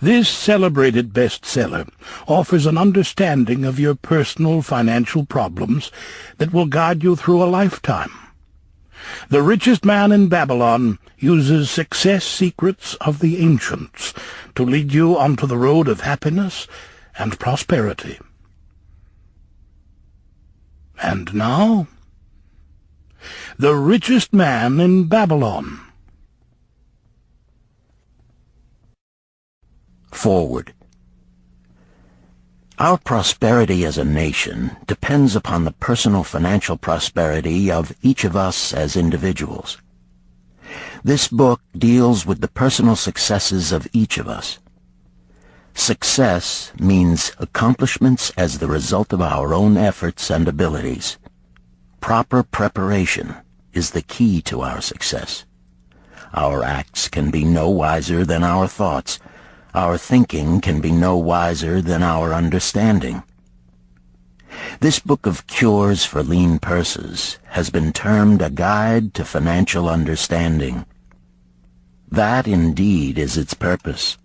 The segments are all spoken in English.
This celebrated bestseller offers an understanding of your personal financial problems that will guide you through a lifetime. The Richest Man in Babylon uses success secrets of the ancients to lead you onto the road of happiness and prosperity. And now, The Richest Man in Babylon. Forward. Our prosperity as a nation depends upon the personal financial prosperity of each of us as individuals. This book deals with the personal successes of each of us. Success means accomplishments as the result of our own efforts and abilities. Proper preparation is the key to our success. Our acts can be no wiser than our thoughts. Our thinking can be no wiser than our understanding. This book of cures for lean purses has been termed a guide to financial understanding. That indeed is its purpose,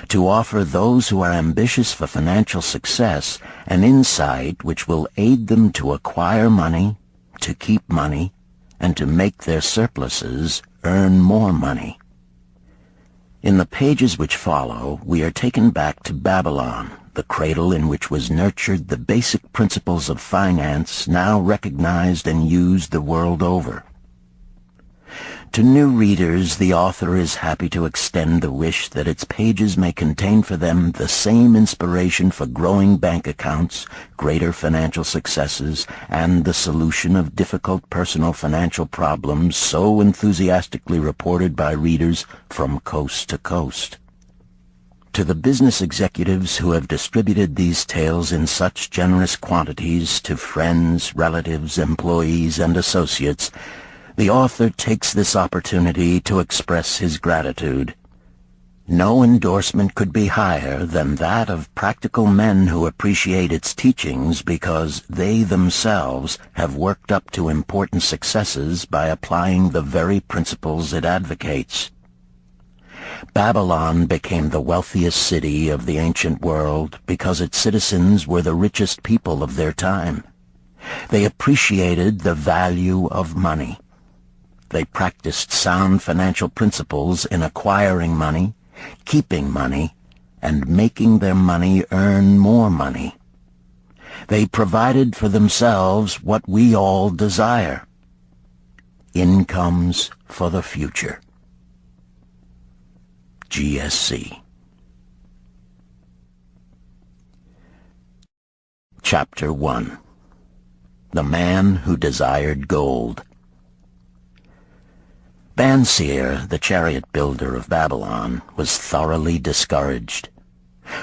to offer those who are ambitious for financial success an insight which will aid them to acquire money, to keep money, and to make their surpluses earn more money. In the pages which follow, we are taken back to Babylon, the cradle in which was nurtured the basic principles of finance now recognized and used the world over. To new readers, the author is happy to extend the wish that its pages may contain for them the same inspiration for growing bank accounts, greater financial successes, and the solution of difficult personal financial problems so enthusiastically reported by readers from coast to coast. To the business executives who have distributed these tales in such generous quantities to friends, relatives, employees, and associates, the author takes this opportunity to express his gratitude. No endorsement could be higher than that of practical men who appreciate its teachings because they themselves have worked up to important successes by applying the very principles it advocates. Babylon became the wealthiest city of the ancient world because its citizens were the richest people of their time. They appreciated the value of money. They practiced sound financial principles in acquiring money, keeping money, and making their money earn more money. They provided for themselves what we all desire: incomes for the future. GSC. Chapter 1. The Man Who Desired Gold. Banseer, the chariot builder of Babylon, was thoroughly discouraged.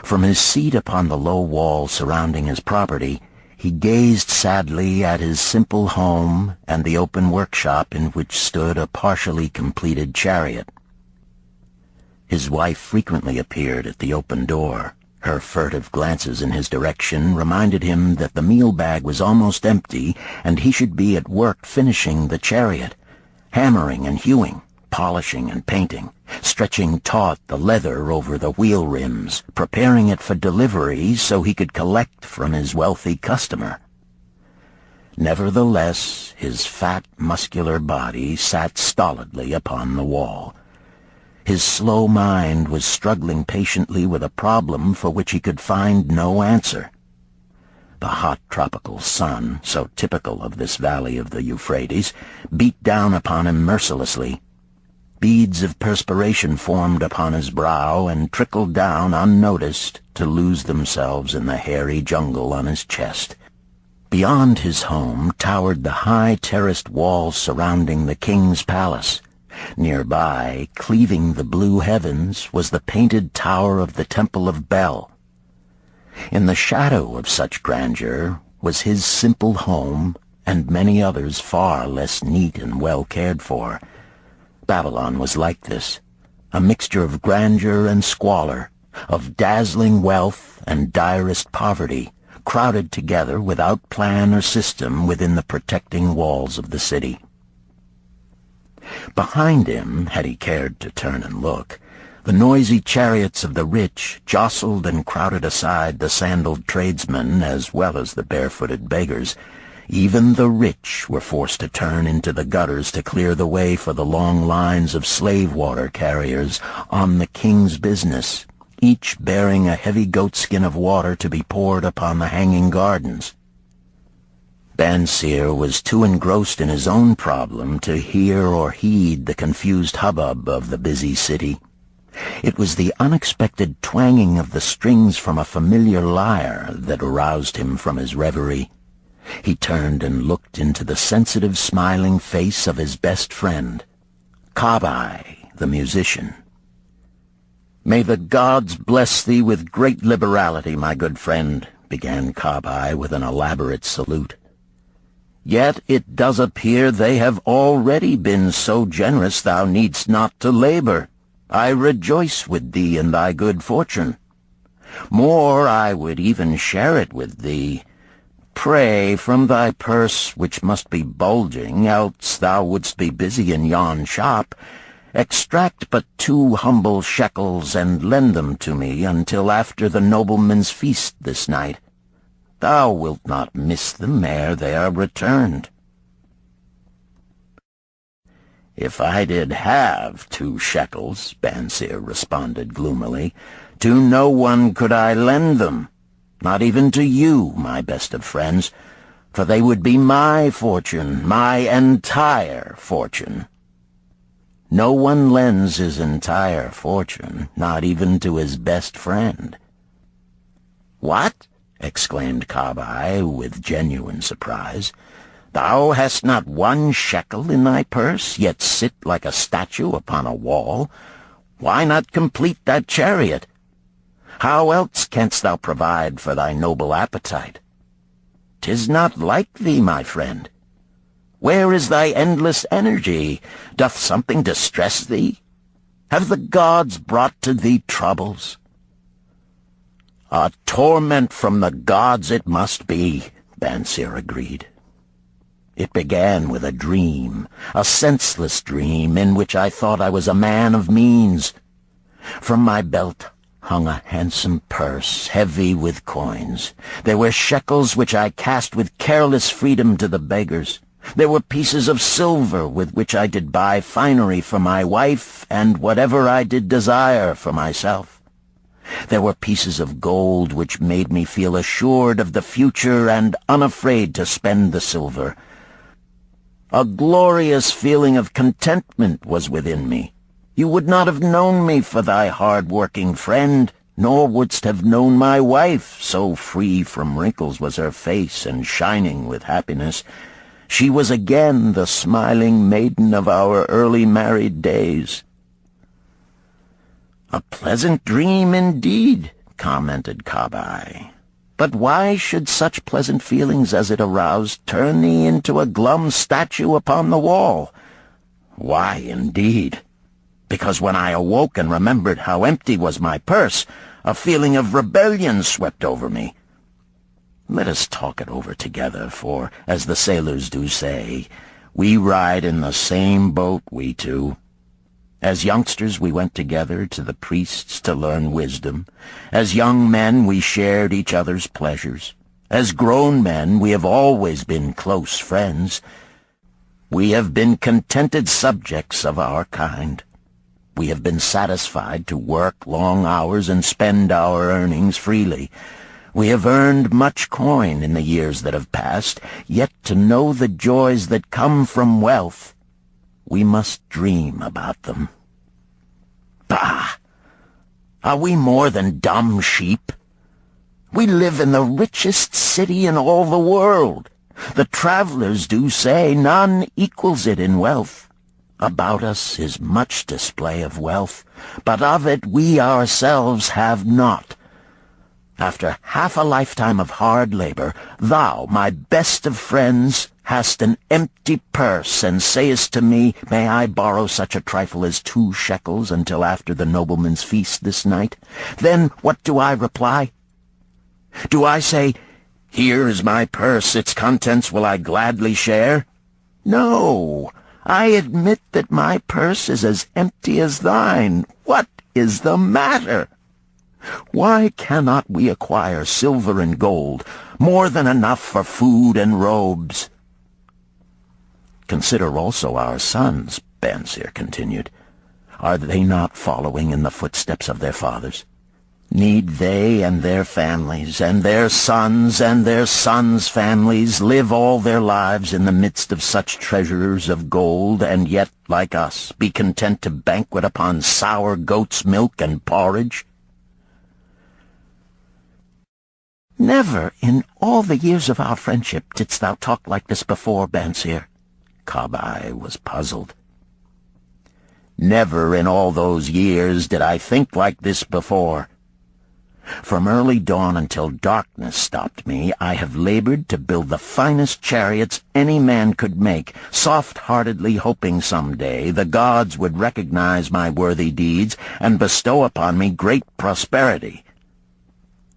From his seat upon the low wall surrounding his property, he gazed sadly at his simple home and the open workshop in which stood a partially completed chariot. His wife frequently appeared at the open door. Her furtive glances in his direction reminded him that the meal bag was almost empty and he should be at work finishing the chariot, hammering and hewing, polishing and painting, stretching taut the leather over the wheel rims, preparing it for delivery so he could collect from his wealthy customer. Nevertheless, his fat, muscular body sat stolidly upon the wall. His slow mind was struggling patiently with a problem for which he could find no answer. The hot tropical sun, so typical of this valley of the Euphrates, beat down upon him mercilessly. Beads of perspiration formed upon his brow and trickled down unnoticed to lose themselves in the hairy jungle on his chest. Beyond his home towered the high terraced walls surrounding the king's palace. Nearby, cleaving the blue heavens, was the painted tower of the Temple of Bel. In the shadow of such grandeur was his simple home and many others far less neat and well cared for. Babylon was like this, a mixture of grandeur and squalor, of dazzling wealth and direst poverty, crowded together without plan or system within the protecting walls of the city. Behind him, had he cared to turn and look, The noisy chariots of the rich jostled and crowded aside the sandaled tradesmen as well as the barefooted beggars. Even the rich were forced to turn into the gutters to clear the way for the long lines of slave-water carriers on the king's business, each bearing a heavy goatskin of water to be poured upon the hanging gardens. Banseer was too engrossed in his own problem to hear or heed the confused hubbub of the busy city. It was the unexpected twanging of the strings from a familiar lyre that aroused him from his reverie. He turned and looked into the sensitive, smiling face of his best friend, Kabai, the musician. "May the gods bless thee with great liberality, my good friend," began Kabai with an elaborate salute. "Yet it does appear they have already been so generous thou needst not to labor. I rejoice with thee in thy good fortune. More, I would even share it with thee. Pray, from thy purse, which must be bulging, else thou wouldst be busy in yon shop, extract but 2 humble shekels and lend them to me until after the nobleman's feast this night. Thou wilt not miss them ere they are returned." "If I did have 2 shekels," Banseer responded gloomily, "to no one could I lend them. Not even to you, my best of friends, for they would be my fortune, my entire fortune." No one lends his entire fortune, not even to his best friend. "What?" exclaimed Kabai with genuine surprise. "Thou hast not 1 shekel in thy purse, yet sit like a statue upon a wall. Why not complete that chariot? How else canst thou provide for thy noble appetite? 'Tis not like thee, my friend. Where is thy endless energy? Doth something distress thee? Have the gods brought to thee troubles?" "A torment from the gods it must be," Banseer agreed. "It began with a dream, a senseless dream in which I thought I was a man of means. From my belt hung a handsome purse, heavy with coins. There were shekels which I cast with careless freedom to the beggars. There were pieces of silver with which I did buy finery for my wife and whatever I did desire for myself. There were pieces of gold which made me feel assured of the future and unafraid to spend the silver. A glorious feeling of contentment was within me. You would not have known me for thy hard-working friend, nor wouldst have known my wife, so free from wrinkles was her face and shining with happiness. She was again the smiling maiden of our early married days." "A pleasant dream indeed," commented Kabai. "But why should such pleasant feelings as it aroused turn thee into a glum statue upon the wall?" "Why, indeed? Because when I awoke and remembered how empty was my purse, a feeling of rebellion swept over me. Let us talk it over together, for, as the sailors do say, we ride in the same boat, we two. As youngsters we went together to the priests to learn wisdom. As young men we shared each other's pleasures. As grown men we have always been close friends. We have been contented subjects of our kind. We have been satisfied to work long hours and spend our earnings freely. We have earned much coin in the years that have passed, yet to know the joys that come from wealth, we must dream about them. Bah! Are we more than dumb sheep? We live in the richest city in all the world. The travelers do say none equals it in wealth. About us is much display of wealth, but of it we ourselves have not. After half a lifetime of hard labor, thou, my best of friends, hast an empty purse, and sayest to me, may I borrow such a trifle as 2 shekels until after the nobleman's feast this night? Then what do I reply? Do I say, here is my purse, its contents will I gladly share? No, I admit that my purse is as empty as thine. What is the matter? Why cannot we acquire silver and gold, more than enough for food and robes? Consider also our sons, Bansir continued. Are they not following in the footsteps of their fathers? Need they and their families, and their sons' families, live all their lives in the midst of such treasures of gold, and yet, like us, be content to banquet upon sour goat's milk and porridge? Never in all the years of our friendship didst thou talk like this before, Bansir. Kabai was puzzled. Never in all those years did I think like this before. From early dawn until darkness stopped me, I have labored to build the finest chariots any man could make, soft-heartedly hoping some day the gods would recognize my worthy deeds and bestow upon me great prosperity.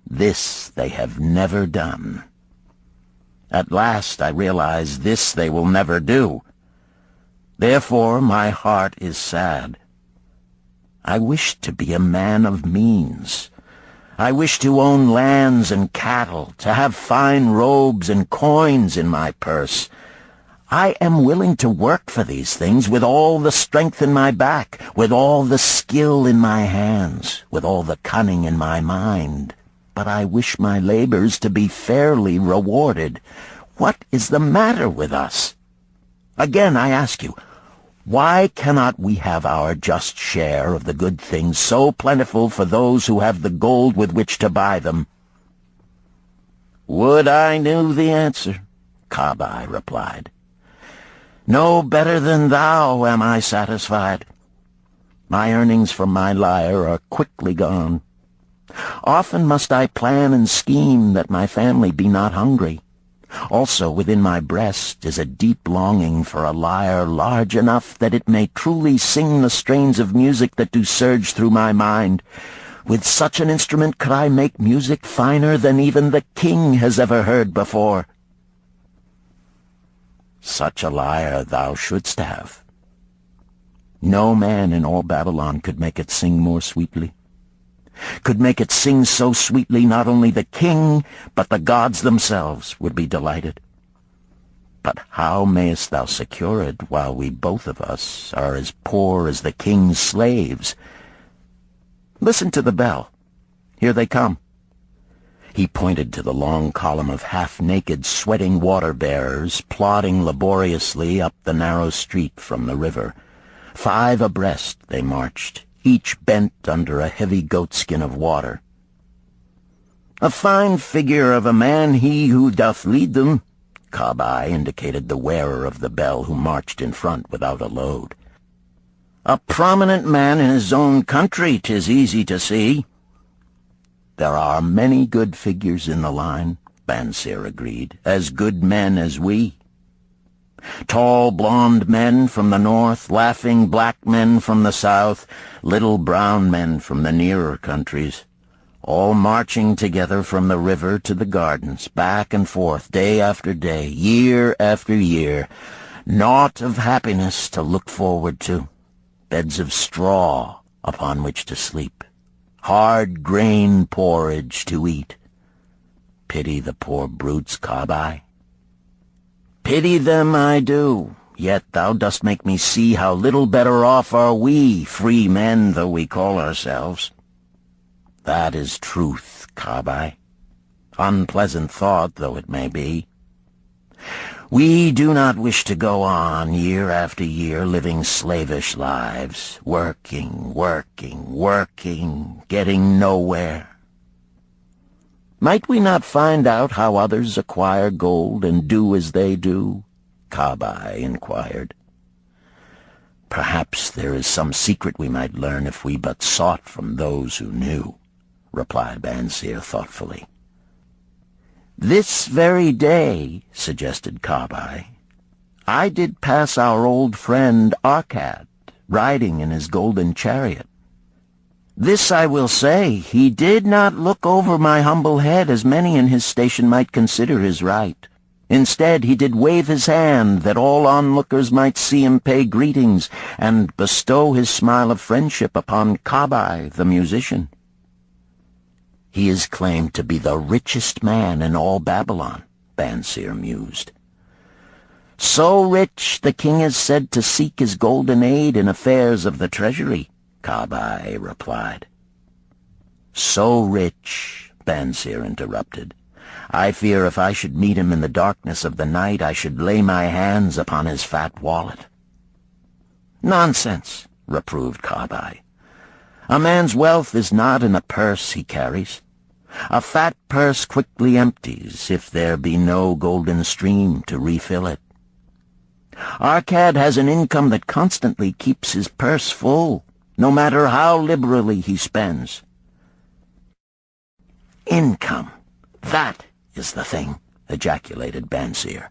This they have never done. At last I realize this they will never do. Therefore my heart is sad. I wish to be a man of means. I wish to own lands and cattle, to have fine robes and coins in my purse. I am willing to work for these things with all the strength in my back, with all the skill in my hands, with all the cunning in my mind. But I wish my labors to be fairly rewarded. What is the matter with us? Again, I ask you, why cannot we have our just share of the good things so plentiful for those who have the gold with which to buy them? Would I knew the answer, Kabai replied. No better than thou am I satisfied. My earnings from my lyre are quickly gone. Often must I plan and scheme that my family be not hungry. Also within my breast is a deep longing for a lyre large enough that it may truly sing the strains of music that do surge through my mind. With such an instrument could I make music finer than even the king has ever heard before. Such a lyre thou shouldst have. No man in all Babylon could make it sing more sweetly. Could make it sing so sweetly not only the king, but the gods themselves would be delighted. But how mayest thou secure it while we both of us are as poor as the king's slaves? Listen to the bell. Here they come. He pointed to the long column of half-naked, sweating water-bearers plodding laboriously up the narrow street from the river. 5 abreast they marched, each bent under a heavy goatskin of water. A fine figure of a man he who doth lead them. Kabai indicated the wearer of the bell who marched in front without a load. A prominent man in his own country, 'tis easy to see. There are many good figures in the line, Bansir agreed, as good men as we. Tall blond men from the north, laughing black men from the south, little brown men from the nearer countries, all marching together from the river to the gardens, back and forth, day after day, year after year, naught of happiness to look forward to, beds of straw upon which to sleep, hard grain porridge to eat. Pity the poor brutes, Kabai. Pity them I do, yet thou dost make me see how little better off are we, free men though we call ourselves. That is truth, Kabai. Unpleasant thought though it may be. We do not wish to go on year after year living slavish lives, working, getting nowhere. Might we not find out how others acquire gold and do as they do? Kabai inquired. Perhaps there is some secret we might learn if we but sought from those who knew, replied Bansir thoughtfully. This very day, suggested Kabai, I did pass our old friend Arkad, riding in his golden chariot. This I will say, he did not look over my humble head as many in his station might consider his right. Instead, he did wave his hand that all onlookers might see him pay greetings and bestow his smile of friendship upon Kabai, the musician. He is claimed to be the richest man in all Babylon, Banseer mused. So rich, the king is said to seek his golden aid in affairs of the treasury, Kabai replied. So rich, Banseer interrupted. I fear if I should meet him in the darkness of the night, I should lay my hands upon his fat wallet. Nonsense, reproved Kabai. A man's wealth is not in the purse he carries. A fat purse quickly empties if there be no golden stream to refill it. Arkad has an income that constantly keeps his purse full, no matter how liberally he spends. Income, that is the thing, ejaculated Banseer.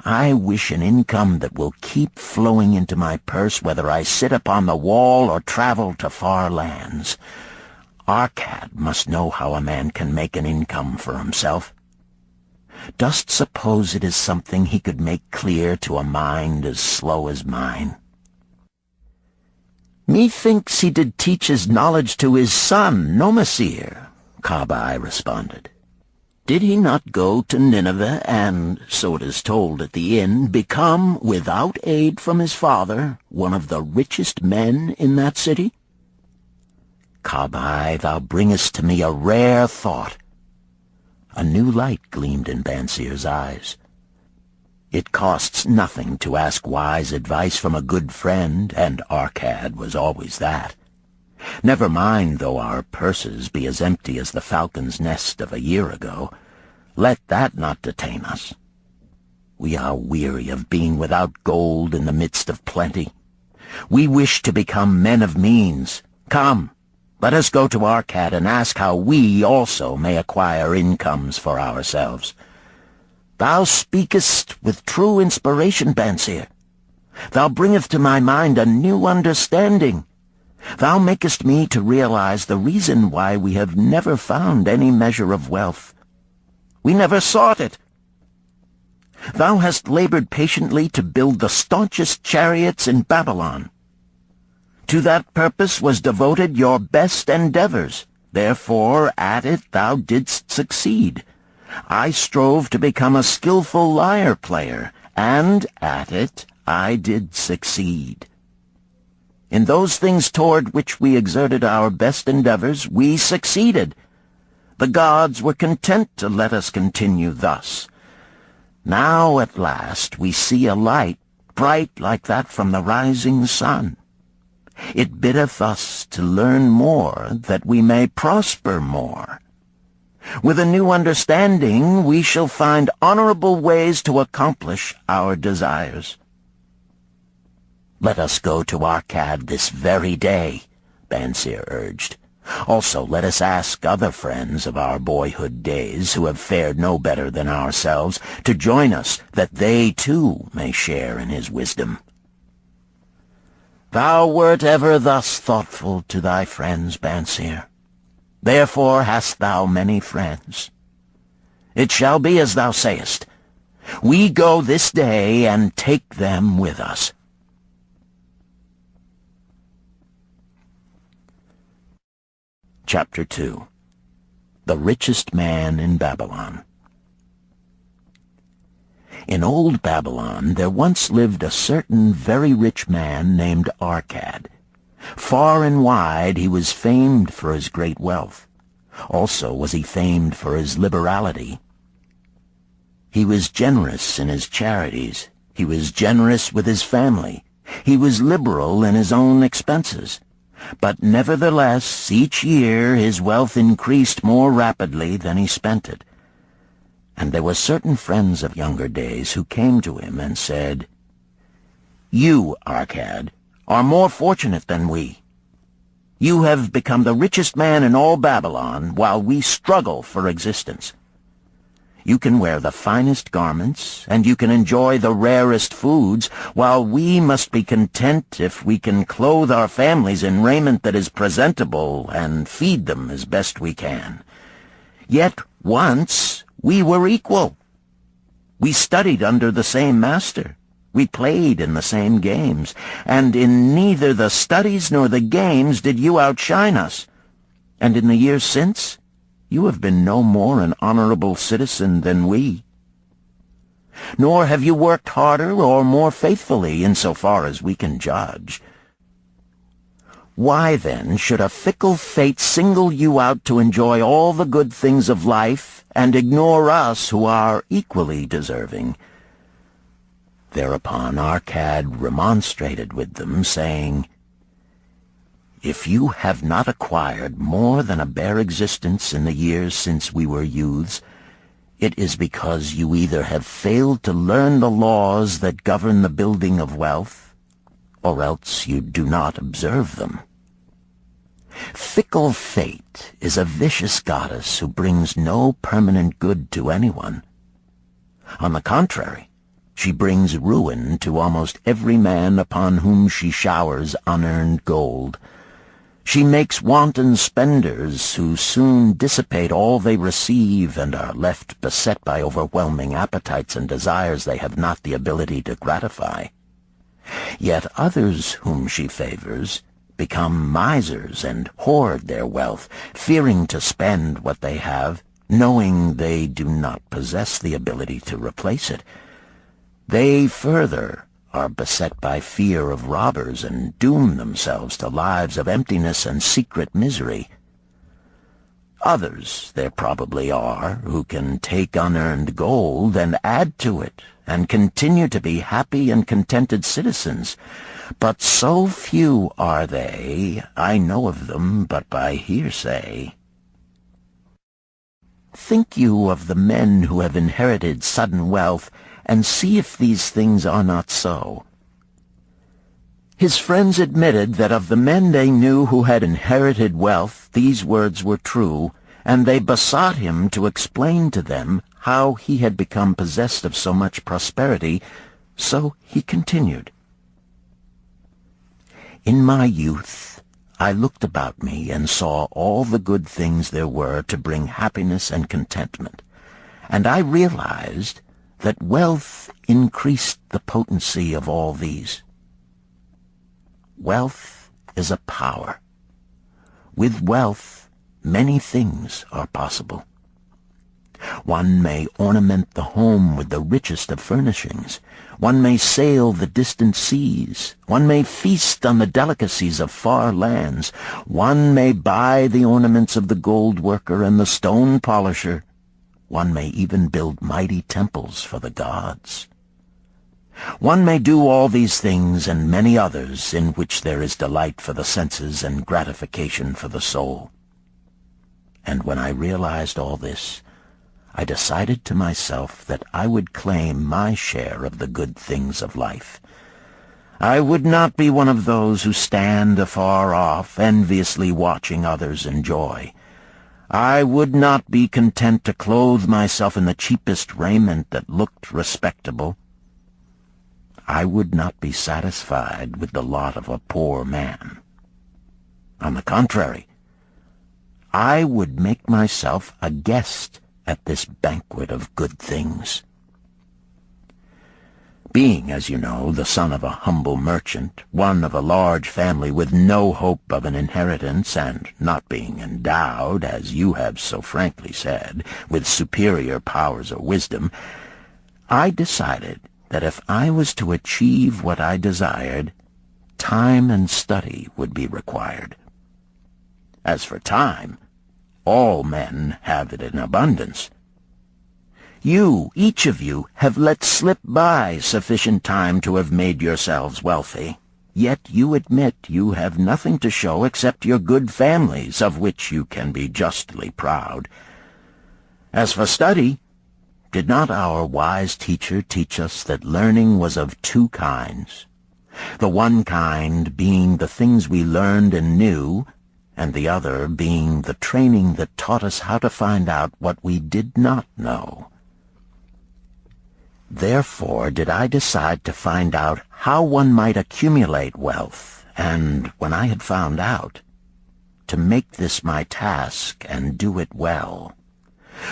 I wish an income that will keep flowing into my purse whether I sit upon the wall or travel to far lands. Arkad must know how a man can make an income for himself. Dost suppose it is something he could make clear to a mind as slow as mine? Methinks he did teach his knowledge to his son, Nomasir, Kabai responded. Did he not go to Nineveh and, so it is told at the inn, become, without aid from his father, one of the richest men in that city? Kabai, thou bringest to me a rare thought. A new light gleamed in Banseer's eyes. It costs nothing to ask wise advice from a good friend, and Arkad was always that. Never mind though our purses be as empty as the falcon's nest of a year ago. Let that not detain us. We are weary of being without gold in the midst of plenty. We wish to become men of means. Come, let us go to Arkad and ask how we also may acquire incomes for ourselves. Thou speakest with true inspiration, Banseer. Thou bringest to my mind a new understanding. Thou makest me to realize the reason why we have never found any measure of wealth. We never sought it. Thou hast labored patiently to build the staunchest chariots in Babylon. To that purpose was devoted your best endeavors. Therefore, at it thou didst succeed. I strove to become a skillful lyre player, and at it I did succeed. In those things toward which we exerted our best endeavors, we succeeded. The gods were content to let us continue thus. Now at last we see a light, bright like that from the rising sun. It biddeth us to learn more, that we may prosper more. With a new understanding, we shall find honorable ways to accomplish our desires. Let us go to Arkad this very day, Banseer urged. Also, let us ask other friends of our boyhood days who have fared no better than ourselves to join us, that they too may share in his wisdom. Thou wert ever thus thoughtful to thy friends, Banseer. Therefore hast thou many friends. It shall be as thou sayest. We go this day and take them with us. Chapter 2. The Richest Man in Babylon. In old Babylon there once lived a certain very rich man named Arkad. Far and wide he was famed for his great wealth. Also was he famed for his liberality. He was generous in his charities. He was generous with his family. He was liberal in his own expenses. But nevertheless, each year his wealth increased more rapidly than he spent it. And there were certain friends of younger days who came to him and said, You, Arkad, are more fortunate than we. You have become the richest man in all Babylon, while we struggle for existence. You can wear the finest garments, and you can enjoy the rarest foods, while we must be content if we can clothe our families in raiment that is presentable and feed them as best we can. Yet once we were equal. We studied under the same master. We played in the same games, and in neither the studies nor the games did you outshine us. And in the years since, you have been no more an honorable citizen than we. Nor have you worked harder or more faithfully in so far as we can judge. Why, then, should a fickle fate single you out to enjoy all the good things of life and ignore us who are equally deserving? Thereupon Arcad remonstrated with them, saying, If you have not acquired more than a bare existence in the years since we were youths, it is because you either have failed to learn the laws that govern the building of wealth, or else you do not observe them. Fickle fate is a vicious goddess who brings no permanent good to anyone. On the contrary, she brings ruin to almost every man upon whom she showers unearned gold. She makes wanton spenders who soon dissipate all they receive and are left beset by overwhelming appetites and desires they have not the ability to gratify. Yet others whom she favors become misers and hoard their wealth, fearing to spend what they have, knowing they do not possess the ability to replace it. They further are beset by fear of robbers and doom themselves to lives of emptiness and secret misery. Others there probably are who can take unearned gold and add to it and continue to be happy and contented citizens, but so few are they, I know of them but by hearsay. Think you of the men who have inherited sudden wealth, and see if these things are not so. His friends admitted that of the men they knew who had inherited wealth, these words were true, and they besought him to explain to them how he had become possessed of so much prosperity, so he continued. In my youth, I looked about me and saw all the good things there were to bring happiness and contentment, and I realized that wealth increased the potency of all these. Wealth is a power. With wealth, many things are possible. One may ornament the home with the richest of furnishings. One may sail the distant seas. One may feast on the delicacies of far lands. One may buy the ornaments of the gold worker and the stone polisher. One may even build mighty temples for the gods. One may do all these things and many others in which there is delight for the senses and gratification for the soul. And when I realized all this, I decided to myself that I would claim my share of the good things of life. I would not be one of those who stand afar off, enviously watching others enjoy. I would not be content to clothe myself in the cheapest raiment that looked respectable. I would not be satisfied with the lot of a poor man. On the contrary, I would make myself a guest at this banquet of good things. Being, as you know, the son of a humble merchant, one of a large family with no hope of an inheritance, and not being endowed, as you have so frankly said, with superior powers or wisdom, I decided that if I was to achieve what I desired, time and study would be required. As for time, all men have it in abundance. You, each of you, have let slip by sufficient time to have made yourselves wealthy. Yet you admit you have nothing to show except your good families, of which you can be justly proud. As for study, did not our wise teacher teach us that learning was of two kinds, the one kind being the things we learned and knew, and the other being the training that taught us how to find out what we did not know? Therefore did I decide to find out how one might accumulate wealth, and, when I had found out, to make this my task and do it well.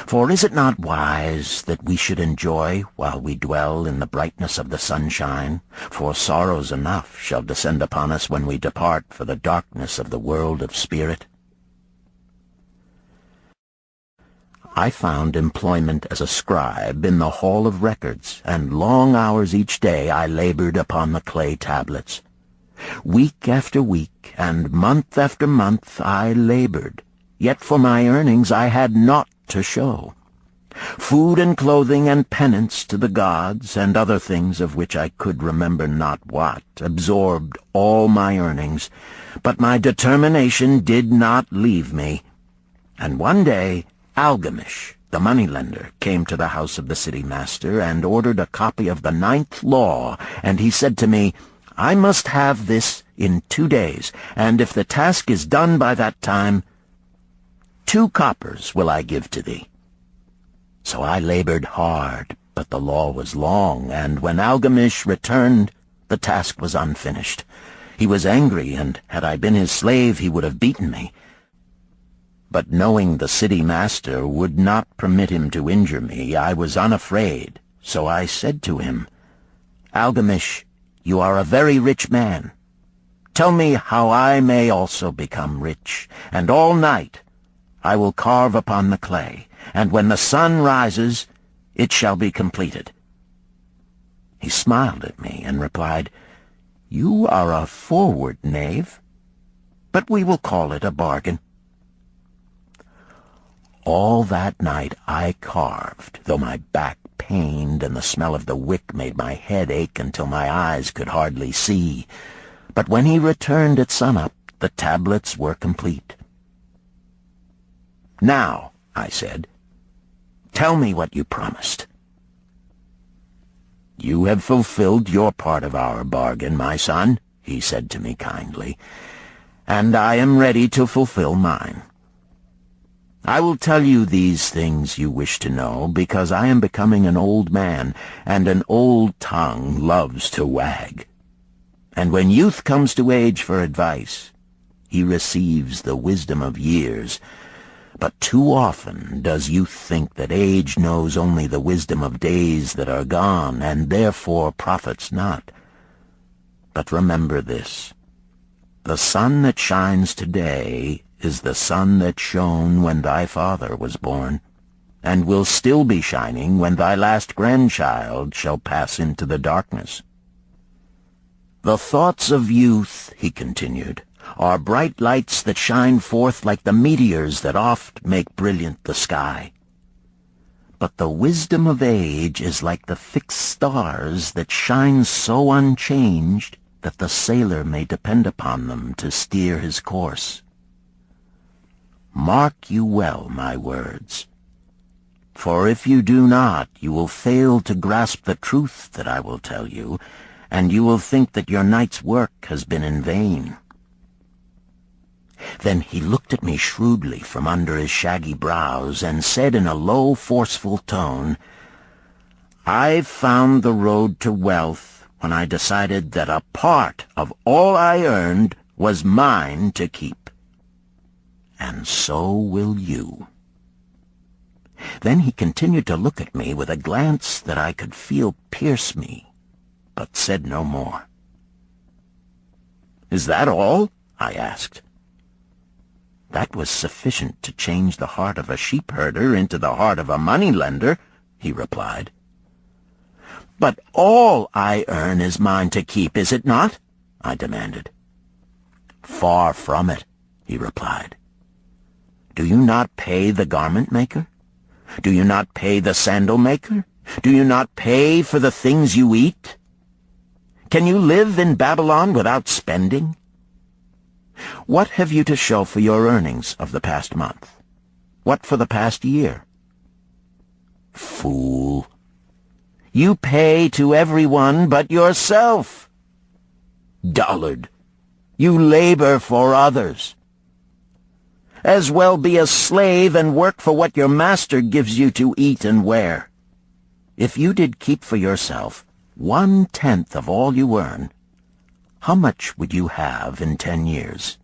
For is it not wise that we should enjoy while we dwell in the brightness of the sunshine? For sorrows enough shall descend upon us when we depart for the darkness of the world of spirit. I found employment as a scribe in the hall of records, and long hours each day I labored upon the clay tablets. Week after week, and month after month I labored, yet for my earnings I had naught to show. Food and clothing and penance to the gods, and other things of which I could remember not what, absorbed all my earnings, but my determination did not leave me. And one day Algamish, the moneylender, came to the house of the city master and ordered a copy of the 9th law, and he said to me, "I must have this in 2 days, and if the task is done by that time, 2 coppers will I give to thee." So I labored hard, but the law was long, and when Algamish returned, the task was unfinished. He was angry, and had I been his slave, he would have beaten me. But knowing the city master would not permit him to injure me, I was unafraid. So I said to him, "Algamish, you are a very rich man. Tell me how I may also become rich, and all night I will carve upon the clay, and when the sun rises, it shall be completed." He smiled at me and replied, "You are a forward knave, but we will call it a bargain." All that night I carved, though my back pained and the smell of the wick made my head ache until my eyes could hardly see. But when he returned at sunup, the tablets were complete. "Now," I said, "tell me what you promised." "You have fulfilled your part of our bargain, my son," he said to me kindly, "and I am ready to fulfill mine. I will tell you these things you wish to know, because I am becoming an old man, and an old tongue loves to wag. And when youth comes to age for advice, he receives the wisdom of years. But too often does youth think that age knows only the wisdom of days that are gone, and therefore profits not. But remember this: the sun that shines today is the sun that shone when thy father was born, and will still be shining when thy last grandchild shall pass into the darkness. The thoughts of youth," he continued, "are bright lights that shine forth like the meteors that oft make brilliant the sky. But the wisdom of age is like the fixed stars that shine so unchanged that the sailor may depend upon them to steer his course. Mark you well my words, for if you do not, you will fail to grasp the truth that I will tell you, and you will think that your night's work has been in vain." Then he looked at me shrewdly from under his shaggy brows and said in a low, forceful tone, "I've found the road to wealth when I decided that a part of all I earned was mine to keep. And so will you." Then he continued to look at me with a glance that I could feel pierce me, but said no more. "Is that all?" I asked. "That was sufficient to change the heart of a sheep-herder into the heart of a money-lender," he replied. "But all I earn is mine to keep, is it not?" I demanded. "Far from it," he replied. "Do you not pay the garment-maker? Do you not pay the sandal-maker? Do you not pay for the things you eat? Can you live in Babylon without spending? What have you to show for your earnings of the past month? What for the past year? Fool! You pay to everyone but yourself. Dullard! You labor for others. As well be a slave and work for what your master gives you to eat and wear. If you did keep for yourself 1/10 of all you earn, how much would you have in 10 years?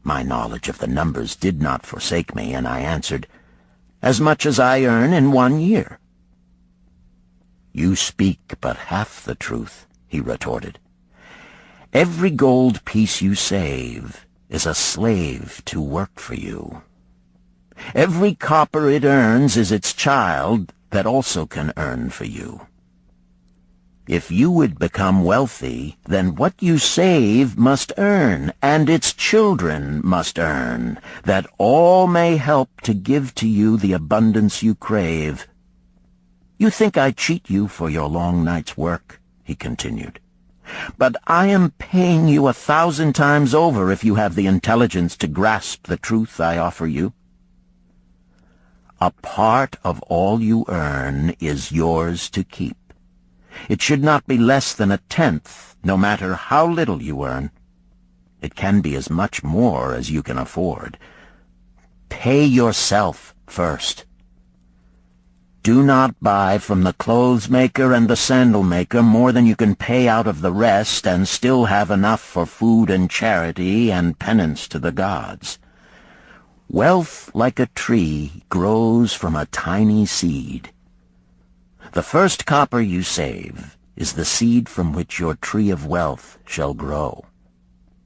My knowledge of the numbers did not forsake me, and I answered, "As much as I earn in 1 year." "You speak but half the truth," he retorted. "Every gold piece you save is a slave to work for you. Every copper it earns is its child that also can earn for you. If you would become wealthy, then what you save must earn, and its children must earn, that all may help to give to you the abundance you crave. You think I cheat you for your long night's work," he continued, "but I am paying you 1,000 times over if you have the intelligence to grasp the truth I offer you. A part of all you earn is yours to keep. It should not be less than 1/10, no matter how little you earn. It can be as much more as you can afford. Pay yourself first. Do not buy from the clothes maker and the sandal maker more than you can pay out of the rest and still have enough for food and charity and penance to the gods. Wealth, like a tree, grows from a tiny seed. The first copper you save is the seed from which your tree of wealth shall grow.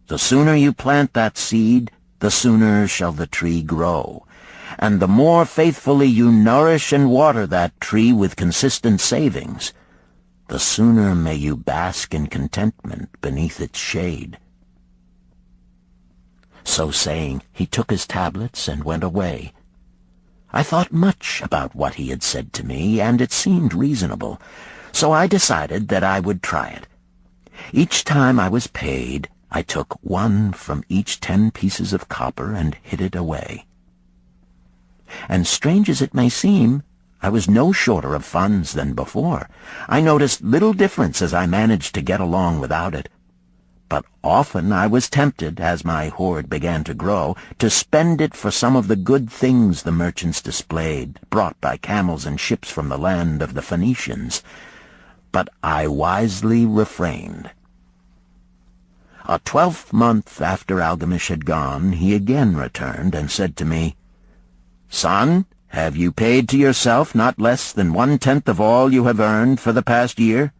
The sooner you plant that seed, the sooner shall the tree grow. And the more faithfully you nourish and water that tree with consistent savings, the sooner may you bask in contentment beneath its shade." So saying, he took his tablets and went away. I thought much about what he had said to me, and it seemed reasonable, so I decided that I would try it. Each time I was paid, I took 1 from each 10 pieces of copper and hid it away. And strange as it may seem, I was no shorter of funds than before. I noticed little difference as I managed to get along without it. But often I was tempted, as my hoard began to grow, to spend it for some of the good things the merchants displayed, brought by camels and ships from the land of the Phoenicians. But I wisely refrained. A 12th month after Algamish had gone, he again returned and said to me, "Son, have you paid to yourself not less than 1/10 of all you have earned for the past year?"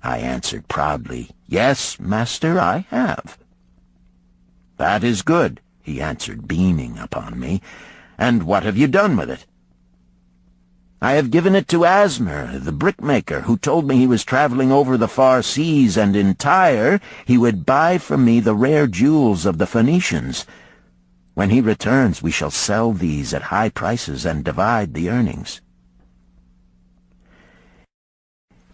I answered proudly, "Yes, master, I have." "That is good," he answered, beaming upon me. "And what have you done with it?" "I have given it to Asmer, the brickmaker, who told me he was traveling over the far seas, and in Tyre he would buy from me the rare jewels of the Phoenicians. When he returns, we shall sell these at high prices and divide the earnings."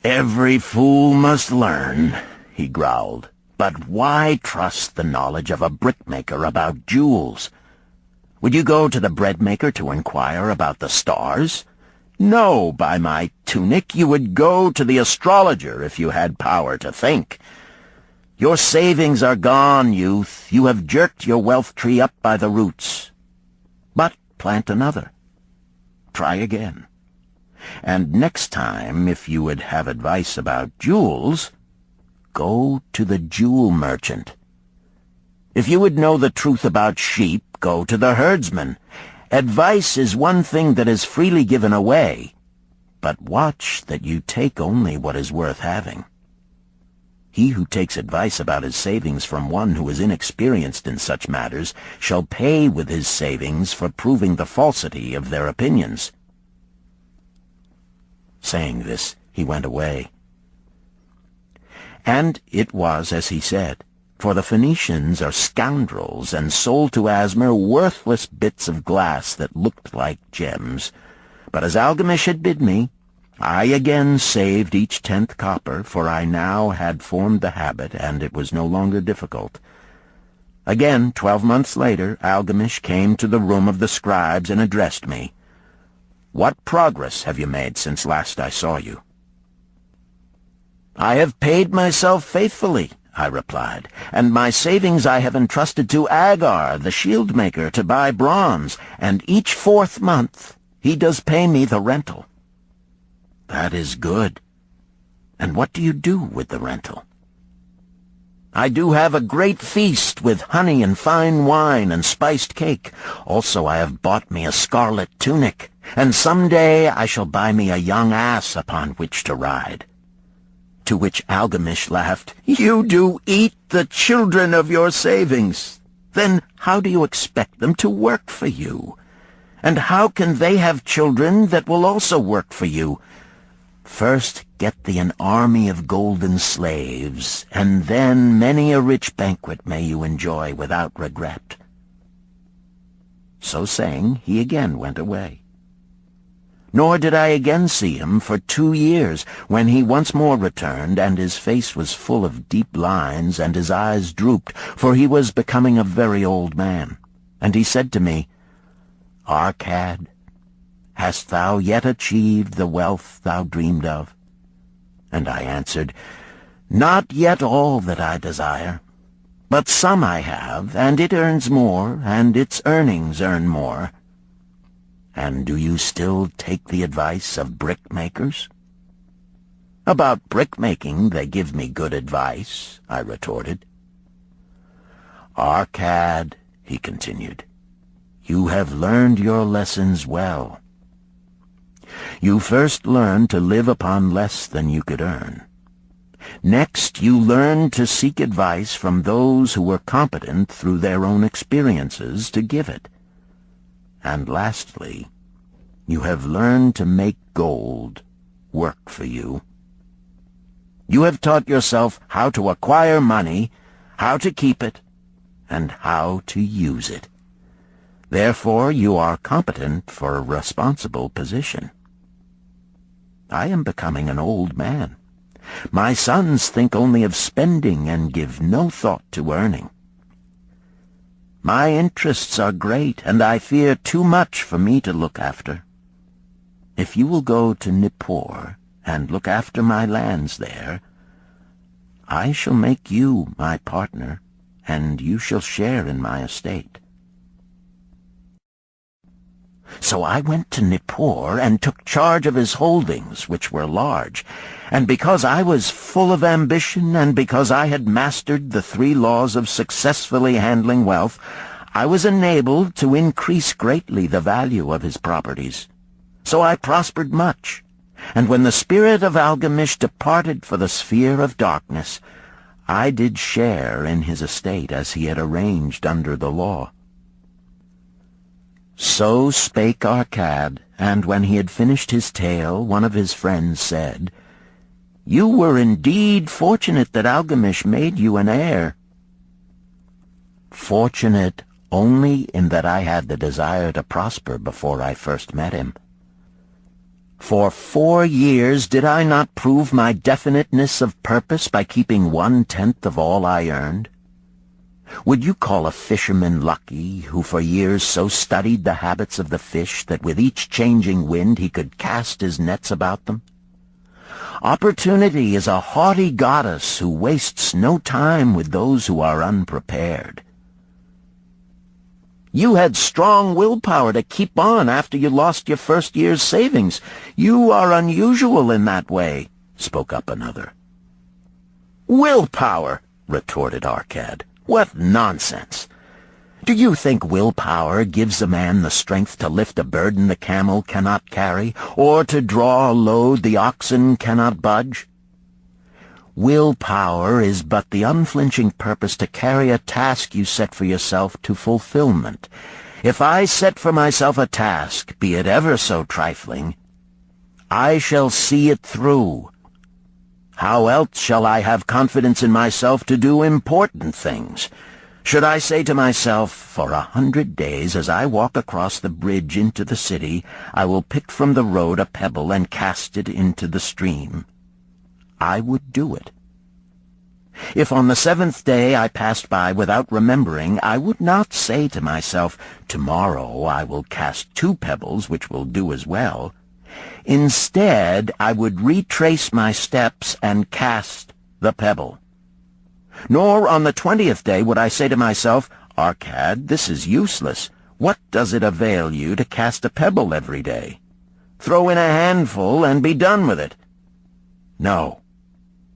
"Every fool must learn," he growled. "But why trust the knowledge of a brickmaker about jewels? Would you go to the breadmaker to inquire about the stars? No, by my tunic, you would go to the astrologer if you had power to think. Your savings are gone, youth. You have jerked your wealth tree up by the roots. But plant another. Try again. And next time, if you would have advice about jewels, go to the jewel merchant. If you would know the truth about sheep, go to the herdsman. Advice is one thing that is freely given away, but watch that you take only what is worth having. He who takes advice about his savings from one who is inexperienced in such matters shall pay with his savings for proving the falsity of their opinions." Saying this, he went away. And it was as he said, for the Phoenicians are scoundrels and sold to Asmer worthless bits of glass that looked like gems. But as Algamish had bid me, I again saved each 10th copper, for I now had formed the habit, and it was no longer difficult. Again, 12 months later, Algamish came to the room of the scribes and addressed me. "What progress have you made since last I saw you?" "I have paid myself faithfully," I replied, "and my savings I have entrusted to Agar, the shield-maker, to buy bronze, and each 4th month he does pay me the rental." "That is good. And what do you do with the rental?" I do have a great feast with honey and fine wine and spiced cake. Also I have bought me a scarlet tunic, and some day I shall buy me a young ass upon which to ride." To which Algamish laughed, "You do eat the children of your savings. Then how do you expect them to work for you? And how can they have children that will also work for you? First get thee an army of golden slaves, and then many a rich banquet may you enjoy without regret." So saying, he again went away. Nor did I again see him for 2 years, when he once more returned, and his face was full of deep lines, and his eyes drooped, for he was becoming a very old man. And he said to me, "Arcad, hast thou yet achieved the wealth thou dreamed of?" And I answered, "Not yet all that I desire, but some I have, and it earns more, and its earnings earn more." "And do you still take the advice of brickmakers?" "About brickmaking they give me good advice," I retorted. "Arcad," he continued, "you have learned your lessons well. You first learned to live upon less than you could earn. Next, you learned to seek advice from those who were competent through their own experiences to give it. And lastly, you have learned to make gold work for you. You have taught yourself how to acquire money, how to keep it, and how to use it. Therefore, you are competent for a responsible position. I am becoming an old man. My sons think only of spending and give no thought to earning. My interests are great, and I fear too much for me to look after. If you will go to Nippur and look after my lands there, I shall make you my partner, and you shall share in my estate." So I went to Nippur and took charge of his holdings, which were large, and because I was full of ambition, and because I had mastered the 3 laws of successfully handling wealth, I was enabled to increase greatly the value of his properties. So I prospered much, and when the spirit of Algamish departed for the sphere of darkness, I did share in his estate as he had arranged under the law. So spake Arcad, and when he had finished his tale, one of his friends said, "You were indeed fortunate that Algamish made you an heir." "Fortunate only in that I had the desire to prosper before I first met him. For 4 years did I not prove my definiteness of purpose by keeping 1/10 of all I earned? Would you call a fisherman lucky who for years so studied the habits of the fish that with each changing wind he could cast his nets about them? Opportunity is a haughty goddess who wastes no time with those who are unprepared. You had strong willpower to keep on after you lost your first year's savings. You are unusual in that way," spoke up another. "Willpower," retorted Arcad. "What nonsense! Do you think willpower gives a man the strength to lift a burden the camel cannot carry, or to draw a load the oxen cannot budge? Willpower is but the unflinching purpose to carry a task you set for yourself to fulfillment. If I set for myself a task, be it ever so trifling, I shall see it through. How else shall I have confidence in myself to do important things? Should I say to myself, for 100 days as I walk across the bridge into the city, I will pick from the road a pebble and cast it into the stream? I would do it. If on the 7th day I passed by without remembering, I would not say to myself, tomorrow I will cast 2 pebbles which will do as well. Instead, I would retrace my steps and cast the pebble. Nor on the 20th day would I say to myself, Arcad, this is useless. What does it avail you to cast a pebble every day? Throw in a handful and be done with it. No,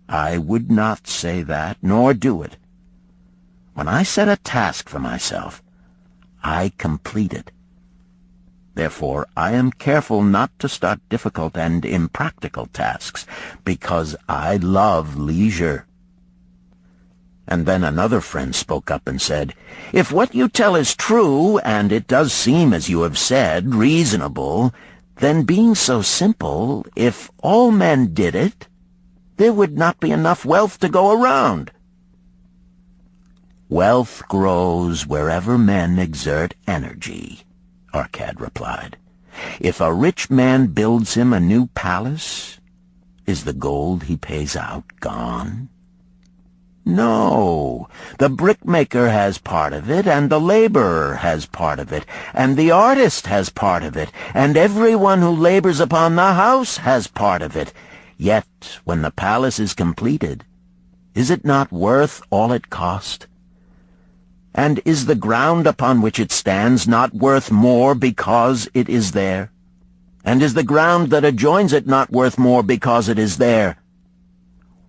I would not say that, nor do it, When I set a task for myself, I complete it. Therefore, I am careful not to start difficult and impractical tasks, because I love leisure." And then another friend spoke up and said, "If what you tell is true, and it does seem, as you have said, reasonable, then being so simple, if all men did it, there would not be enough wealth to go around." "Wealth grows wherever men exert energy," Arcad replied. "If a rich man builds him a new palace, is the gold he pays out gone? No, the brickmaker has part of it, and the laborer has part of it, and the artist has part of it, and everyone who labors upon the house has part of it. Yet, when the palace is completed, is it not worth all it cost? And is the ground upon which it stands not worth more because it is there? And is the ground that adjoins it not worth more because it is there?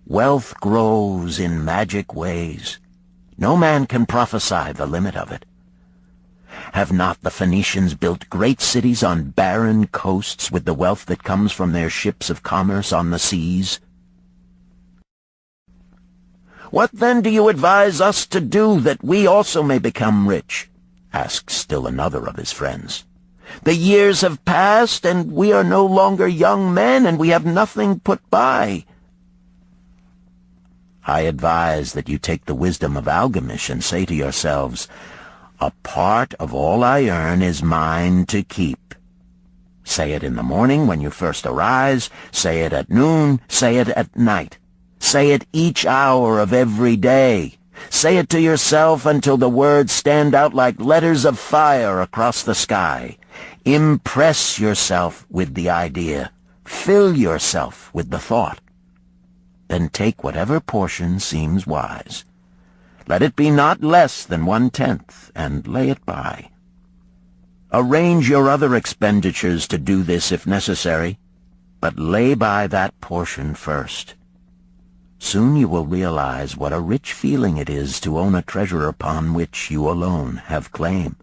Wealth grows in magic ways. No man can prophesy the limit of it. Have not the Phoenicians built great cities on barren coasts with the wealth that comes from their ships of commerce on the seas? What then do you advise us to do that we also may become rich?" asked still another of his friends. "The years have passed, and we are no longer young men, and we have nothing put by." "I advise that you take the wisdom of Algamish and say to yourselves, 'A part of all I earn is mine to keep.' Say it in the morning when you first arise, say it at noon, say it at night. Say it each hour of every day. Say it to yourself until the words stand out like letters of fire across the sky. Impress yourself with the idea. Fill yourself with the thought. Then take whatever portion seems wise. Let it be not less than 1/10, and lay it by. Arrange your other expenditures to do this if necessary, but lay by that portion first. Soon you will realize what a rich feeling it is to own a treasure upon which you alone have claim.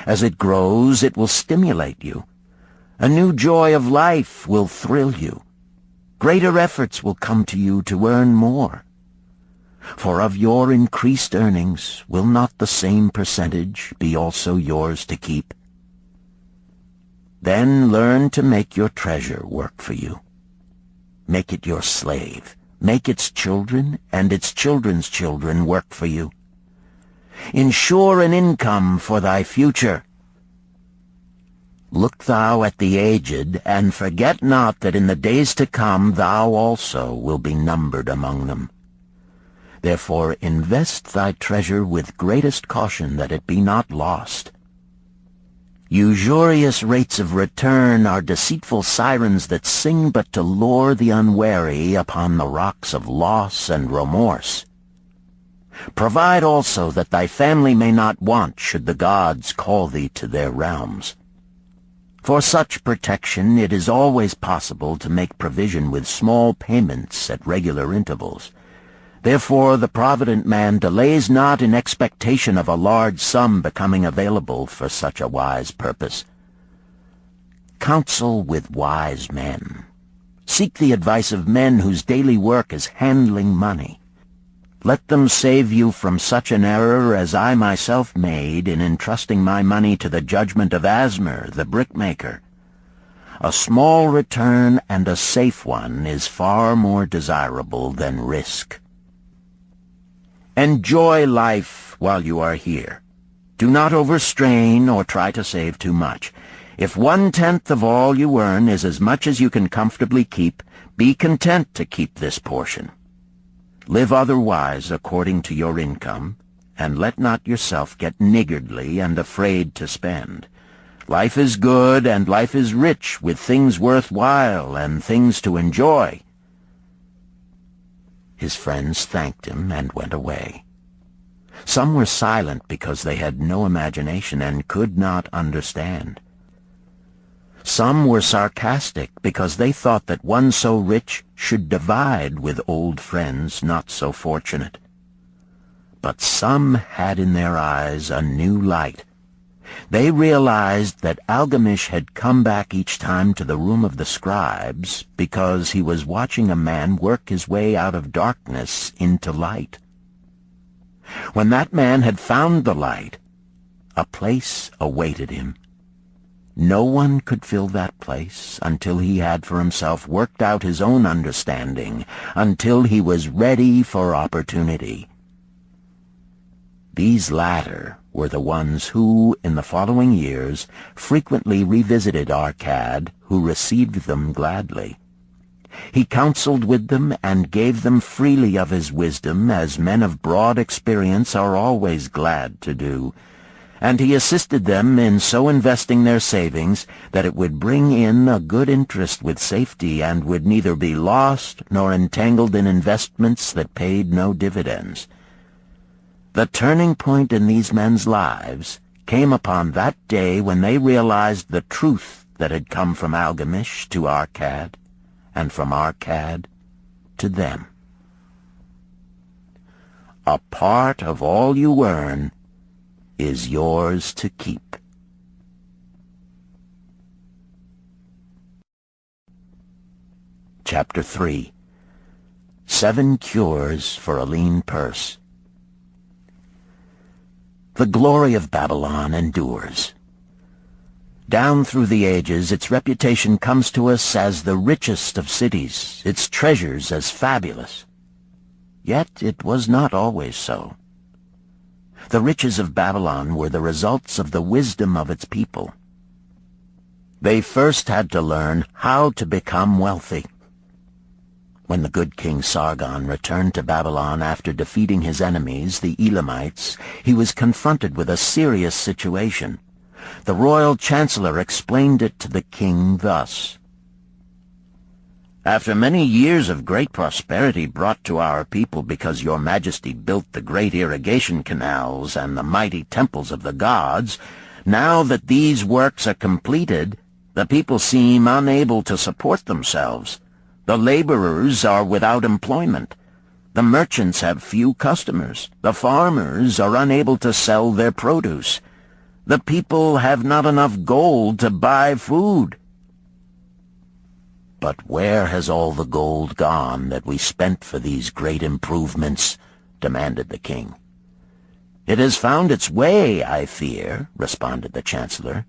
As it grows, it will stimulate you. A new joy of life will thrill you. Greater efforts will come to you to earn more. For of your increased earnings, will not the same percentage be also yours to keep? Then learn to make your treasure work for you. Make it your slave. Make its children and its children's children work for you. Ensure an income for thy future. Look thou at the aged, and forget not that in the days to come thou also will be numbered among them. Therefore invest thy treasure with greatest caution that it be not lost. Usurious rates of return are deceitful sirens that sing but to lure the unwary upon the rocks of loss and remorse. Provide also that thy family may not want should the gods call thee to their realms. For such protection it is always possible to make provision with small payments at regular intervals. Therefore the provident man delays not in expectation of a large sum becoming available for such a wise purpose. Counsel with wise men. Seek the advice of men whose daily work is handling money. Let them save you from such an error as I myself made in entrusting my money to the judgment of Asmer, the brickmaker. A small return and a safe one is far more desirable than risk. Enjoy life while you are here. Do not overstrain or try to save too much. If 1/10 of all you earn is as much as you can comfortably keep, be content to keep this portion. Live otherwise according to your income, and let not yourself get niggardly and afraid to spend. Life is good, and life is rich with things worth while and things to enjoy. His friends thanked him and went away. Some were silent because they had no imagination and could not understand. Some were sarcastic because they thought that one so rich should divide with old friends not so fortunate. But some had in their eyes a new light. They realized that Algamish had come back each time to the room of the scribes because he was watching a man work his way out of darkness into light. When that man had found the light, a place awaited him. No one could fill that place until he had for himself worked out his own understanding, until he was ready for opportunity. These latter were the ones who, in the following years, frequently revisited Arcad, who received them gladly. He counseled with them and gave them freely of his wisdom, as men of broad experience are always glad to do, and he assisted them in so investing their savings that it would bring in a good interest with safety and would neither be lost nor entangled in investments that paid no dividends. The turning point in these men's lives came upon that day when they realized the truth that had come from Algamish to Arcad, and from Arcad to them. A part of all you earn is yours to keep. Chapter 3. 7 Cures for a Lean Purse. The glory of Babylon endures. Down through the ages, its reputation comes to us as the richest of cities, its treasures as fabulous. Yet it was not always so. The riches of Babylon were the results of the wisdom of its people. They first had to learn how to become wealthy. When the good King Sargon returned to Babylon after defeating his enemies, the Elamites, he was confronted with a serious situation. The royal chancellor explained it to the king thus: "After many years of great prosperity brought to our people because your majesty built the great irrigation canals and the mighty temples of the gods, now that these works are completed, the people seem unable to support themselves. The laborers are without employment. The merchants have few customers. The farmers are unable to sell their produce. The people have not enough gold to buy food." "But where has all the gold gone that we spent for these great improvements?" demanded the king. "It has found its way, I fear," responded the chancellor,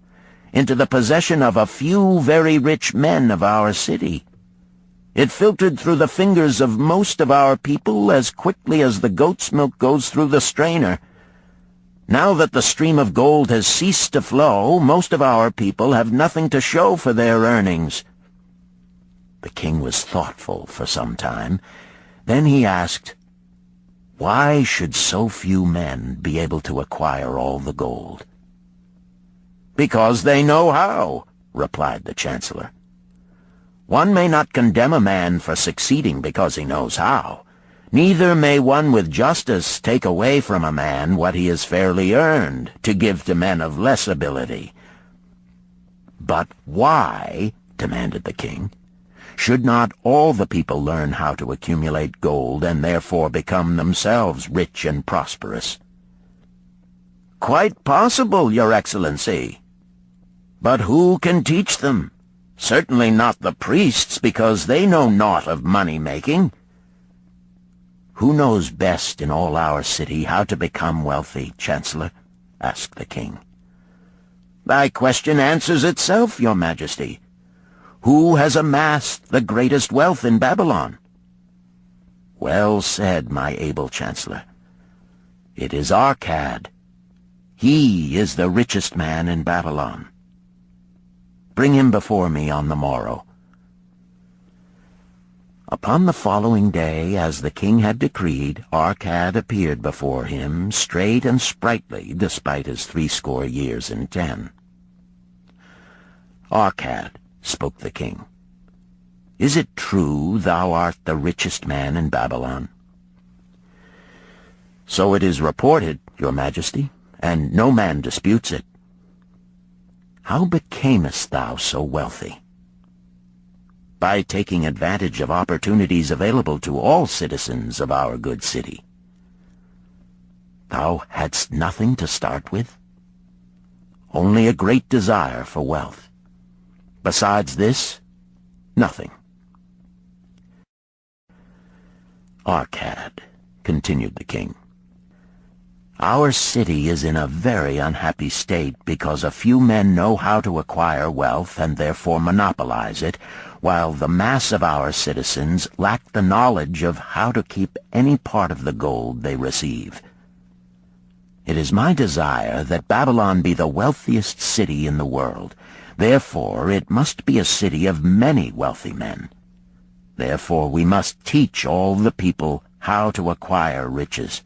"into the possession of a few very rich men of our city. It filtered through the fingers of most of our people as quickly as the goat's milk goes through the strainer. Now that the stream of gold has ceased to flow, most of our people have nothing to show for their earnings." The king was thoughtful for some time. Then he asked, "Why should so few men be able to acquire all the gold?" "Because they know how," replied the chancellor. "One may not condemn a man for succeeding because he knows how. Neither may one with justice take away from a man what he has fairly earned, to give to men of less ability." "But why," demanded the king, "should not all the people learn how to accumulate gold and therefore become themselves rich and prosperous?" "Quite possible, Your Excellency. But who can teach them? Certainly not the priests, because they know naught of money-making." "Who knows best in all our city how to become wealthy, Chancellor?" asked the king. "Thy question answers itself, Your Majesty. Who has amassed the greatest wealth in Babylon?" "Well said, my able chancellor. It is Arcad. He is the richest man in Babylon. Bring him before me on the morrow." Upon the following day, as the king had decreed, Arcad appeared before him, straight and sprightly, despite his 80 years and 10. "Arcad," spoke the king, "is it true thou art the richest man in Babylon?" "So it is reported, Your Majesty, and no man disputes it." "How becamest thou so wealthy?" "By taking advantage of opportunities available to all citizens of our good city." Thou hadst nothing to start with? Only a great desire for wealth. Besides this, nothing. Arcad, continued the king, our city is in a very unhappy state because a few men know how to acquire wealth and therefore monopolize it, while the mass of our citizens lack the knowledge of how to keep any part of the gold they receive. It is my desire that Babylon be the wealthiest city in the world. Therefore, it must be a city of many wealthy men. Therefore, we must teach all the people how to acquire riches.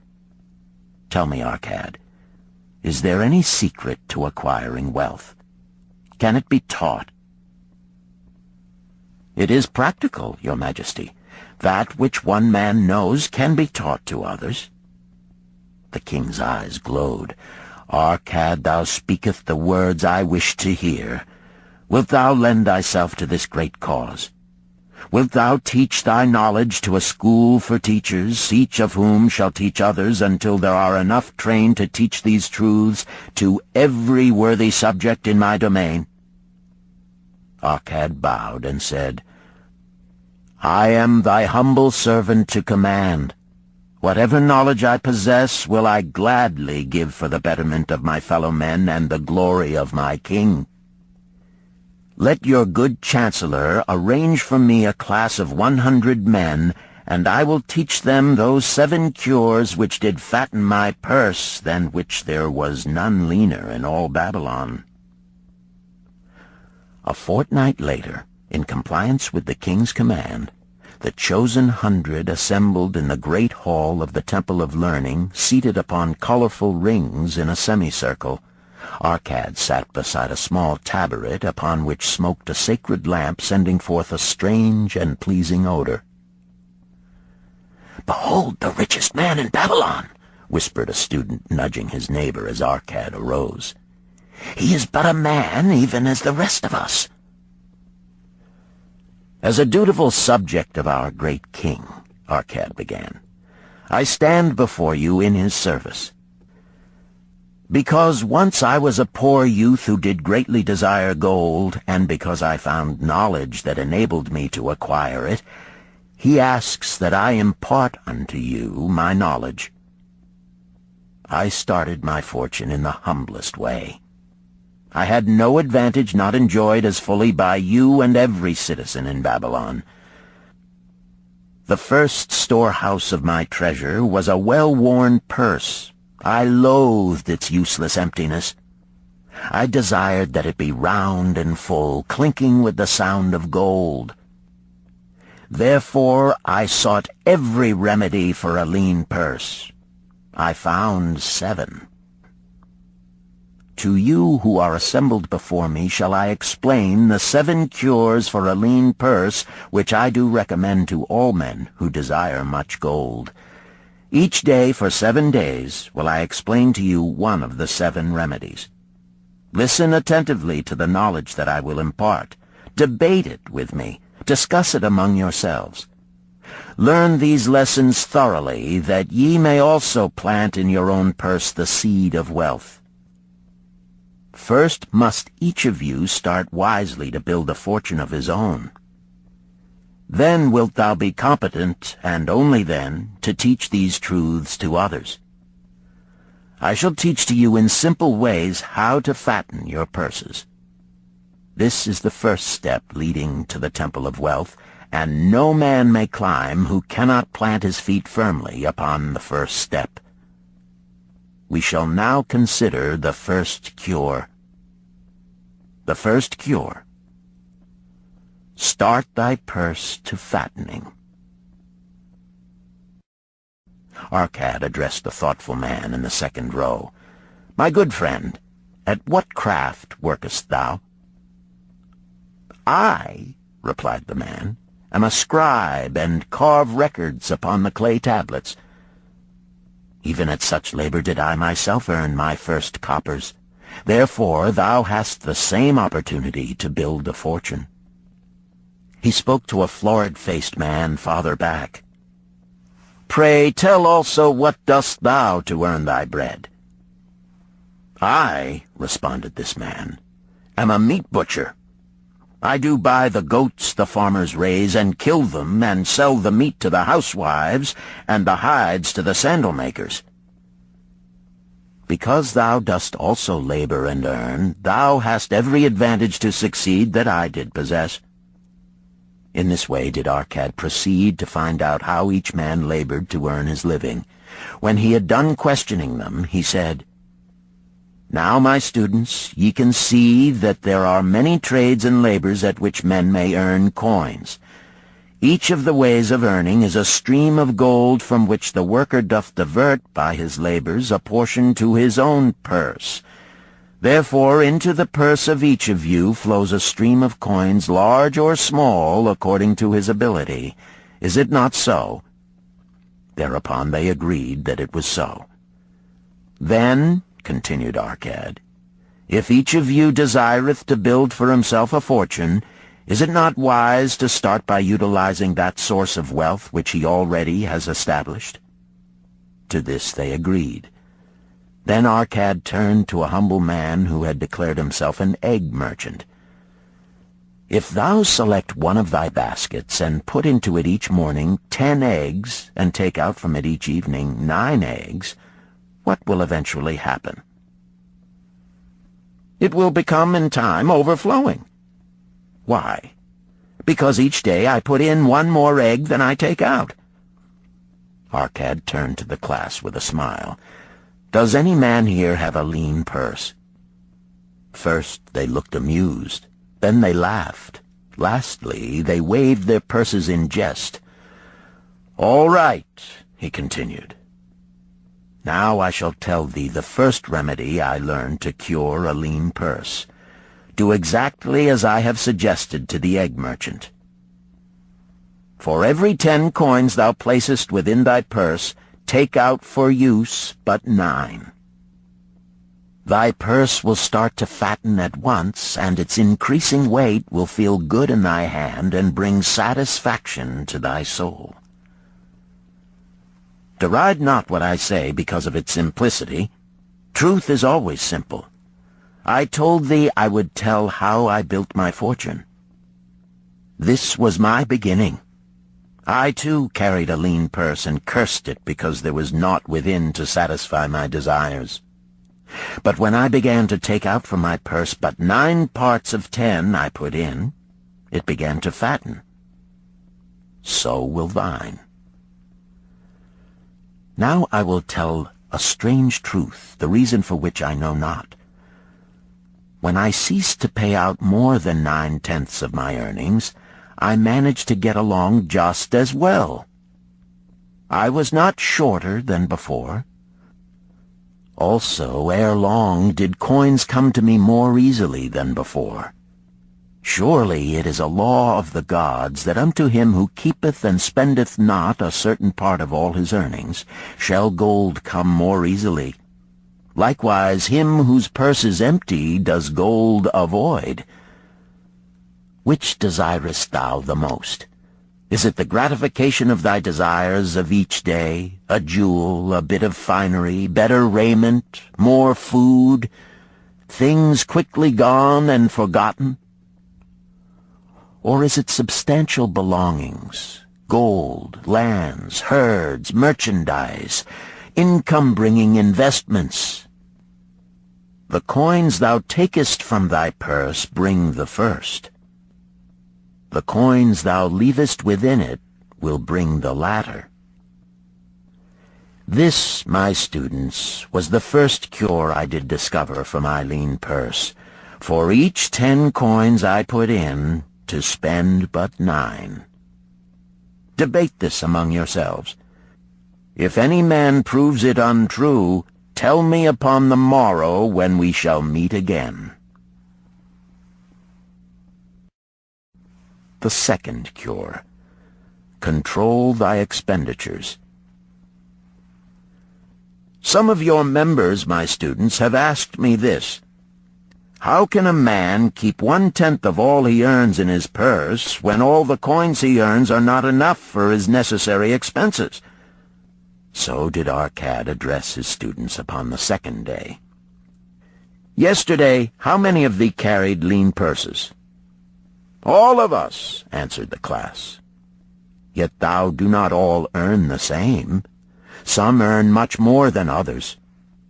Tell me, Arcad, is there any secret to acquiring wealth? Can it be taught? It is practical, Your Majesty. That which one man knows can be taught to others. The king's eyes glowed. Arcad, thou speakest the words I wish to hear. Wilt thou lend thyself to this great cause? Wilt thou teach thy knowledge to a school for teachers, each of whom shall teach others until there are enough trained to teach these truths to every worthy subject in my domain? Arcad bowed and said, I am thy humble servant to command. Whatever knowledge I possess will I gladly give for the betterment of my fellow men and the glory of my king. Let your good chancellor arrange for me a class of 100 men, and I will teach them those 7 cures which did fatten my purse, than which there was none leaner in all Babylon. A fortnight later, in compliance with the king's command, the chosen 100 assembled in the great hall of the Temple of Learning, seated upon colorful rings in a semicircle. Arcad sat beside a small taboret upon which smoked a sacred lamp, sending forth a strange and pleasing odor. "Behold the richest man in Babylon," whispered a student, nudging his neighbor as Arcad arose. "He is but a man, even as the rest of us." "As a dutiful subject of our great king," Arcad began, "I stand before you in his service. Because once I was a poor youth who did greatly desire gold, and because I found knowledge that enabled me to acquire it, he asks that I impart unto you my knowledge. I started my fortune in the humblest way. I had no advantage not enjoyed as fully by you and every citizen in Babylon. The first storehouse of my treasure was a well-worn purse. I loathed its useless emptiness. I desired that it be round and full, clinking with the sound of gold. Therefore I sought every remedy for a lean purse. I found 7. To you who are assembled before me shall I explain the 7 cures for a lean purse, which I do recommend to all men who desire much gold. Each day for 7 days will I explain to you one of the 7 remedies. Listen attentively to the knowledge that I will impart. Debate it with me. Discuss it among yourselves. Learn these lessons thoroughly, that ye may also plant in your own purse the seed of wealth. First must each of you start wisely to build a fortune of his own. Then wilt thou be competent, and only then, to teach these truths to others. I shall teach to you in simple ways how to fatten your purses. This is the first step leading to the Temple of Wealth, and no man may climb who cannot plant his feet firmly upon the first step. We shall now consider the first cure. The first cure. Start thy purse to fattening. Arcad addressed the thoughtful man in the second row. My good friend, at what craft workest thou? I, replied the man, am a scribe, and carve records upon the clay tablets. Even at such labor did I myself earn my first coppers. Therefore thou hast the same opportunity to build a fortune. He spoke to a florid-faced man farther back. Pray tell also what dost thou to earn thy bread? I, responded this man, am a meat butcher. I do buy the goats the farmers raise, and kill them, and sell the meat to the housewives, and the hides to the sandal makers. Because thou dost also labor and earn, thou hast every advantage to succeed that I did possess. In this way did Arcad proceed to find out how each man labored to earn his living. When he had done questioning them, he said, Now, my students, ye can see that there are many trades and labors at which men may earn coins. Each of the ways of earning is a stream of gold from which the worker doth divert by his labors a portion to his own purse. Therefore into the purse of each of you flows a stream of coins, large or small, according to his ability. Is it not so? Thereupon they agreed that it was so. Then, continued Arcad, if each of you desireth to build for himself a fortune, is it not wise to start by utilizing that source of wealth which he already has established? To this they agreed. Then Arcad turned to a humble man who had declared himself an egg merchant. If thou select one of thy baskets, and put into it each morning 10 eggs, and take out from it each evening 9 eggs, what will eventually happen? It will become in time overflowing. Why? Because each day I put in 1 more egg than I take out. Arcad turned to the class with a smile. Does any man here have a lean purse? First they looked amused, then they laughed. Lastly, they waved their purses in jest. All right, he continued. Now I shall tell thee the first remedy I learned to cure a lean purse. Do exactly as I have suggested to the egg merchant. For every 10 coins thou placest within thy purse, take out for use but 9. Thy purse will start to fatten at once, and its increasing weight will feel good in thy hand and bring satisfaction to thy soul. Deride not what I say because of its simplicity. Truth is always simple. I told thee I would tell how I built my fortune. This was my beginning. I, too, carried a lean purse and cursed it because there was naught within to satisfy my desires. But when I began to take out from my purse but 9 parts of 10 I put in, it began to fatten. So will thine. Now I will tell a strange truth, the reason for which I know not. When I ceased to pay out more than 9/10 of my earnings, I managed to get along just as well. I was not shorter than before. Also, ere long did coins come to me more easily than before. Surely it is a law of the gods that unto him who keepeth and spendeth not a certain part of all his earnings shall gold come more easily. Likewise him whose purse is empty does gold avoid. Which desirest thou the most? Is it the gratification of thy desires of each day, a jewel, a bit of finery, better raiment, more food, things quickly gone and forgotten? Or is it substantial belongings, gold, lands, herds, merchandise, income-bringing investments? The coins thou takest from thy purse bring the first. The coins thou leavest within it will bring the latter. This, my students, was the first cure I did discover for my lean purse. For each 10 coins I put in, to spend but 9. Debate this among yourselves. If any man proves it untrue, tell me upon the morrow when we shall meet again. The second cure. Control thy expenditures. Some of your members, my students, have asked me this. How can a man keep 1/10 of all he earns in his purse when all the coins he earns are not enough for his necessary expenses? So did Arcad address his students upon the second day. "Yesterday, how many of thee carried lean purses?" "All of us," answered the class. "Yet thou do not all earn the same. Some earn much more than others.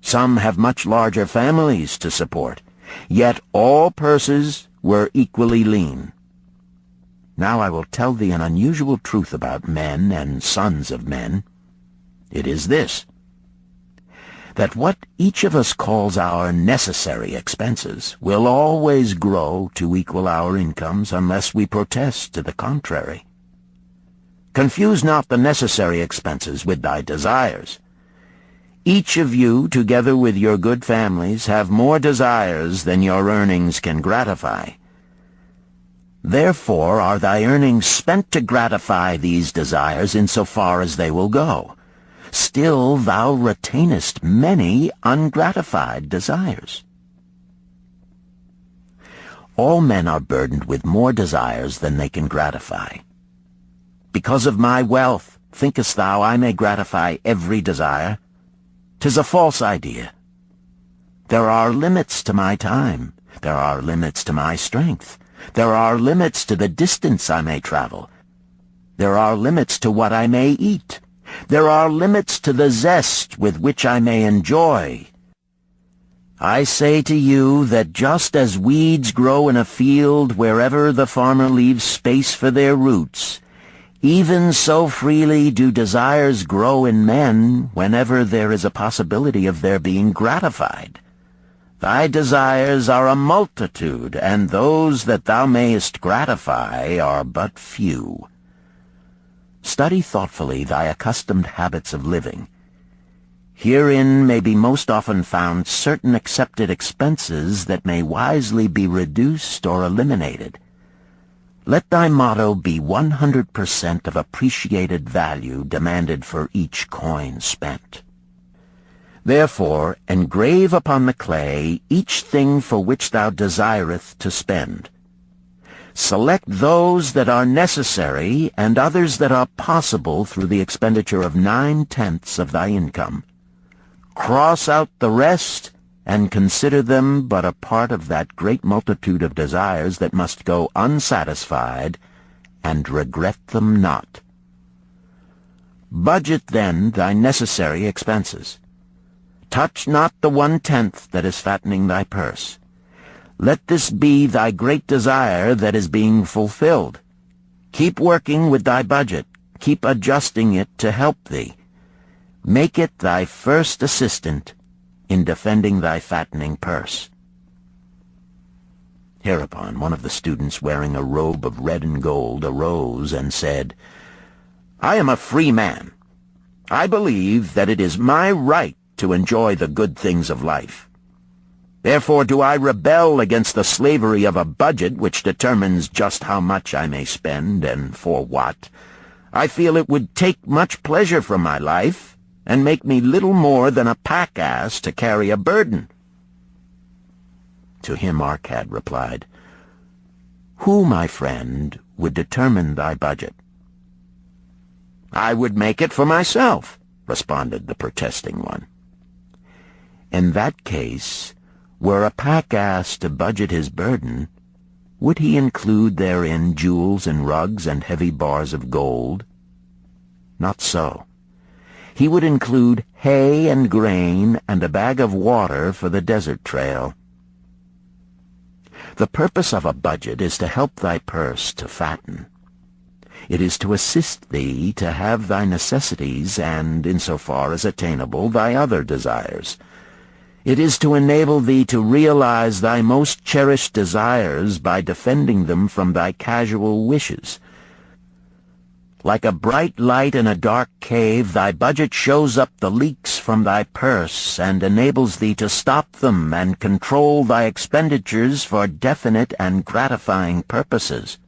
Some have much larger families to support. Yet all purses were equally lean. Now I will tell thee an unusual truth about men and sons of men. It is this, that what each of us calls our necessary expenses will always grow to equal our incomes unless we protest to the contrary. Confuse not the necessary expenses with thy desires. Each of you, together with your good families, have more desires than your earnings can gratify. Therefore are thy earnings spent to gratify these desires in so far as they will go. Still thou retainest many ungratified desires. All men are burdened with more desires than they can gratify. Because of my wealth, thinkest thou I may gratify every desire? 'Tis a false idea. There are limits to my time. There are limits to my strength. There are limits to the distance I may travel. There are limits to what I may eat. There are limits to the zest with which I may enjoy. I say to you that just as weeds grow in a field wherever the farmer leaves space for their roots, even so freely do desires grow in men whenever there is a possibility of their being gratified. Thy desires are a multitude, and those that thou mayest gratify are but few. Study thoughtfully thy accustomed habits of living. Herein may be most often found certain accepted expenses that may wisely be reduced or eliminated. Let thy motto be 100% of appreciated value demanded for each coin spent. Therefore engrave upon the clay each thing for which thou desireth to spend. Select those that are necessary and others that are possible through the expenditure of 9/10 of thy income. Cross out the rest and consider them but a part of that great multitude of desires that must go unsatisfied, and regret them not. Budget then thy necessary expenses. Touch not the 1/10 that is fattening thy purse. Let this be thy great desire that is being fulfilled. Keep working with thy budget. Keep adjusting it to help thee. Make it thy first assistant in defending thy fattening purse. Hereupon one of the students, wearing a robe of red and gold, arose and said, "I am a free man. I believe that it is my right to enjoy the good things of life. Therefore do I rebel against the slavery of a budget which determines just how much I may spend and for what. I feel it would take much pleasure from my life and make me little more than a pack-ass to carry a burden." To him Arcad replied, "Who, my friend, would determine thy budget?" "I would make it for myself," responded the protesting one. "In that case, were a pack-ass to budget his burden, would he include therein jewels and rugs and heavy bars of gold? Not so. He would include hay and grain and a bag of water for the desert trail. The purpose of a budget is to help thy purse to fatten. It is to assist thee to have thy necessities and, insofar as attainable, thy other desires. It is to enable thee to realize thy most cherished desires by defending them from thy casual wishes. Like a bright light in a dark cave, thy budget shows up the leaks from thy purse and enables thee to stop them and control thy expenditures for definite and gratifying purposes.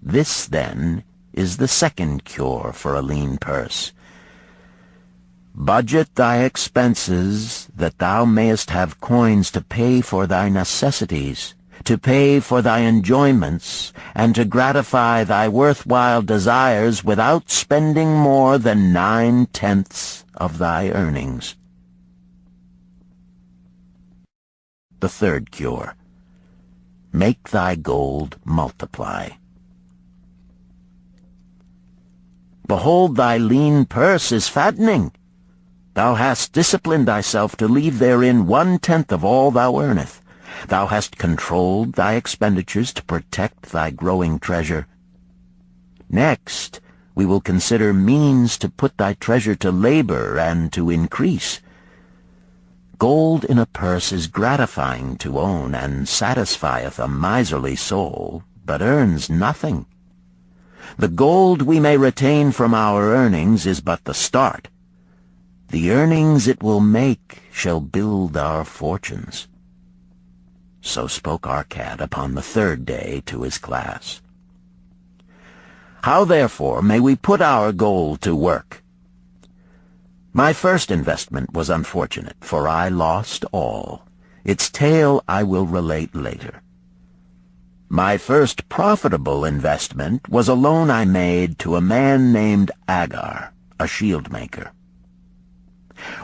This, then, is the second cure for a lean purse. Budget thy expenses, that thou mayest have coins to pay for thy necessities, to pay for thy enjoyments, and to gratify thy worthwhile desires without spending more than 9/10 of thy earnings. The third cure. Make thy gold multiply. Behold, thy lean purse is fattening. Thou hast disciplined thyself to leave therein 1/10 of all thou earnest. Thou hast controlled thy expenditures to protect thy growing treasure. Next, we will consider means to put thy treasure to labor and to increase. Gold in a purse is gratifying to own, and satisfieth a miserly soul, but earns nothing. The gold we may retain from our earnings is but the start. The earnings it will make shall build our fortunes. So spoke our cat upon the third day to his class. How, therefore, may we put our gold to work? My first investment was unfortunate, for I lost all. Its tale I will relate later. My first profitable investment was a loan I made to a man named Agar, a shield maker.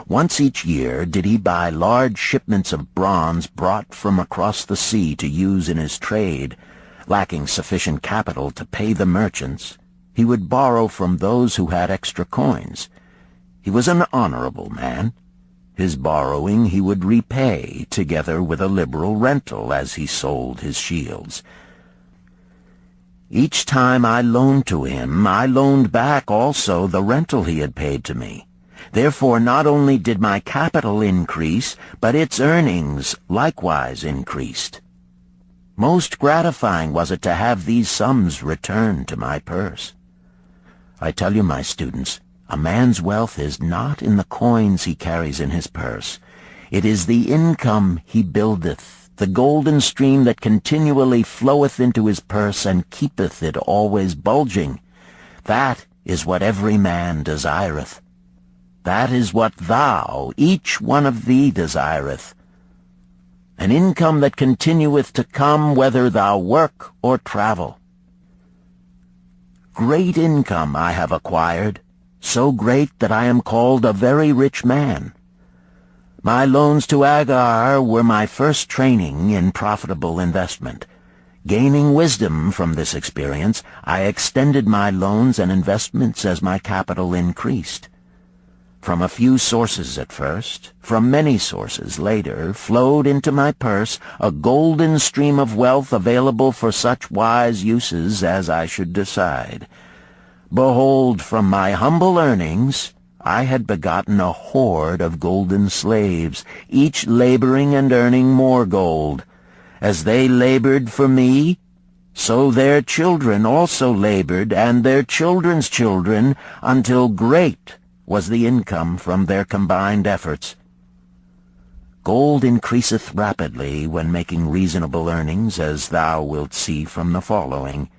Once each year did he buy large shipments of bronze brought from across the sea to use in his trade. Lacking sufficient capital to pay the merchants, he would borrow from those who had extra coins. He was an honorable man. His borrowing he would repay, together with a liberal rental as he sold his shields. Each time I loaned to him, I loaned back also the rental he had paid to me. Therefore not only did my capital increase, but its earnings likewise increased. Most gratifying was it to have these sums returned to my purse. I tell you, my students, a man's wealth is not in the coins he carries in his purse. It is the income he buildeth, the golden stream that continually floweth into his purse and keepeth it always bulging. That is what every man desireth. That is what thou, each one of thee, desireth. An income that continueth to come whether thou work or travel. Great income I have acquired, so great that I am called a very rich man. My loans to Agar were my first training in profitable investment. Gaining wisdom from this experience, I extended my loans and investments as my capital increased. From a few sources at first, from many sources later, flowed into my purse a golden stream of wealth available for such wise uses as I should decide. Behold, from my humble earnings, I had begotten a horde of golden slaves, each laboring and earning more gold. As they labored for me, so their children also labored, and their children's children, until great was the income from their combined efforts. Gold increaseth rapidly when making reasonable earnings, as thou wilt see from the following.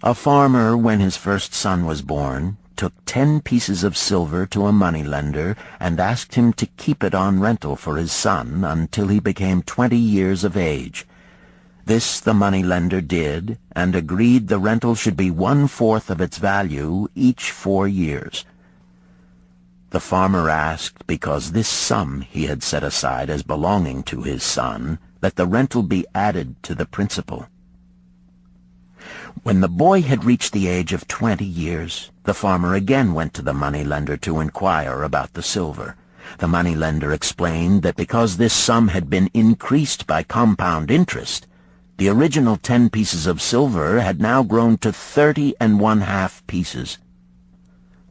A farmer, when his first son was born, took 10 pieces of silver to a moneylender and asked him to keep it on rental for his son until he became 20 years of age. This the moneylender did, and agreed the rental should be 1/4 of its value each 4 years. The farmer asked, because this sum he had set aside as belonging to his son, that the rental be added to the principal. When the boy had reached the age of 20 years, the farmer again went to the moneylender to inquire about the silver. The moneylender explained that because this sum had been increased by compound interest, the original 10 pieces of silver had now grown to 30½ pieces.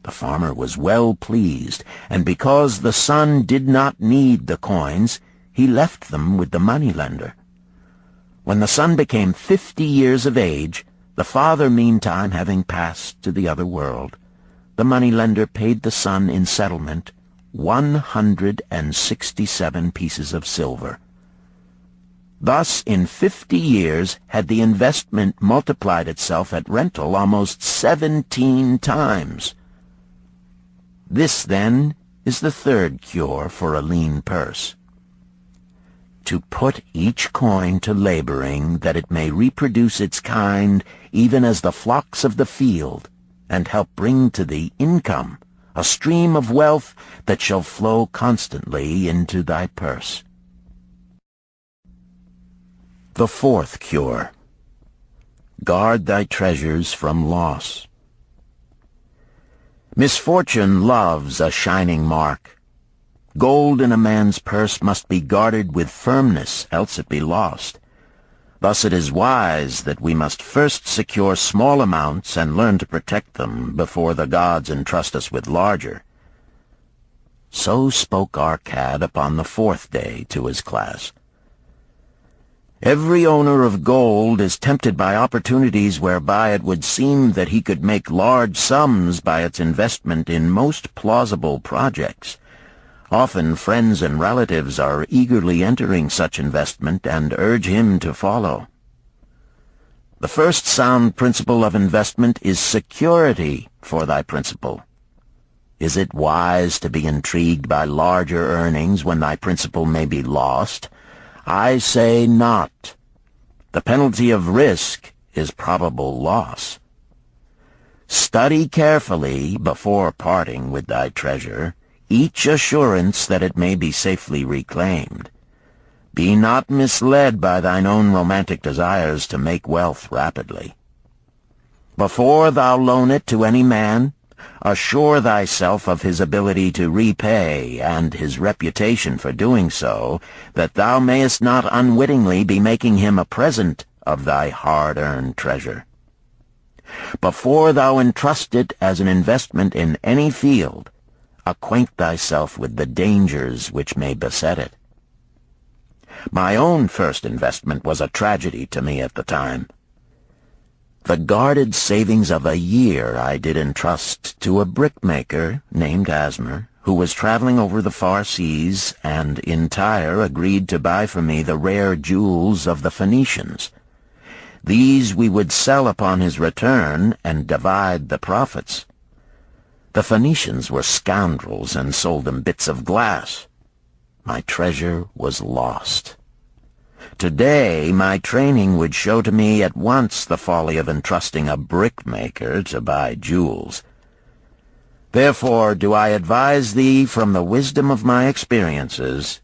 The farmer was well pleased, and because the son did not need the coins, he left them with the moneylender. When the son became 50 years of age, the father meantime having passed to the other world, the moneylender paid the son in settlement 167 pieces of silver. Thus, in 50 years, had the investment multiplied itself at rental almost 17 times. This, then, is the third cure for a lean purse. to put each coin to laboring, that it may reproduce its kind, even as the flocks of the field, and help bring to thee income, a stream of wealth that shall flow constantly into thy purse. The fourth cure. Guard thy treasures from loss. Misfortune loves a shining mark. Gold in a man's purse must be guarded with firmness, else it be lost. Thus it is wise that we must first secure small amounts and learn to protect them before the gods entrust us with larger. So spoke our cad upon the fourth day to his class. Every owner of gold is tempted by opportunities whereby it would seem that he could make large sums by its investment in most plausible projects. Often friends and relatives are eagerly entering such investment and urge him to follow. The first sound principle of investment is security for thy principal. Is it wise to be intrigued by larger earnings when thy principal may be lost? I say not. The penalty of risk is probable loss. Study carefully, before parting with thy treasure, each assurance that it may be safely reclaimed. Be not misled by thine own romantic desires to make wealth rapidly. Before thou loan it to any man, assure thyself of his ability to repay and his reputation for doing so, that thou mayest not unwittingly be making him a present of thy hard-earned treasure. Before thou entrust it as an investment in any field, acquaint thyself with the dangers which may beset it. My own first investment was a tragedy to me at the time. The guarded savings of a year I did entrust to a brickmaker named Asmer, who was traveling over the far seas, and in Tyre agreed to buy for me the rare jewels of the Phoenicians. These we would sell upon his return and divide the profits. The Phoenicians were scoundrels and sold them bits of glass. My treasure was lost. Today, my training would show to me at once the folly of entrusting a brickmaker to buy jewels. Therefore do I advise thee from the wisdom of my experiences,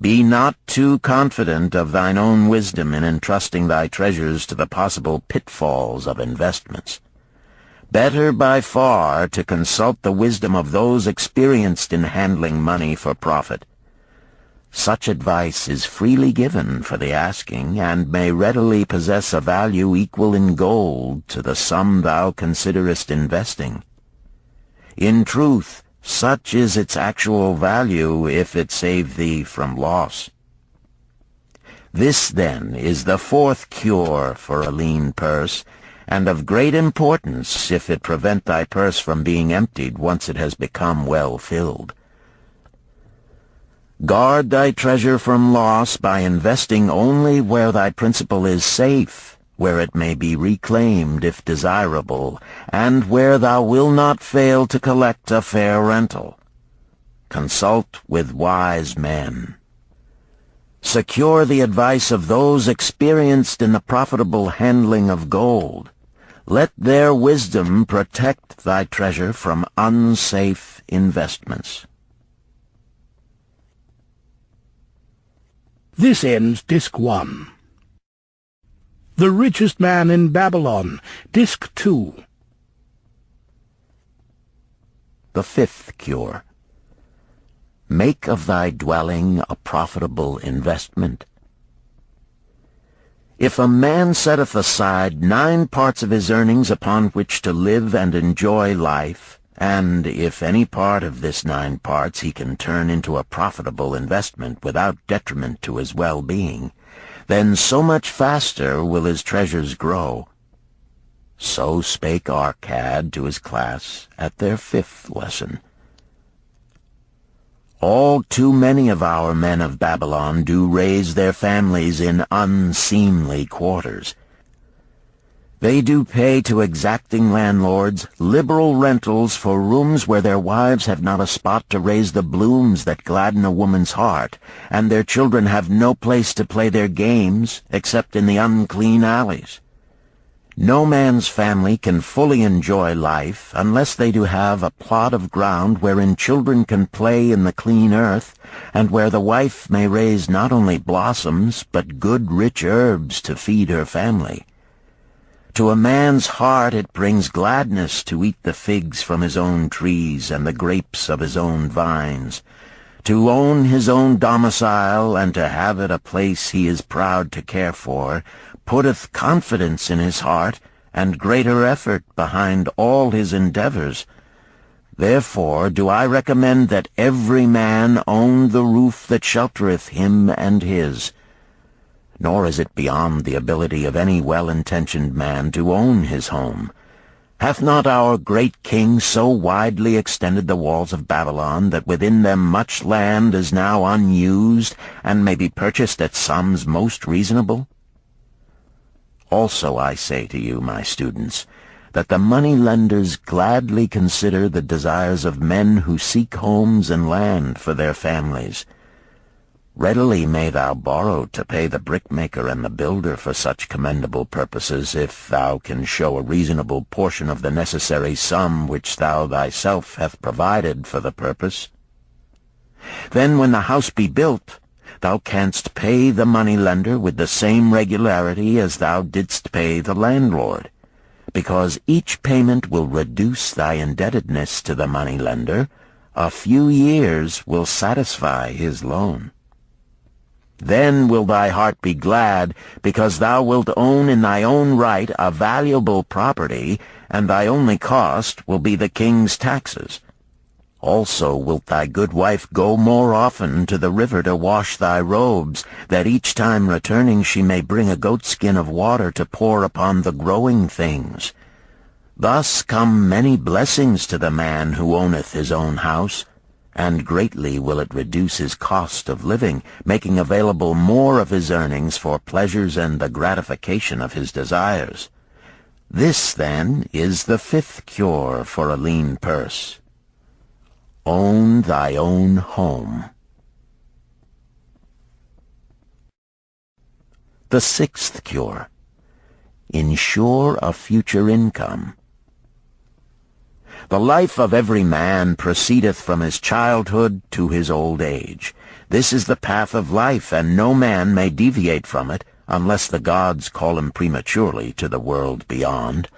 be not too confident of thine own wisdom in entrusting thy treasures to the possible pitfalls of investments. Better by far to consult the wisdom of those experienced in handling money for profit. Such advice is freely given for the asking, and may readily possess a value equal in gold to the sum thou considerest investing. In truth, such is its actual value if it save thee from loss. This, then, is the fourth cure for a lean purse, and of great importance if it prevent thy purse from being emptied once it has become well filled. Guard thy treasure from loss by investing only where thy principal is safe, where it may be reclaimed if desirable, and where thou wilt not fail to collect a fair rental. Consult with wise men. Secure the advice of those experienced in the profitable handling of gold. Let their wisdom protect thy treasure from unsafe investments. This ends Disc 1. The Richest Man in Babylon, Disc 2. The fifth cure. Make of thy dwelling a profitable investment. If a man setteth aside 9 parts of his earnings upon which to live and enjoy life, and if any part of this 9 parts he can turn into a profitable investment without detriment to his well-being, then so much faster will his treasures grow. So spake our cad to his class at their 5th lesson. All too many of our men of Babylon do raise their families in unseemly quarters. They do pay to exacting landlords liberal rentals for rooms where their wives have not a spot to raise the blooms that gladden a woman's heart, and their children have no place to play their games except in the unclean alleys. No man's family can fully enjoy life unless they do have a plot of ground wherein children can play in the clean earth, and where the wife may raise not only blossoms but good rich herbs to feed her family. To a man's heart it brings gladness to eat the figs from his own trees and the grapes of his own vines, to own his own domicile and to have it a place he is proud to care for, putteth confidence in his heart and greater effort behind all his endeavors. Therefore do I recommend that every man own the roof that sheltereth him and his. Nor is it beyond the ability of any well-intentioned man to own his home. Hath not our great king so widely extended the walls of Babylon that within them much land is now unused, and may be purchased at sums most reasonable? Also I say to you, my students, that the money-lenders gladly consider the desires of men who seek homes and land for their families. Readily may thou borrow to pay the brickmaker and the builder for such commendable purposes, if thou can show a reasonable portion of the necessary sum which thou thyself hast provided for the purpose. Then when the house be built, thou canst pay the money-lender with the same regularity as thou didst pay the landlord, because each payment will reduce thy indebtedness to the money-lender. A few years will satisfy his loan. Then will thy heart be glad, because thou wilt own in thy own right a valuable property, and thy only cost will be the king's taxes. Also wilt thy good wife go more often to the river to wash thy robes, that each time returning she may bring a goatskin of water to pour upon the growing things. Thus come many blessings to the man who owneth his own house, and greatly will it reduce his cost of living, making available more of his earnings for pleasures and the gratification of his desires. This, then, is the fifth cure for a lean purse. Own thy own home. The sixth cure. Ensure a future income. The life of every man proceedeth from his childhood to his old age. This is the path of life, and no man may deviate from it, unless the gods call him prematurely to the world beyond.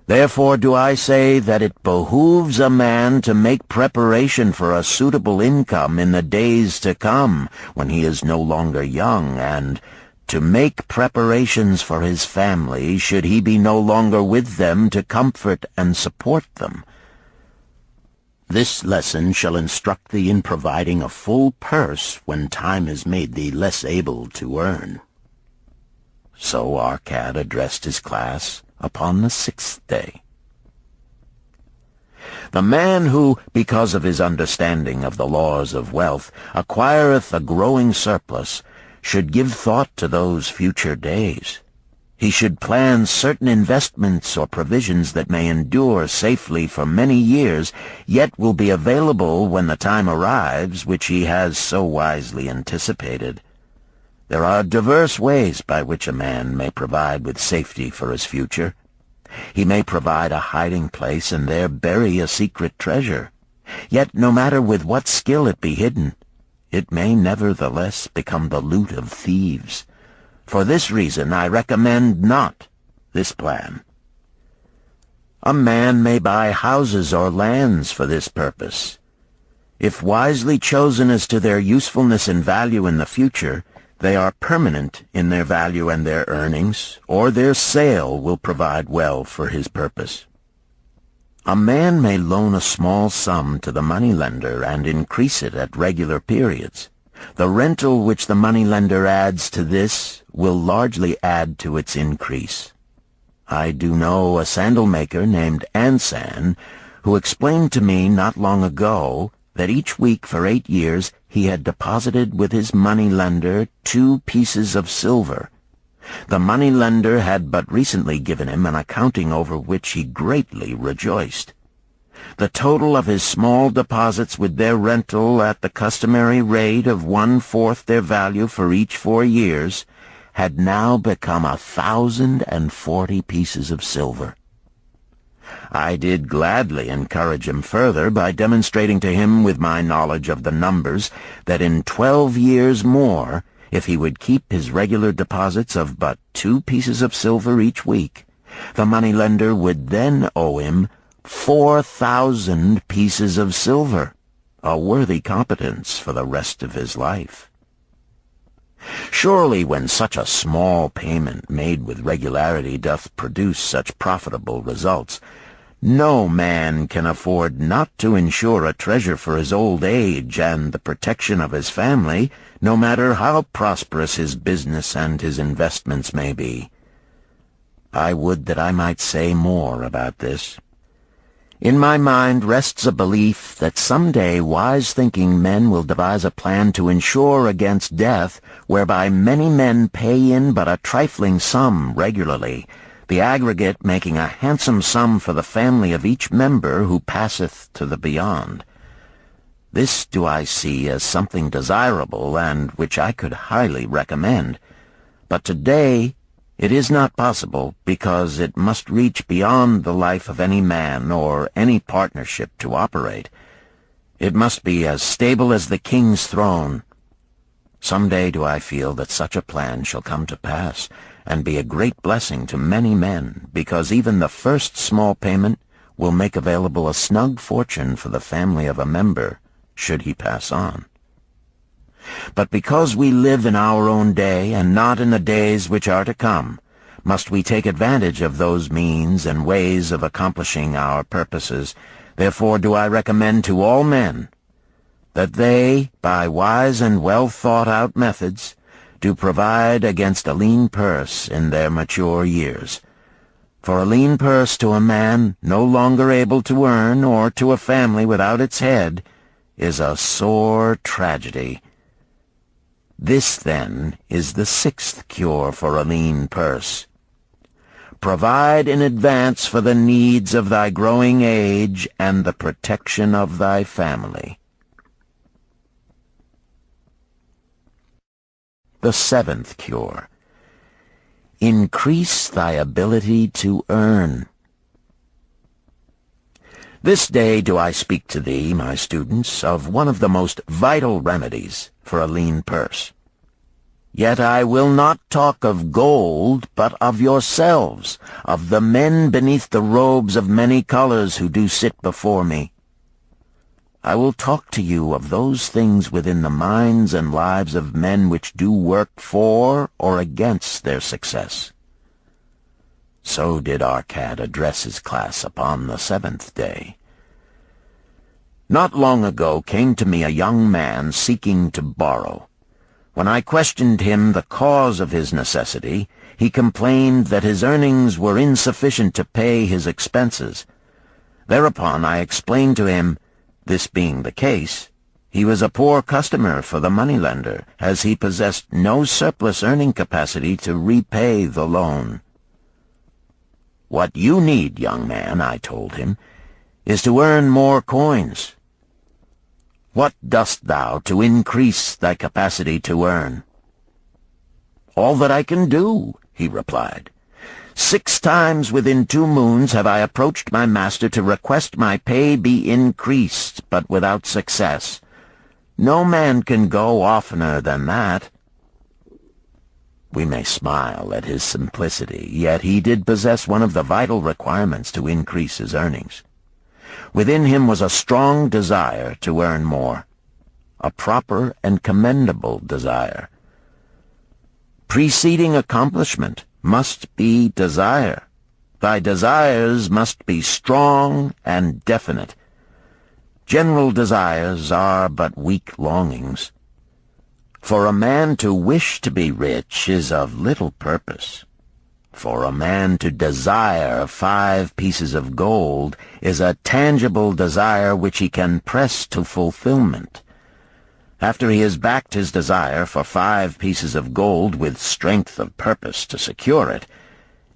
Therefore do I say that it behooves a man to make preparation for a suitable income in the days to come, when he is no longer young, and to make preparations for his family, should he be no longer with them to comfort and support them. This lesson shall instruct thee in providing a full purse when time has made thee less able to earn. So Arcad addressed his class upon the sixth day. The man who, because of his understanding of the laws of wealth, acquireth a growing surplus, should give thought to those future days. He should plan certain investments or provisions that may endure safely for many years, yet will be available when the time arrives which he has so wisely anticipated. There are diverse ways by which a man may provide with safety for his future. He may provide a hiding place and there bury a secret treasure. Yet no matter with what skill it be hidden, it may nevertheless become the loot of thieves. For this reason I recommend not this plan. A man may buy houses or lands for this purpose. If wisely chosen as to their usefulness and value in the future, they are permanent in their value and their earnings, or their sale will provide well for his purpose. A man may loan a small sum to the moneylender and increase it at regular periods. The rental which the moneylender adds to this will largely add to its increase. I do know a sandal-maker named Ansan, who explained to me not long ago that each week for 8 years he had deposited with his moneylender 2 pieces of silver. The moneylender had but recently given him an accounting over which he greatly rejoiced. The total of his small deposits with their rental at the customary rate of 1/4 their value for each 4 years had now become 1,040 pieces of silver. I did gladly encourage him further by demonstrating to him with my knowledge of the numbers that in 12 years more, if he would keep his regular deposits of but 2 pieces of silver each week, the moneylender would then owe him 4,000 pieces of silver, a worthy competence for the rest of his life. Surely when such a small payment made with regularity doth produce such profitable results, no man can afford not to insure a treasure for his old age and the protection of his family, no matter how prosperous his business and his investments may be. I would that I might say more about this. In my mind rests a belief that someday wise-thinking men will devise a plan to insure against death, whereby many men pay in but a trifling sum regularly, the aggregate making a handsome sum for the family of each member who passeth to the beyond. This do I see as something desirable, and which I could highly recommend. But today it is not possible, because it must reach beyond the life of any man or any partnership to operate. It must be as stable as the king's throne. Some day do I feel that such a plan shall come to pass, and be a great blessing to many men, because even the first small payment will make available a snug fortune for the family of a member, should he pass on. But because we live in our own day, and not in the days which are to come, must we take advantage of those means and ways of accomplishing our purposes. Therefore do I recommend to all men that they, by wise and well-thought-out methods, do provide against a lean purse in their mature years. For a lean purse to a man no longer able to earn, or to a family without its head, is a sore tragedy. This, then, is the 6th cure for a lean purse. Provide in advance for the needs of thy growing age and the protection of thy family. The 7th cure. Increase thy ability to earn. This day do I speak to thee, my students, of one of the most vital remedies for a lean purse. Yet I will not talk of gold, but of yourselves, of the men beneath the robes of many colors who do sit before me. I will talk to you of those things within the minds and lives of men which do work for or against their success. So did Arcad address his class upon the 7th day. Not long ago came to me a young man seeking to borrow. When I questioned him the cause of his necessity, he complained that his earnings were insufficient to pay his expenses. Thereupon I explained to him, this being the case, he was a poor customer for the moneylender, as he possessed no surplus earning capacity to repay the loan. What you need, young man, I told him, is to earn more coins. What dost thou to increase thy capacity to earn? All that I can do, he replied. 6 times within 2 moons have I approached my master to request my pay be increased, but without success. No man can go oftener than that. We may smile at his simplicity, yet he did possess one of the vital requirements to increase his earnings. Within him was a strong desire to earn more, a proper and commendable desire. Preceding accomplishment must be desire. Thy desires must be strong and definite. General desires are but weak longings. For a man to wish to be rich is of little purpose. For a man to desire 5 pieces of gold is a tangible desire which he can press to fulfillment. After he has backed his desire for 5 pieces of gold with strength of purpose to secure it,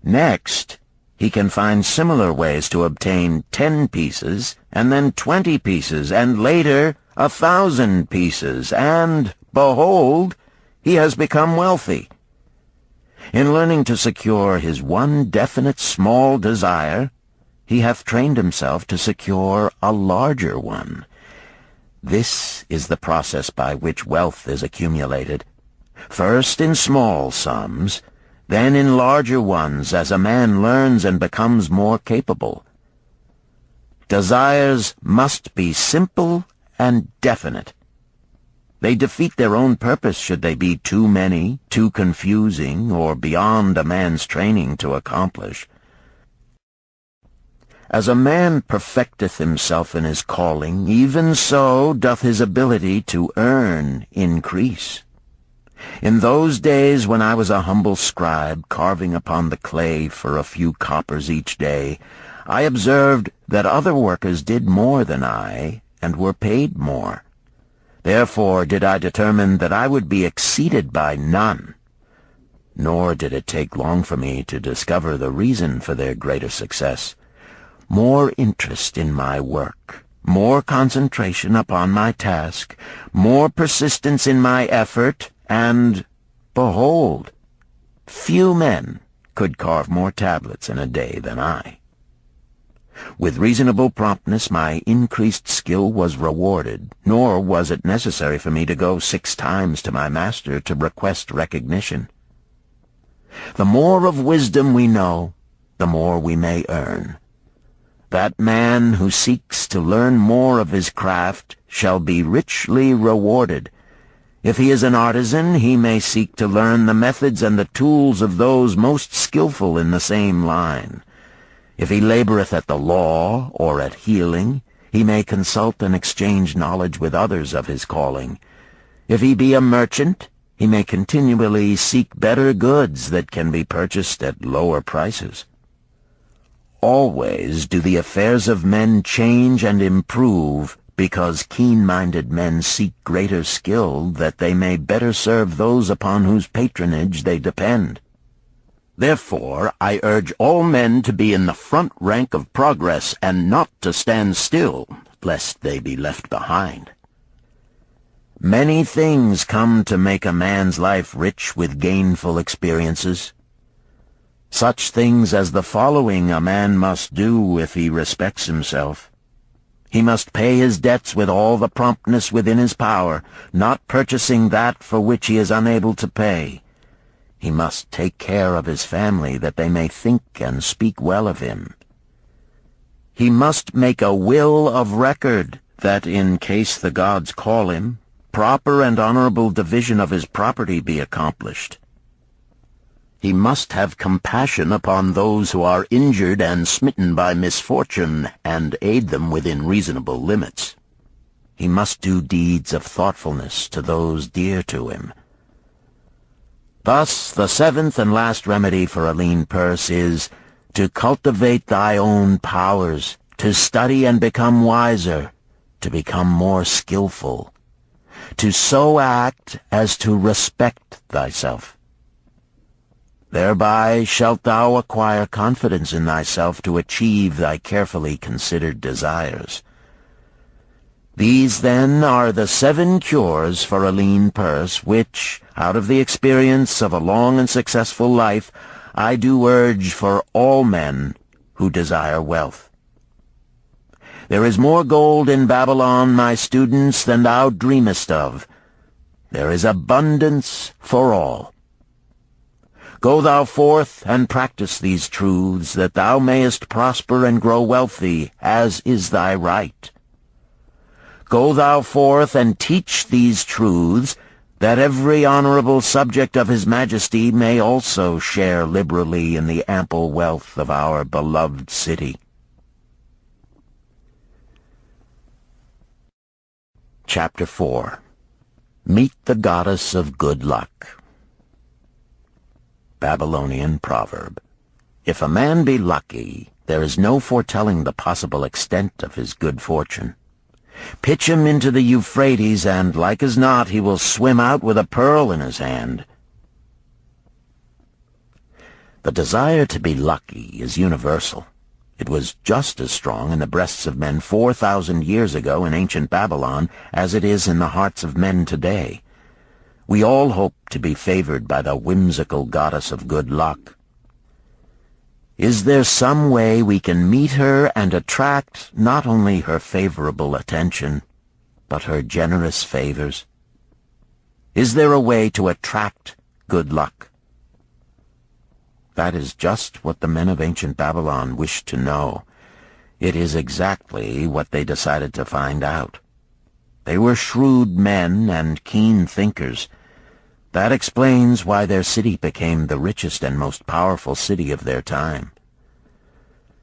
next he can find similar ways to obtain 10 pieces, and then 20 pieces, and later 1,000 pieces, and, behold, he has become wealthy. In learning to secure his one definite small desire, he hath trained himself to secure a larger one. This is the process by which wealth is accumulated, first in small sums, then in larger ones as a man learns and becomes more capable. Desires must be simple and definite. They defeat their own purpose should they be too many, too confusing, or beyond a man's training to accomplish. As a man perfecteth himself in his calling, even so doth his ability to earn increase. In those days when I was a humble scribe carving upon the clay for a few coppers each day, I observed that other workers did more than I, and were paid more. Therefore did I determine that I would be exceeded by none. Nor did it take long for me to discover the reason for their greater success. More interest in my work, more concentration upon my task, more persistence in my effort, and, behold, few men could carve more tablets in a day than I. With reasonable promptness my increased skill was rewarded, nor was it necessary for me to go 6 times to my master to request recognition. The more of wisdom we know, the more we may earn. That man who seeks to learn more of his craft shall be richly rewarded. If he is an artisan, he may seek to learn the methods and the tools of those most skillful in the same line. If he laboreth at the law or at healing, he may consult and exchange knowledge with others of his calling. If he be a merchant, he may continually seek better goods that can be purchased at lower prices. Always do the affairs of men change and improve, because keen-minded men seek greater skill that they may better serve those upon whose patronage they depend. Therefore I urge all men to be in the front rank of progress, and not to stand still, lest they be left behind. Many things come to make a man's life rich with gainful experiences. Such things as the following a man must do if he respects himself. He must pay his debts with all the promptness within his power, not purchasing that for which he is unable to pay. He must take care of his family, that they may think and speak well of him. He must make a will of record, that in case the gods call him, proper and honorable division of his property be accomplished. He must have compassion upon those who are injured and smitten by misfortune, and aid them within reasonable limits. He must do deeds of thoughtfulness to those dear to him. Thus, the 7th and last remedy for a lean purse is to cultivate thy own powers, to study and become wiser, to become more skillful, to so act as to respect thyself. Thereby shalt thou acquire confidence in thyself to achieve thy carefully considered desires. These, then, are the 7 cures for a lean purse, which, out of the experience of a long and successful life, I do urge for all men who desire wealth. There is more gold in Babylon, my students, than thou dreamest of. There is abundance for all. Go thou forth and practice these truths, that thou mayest prosper and grow wealthy, as is thy right. Go thou forth and teach these truths, that every honorable subject of his majesty may also share liberally in the ample wealth of our beloved city. Chapter 4. Meet the Goddess of Good Luck. Babylonian proverb. If a man be lucky, there is no foretelling the possible extent of his good fortune. Pitch him into the Euphrates, and like as not he will swim out with a pearl in his hand. The desire to be lucky is universal. It was just as strong in the breasts of men 4,000 years ago in ancient Babylon as it is in the hearts of men today. We all hope to be favored by the whimsical goddess of good luck. Is there some way we can meet her and attract not only her favorable attention, but her generous favors? Is there a way to attract good luck? That is just what the men of ancient Babylon wished to know. It is exactly what they decided to find out. They were shrewd men and keen thinkers. That explains why their city became the richest and most powerful city of their time.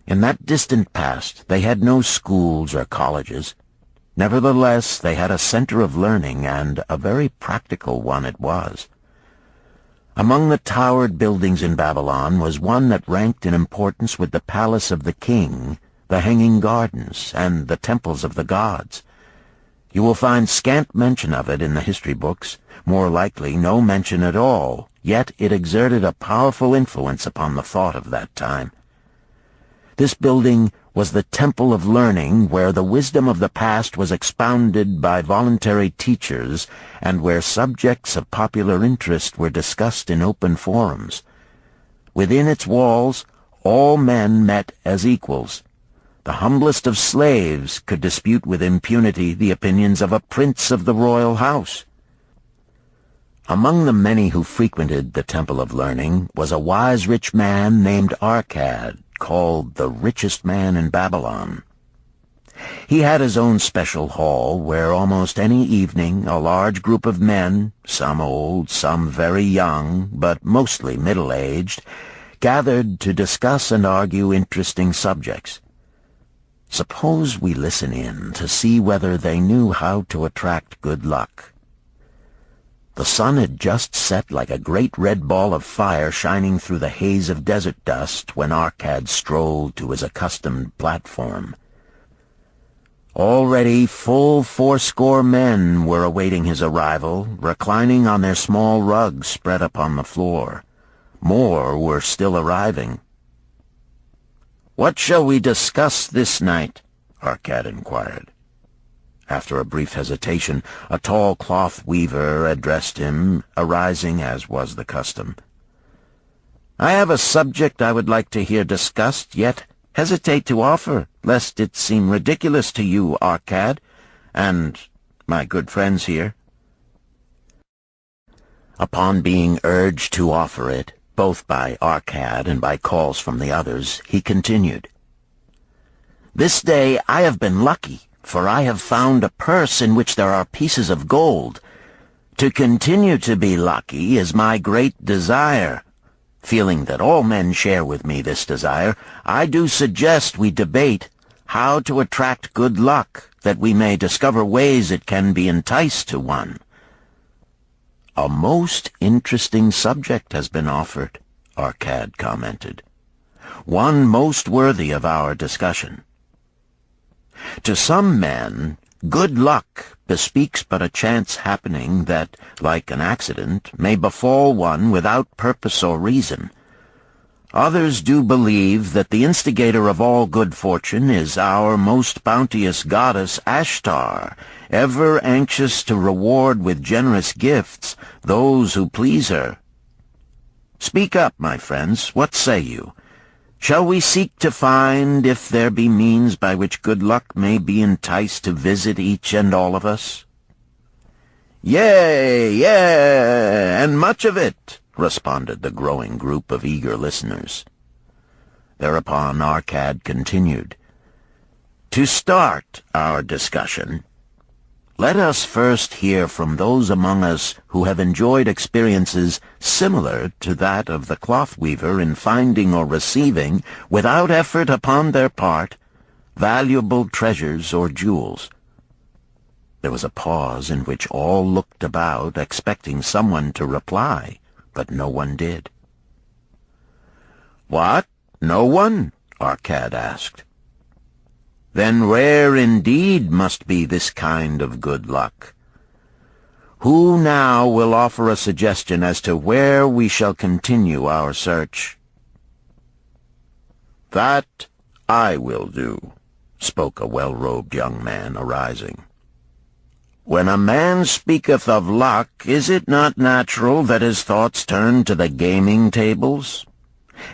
In that distant past, they had no schools or colleges. Nevertheless, they had a center of learning, and a very practical one it was. Among the towered buildings in Babylon was one that ranked in importance with the palace of the king, the hanging gardens, and the temples of the gods. You will find scant mention of it in the history books, more likely no mention at all, yet it exerted a powerful influence upon the thought of that time. This building was the temple of learning, where the wisdom of the past was expounded by voluntary teachers, and where subjects of popular interest were discussed in open forums. Within its walls, all men met as equals. The humblest of slaves could dispute with impunity the opinions of a prince of the royal house. Among the many who frequented the Temple of Learning was a wise rich man named Arcad, called the richest man in Babylon. He had his own special hall where almost any evening a large group of men, some old, some very young, but mostly middle-aged, gathered to discuss and argue interesting subjects. Suppose we listen in to see whether they knew how to attract good luck. The sun had just set like a great red ball of fire shining through the haze of desert dust when Arcad strolled to his accustomed platform. Already full 80 men were awaiting his arrival, reclining on their small rugs spread upon the floor. More were still arriving. "What shall we discuss this night?" Arcad inquired. After a brief hesitation, a tall cloth weaver addressed him, arising as was the custom. "I have a subject I would like to hear discussed, yet hesitate to offer, lest it seem ridiculous to you, Arcad, and my good friends here." Upon being urged to offer it, both by Arcad and by calls from the others, he continued, "This day I have been lucky, for I have found a purse in which there are pieces of gold. To continue to be lucky is my great desire. Feeling that all men share with me this desire, I do suggest we debate how to attract good luck, that we may discover ways it can be enticed to one." "A most interesting subject has been offered," Arcad commented. "One most worthy of our discussion. To some men, good luck bespeaks but a chance happening that, like an accident, may befall one without purpose or reason. Others do believe that the instigator of all good fortune is our most bounteous goddess Ashtar, ever anxious to reward with generous gifts those who please her. Speak up, my friends, what say you? Shall we seek to find if there be means by which good luck may be enticed to visit each and all of us?" "Yea, yea, and much of it," responded the growing group of eager listeners. Thereupon Arcad continued, "To start our discussion, let us first hear from those among us who have enjoyed experiences similar to that of the cloth weaver in finding or receiving, without effort upon their part, valuable treasures or jewels." There was a pause in which all looked about, expecting someone to reply, but no one did. "What? No one?" Arcad asked. Then rare indeed must be this kind of good luck. Who now will offer a suggestion as to where we shall continue our search?" "That I will do," spoke a well-robed young man, arising. "When a man speaketh of luck, is it not natural that his thoughts turn to the gaming tables?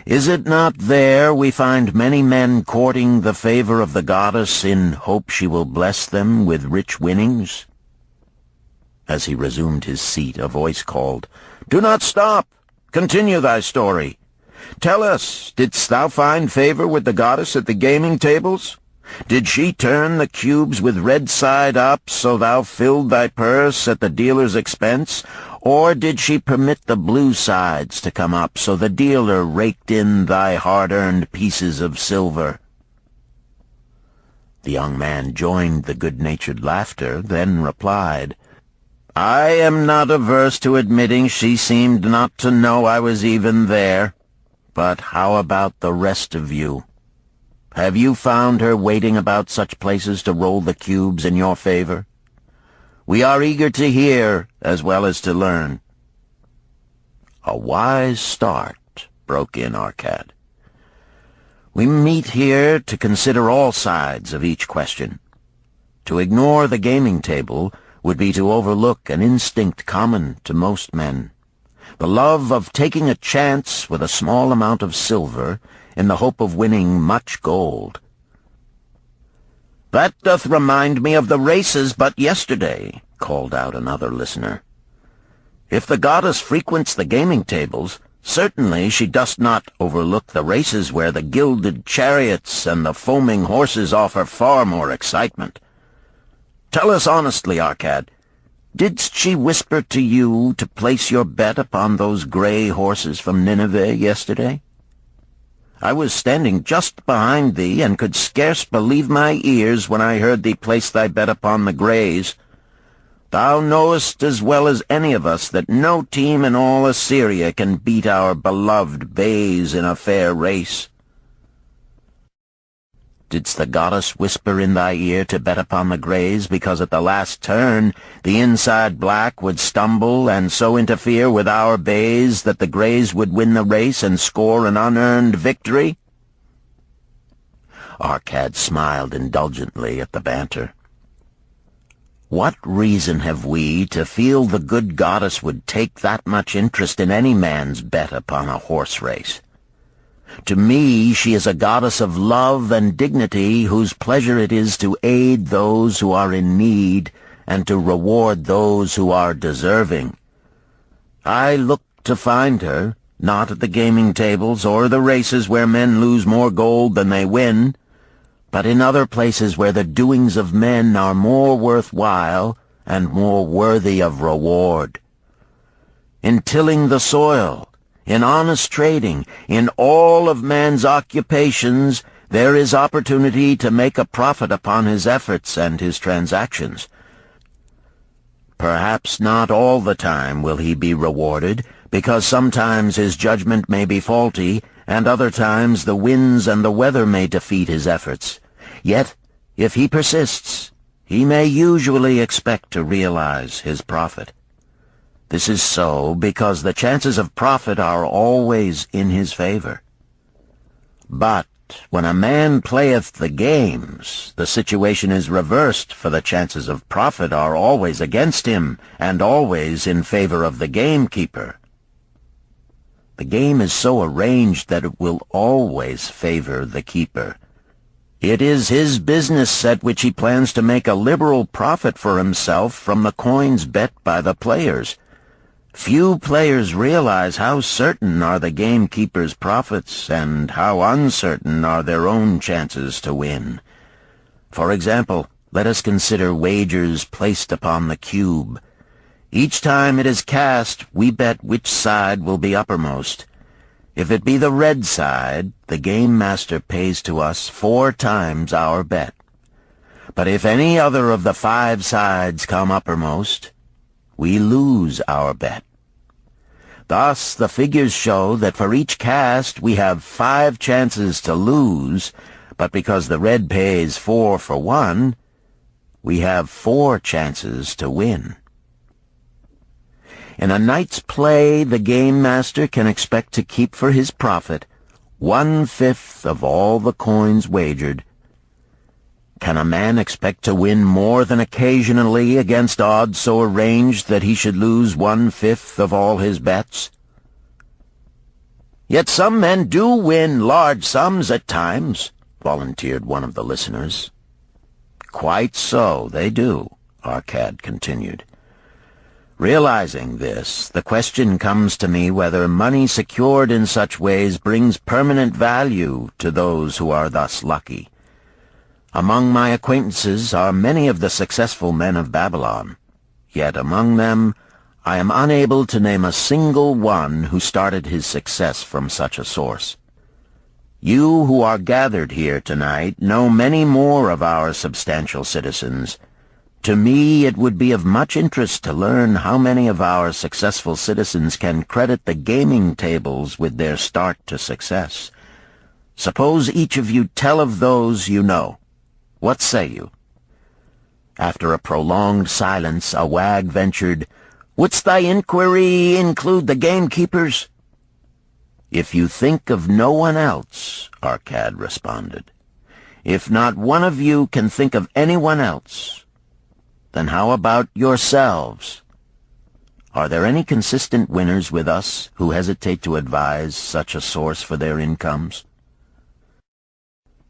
Is it not there we find many men courting the favor of the goddess in hope she will bless them with rich winnings?" As he resumed his seat, a voice called, "Do not stop! Continue thy story. Tell us, didst thou find favor with the goddess at the gaming tables? Did she turn the cubes with red side up, so thou filled thy purse at the dealer's expense? Or did she permit the blue sides to come up, so the dealer raked in thy hard-earned pieces of silver?" The young man joined the good-natured laughter, then replied, "I am not averse to admitting she seemed not to know I was even there. But how about the rest of you? Have you found her waiting about such places to roll the cubes in your favor? We are eager to hear as well as to learn." "A wise start," broke in Arcad. "We meet here to consider all sides of each question. To ignore the gaming table would be to overlook an instinct common to most men, the love of taking a chance with a small amount of silver in the hope of winning much gold." "That doth remind me of the races but yesterday," called out another listener. "If the goddess frequents the gaming tables, certainly she does not overlook the races where the gilded chariots and the foaming horses offer far more excitement. Tell us honestly, Arcad, didst she whisper to you to place your bet upon those gray horses from Nineveh yesterday? I was standing just behind thee, and could scarce believe my ears when I heard thee place thy bet upon the grays. Thou knowest as well as any of us that no team in all Assyria can beat our beloved bays in a fair race. Didst the goddess whisper in thy ear to bet upon the grays, because at the last turn the inside black would stumble and so interfere with our bays that the grays would win the race and score an unearned victory?" Arcad smiled indulgently at the banter. "What reason have we to feel the good goddess would take that much interest in any man's bet upon a horse race? To me she is a goddess of love and dignity, whose pleasure it is to aid those who are in need and to reward those who are deserving. I look to find her, not at the gaming tables or the races where men lose more gold than they win, but in other places where the doings of men are more worthwhile and more worthy of reward. In tilling the soil, in honest trading, in all of man's occupations, there is opportunity to make a profit upon his efforts and his transactions. Perhaps not all the time will he be rewarded, because sometimes his judgment may be faulty, and other times the winds and the weather may defeat his efforts. Yet, if he persists, he may usually expect to realize his profit. This is so because the chances of profit are always in his favor. But when a man playeth the games, the situation is reversed, for the chances of profit are always against him, and always in favor of the gamekeeper. The game is so arranged that it will always favor the keeper. It is his business at which he plans to make a liberal profit for himself from the coins bet by the players. Few players realize how certain are the gamekeeper's profits and how uncertain are their own chances to win. For example, let us consider wagers placed upon the cube. Each time it is cast, we bet which side will be uppermost. If it be the red side, the game master pays to us 4 times our bet. But if any other of the 5 sides come uppermost, we lose our bet. Thus, the figures show that for each cast we have 5 chances to lose, but because the red pays 4 for 1, we have 4 chances to win. In a night's play, the game master can expect to keep for his profit 1/5 of all the coins wagered. Can a man expect to win more than occasionally against odds so arranged that he should lose 1/5 of all his bets? Yet some men do win large sums at times, volunteered one of the listeners. Quite so, they do, Arcad continued. Realizing this, the question comes to me whether money secured in such ways brings permanent value to those who are thus lucky. Among my acquaintances are many of the successful men of Babylon, yet among them I am unable to name a single one who started his success from such a source. You who are gathered here tonight know many more of our substantial citizens. To me, it would be of much interest to learn how many of our successful citizens can credit the gaming tables with their start to success. Suppose each of you tell of those you know. What say you? After a prolonged silence, a wag ventured, "Wouldst thy inquiry include the gamekeepers?" "If you think of no one else," Arcad responded. "If not one of you can think of anyone else, then how about yourselves? Are there any consistent winners with us who hesitate to advise such a source for their incomes?"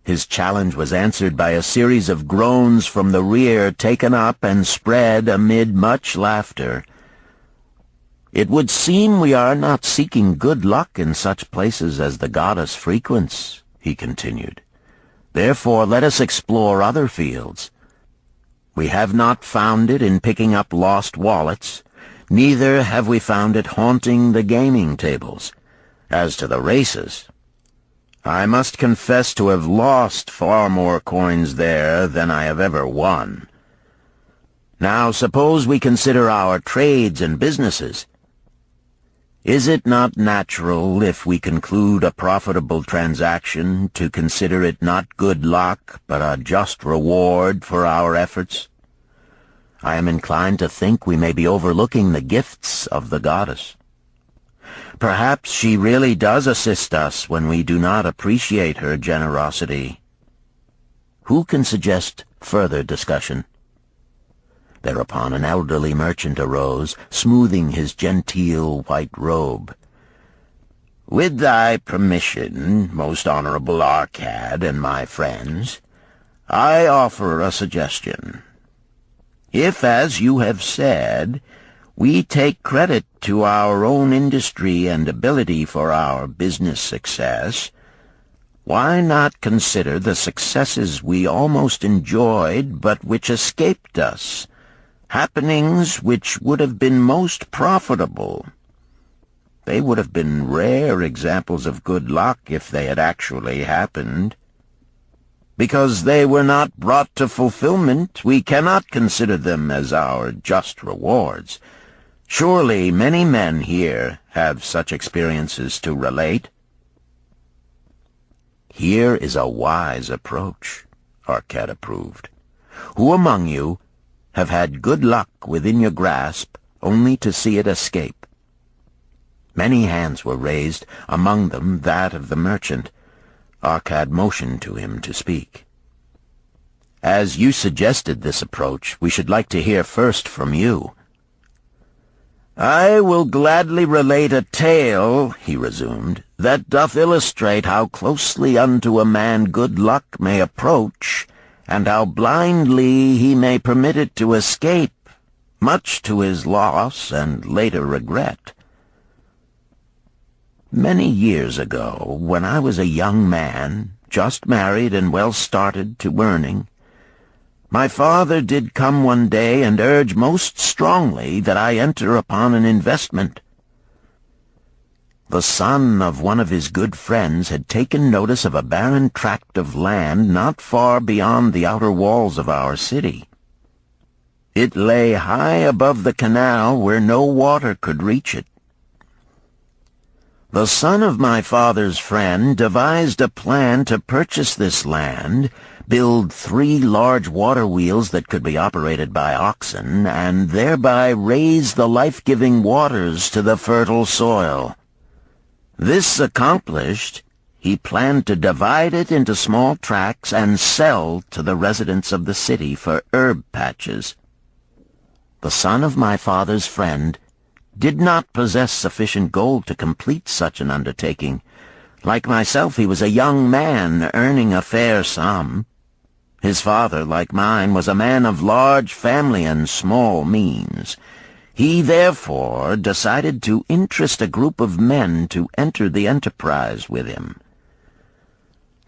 His challenge was answered by a series of groans from the rear, taken up and spread amid much laughter. "It would seem we are not seeking good luck in such places as the goddess frequents," he continued. "Therefore let us explore other fields. We have not found it in picking up lost wallets, neither have we found it haunting the gaming tables. As to the races, I must confess to have lost far more coins there than I have ever won. Now suppose we consider our trades and businesses. Is it not natural, if we conclude a profitable transaction, to consider it not good luck, but a just reward for our efforts? I am inclined to think we may be overlooking the gifts of the goddess. Perhaps she really does assist us when we do not appreciate her generosity. Who can suggest further discussion? Thereupon an elderly merchant arose, smoothing his genteel white robe. "With thy permission, most honorable Arcad and my friends, I offer a suggestion. If, as you have said, we take credit to our own industry and ability for our business success, why not consider the successes we almost enjoyed but which escaped us, happenings which would have been most profitable? They would have been rare examples of good luck if they had actually happened. Because they were not brought to fulfillment, we cannot consider them as our just rewards. Surely many men here have such experiences to relate." "Here is a wise approach," Arcad approved. "Who among you have had good luck within your grasp only to see it escape?" Many hands were raised, among them that of the merchant. Arcad motioned to him to speak. "As you suggested this approach, we should like to hear first from you." "I will gladly relate a tale," he resumed, "that doth illustrate how closely unto a man good luck may approach, and how blindly he may permit it to escape, much to his loss and later regret. Many years ago, when I was a young man, just married and well started to earning, my father did come one day and urge most strongly that I enter upon an investment. The son of one of his good friends had taken notice of a barren tract of land not far beyond the outer walls of our city. It lay high above the canal where no water could reach it. The son of my father's friend devised a plan to purchase this land, build 3 large water wheels that could be operated by oxen, and thereby raise the life-giving waters to the fertile soil. This accomplished, he planned to divide it into small tracts and sell to the residents of the city for herb patches. The son of my father's friend did not possess sufficient gold to complete such an undertaking. Like myself, he was a young man earning a fair sum. His father, like mine, was a man of large family and small means. He therefore decided to interest a group of men to enter the enterprise with him.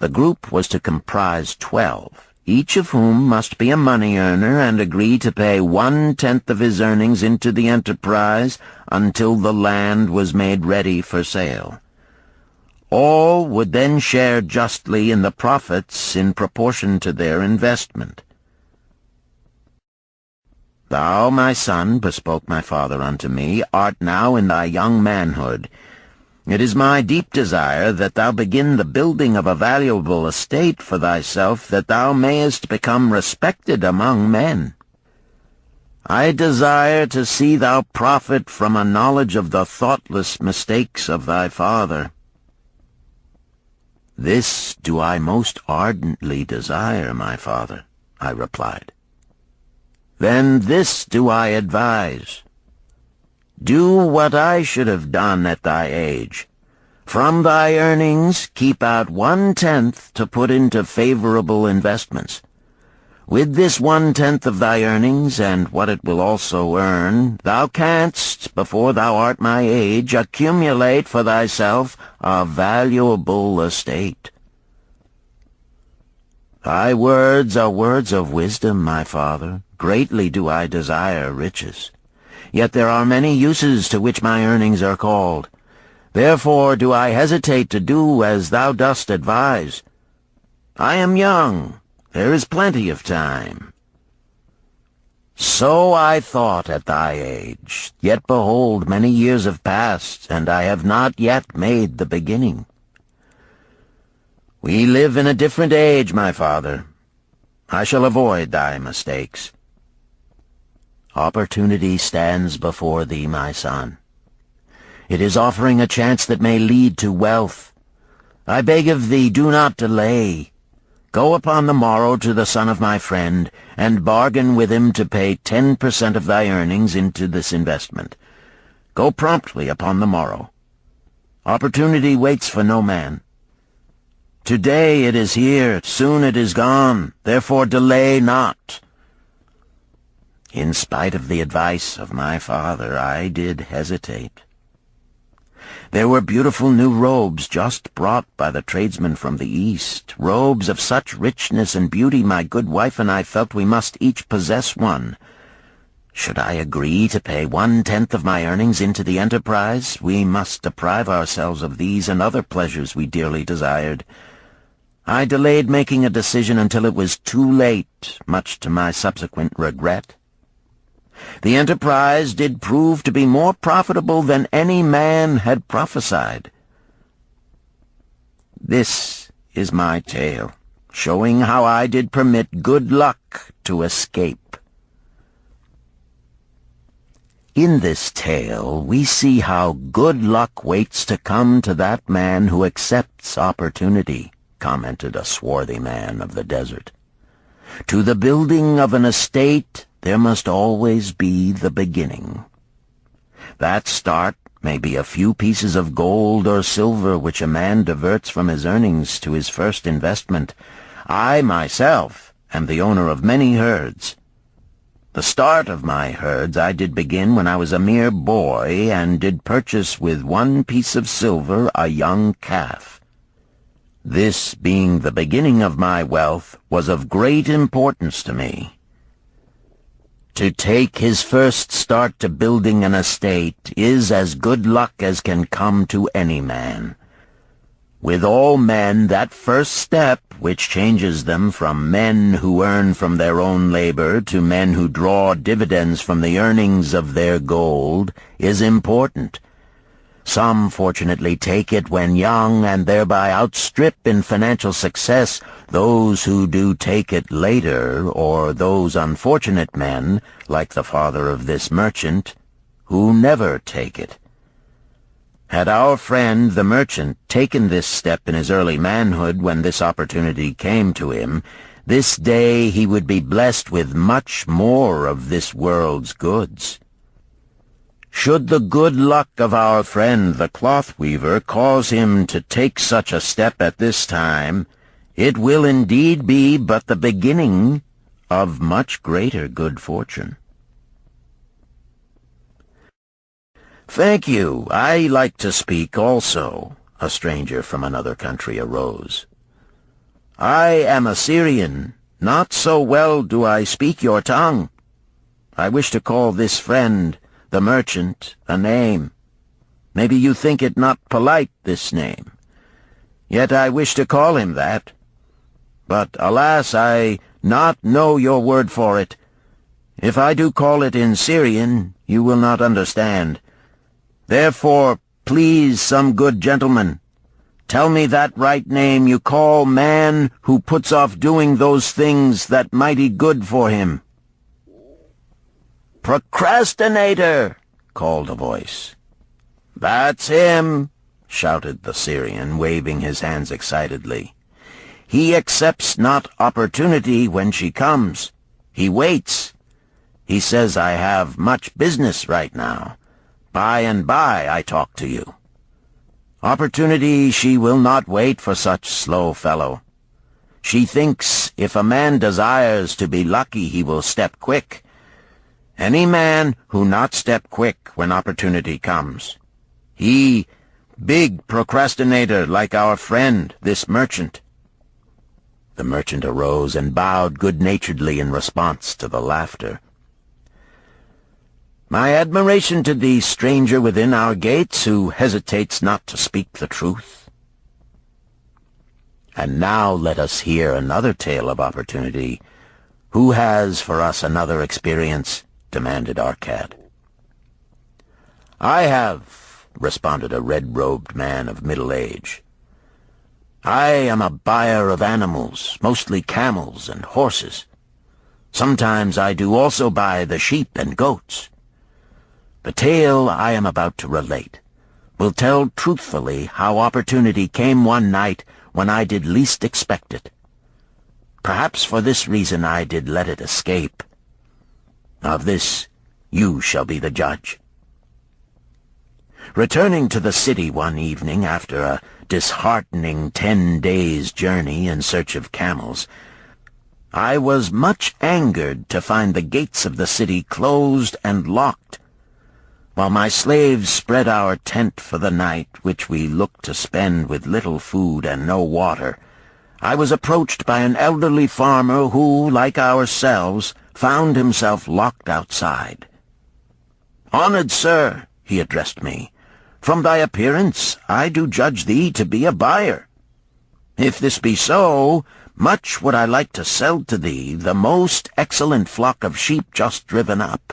The group was to comprise 12. Each of whom must be a money earner and agree to pay 1/10 of his earnings into the enterprise until the land was made ready for sale. All would then share justly in the profits in proportion to their investment. "Thou, my son," bespoke my father unto me, "art now in thy young manhood. It is my deep desire that thou begin the building of a valuable estate for thyself, that thou mayest become respected among men. I desire to see thou profit from a knowledge of the thoughtless mistakes of thy father." "This do I most ardently desire, my father," I replied. "Then this do I advise. Do what I should have done at thy age. From thy earnings keep out 1/10 to put into favorable investments. With this 1/10 of thy earnings, and what it will also earn, thou canst, before thou art my age, accumulate for thyself a valuable estate." "Thy words are words of wisdom, my father. Greatly do I desire riches. Yet there are many uses to which my earnings are called. Therefore do I hesitate to do as thou dost advise. I am young. There is plenty of time." "So I thought at thy age. Yet behold, many years have passed, and I have not yet made the beginning." "We live in a different age, my father. I shall avoid thy mistakes." "Opportunity stands before thee, my son. It is offering a chance that may lead to wealth. I beg of thee, do not delay. Go upon the morrow to the son of my friend, and bargain with him to pay 10% of thy earnings into this investment. Go promptly upon the morrow. Opportunity waits for no man. Today it is here, soon it is gone, therefore delay not." In spite of the advice of my father, I did hesitate. There were beautiful new robes just brought by the tradesmen from the East, robes of such richness and beauty my good wife and I felt we must each possess one. Should I agree to pay 1/10 of my earnings into the enterprise, we must deprive ourselves of these and other pleasures we dearly desired. I delayed making a decision until it was too late, much to my subsequent regret. The enterprise did prove to be more profitable than any man had prophesied. This is my tale, showing how I did permit good luck to escape. In this tale, we see how good luck waits to come to that man who accepts opportunity, commented a swarthy man of the desert. To the building of an estate, there must always be the beginning. That start may be a few pieces of gold or silver which a man diverts from his earnings to his first investment. I, myself, am the owner of many herds. The start of my herds I did begin when I was a mere boy, and did purchase with 1 piece of silver a young calf. This, being the beginning of my wealth, was of great importance to me. To take his first start to building an estate is as good luck as can come to any man. With all men, that first step, which changes them from men who earn from their own labor to men who draw dividends from the earnings of their gold, is important. Some fortunately take it when young and thereby outstrip in financial success those who do take it later, or those unfortunate men, like the father of this merchant, who never take it. Had our friend the merchant taken this step in his early manhood when this opportunity came to him, this day he would be blessed with much more of this world's goods. Should the good luck of our friend the cloth weaver cause him to take such a step at this time, it will indeed be but the beginning of much greater good fortune. "Thank you. I like to speak also," a stranger from another country arose. "I am a Syrian. Not so well do I speak your tongue. I wish to call this friend, the merchant, a name. Maybe you think it not polite, this name. Yet I wish to call him that. But, alas, I not know your word for it. If I do call it in Syrian, you will not understand. Therefore, please, some good gentleman, tell me that right name you call man who puts off doing those things that mighty good for him." "Procrastinator!" called a voice. "That's him!" shouted the Syrian, waving his hands excitedly. "He accepts not opportunity when she comes. He waits. He says, I have much business right now. By and by I talk to you. Opportunity she will not wait for such slow fellow. She thinks if a man desires to be lucky he will step quick. Any man who not step quick when opportunity comes. He, big procrastinator like our friend, this merchant." The merchant arose and bowed good-naturedly in response to the laughter. "My admiration to thee, stranger within our gates, who hesitates not to speak the truth." And now let us hear another tale of opportunity. Who has for us another experience? Demanded Arcad. "I have," responded a red-robed man of middle age. "I am a buyer of animals, mostly camels and horses. Sometimes I do also buy the sheep and goats. The tale I am about to relate will tell truthfully how opportunity came one night when I did least expect it. Perhaps for this reason I did let it escape. Of this you shall be the judge. Returning to the city one evening after a disheartening 10 days' journey in search of camels, I was much angered to find the gates of the city closed and locked. While my slaves spread our tent for the night, which we looked to spend with little food and no water, I was approached by an elderly farmer who, like ourselves, found himself locked outside. "Honored sir," he addressed me, "from thy appearance I do judge thee to be a buyer. If this be so, much would I like to sell to thee the most excellent flock of sheep just driven up.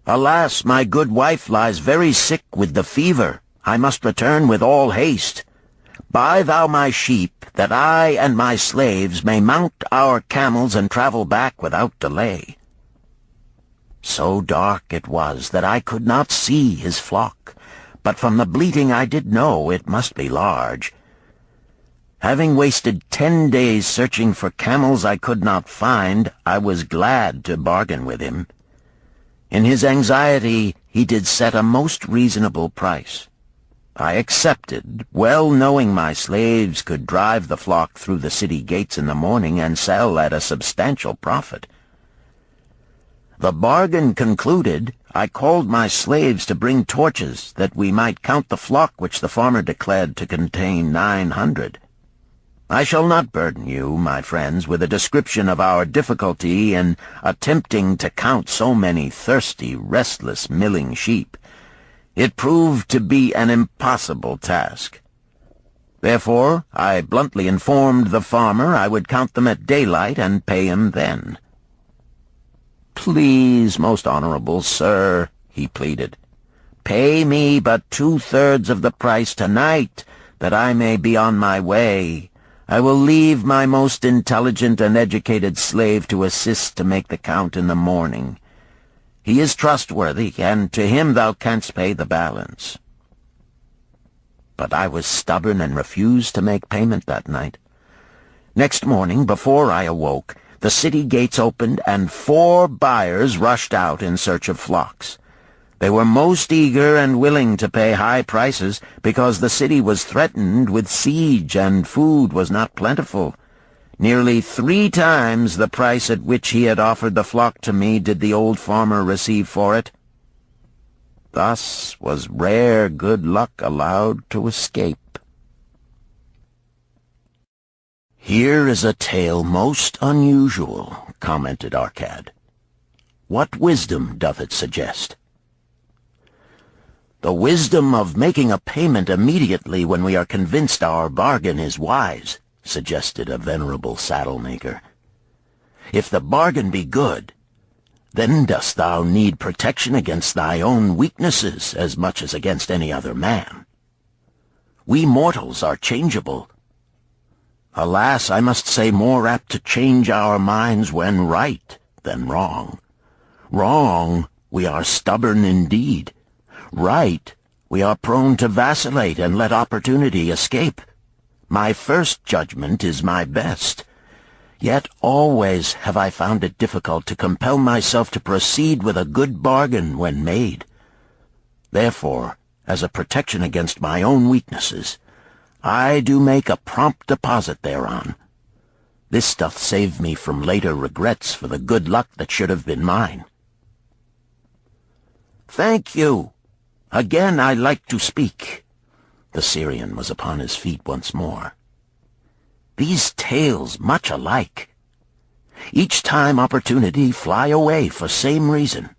Alas, my good wife lies very sick with the fever. I must return with all haste. Buy thou my sheep, that I and my slaves may mount our camels and travel back without delay." So dark it was that I could not see his flock, but from the bleating I did know it must be large. Having wasted 10 days searching for camels I could not find, I was glad to bargain with him. In his anxiety he did set a most reasonable price. I accepted, well knowing my slaves could drive the flock through the city gates in the morning and sell at a substantial profit. The bargain concluded, I called my slaves to bring torches that we might count the flock which the farmer declared to contain 900. I shall not burden you, my friends, with a description of our difficulty in attempting to count so many thirsty, restless, milling sheep. It proved to be an impossible task. Therefore, I bluntly informed the farmer I would count them at daylight and pay him then. "Please, most honorable sir," he pleaded, Pay me but 2/3 of the price tonight, that I may be on my way. I will leave my most intelligent and educated slave to assist to make the count in the morning. He is trustworthy, and to him thou canst pay the balance." But I was stubborn and refused to make payment that night. Next morning, before I awoke, the city gates opened, and 4 buyers rushed out in search of flocks. They were most eager and willing to pay high prices, because the city was threatened with siege and food was not plentiful. Nearly 3 times the price at which he had offered the flock to me did the old farmer receive for it. Thus was rare good luck allowed to escape. "Here is a tale most unusual," commented Arcad. "What wisdom doth it suggest?" "The wisdom of making a payment immediately when we are convinced our bargain is wise," suggested a venerable saddle-maker. "If the bargain be good, then dost thou need protection against thy own weaknesses as much as against any other man. We mortals are changeable. Alas, I must say, more apt to change our minds when right than wrong. Wrong, we are stubborn indeed. Right, we are prone to vacillate and let opportunity escape. My first judgment is my best. Yet always have I found it difficult to compel myself to proceed with a good bargain when made. Therefore, as a protection against my own weaknesses, I do make a prompt deposit thereon. This doth save me from later regrets for the good luck that should have been mine." "Thank you. Again I like to speak." The Syrian was upon his feet once more. "These tales much alike. Each time opportunity fly away for same reason.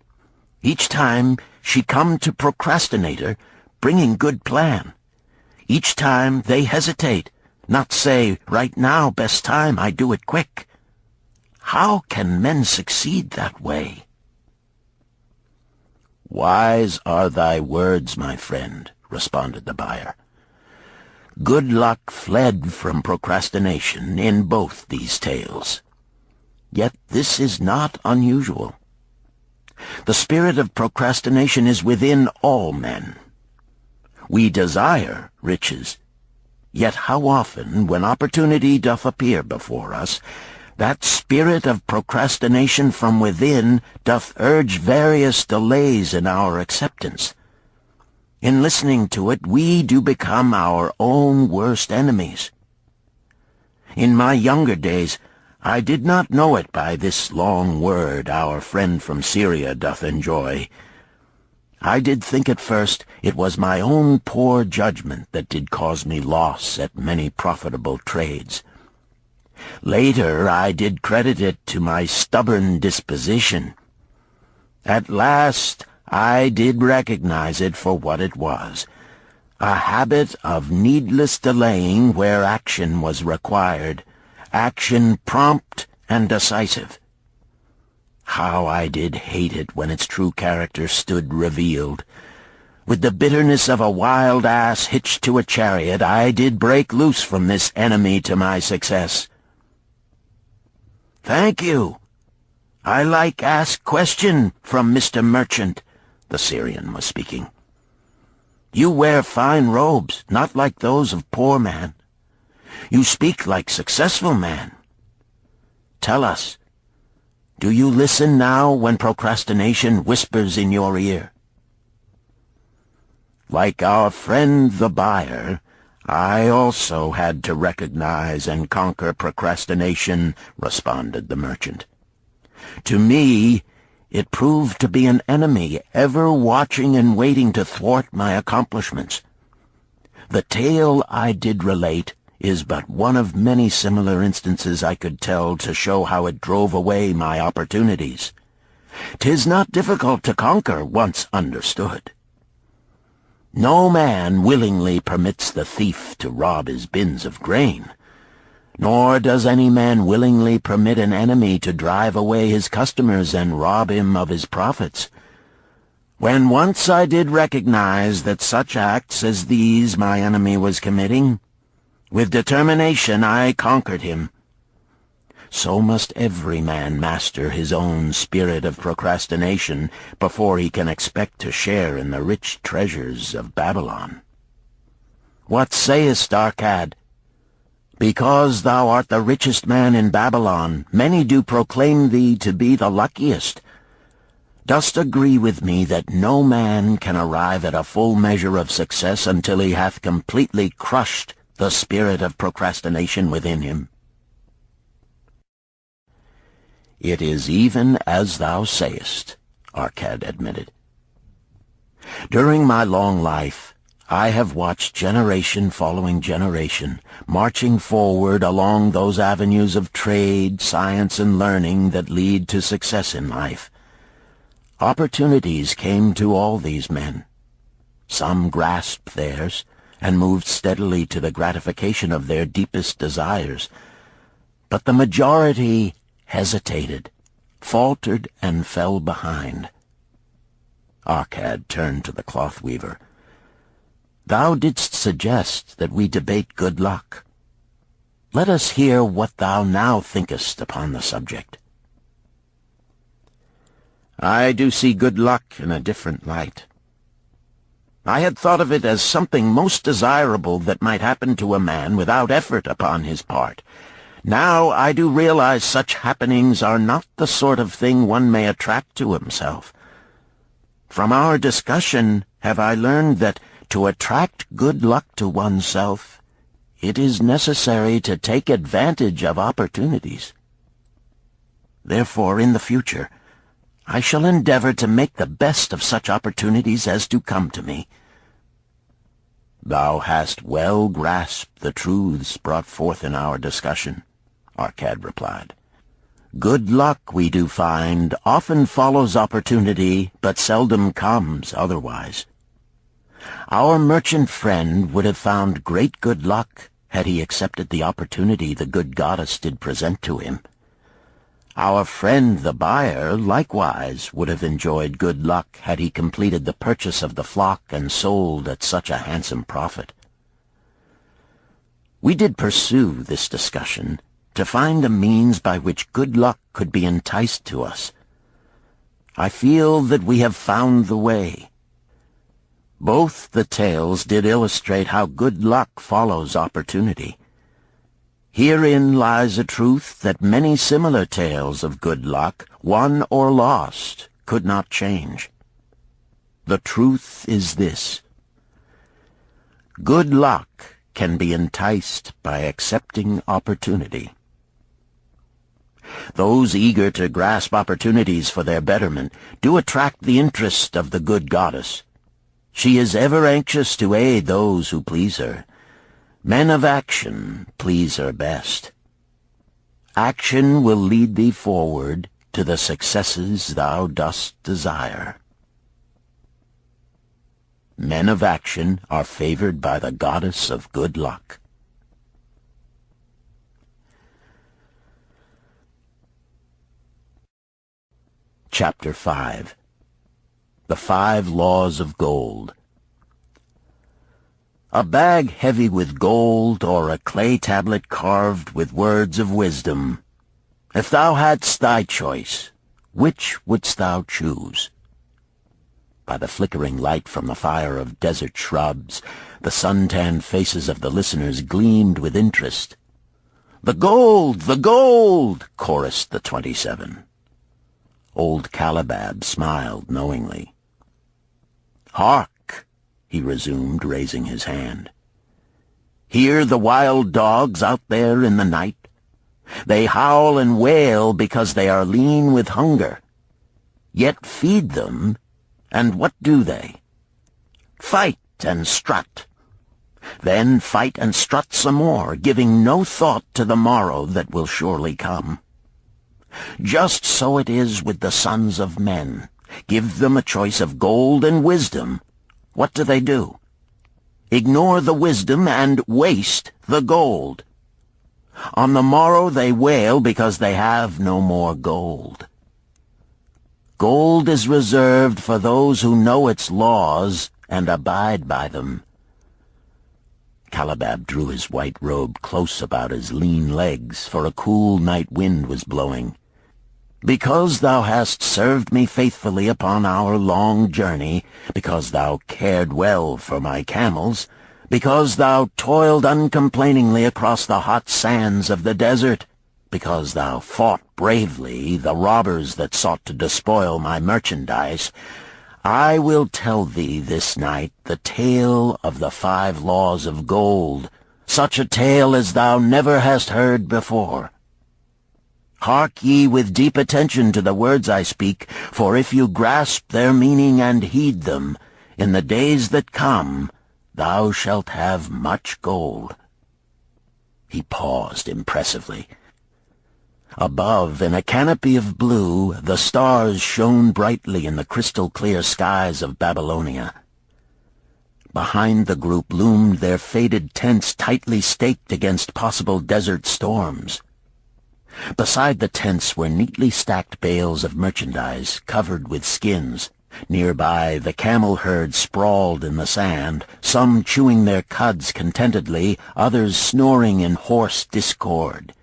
Each time she come to procrastinator, bringing good plan. Each time they hesitate, not say, right now, best time, I do it quick. How can men succeed that way?" "Wise are thy words, my friend," responded the buyer. "Good luck fled from procrastination in both these tales. Yet this is not unusual. The spirit of procrastination is within all men. We desire riches, yet how often, when opportunity doth appear before us, that spirit of procrastination from within doth urge various delays in our acceptance. In listening to it, we do become our own worst enemies. In my younger days, I did not know it by this long word our friend from Syria doth enjoy. I did think at first it was my own poor judgment that did cause me loss at many profitable trades. Later I did credit it to my stubborn disposition. At last I did recognize it for what it was, a habit of needless delaying where action was required, action prompt and decisive. How I did hate it when its true character stood revealed. With the bitterness of a wild ass hitched to a chariot, I did break loose from this enemy to my success. "Thank you. I like ask question from Mr. Merchant," the Syrian was speaking. "You wear fine robes, not like those of poor man. You speak like successful man. Tell us, do you listen now when procrastination whispers in your ear?" "Like our friend the buyer, I also had to recognize and conquer procrastination," responded the merchant. "To me, it proved to be an enemy ever watching and waiting to thwart my accomplishments. The tale I did relate is but one of many similar instances I could tell to show how it drove away my opportunities. 'Tis not difficult to conquer once understood. No man willingly permits the thief to rob his bins of grain, nor does any man willingly permit an enemy to drive away his customers and rob him of his profits. When once I did recognize that such acts as these my enemy was committing, with determination I conquered him. So must every man master his own spirit of procrastination before he can expect to share in the rich treasures of Babylon. What sayest, Arcad? Because thou art the richest man in Babylon, many do proclaim thee to be the luckiest. Dost agree with me that no man can arrive at a full measure of success until he hath completely crushed the spirit of procrastination within him? It is even as thou sayest, Arcad admitted. During my long life, I have watched generation following generation, marching forward along those avenues of trade, science, and learning that lead to success in life. Opportunities came to all these men. Some grasped theirs and moved steadily to the gratification of their deepest desires, but the majority hesitated, faltered, and fell behind. Arcad turned to the cloth weaver. Thou didst suggest that we debate good luck. Let us hear what thou now thinkest upon the subject. I do see good luck in a different light. I had thought of it as something most desirable that might happen to a man without effort upon his part. Now I do realize such happenings are not the sort of thing one may attract to himself. From our discussion have I learned that to attract good luck to oneself, it is necessary to take advantage of opportunities. Therefore, in the future, I shall endeavor to make the best of such opportunities as do come to me. Thou hast well grasped the truths brought forth in our discussion, Arcad replied. Good luck, we do find, often follows opportunity, but seldom comes otherwise. Our merchant friend would have found great good luck had he accepted the opportunity the good goddess did present to him. Our friend the buyer likewise would have enjoyed good luck had he completed the purchase of the flock and sold at such a handsome profit. We did pursue this discussion to find a means by which good luck could be enticed to us. I feel that we have found the way. Both the tales did illustrate how good luck follows opportunity. Herein lies a truth that many similar tales of good luck, won or lost, could not change. The truth is this: good luck can be enticed by accepting opportunity. Those eager to grasp opportunities for their betterment do attract the interest of the good goddess. She is ever anxious to aid those who please her. Men of action please her best. Action will lead thee forward to the successes thou dost desire. Men of action are favored by the goddess of good luck. Chapter 5. The 5 Laws of Gold. A bag heavy with gold, or a clay tablet carved with words of wisdom. If thou hadst thy choice, which wouldst thou choose? By the flickering light from the fire of desert shrubs, the sun-tanned faces of the listeners gleamed with interest. "The gold! The gold!" chorused the 27. Old Calibab smiled knowingly. "Hark!" he resumed, raising his hand. "Hear the wild dogs out there in the night? They howl and wail because they are lean with hunger. Yet feed them, and what do they? Fight and strut. Then fight and strut some more, giving no thought to the morrow that will surely come. Just so it is with the sons of men. Give them a choice of gold and wisdom. What do? Ignore the wisdom and waste the gold. On the morrow they wail because they have no more gold. Gold is reserved for those who know its laws and abide by them." Calabab drew his white robe close about his lean legs, for a cool night wind was blowing. "Because thou hast served me faithfully upon our long journey, because thou cared well for my camels, because thou toiled uncomplainingly across the hot sands of the desert, because thou fought bravely the robbers that sought to despoil my merchandise, I will tell thee this night the tale of the 5 laws of gold, such a tale as thou never hast heard before. Hark ye with deep attention to the words I speak, for if you grasp their meaning and heed them, in the days that come thou shalt have much gold." He paused impressively. Above, in a canopy of blue, the stars shone brightly in the crystal-clear skies of Babylonia. Behind the group loomed their faded tents tightly staked against possible desert storms. Beside the tents were neatly stacked bales of merchandise covered with skins. Nearby, the camel herd sprawled in the sand, some chewing their cuds contentedly, others snoring in hoarse discord.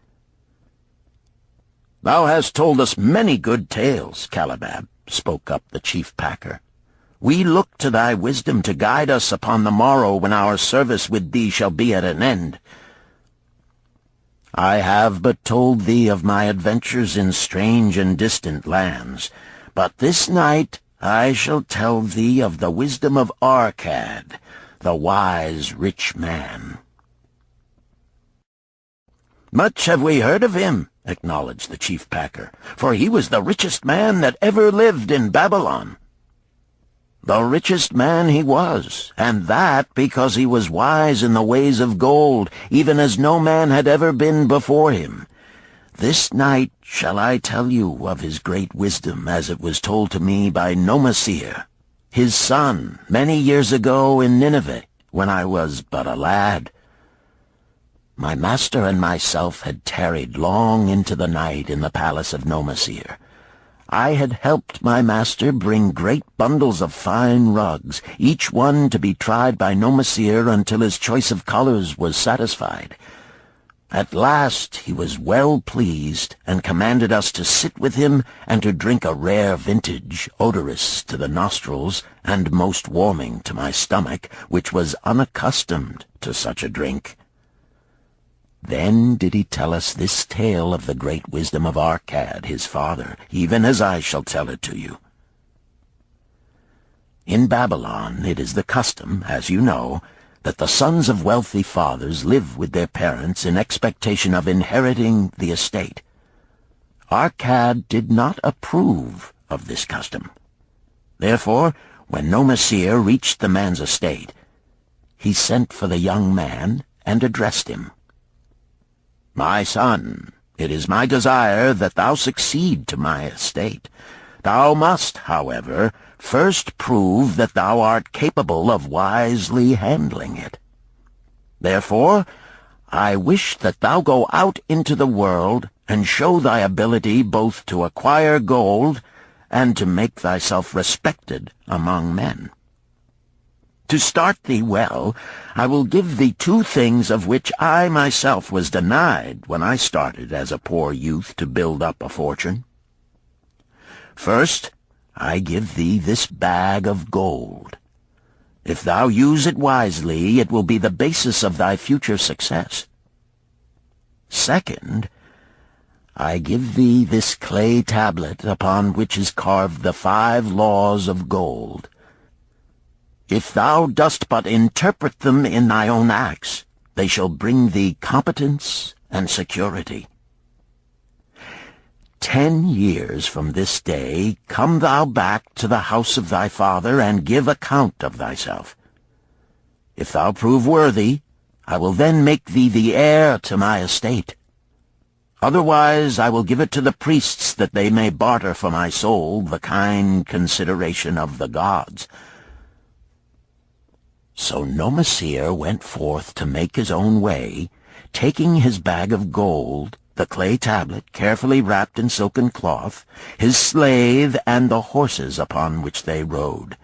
"Thou hast told us many good tales, Calabab," spoke up the chief packer. "We look to thy wisdom to guide us upon the morrow when our service with thee shall be at an end." "I have but told thee of my adventures in strange and distant lands, but this night I shall tell thee of the wisdom of Arkad, the wise rich man." "Much have we heard of him," acknowledged the chief packer, "for he was the richest man that ever lived in Babylon." "The richest man he was, and that because he was wise in the ways of gold, even as no man had ever been before him. This night shall I tell you of his great wisdom as it was told to me by Nomasir, his son, many years ago in Nineveh, when I was but a lad. My master and myself had tarried long into the night in the palace of Nomasir. I had helped my master bring great bundles of fine rugs, each one to be tried by Nomasir until his choice of colors was satisfied. At last he was well pleased, and commanded us to sit with him and to drink a rare vintage, odorous to the nostrils and most warming to my stomach, which was unaccustomed to such a drink. Then did he tell us this tale of the great wisdom of Arkad, his father, even as I shall tell it to you. In Babylon it is the custom, as you know, that the sons of wealthy fathers live with their parents in expectation of inheriting the estate. Arkad did not approve of this custom. Therefore, when Nomasir reached the man's estate, he sent for the young man and addressed him. "My son, it is my desire that thou succeed to my estate. Thou must, however, first prove that thou art capable of wisely handling it. Therefore, I wish that thou go out into the world and show thy ability both to acquire gold and to make thyself respected among men. To start thee well, I will give thee 2 things of which I myself was denied when I started as a poor youth to build up a fortune. First, I give thee this bag of gold. If thou use it wisely, it will be the basis of thy future success. Second, I give thee this clay tablet upon which is carved the 5 laws of gold. If thou dost but interpret them in thy own acts, they shall bring thee competence and security. 10 years from this day come thou back to the house of thy father and give account of thyself. If thou prove worthy, I will then make thee the heir to my estate. Otherwise I will give it to the priests that they may barter for my soul the kind consideration of the gods." So Nomasir went forth to make his own way, taking his bag of gold the clay tablet carefully wrapped in silken cloth, his slave, and the horses upon which they rode.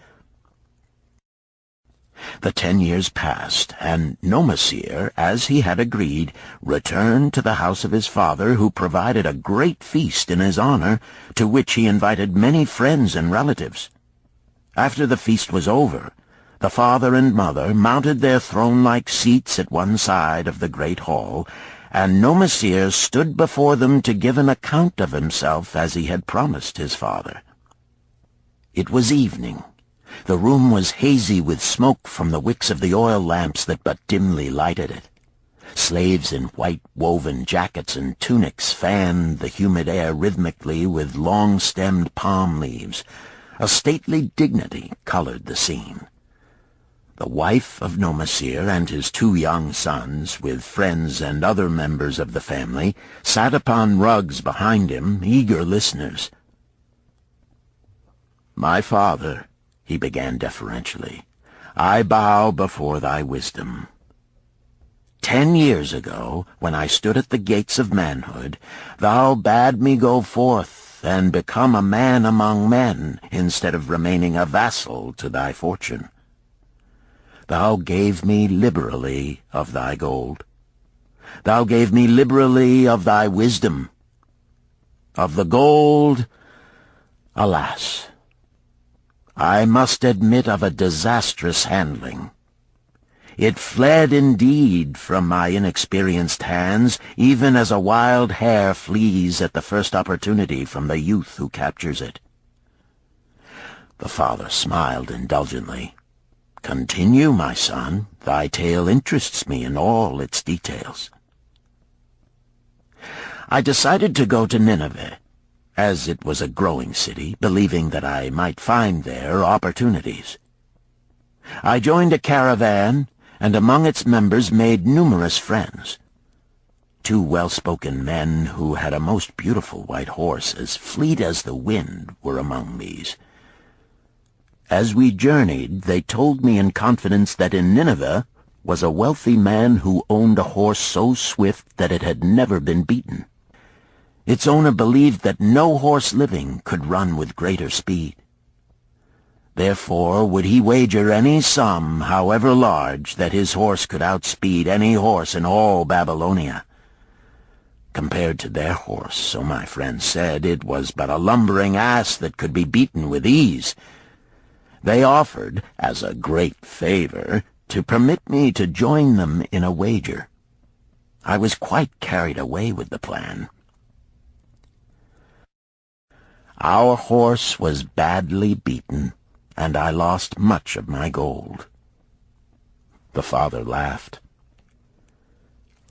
The 10 years passed, and Nomasir, as he had agreed, returned to the house of his father, who provided a great feast in his honor, to which he invited many friends and relatives. After the feast was over, the father and mother mounted their throne-like seats at one side of the great hall, and Nomasir stood before them to give an account of himself as he had promised his father. It was evening. The room was hazy with smoke from the wicks of the oil lamps that but dimly lighted it. Slaves in white woven jackets and tunics fanned the humid air rhythmically with long-stemmed palm leaves. A stately dignity colored the scene. The wife of Nomasir and his 2 young sons, with friends and other members of the family, sat upon rugs behind him, eager listeners. "My father," he began deferentially, "I bow before thy wisdom. 10 years ago, when I stood at the gates of manhood, thou bade me go forth and become a man among men, instead of remaining a vassal to thy fortune. Thou gave me liberally of thy gold. Thou gave me liberally of thy wisdom. Of the gold, alas, I must admit of a disastrous handling. It fled indeed from my inexperienced hands, even as a wild hare flees at the first opportunity from the youth who captures it." The father smiled indulgently. "Continue, my son. Thy tale interests me in all its details." I decided to go to Nineveh, as it was a growing city, believing that I might find there opportunities. I joined a caravan, and among its members made numerous friends. 2 well-spoken men who had a most beautiful white horse, as fleet as the wind, were among these. As we journeyed, they told me in confidence that in Nineveh was a wealthy man who owned a horse so swift that it had never been beaten. Its owner believed that no horse living could run with greater speed. Therefore would he wager any sum, however large, that his horse could outspeed any horse in all Babylonia. Compared to their horse, so my friend said, it was but a lumbering ass that could be beaten with ease. They offered, as a great favor, to permit me to join them in a wager. I was quite carried away with the plan. Our horse was badly beaten, and I lost much of my gold. The father laughed.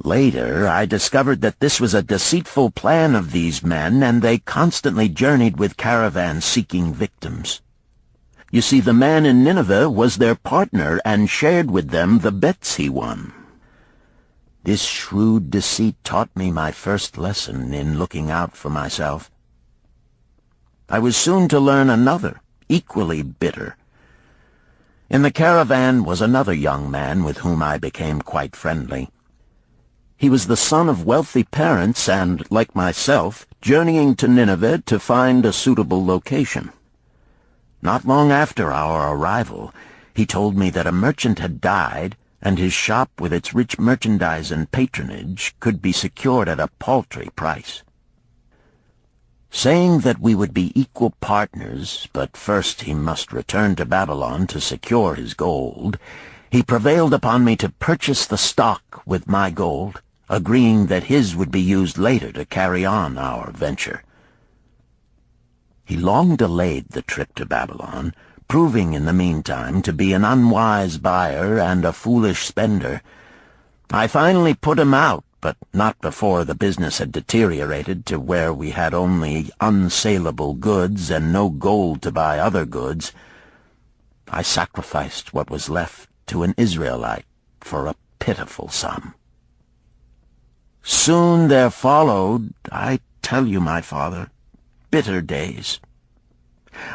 Later, I discovered that this was a deceitful plan of these men, and they constantly journeyed with caravans seeking victims. You see, the man in Nineveh was their partner and shared with them the bets he won. This shrewd deceit taught me my first lesson in looking out for myself. I was soon to learn another, equally bitter. In the caravan was another young man with whom I became quite friendly. He was the son of wealthy parents and, like myself, journeying to Nineveh to find a suitable location. Not long after our arrival, he told me that a merchant had died, and his shop with its rich merchandise and patronage could be secured at a paltry price. Saying that we would be equal partners, but first he must return to Babylon to secure his gold, he prevailed upon me to purchase the stock with my gold, agreeing that his would be used later to carry on our venture. He long delayed the trip to Babylon, proving in the meantime to be an unwise buyer and a foolish spender. I finally put him out, but not before the business had deteriorated to where we had only unsaleable goods and no gold to buy other goods. I sacrificed what was left to an Israelite for a pitiful sum. Soon there followed, I tell you, my father, bitter days.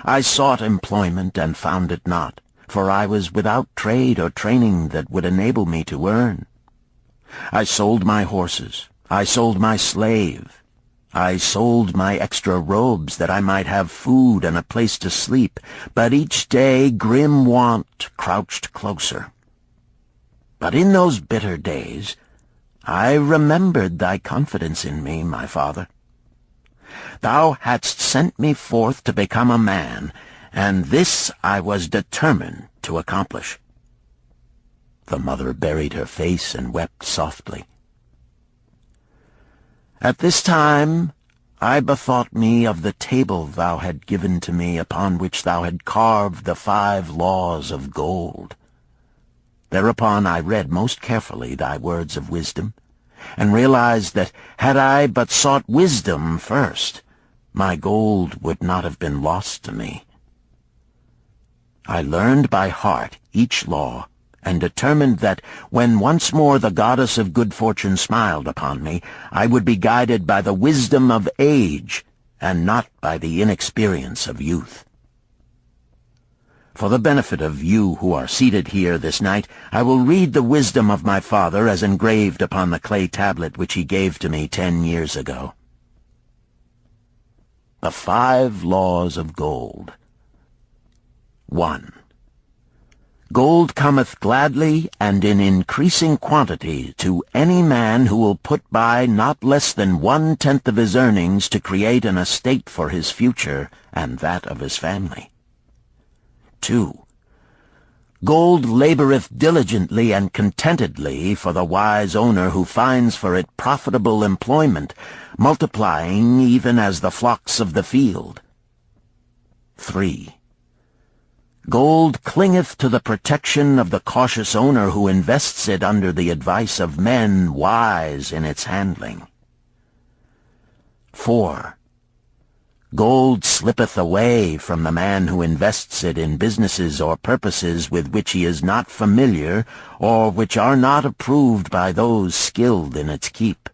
I sought employment and found it not, for I was without trade or training that would enable me to earn. I sold my horses, I sold my slave. I sold my extra robes that I might have food and a place to sleep, but each day grim want crouched closer. But in those bitter days, I remembered thy confidence in me, my father. Thou hadst sent me forth to become a man, and this I was determined to accomplish. The mother buried her face and wept softly. At this time I bethought me of the table thou had given to me, upon which thou had carved the 5 laws of gold. Thereupon I read most carefully thy words of wisdom, and realized that had I but sought wisdom first, my gold would not have been lost to me. I learned by heart each law, and determined that when once more the goddess of good fortune smiled upon me, I would be guided by the wisdom of age, and not by the inexperience of youth. For the benefit of you who are seated here this night, I will read the wisdom of my father as engraved upon the clay tablet which he gave to me 10 years ago. The 5 laws of gold. 1. Gold cometh gladly and in increasing quantity to any man who will put by not less than 1/10 of his earnings to create an estate for his future and that of his family. 2. Gold laboreth diligently and contentedly for the wise owner who finds for it profitable employment, multiplying even as the flocks of the field. 3. Gold clingeth to the protection of the cautious owner who invests it under the advice of men wise in its handling. 4. Gold slippeth away from the man who invests it in businesses or purposes with which he is not familiar, or which are not approved by those skilled in its keep.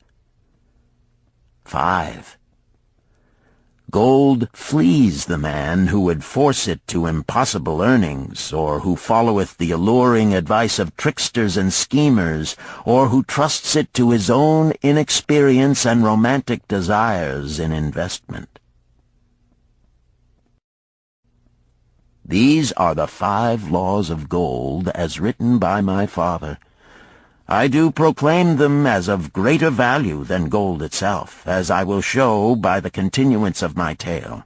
5. Gold flees the man who would force it to impossible earnings, or who followeth the alluring advice of tricksters and schemers, or who trusts it to his own inexperience and romantic desires in investment. These are the 5 laws of gold as written by my father. I do proclaim them as of greater value than gold itself, as I will show by the continuance of my tale.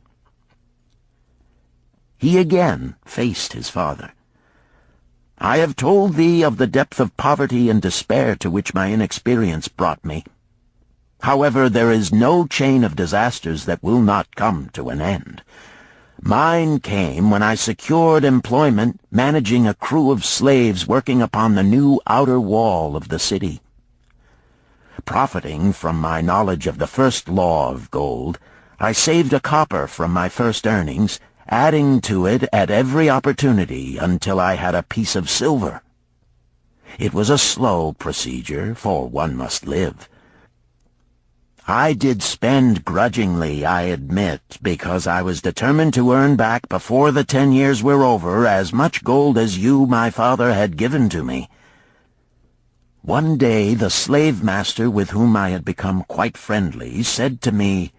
He again faced his father. I have told thee of the depth of poverty and despair to which my inexperience brought me. However, there is no chain of disasters that will not come to an end. Mine came when I secured employment managing a crew of slaves working upon the new outer wall of the city. Profiting from my knowledge of the first law of gold, I saved a copper from my first earnings, adding to it at every opportunity until I had a piece of silver. It was a slow procedure, for one must live. I did spend grudgingly, I admit, because I was determined to earn back before the 10 years were over as much gold as you, my father, had given to me. One day the slave-master with whom I had become quite friendly said to me,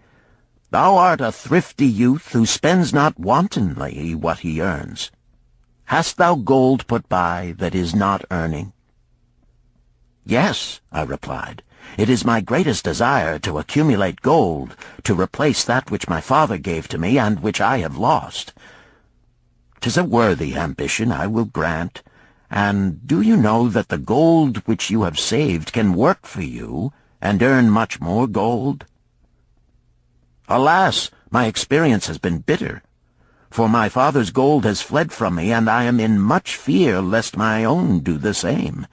"Thou art a thrifty youth who spends not wantonly what he earns. Hast thou gold put by that is not earning?" "Yes," I replied. "It is my greatest desire to accumulate gold, to replace that which my father gave to me and which I have lost. 'Tis a worthy ambition, I will grant. And do you know that the gold which you have saved can work for you and earn much more gold?" "Alas, my experience has been bitter, for my father's gold has fled from me, and I am in much fear lest my own do the same."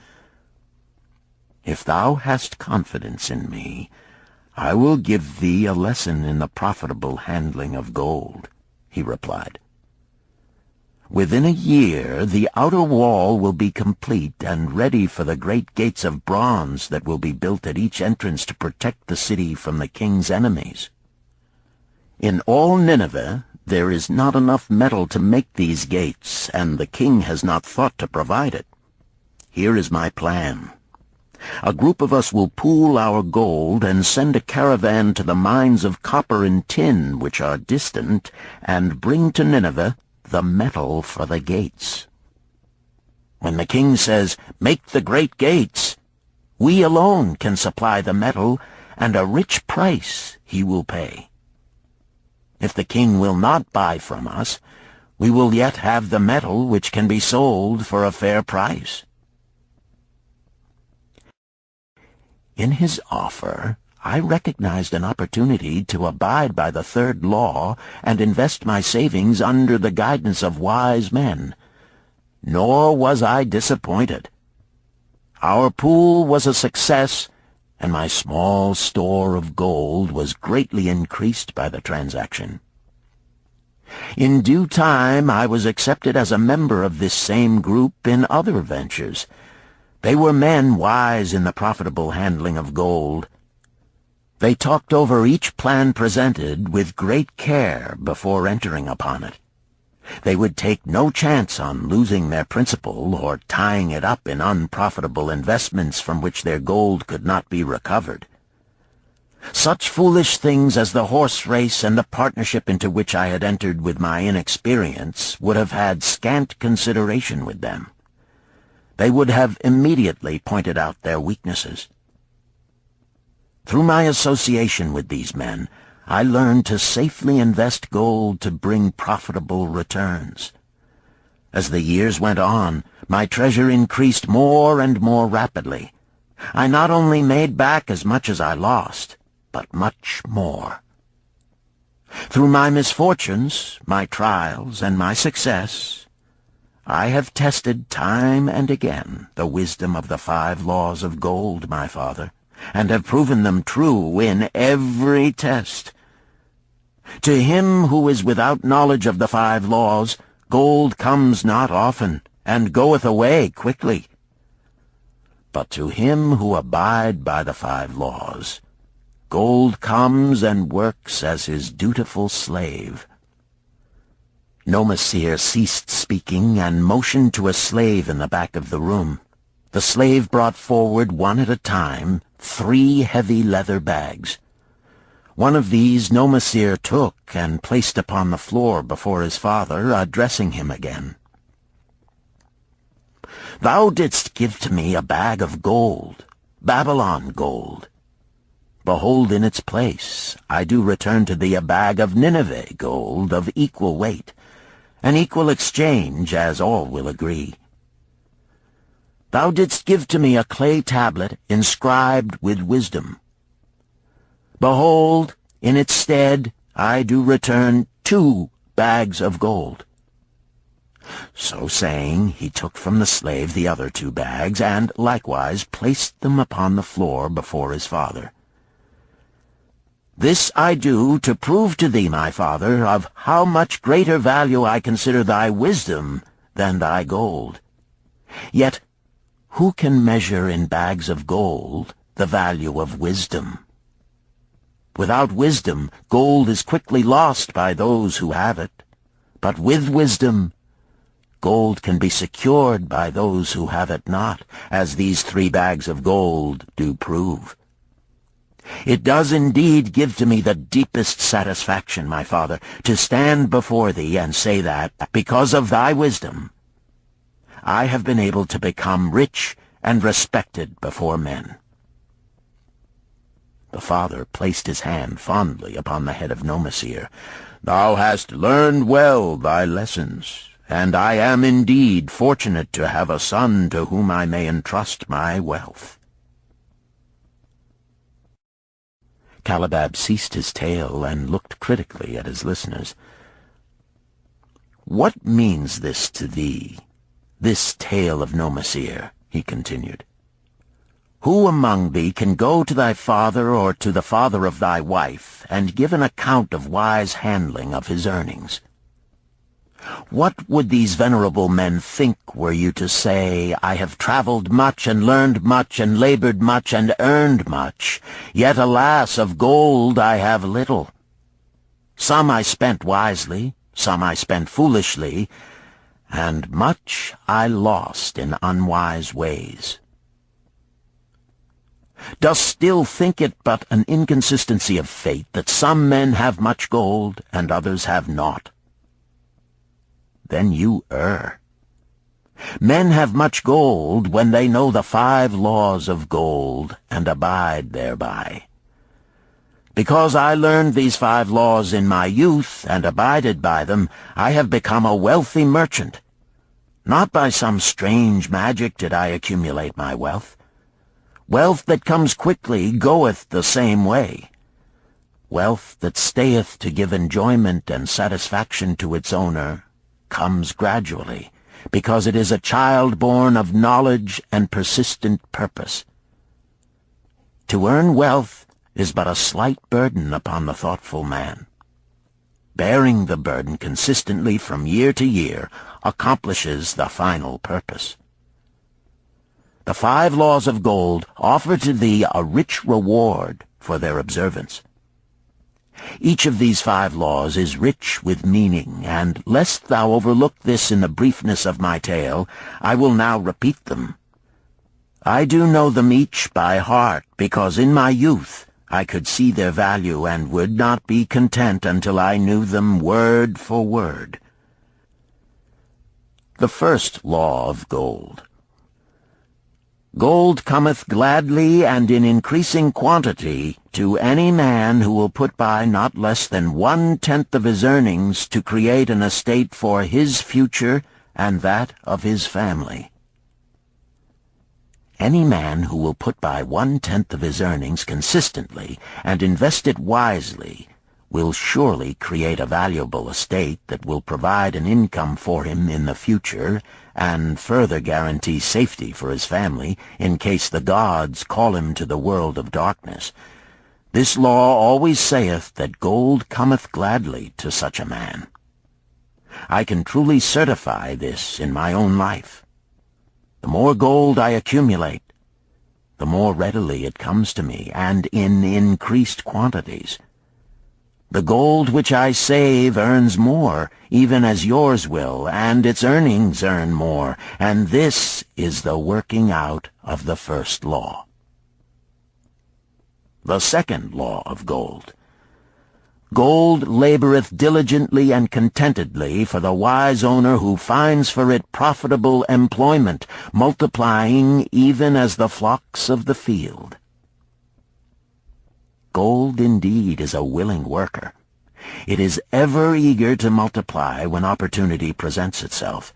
"If thou hast confidence in me, I will give thee a lesson in the profitable handling of gold," he replied. "Within a year the outer wall will be complete and ready for the great gates of bronze that will be built at each entrance to protect the city from the king's enemies. In all Nineveh there is not enough metal to make these gates, and the king has not thought to provide it. Here is my plan. A group of us will pool our gold and send a caravan to the mines of copper and tin which are distant, and bring to Nineveh the metal for the gates. When the king says, 'Make the great gates,' we alone can supply the metal, and a rich price he will pay. If the king will not buy from us, we will yet have the metal which can be sold for a fair price." In his offer, I recognized an opportunity to abide by the third law and invest my savings under the guidance of wise men. Nor was I disappointed. Our pool was a success, and my small store of gold was greatly increased by the transaction. In due time I was accepted as a member of this same group in other ventures. They were men wise in the profitable handling of gold. They talked over each plan presented with great care before entering upon it. They would take no chance on losing their principal or tying it up in unprofitable investments from which their gold could not be recovered. Such foolish things as the horse race and the partnership into which I had entered with my inexperience would have had scant consideration with them. They would have immediately pointed out their weaknesses. Through my association with these men, I learned to safely invest gold to bring profitable returns. As the years went on, my treasure increased more and more rapidly. I not only made back as much as I lost, but much more. Through my misfortunes, my trials, and my success, I have tested time and again the wisdom of the 5 laws of gold, my father, and have proven them true in every test. To him who is without knowledge of the 5 laws, gold comes not often, and goeth away quickly. But to him who abide by the 5 laws, gold comes and works as his dutiful slave." Nomasir ceased speaking and motioned to a slave in the back of the room. The slave brought forward, one at a time, 3 heavy leather bags. One of these Nomasir took and placed upon the floor before his father, addressing him again. "Thou didst give to me a bag of gold, Babylon gold. Behold, in its place I do return to thee a bag of Nineveh gold of equal weight, an equal exchange, as all will agree. Thou didst give to me a clay tablet inscribed with wisdom. Behold, in its stead I do return 2 bags of gold." So saying, he took from the slave the other 2 bags, and likewise placed them upon the floor before his father. "This I do to prove to thee, my father, of how much greater value I consider thy wisdom than thy gold. Yet who can measure in bags of gold the value of wisdom? Without wisdom, gold is quickly lost by those who have it. But with wisdom, gold can be secured by those who have it not, as these 3 bags of gold do prove. It does indeed give to me the deepest satisfaction, my father, to stand before thee and say that, because of thy wisdom, I have been able to become rich and respected before men." The father placed his hand fondly upon the head of Nomasir. "Thou hast learned well thy lessons, and I am indeed fortunate to have a son to whom I may entrust my wealth." Calabab ceased his tale and looked critically at his listeners. "What means this to thee, this tale of Nomasir?" he continued. "Who among thee can go to thy father or to the father of thy wife and give an account of wise handling of his earnings? What would these venerable men think were you to say, 'I have traveled much and learned much and labored much and earned much, yet alas, of gold I have little. Some I spent wisely, some I spent foolishly, and much I lost in unwise ways.' Dost still think it but an inconsistency of fate that some men have much gold and others have naught? Then you err. Men have much gold when they know the 5 laws of gold and abide thereby. Because I learned these 5 laws in my youth and abided by them, I have become a wealthy merchant. Not by some strange magic did I accumulate my wealth. Wealth that comes quickly goeth the same way. Wealth that stayeth to give enjoyment and satisfaction to its owner comes gradually, because it is a child born of knowledge and persistent purpose. To earn wealth is but a slight burden upon the thoughtful man. Bearing the burden consistently from year to year accomplishes the final purpose. The 5 laws of gold offer to thee a rich reward for their observance. Each of these 5 laws is rich with meaning, and lest thou overlook this in the briefness of my tale, I will now repeat them. I do know them each by heart, because in my youth I could see their value and would not be content until I knew them word for word. The first law of gold. Gold cometh gladly and in increasing quantity to any man who will put by not less than 1/10 of his earnings to create an estate for his future and that of his family. Any man who will put by 1/10 of his earnings consistently and invest it wisely will surely create a valuable estate that will provide an income for him in the future and further guarantee safety for his family in case the gods call him to the world of darkness. This law always saith that gold cometh gladly to such a man. I can truly certify this in my own life. The more gold I accumulate, the more readily it comes to me, and in increased quantities. The gold which I save earns more, even as yours will, and its earnings earn more, and this is the working out of the first law. The second law of gold. Gold laboreth diligently and contentedly for the wise owner who finds for it profitable employment, multiplying even as the flocks of the field. Gold indeed is a willing worker. It is ever eager to multiply when opportunity presents itself.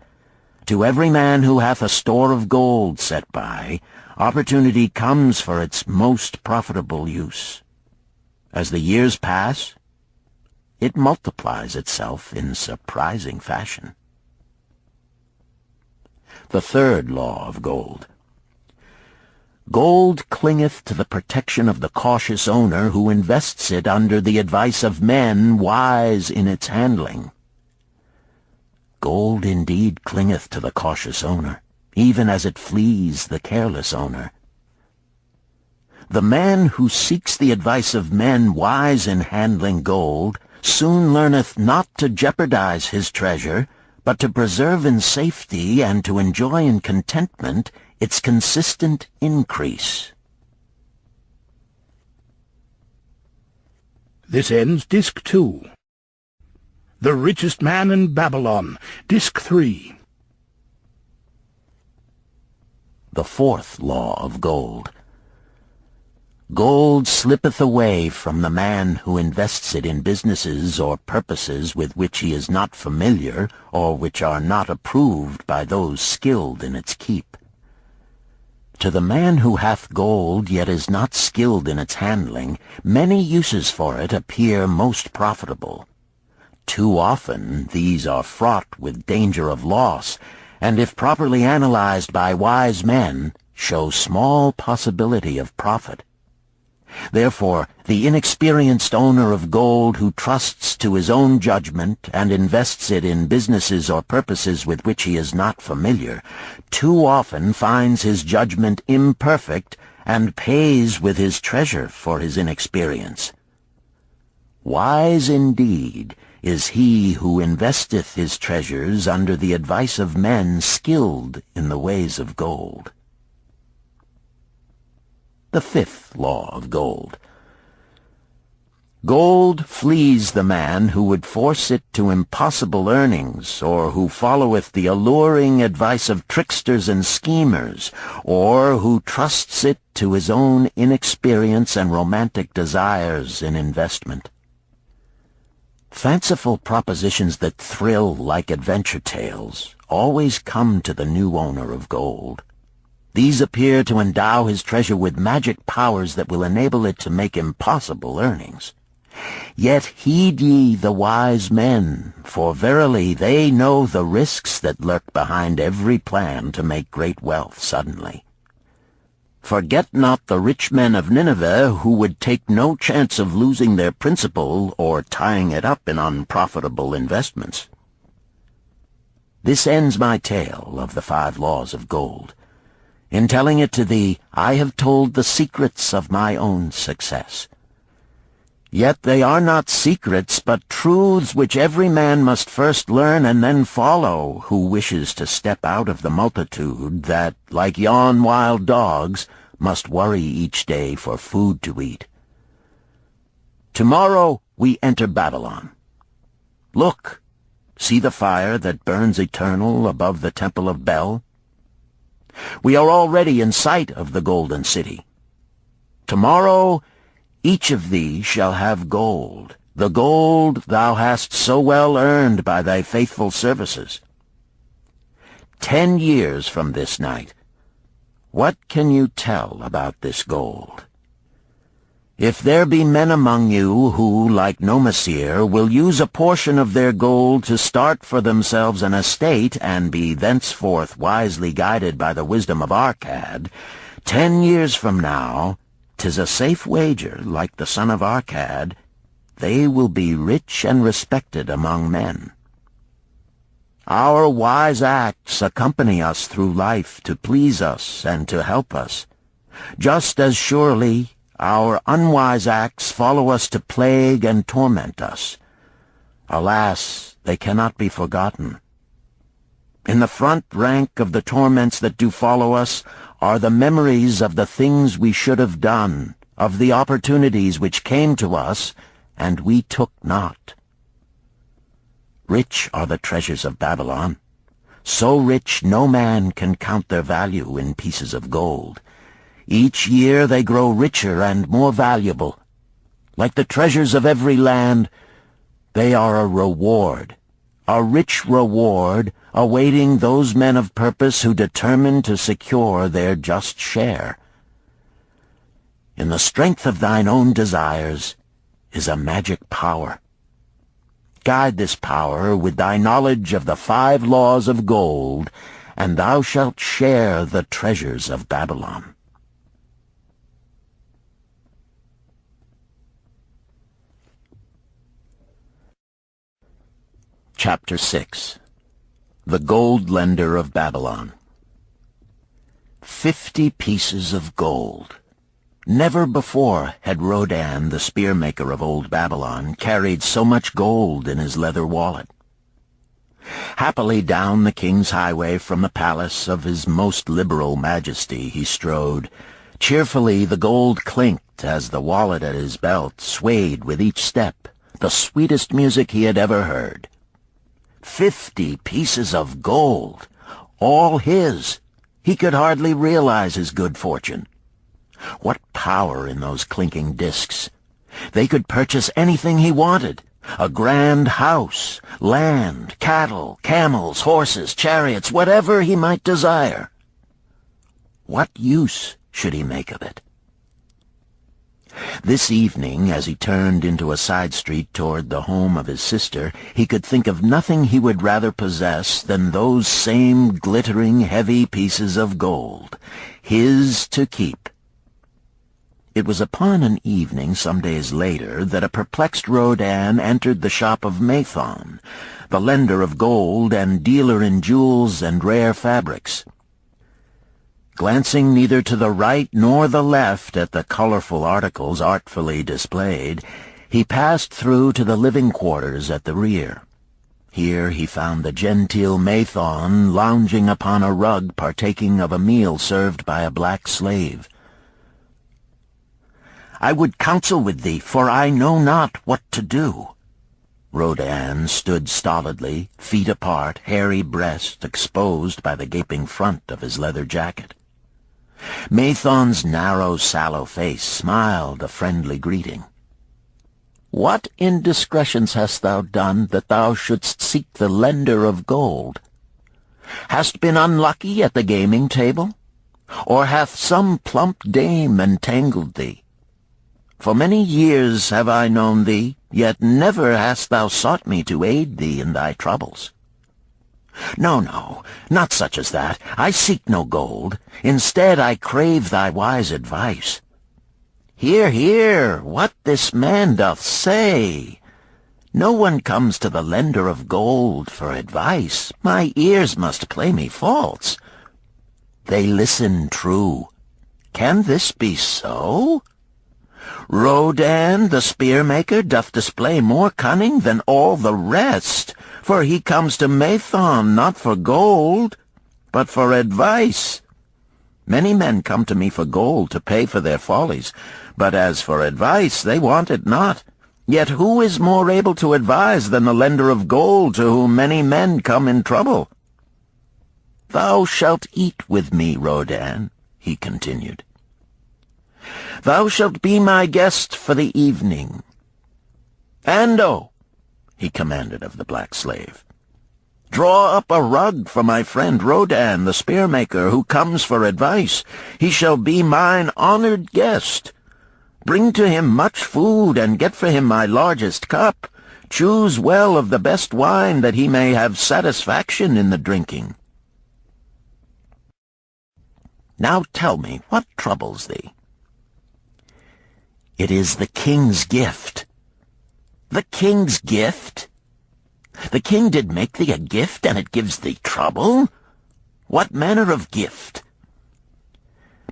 To every man who hath a store of gold set by, opportunity comes for its most profitable use. As the years pass, it multiplies itself in surprising fashion. The third law of gold. Gold clingeth to the protection of the cautious owner who invests it under the advice of men wise in its handling. Gold indeed clingeth to the cautious owner, even as it flees the careless owner. The man who seeks the advice of men wise in handling gold soon learneth not to jeopardize his treasure, but to preserve in safety and to enjoy in contentment its consistent increase. This ends Disc 2. The Richest Man in Babylon, Disc 3. The fourth law of gold. Gold slippeth away from the man who invests it in businesses or purposes with which he is not familiar or which are not approved by those skilled in its keep. To the man who hath gold yet is not skilled in its handling, many uses for it appear most profitable. Too often these are fraught with danger of loss, and if properly analyzed by wise men, show small possibility of profit. Therefore, the inexperienced owner of gold who trusts to his own judgment and invests it in businesses or purposes with which he is not familiar, too often finds his judgment imperfect and pays with his treasure for his inexperience. Wise indeed is he who investeth his treasures under the advice of men skilled in the ways of gold. the fifth law of gold. Gold flees the man who would force it to impossible earnings, or who followeth the alluring advice of tricksters and schemers, or who trusts it to his own inexperience and romantic desires in investment. Fanciful propositions that thrill like adventure tales always come to the new owner of gold. These appear to endow his treasure with magic powers that will enable it to make impossible earnings. Yet heed ye the wise men, for verily they know the risks that lurk behind every plan to make great wealth suddenly. Forget not the rich men of Nineveh, who would take no chance of losing their principal or tying it up in unprofitable investments. This ends my tale of the 5 laws of gold. In telling it to thee, I have told the secrets of my own success. Yet they are not secrets, but truths which every man must first learn and then follow, who wishes to step out of the multitude that, like yon wild dogs, must worry each day for food to eat. Tomorrow we enter Babylon. Look, see the fire that burns eternal above the temple of Bel? We are already in sight of the golden city. Tomorrow each of thee shall have gold, the gold thou hast so well earned by thy faithful services. 10 years from this night, what can you tell about this gold? If there be men among you who, like Nomasir, will use a portion of their gold to start for themselves an estate and be thenceforth wisely guided by the wisdom of Arkad, 10 years from now, 'tis a safe wager, like the son of Arkad, they will be rich and respected among men. Our wise acts accompany us through life to please us and to help us. Just as surely our unwise acts follow us to plague and torment us. Alas, they cannot be forgotten. In the front rank of the torments that do follow us are the memories of the things we should have done, of the opportunities which came to us, and we took not. Rich are the treasures of Babylon. So rich no man can count their value in pieces of gold. Each year they grow richer and more valuable. Like the treasures of every land, they are a reward, a rich reward awaiting those men of purpose who determine to secure their just share. In the strength of thine own desires is a magic power. Guide this power with thy knowledge of the 5 laws of gold, and thou shalt share the treasures of Babylon. Chapter 6. The Gold Lender of Babylon. 50 pieces of gold. Never before had Rodan, the spearmaker of old Babylon, carried so much gold in his leather wallet. Happily down the king's highway from the palace of his most liberal majesty he strode. Cheerfully the gold clinked as the wallet at his belt swayed with each step, the sweetest music he had ever heard. 50 pieces of gold, all his. He could hardly realize his good fortune. What power in those clinking discs! They could purchase anything he wanted. A grand house, land, cattle, camels, horses, chariots, whatever he might desire. What use should he make of it? This evening, as he turned into a side street toward the home of his sister, he could think of nothing he would rather possess than those same glittering, heavy pieces of gold, his to keep. It was upon an evening some days later that a perplexed Rodan entered the shop of Mathon, the lender of gold and dealer in jewels and rare fabrics. Glancing neither to the right nor the left at the colorful articles artfully displayed, he passed through to the living quarters at the rear. Here he found the genteel Mathon lounging upon a rug partaking of a meal served by a black slave. I would counsel with thee, for I know not what to do." Rodan stood stolidly, feet apart, hairy breast exposed by the gaping front of his leather jacket. Mathon's narrow, sallow face smiled a friendly greeting. "What indiscretions hast thou done that thou shouldst seek the lender of gold? Hast been unlucky at the gaming table? Or hath some plump dame entangled thee? For many years have I known thee, yet never hast thou sought me to aid thee in thy troubles. No, no, not such as that. I seek no gold. Instead I crave thy wise advice. Hear, hear, what this man doth say. No one comes to the lender of gold for advice. My ears must play me false. They listen true. Can this be so? Rodan, the spear-maker, doth display more cunning than all the rest, for he comes to Mathon not for gold, but for advice. Many men come to me for gold to pay for their follies, but as for advice, they want it not. Yet who is more able to advise than the lender of gold to whom many men come in trouble? Thou shalt eat with me, Rodan, he continued. Thou shalt be my guest for the evening. Ando, he commanded of the black slave, draw up a rug for my friend Rodan, the spear-maker, who comes for advice. He shall be mine honored guest. Bring to him much food, and get for him my largest cup. Choose well of the best wine, that he may have satisfaction in the drinking. Now tell me, what troubles thee? It is the king's gift. The king's gift? The king did make thee a gift, and it gives thee trouble? What manner of gift?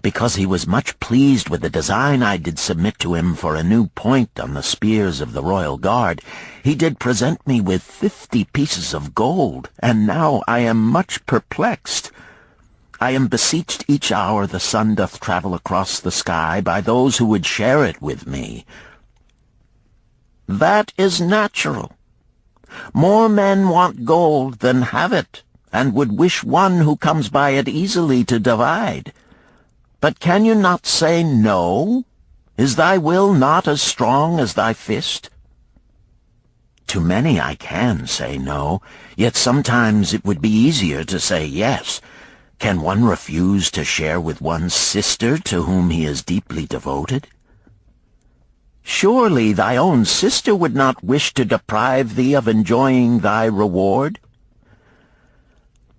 Because he was much pleased with the design I did submit to him for a new point on the spears of the royal guard, he did present me with 50 pieces of gold, and now I am much perplexed. I am beseeched each hour the sun doth travel across the sky by those who would share it with me. That is natural. More men want gold than have it, and would wish one who comes by it easily to divide. But can you not say no? Is thy will not as strong as thy fist? To many I can say no, yet sometimes it would be easier to say yes. Can one refuse to share with one's sister to whom he is deeply devoted? Surely thy own sister would not wish to deprive thee of enjoying thy reward?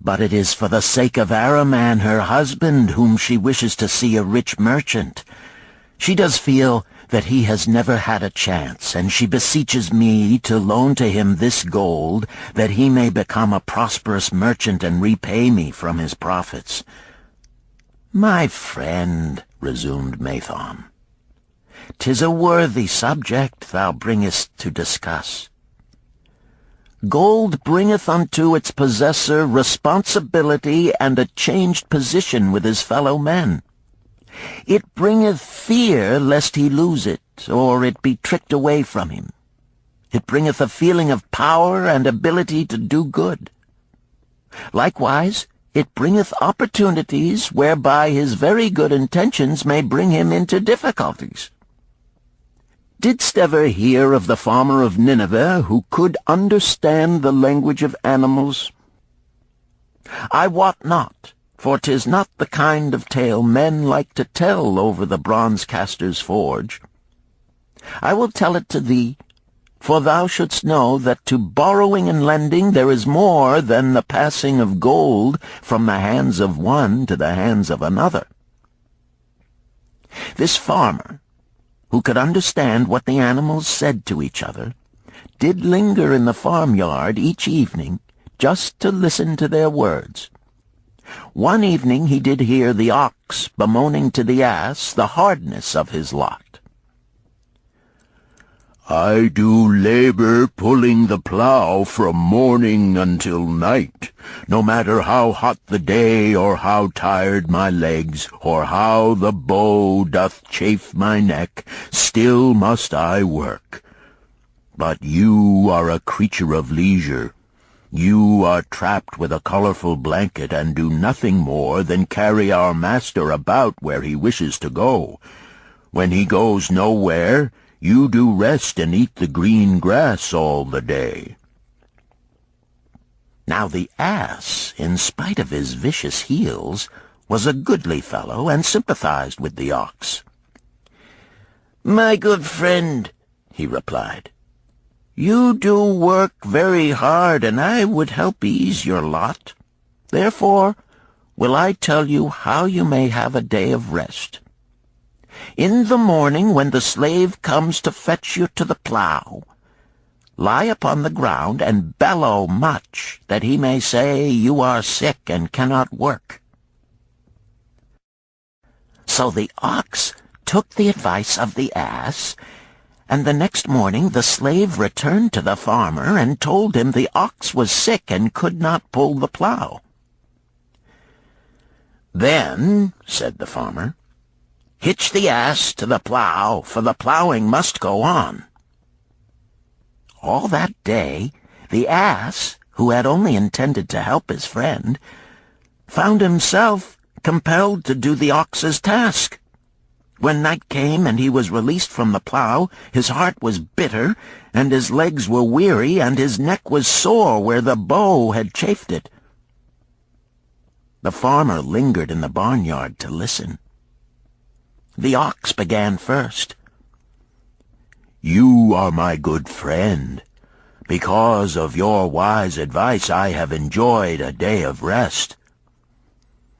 But it is for the sake of Araman, her husband, whom she wishes to see a rich merchant. She does feel that he has never had a chance, and she beseeches me to loan to him this gold, that he may become a prosperous merchant and repay me from his profits. My friend, resumed Mathon, 'tis a worthy subject thou bringest to discuss. Gold bringeth unto its possessor responsibility and a changed position with his fellow men. It bringeth fear lest he lose it, or it be tricked away from him. It bringeth a feeling of power and ability to do good. Likewise, it bringeth opportunities whereby his very good intentions may bring him into difficulties. Didst ever hear of the farmer of Nineveh who could understand the language of animals? I wot not, for 'tis not the kind of tale men like to tell over the bronze-caster's forge. I will tell it to thee, for thou shouldst know that to borrowing and lending there is more than the passing of gold from the hands of one to the hands of another. This farmer, who could understand what the animals said to each other, did linger in the farmyard each evening just to listen to their words. One evening he did hear the ox bemoaning to the ass the hardness of his lot. I do labor pulling the plow from morning until night, no matter how hot the day, or how tired my legs, or how the bow doth chafe my neck, still must I work. But you are a creature of leisure. You are trapped with a colorful blanket and do nothing more than carry our master about where he wishes to go. When he goes nowhere, you do rest and eat the green grass all the day." Now the ass, in spite of his vicious heels, was a goodly fellow and sympathized with the ox. "My good friend," he replied, "you do work very hard, and I would help ease your lot. Therefore will I tell you how you may have a day of rest. In the morning, when the slave comes to fetch you to the plow, lie upon the ground and bellow much, that he may say you are sick and cannot work." So the ox took the advice of the ass, and the next morning the slave returned to the farmer and told him the ox was sick and could not pull the plow. "Then," said the farmer, "hitch the ass to the plow, for the plowing must go on." All that day the ass, who had only intended to help his friend, found himself compelled to do the ox's task. When night came and he was released from the plow, his heart was bitter, and his legs were weary, and his neck was sore where the bow had chafed it. The farmer lingered in the barnyard to listen. The ox began first. "You are my good friend. Because of your wise advice I have enjoyed a day of rest."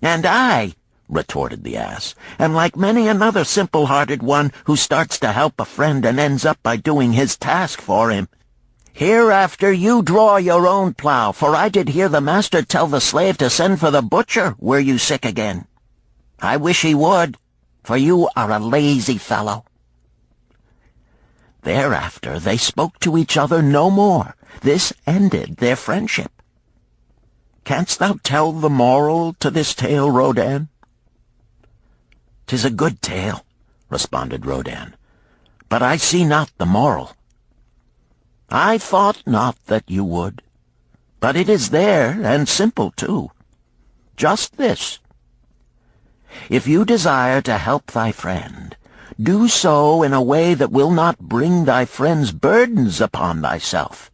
"And I," retorted the ass, "am like many another simple-hearted one who starts to help a friend and ends up by doing his task for him. Hereafter you draw your own plow, for I did hear the master tell the slave to send for the butcher were you sick again. I wish he would, for you are a lazy fellow." Thereafter they spoke to each other no more. This ended their friendship. Canst thou tell the moral to this tale, Rodan? "'Tis a good tale," responded Rodan, "but I see not the moral." "I thought not that you would, but it is there, and simple too. Just this: if you desire to help thy friend, do so in a way that will not bring thy friend's burdens upon thyself."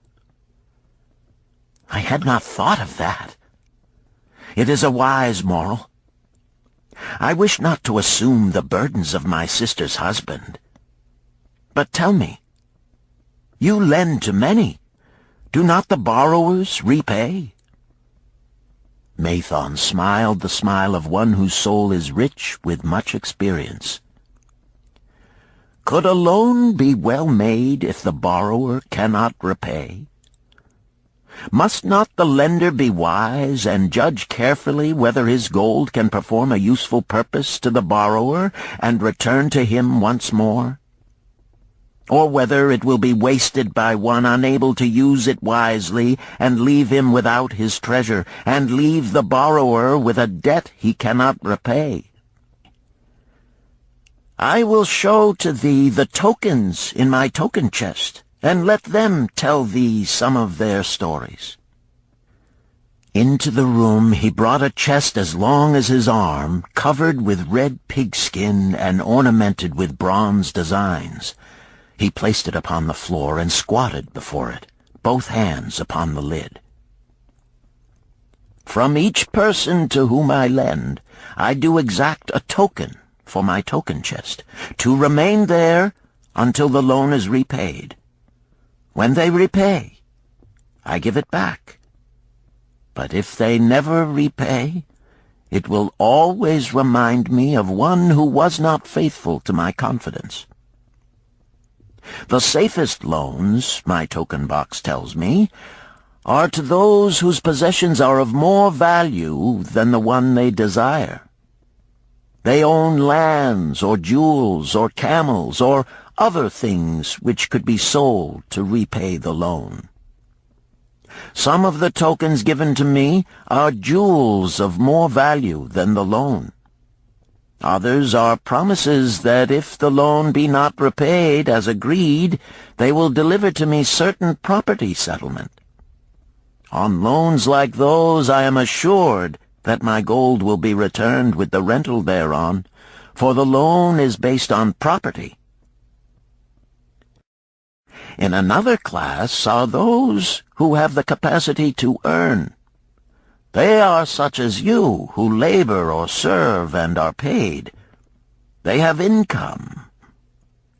"I had not thought of that. It is a wise moral. I wish not to assume the burdens of my sister's husband. But tell me, you lend to many. Do not the borrowers repay?" Mathon smiled the smile of one whose soul is rich with much experience. "Could a loan be well made if the borrower cannot repay? Must not the lender be wise and judge carefully whether his gold can perform a useful purpose to the borrower and return to him once more? Or whether it will be wasted by one unable to use it wisely and leave him without his treasure, and leave the borrower with a debt he cannot repay? I will show to thee the tokens in my token chest, and let them tell thee some of their stories." Into the room he brought a chest as long as his arm, covered with red pigskin and ornamented with bronze designs. He placed it upon the floor and squatted before it, both hands upon the lid. "From each person to whom I lend, I do exact a token for my token chest, to remain there until the loan is repaid. When they repay, I give it back. But if they never repay, it will always remind me of one who was not faithful to my confidence. The safest loans, my token box tells me, are to those whose possessions are of more value than the one they desire. They own lands or jewels or camels or other things which could be sold to repay the loan. Some of the tokens given to me are jewels of more value than the loan. Others are promises that if the loan be not repaid as agreed, they will deliver to me certain property settlement. On loans like those I am assured that my gold will be returned with the rental thereon, for the loan is based on property. In another class are those who have the capacity to earn. They are such as you, who labor or serve and are paid. They have income.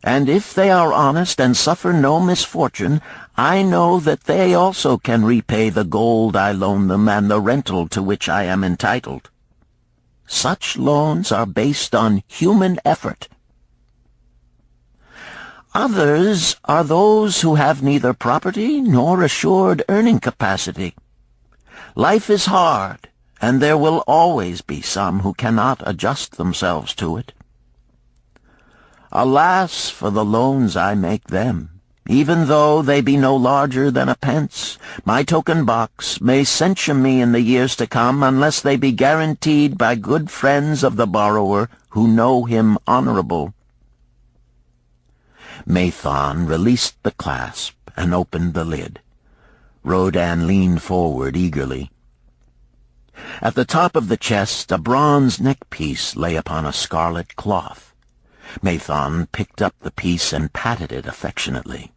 And if they are honest and suffer no misfortune, I know that they also can repay the gold I loan them and the rental to which I am entitled. Such loans are based on human effort. Others are those who have neither property nor assured earning capacity. Life is hard, and there will always be some who cannot adjust themselves to it. Alas for the loans I make them! Even though they be no larger than a pence, my token box may censure me in the years to come unless they be guaranteed by good friends of the borrower who know him honorable. Mathon released the clasp and opened the lid. Rodan leaned forward eagerly. At the top of the chest a bronze neckpiece lay upon a scarlet cloth. Mathon picked up the piece and patted it affectionately.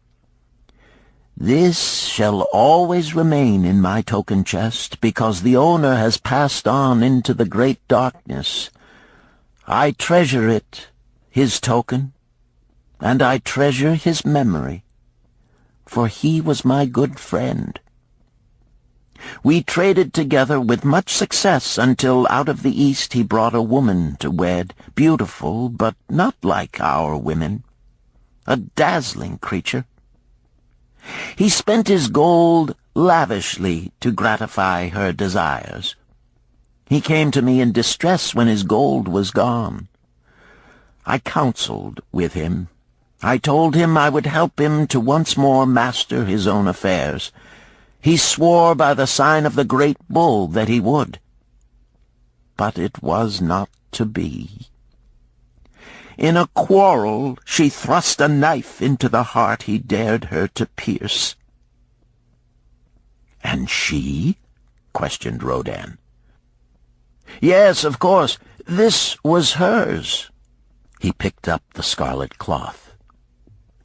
"This shall always remain in my token chest, because the owner has passed on into the great darkness. I treasure it, his token, and I treasure his memory, for he was my good friend. We traded together with much success until out of the East he brought a woman to wed, beautiful, but not like our women, a dazzling creature. He spent his gold lavishly to gratify her desires. He came to me in distress when his gold was gone. I counseled with him. I told him I would help him to once more master his own affairs. He swore by the sign of the great bull that he would. But it was not to be. In a quarrel she thrust a knife into the heart he dared her to pierce." "And she?" questioned Rodan. "Yes, of course. This was hers." He picked up the scarlet cloth.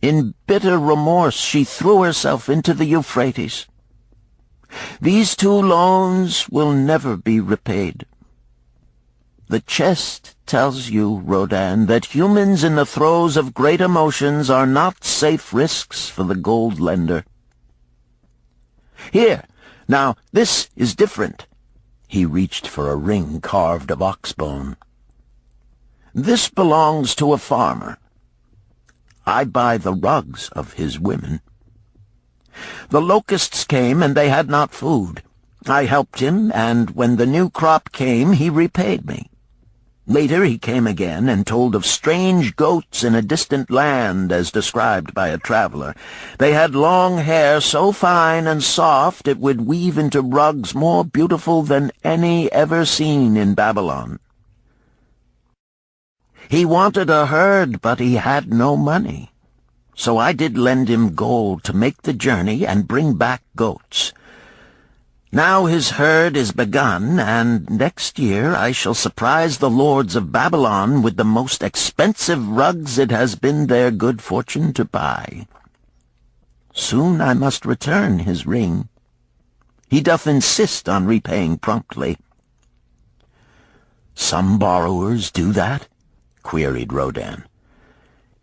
"In bitter remorse she threw herself into the Euphrates. These 2 loans will never be repaid. The chest tells you, Rodan, that humans in the throes of great emotions are not safe risks for the gold lender. Here, now, this is different." He reached for a ring carved of ox-bone. "This belongs to a farmer. I buy the rugs of his women. The locusts came, and they had not food. I helped him, and when the new crop came, he repaid me. Later he came again and told of strange goats in a distant land, as described by a traveler. They had long hair so fine and soft it would weave into rugs more beautiful than any ever seen in Babylon. He wanted a herd, but he had no money. So I did lend him gold to make the journey and bring back goats. Now his herd is begun, and next year I shall surprise the lords of Babylon with the most expensive rugs it has been their good fortune to buy. Soon I must return his ring. He doth insist on repaying promptly." "Some borrowers do that?" queried Rodan.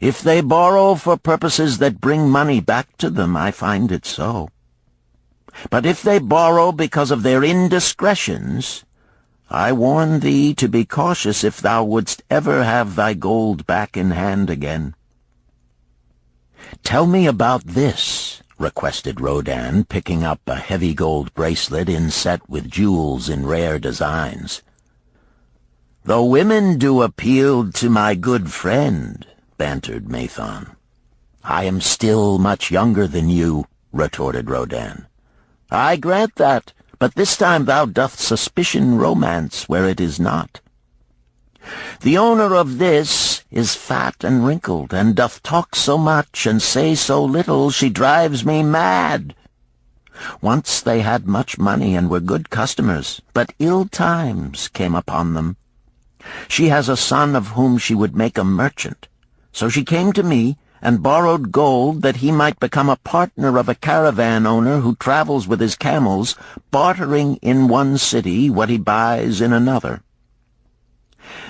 "If they borrow for purposes that bring money back to them, I find it so. But if they borrow because of their indiscretions, I warn thee to be cautious if thou wouldst ever have thy gold back in hand again." "Tell me about this," requested Rodan, picking up a heavy gold bracelet inset with jewels in rare designs. "The women do appeal to my good friend," bantered Mathon. "I am still much younger than you," retorted Rodin. "I grant that, but this time thou doth suspicion romance where it is not. The owner of this is fat and wrinkled, and doth talk so much and say so little, she drives me mad. Once they had much money and were good customers, but ill times came upon them. She has a son of whom she would make a merchant. So she came to me and borrowed gold that he might become a partner of a caravan owner who travels with his camels, bartering in one city what he buys in another.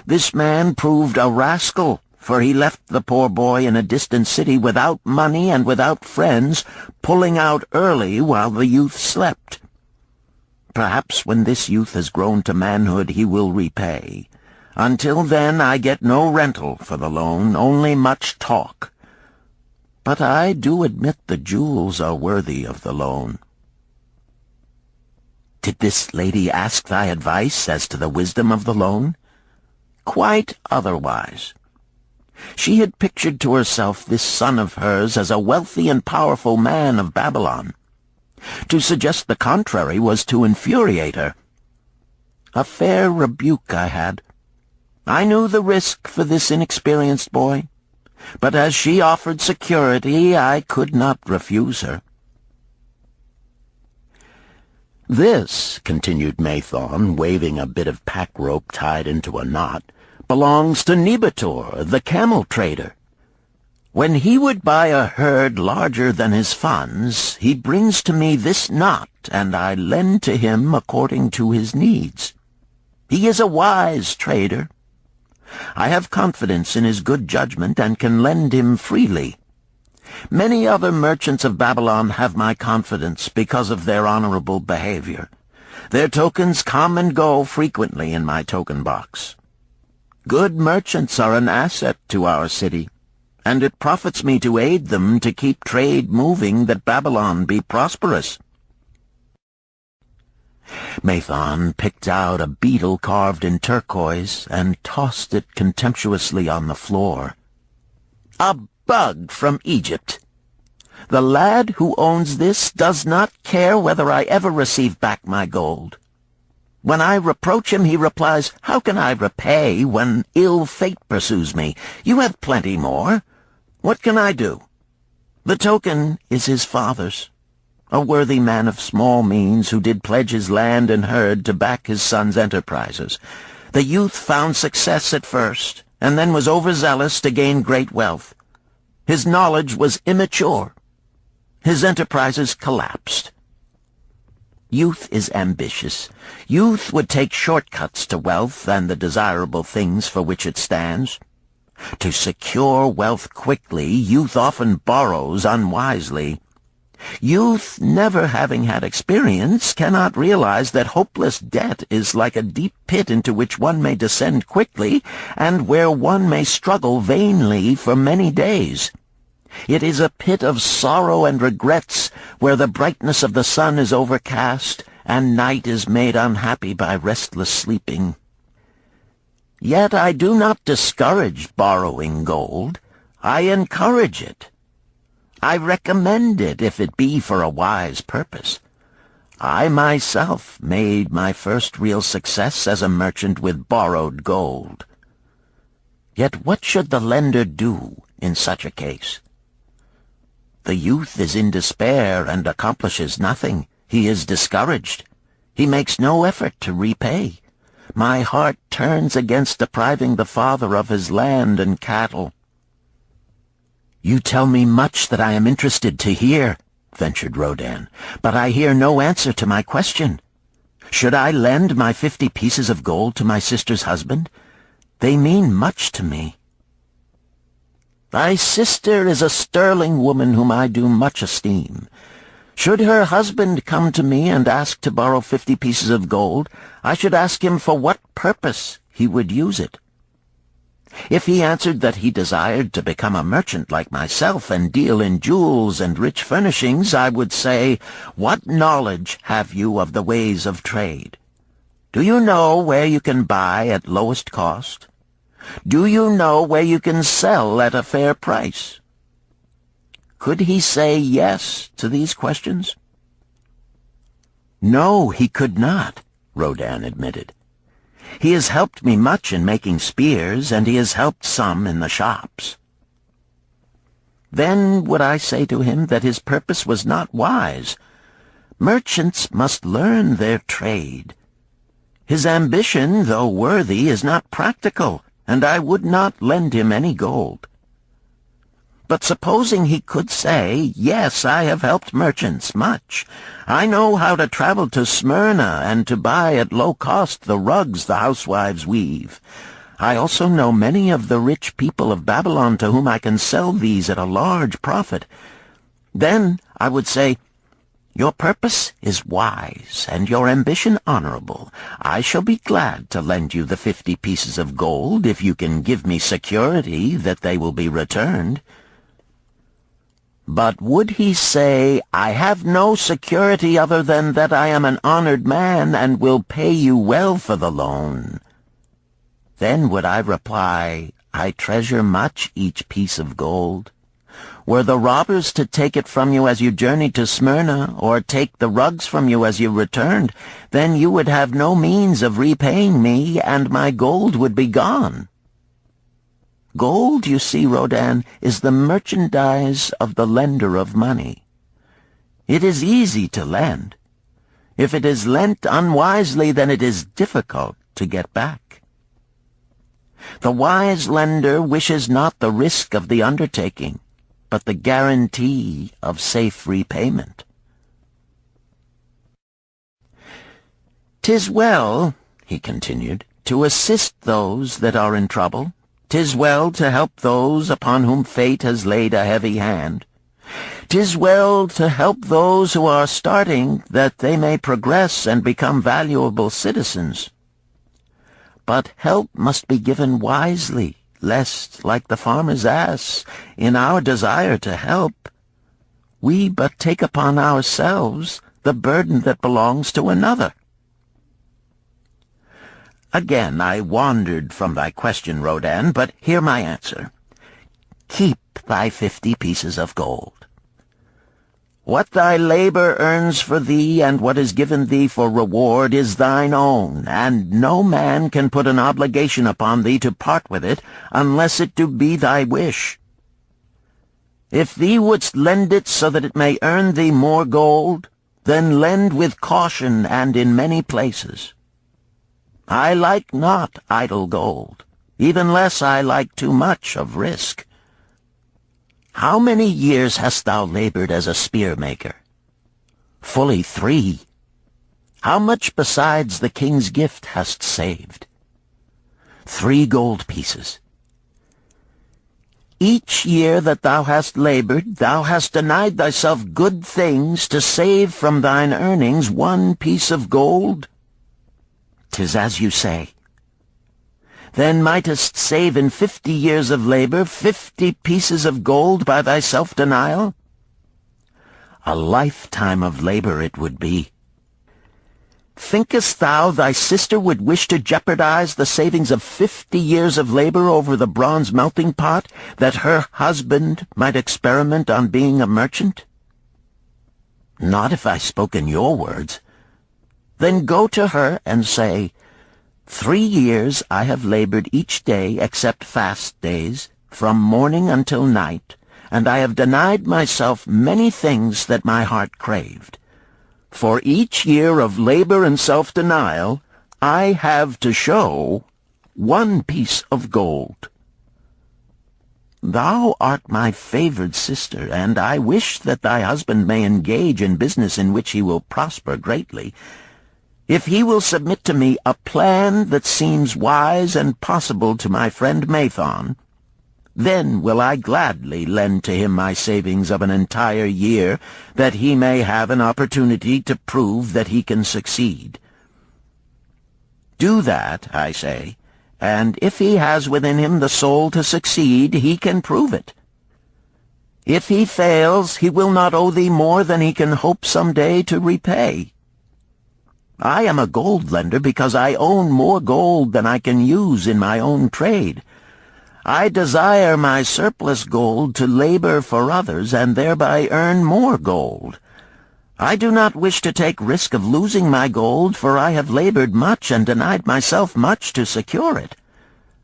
This man proved a rascal, for he left the poor boy in a distant city without money and without friends, pulling out early while the youth slept. Perhaps when this youth has grown to manhood he will repay. Until then I get no rental for the loan, only much talk. But I do admit the jewels are worthy of the loan." "Did this lady ask thy advice as to the wisdom of the loan?" "Quite otherwise. She had pictured to herself this son of hers as a wealthy and powerful man of Babylon. To suggest the contrary was to infuriate her. A fair rebuke I had. I knew the risk for this inexperienced boy, but as she offered security, I could not refuse her." "This," continued Mathon, waving a bit of pack rope tied into a knot, "belongs to Nebator, the camel trader. When he would buy a herd larger than his funds, he brings to me this knot, and I lend to him according to his needs. He is a wise trader. I have confidence in his good judgment and can lend him freely. Many other merchants of Babylon have my confidence because of their honorable behavior. Their tokens come and go frequently in my token box. Good merchants are an asset to our city, and it profits me to aid them to keep trade moving that Babylon be prosperous." Mathon picked out a beetle carved in turquoise and tossed it contemptuously on the floor. "A bug from Egypt. The lad who owns this does not care whether I ever receive back my gold. When I reproach him, he replies, 'How can I repay when ill fate pursues me? You have plenty more. What can I do?' The token is his father's, a worthy man of small means who did pledge his land and herd to back his son's enterprises. The youth found success at first, and then was overzealous to gain great wealth. His knowledge was immature. His enterprises collapsed. Youth is ambitious. Youth would take shortcuts to wealth and the desirable things for which it stands. To secure wealth quickly, youth often borrows unwisely. Youth, never having had experience, cannot realize that hopeless debt is like a deep pit into which one may descend quickly, and where one may struggle vainly for many days. It is a pit of sorrow and regrets, where the brightness of the sun is overcast, and night is made unhappy by restless sleeping. Yet I do not discourage borrowing gold. I encourage it. I recommend it if it be for a wise purpose. I myself made my first real success as a merchant with borrowed gold. Yet what should the lender do in such a case? The youth is in despair and accomplishes nothing. He is discouraged. He makes no effort to repay. My heart turns against depriving the father of his land and cattle." "You tell me much that I am interested to hear," ventured Rodin, "but I hear no answer to my question. Should I lend my 50 pieces of gold to my sister's husband? They mean much to me." "Thy sister is a sterling woman whom I do much esteem. Should her husband come to me and ask to borrow 50 pieces of gold, I should ask him for what purpose he would use it. If he answered that he desired to become a merchant like myself and deal in jewels and rich furnishings, I would say, 'What knowledge have you of the ways of trade? Do you know where you can buy at lowest cost? Do you know where you can sell at a fair price? Could he say yes to these questions? No, he could not, Rodin admitted. He has helped me much in making spears, and he has helped some in the shops. Then would I say to him that his purpose was not wise. Merchants must learn their trade. His ambition, though worthy, is not practical, and I would not lend him any gold. But supposing he could say, yes, I have helped merchants much. I know how to travel to Smyrna and to buy at low cost the rugs the housewives weave. I also know many of the rich people of Babylon to whom I can sell these at a large profit. Then I would say, your purpose is wise, and your ambition honorable. I shall be glad to lend you the 50 pieces of gold if you can give me security that they will be returned. But would he say, I have no security other than that I am an honored man and will pay you well for the loan? Then would I reply, I treasure much each piece of gold. Were the robbers to take it from you as you journeyed to Smyrna, or take the rugs from you as you returned, then you would have no means of repaying me, and my gold would be gone. Gold, you see, Rodin, is the merchandise of the lender of money. It is easy to lend. If it is lent unwisely, then it is difficult to get back. The wise lender wishes not the risk of the undertaking, but the guarantee of safe repayment. "'Tis well," he continued, "to assist those that are in trouble. 'Tis well to help those upon whom fate has laid a heavy hand. 'Tis well to help those who are starting, that they may progress and become valuable citizens. But help must be given wisely, lest, like the farmer's ass, in our desire to help, we but take upon ourselves the burden that belongs to another." Again I wandered from thy question, Rodin, but hear my answer. Keep thy 50 pieces of gold. What thy labor earns for thee, and what is given thee for reward, is thine own, and no man can put an obligation upon thee to part with it, unless it do be thy wish. If thee wouldst lend it so that it may earn thee more gold, then lend with caution and in many places. I like not idle gold, even less I like too much of risk. How many years hast thou labored as a spear-maker? Fully 3. How much besides the king's gift hast saved? 3 gold pieces. Each year that thou hast labored, thou hast denied thyself good things to save from thine earnings 1 piece of gold? 'Tis as you say. Then mightest save in 50 years of labor 50 pieces of gold by thy self-denial? A lifetime of labor it would be. Thinkest thou thy sister would wish to jeopardize the savings of 50 years of labor over the bronze melting pot, that her husband might experiment on being a merchant? Not if I spoke in your words. Then go to her and say, 3 years I have labored each day except fast days, from morning until night, and I have denied myself many things that my heart craved. For each year of labor and self-denial, I have to show 1 piece of gold. Thou art my favored sister, and I wish that thy husband may engage in business in which he will prosper greatly. If he will submit to me a plan that seems wise and possible to my friend Mathon, then will I gladly lend to him my savings of an entire year, that he may have an opportunity to prove that he can succeed. Do that, I say, and if he has within him the soul to succeed, he can prove it. If he fails, he will not owe thee more than he can hope some day to repay. I am a gold lender because I own more gold than I can use in my own trade. I desire my surplus gold to labor for others and thereby earn more gold. I do not wish to take risk of losing my gold, for I have labored much and denied myself much to secure it.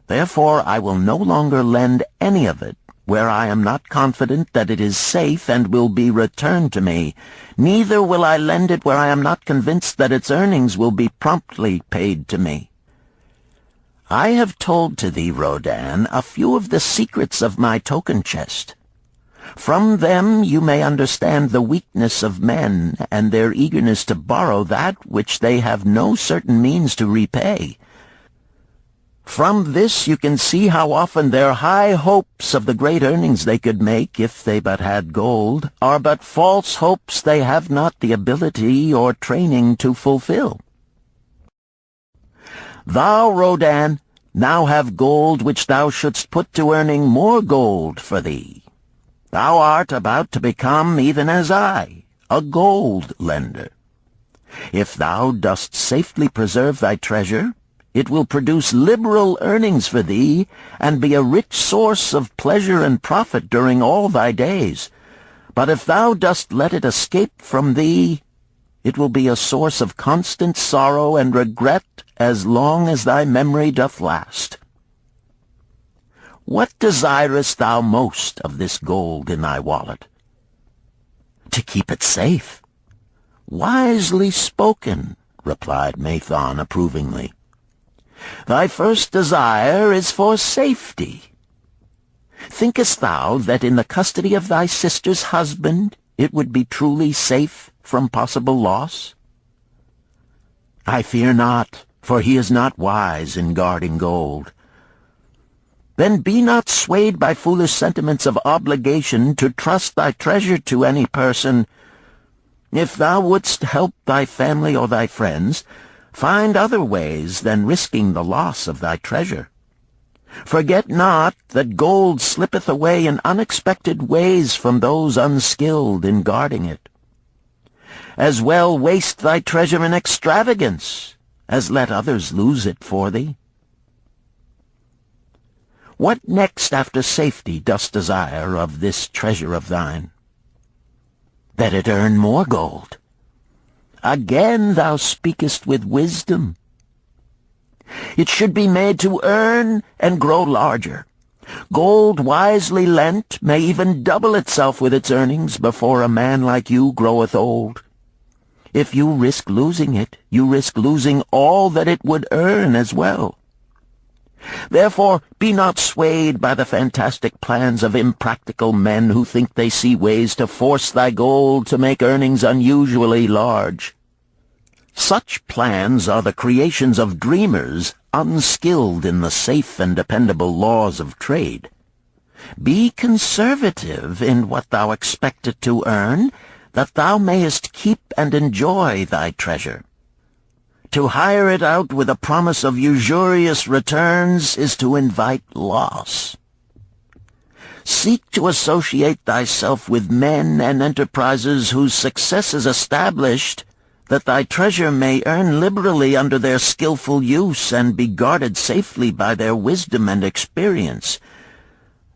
Therefore I will no longer lend any of it where I am not confident that it is safe and will be returned to me. Neither will I lend it where I am not convinced that its earnings will be promptly paid to me. I have told to thee, Rodan, a few of the secrets of my token chest. From them you may understand the weakness of men and their eagerness to borrow that which they have no certain means to repay. From this you can see how often their high hopes of the great earnings they could make if they but had gold are but false hopes they have not the ability or training to fulfill. Thou, Rodan, now have gold which thou shouldst put to earning more gold for thee. Thou art about to become, even as I, a gold lender. If thou dost safely preserve thy treasure, it will produce liberal earnings for thee, and be a rich source of pleasure and profit during all thy days. But if thou dost let it escape from thee, it will be a source of constant sorrow and regret as long as thy memory doth last. What desirest thou most of this gold in thy wallet? To keep it safe. Wisely spoken, replied Mathon approvingly. Thy first desire is for safety. Thinkest thou that in the custody of thy sister's husband it would be truly safe from possible loss? I fear not, for he is not wise in guarding gold. Then be not swayed by foolish sentiments of obligation to trust thy treasure to any person. If thou wouldst help thy family or thy friends, find other ways than risking the loss of thy treasure. Forget not that gold slippeth away in unexpected ways from those unskilled in guarding it. As well waste thy treasure in extravagance as let others lose it for thee. What next after safety dost desire of this treasure of thine? That it earn more gold. Again thou speakest with wisdom. It should be made to earn and grow larger. Gold wisely lent may even double itself with its earnings before a man like you groweth old. If you risk losing it, you risk losing all that it would earn as well. Therefore, be not swayed by the fantastic plans of impractical men who think they see ways to force thy gold to make earnings unusually large. Such plans are the creations of dreamers unskilled in the safe and dependable laws of trade. Be conservative in what thou expectest to earn, that thou mayest keep and enjoy thy treasure. To hire it out with a promise of usurious returns is to invite loss. Seek to associate thyself with men and enterprises whose success is established, that thy treasure may earn liberally under their skillful use and be guarded safely by their wisdom and experience.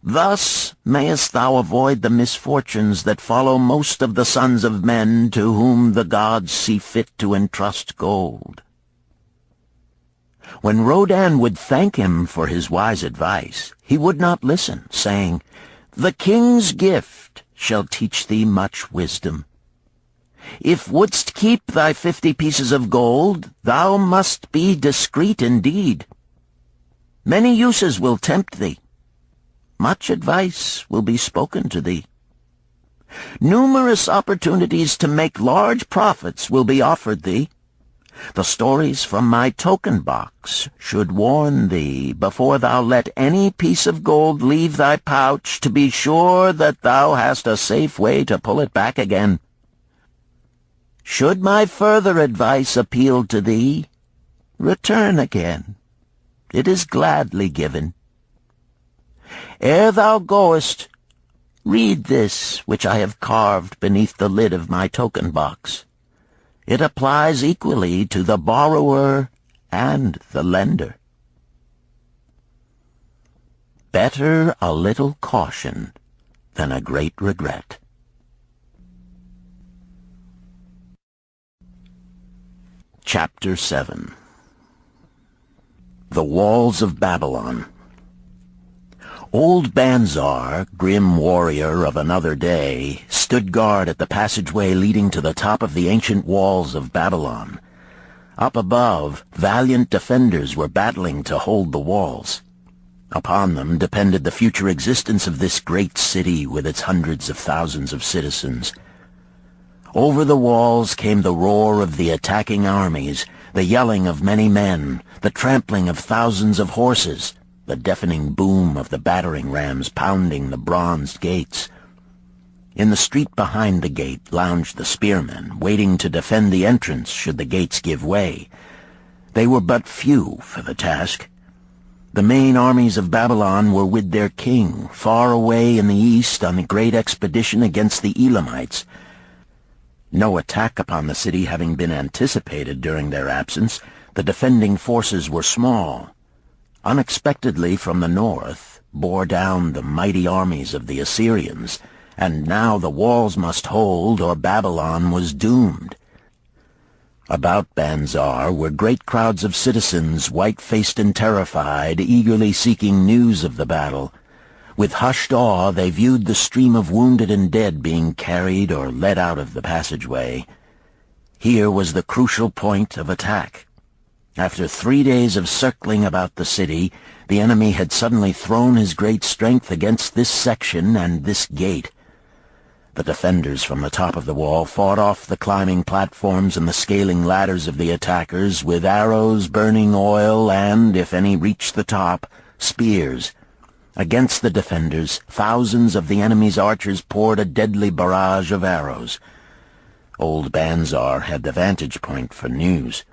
Thus mayest thou avoid the misfortunes that follow most of the sons of men to whom the gods see fit to entrust gold. When Rodan would thank him for his wise advice, he would not listen, saying, "The king's gift shall teach thee much wisdom. If wouldst keep thy 50 pieces of gold, thou must be discreet indeed. Many uses will tempt thee. Much advice will be spoken to thee. Numerous opportunities to make large profits will be offered thee. The stories from my token box should warn thee, before thou let any piece of gold leave thy pouch, to be sure that thou hast a safe way to pull it back again. Should my further advice appeal to thee, return again. It is gladly given. Ere thou goest, read this which I have carved beneath the lid of my token box. It applies equally to the borrower and the lender." Better a little caution than a great regret. Chapter 7. The Walls of Babylon. Old Banzar, grim warrior of another day, stood guard at the passageway leading to the top of the ancient walls of Babylon. Up above, valiant defenders were battling to hold the walls. Upon them depended the future existence of this great city with its hundreds of thousands of citizens. Over the walls came the roar of the attacking armies, the yelling of many men, the trampling of thousands of horses, the deafening boom of the battering rams pounding the bronzed gates. In the street behind the gate lounged the spearmen, waiting to defend the entrance should the gates give way. They were but few for the task. The main armies of Babylon were with their king, far away in the east on a great expedition against the Elamites. No attack upon the city having been anticipated during their absence, the defending forces were small. Unexpectedly from the north bore down the mighty armies of the Assyrians, and now the walls must hold or Babylon was doomed. About Banzar were great crowds of citizens, white-faced and terrified, eagerly seeking news of the battle. With hushed awe they viewed the stream of wounded and dead being carried or led out of the passageway. Here was the crucial point of attack. After 3 days of circling about the city, the enemy had suddenly thrown his great strength against this section and this gate. The defenders from the top of the wall fought off the climbing platforms and the scaling ladders of the attackers with arrows, burning oil, and, if any reached the top, spears. Against the defenders, thousands of the enemy's archers poured a deadly barrage of arrows. Old Banzar had the vantage point for news.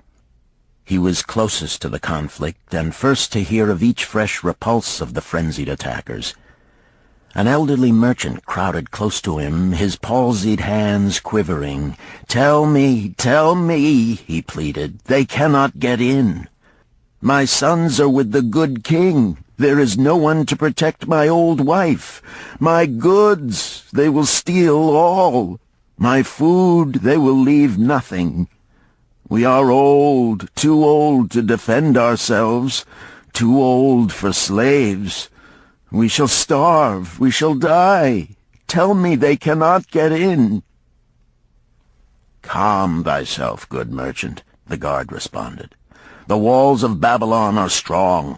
He was closest to the conflict and first to hear of each fresh repulse of the frenzied attackers. An elderly merchant crowded close to him, his palsied hands quivering. tell me," he pleaded. "They cannot get in. My sons are with the good king. There is no one to protect my old wife. My goods, they will steal all. My food, they will leave nothing. We are old, too old to defend ourselves, too old for slaves. We shall starve, we shall die. Tell me they cannot get in." "Calm thyself, good merchant," the guard responded. "The walls of Babylon are strong.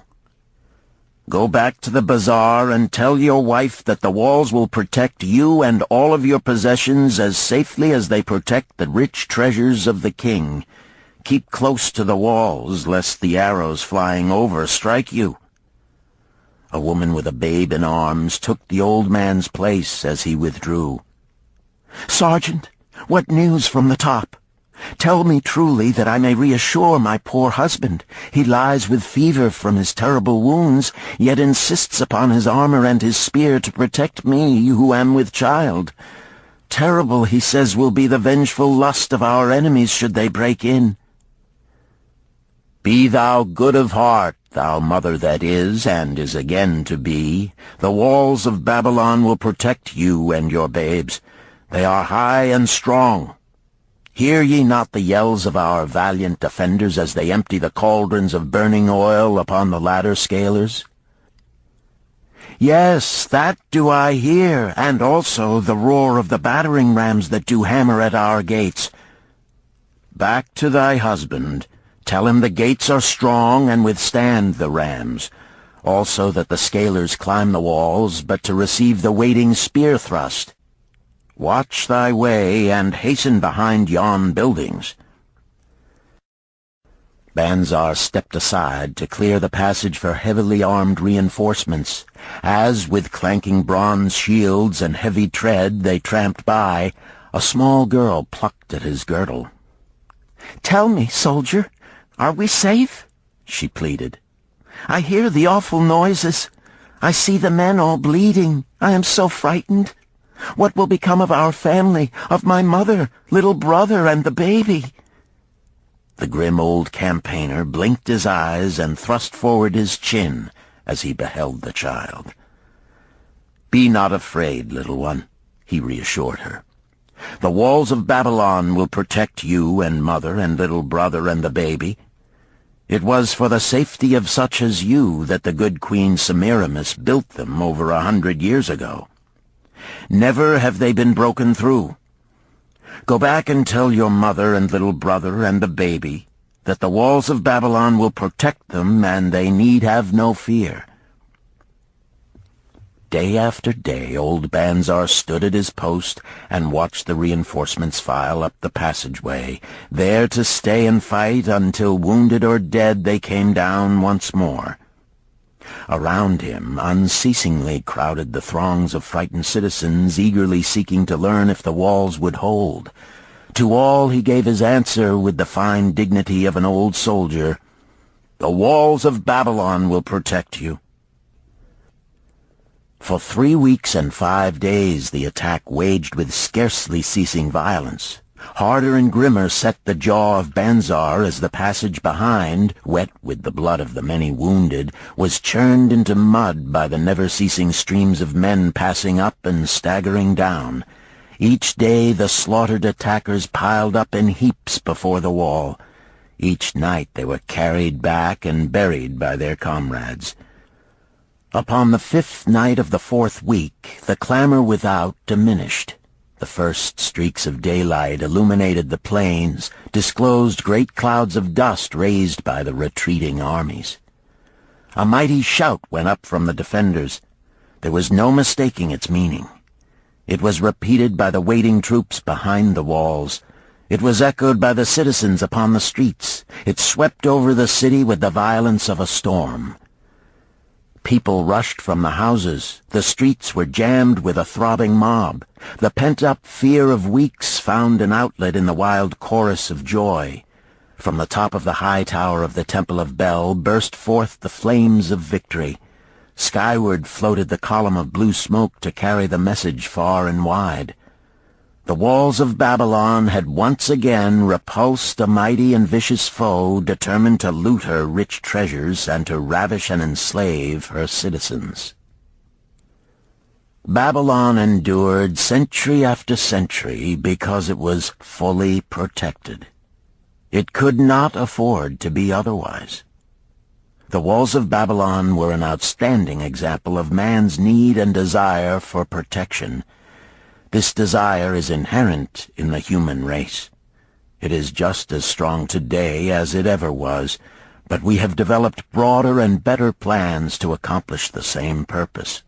Go back to the bazaar and tell your wife that the walls will protect you and all of your possessions as safely as they protect the rich treasures of the king. Keep close to the walls, lest the arrows flying over strike you." A woman with a babe in arms took the old man's place as he withdrew. "Sergeant, what news from the top? Tell me truly that I may reassure my poor husband. He lies with fever from his terrible wounds, yet insists upon his armor and his spear to protect me, who am with child. Terrible, he says, will be the vengeful lust of our enemies should they break in." "Be thou good of heart, thou mother that is and is again to be. The walls of Babylon will protect you and your babes. They are high and strong. Hear ye not the yells of our valiant defenders as they empty the cauldrons of burning oil upon the ladder scalers?" "Yes, that do I hear, and also the roar of the battering rams that do hammer at our gates." "Back to thy husband. Tell him the gates are strong and withstand the rams. Also that the scalers climb the walls, but to receive the waiting spear thrust. Watch thy way, and hasten behind yon buildings." Banzar stepped aside to clear the passage for heavily armed reinforcements, as, with clanking bronze shields and heavy tread they tramped by, a small girl plucked at his girdle. "Tell me, soldier, are we safe?" she pleaded. "I hear the awful noises. I see the men all bleeding. I am so frightened. What will become of our family, of my mother, little brother, and the baby?" The grim old campaigner blinked his eyes and thrust forward his chin as he beheld the child. "Be not afraid, little one," he reassured her. "The walls of Babylon will protect you and mother and little brother and the baby. It was for the safety of such as you that the good Queen Semiramis built them over 100 years ago. Never have they been broken through. Go back and tell your mother and little brother and the baby that the walls of Babylon will protect them, and they need have no fear." Day after day old Banzar stood at his post and watched the reinforcements file up the passageway, there to stay and fight until, wounded or dead, they came down once more. Around him unceasingly crowded the throngs of frightened citizens, eagerly seeking to learn if the walls would hold. To all he gave his answer with the fine dignity of an old soldier: "The walls of Babylon will protect you." For 3 weeks and 5 days the attack waged with scarcely ceasing violence. Harder and grimmer set the jaw of Banzar as the passage behind, wet with the blood of the many wounded, was churned into mud by the never-ceasing streams of men passing up and staggering down. Each day the slaughtered attackers piled up in heaps before the wall. Each night they were carried back and buried by their comrades. Upon the 5th night of the 4th week, the clamor without diminished. The first streaks of daylight illuminated the plains, disclosed great clouds of dust raised by the retreating armies. A mighty shout went up from the defenders. There was no mistaking its meaning. It was repeated by the waiting troops behind the walls. It was echoed by the citizens upon the streets. It swept over the city with the violence of a storm. People rushed from the houses. The streets were jammed with a throbbing mob. The pent-up fear of weeks found an outlet in the wild chorus of joy. From the top of the high tower of the Temple of Bel burst forth the flames of victory. Skyward floated the column of blue smoke to carry the message far and wide. The walls of Babylon had once again repulsed a mighty and vicious foe determined to loot her rich treasures and to ravish and enslave her citizens. Babylon endured century after century because it was fully protected. It could not afford to be otherwise. The walls of Babylon were an outstanding example of man's need and desire for protection. This desire is inherent in the human race. It is just as strong today as it ever was, but we have developed broader and better plans to accomplish the same purpose.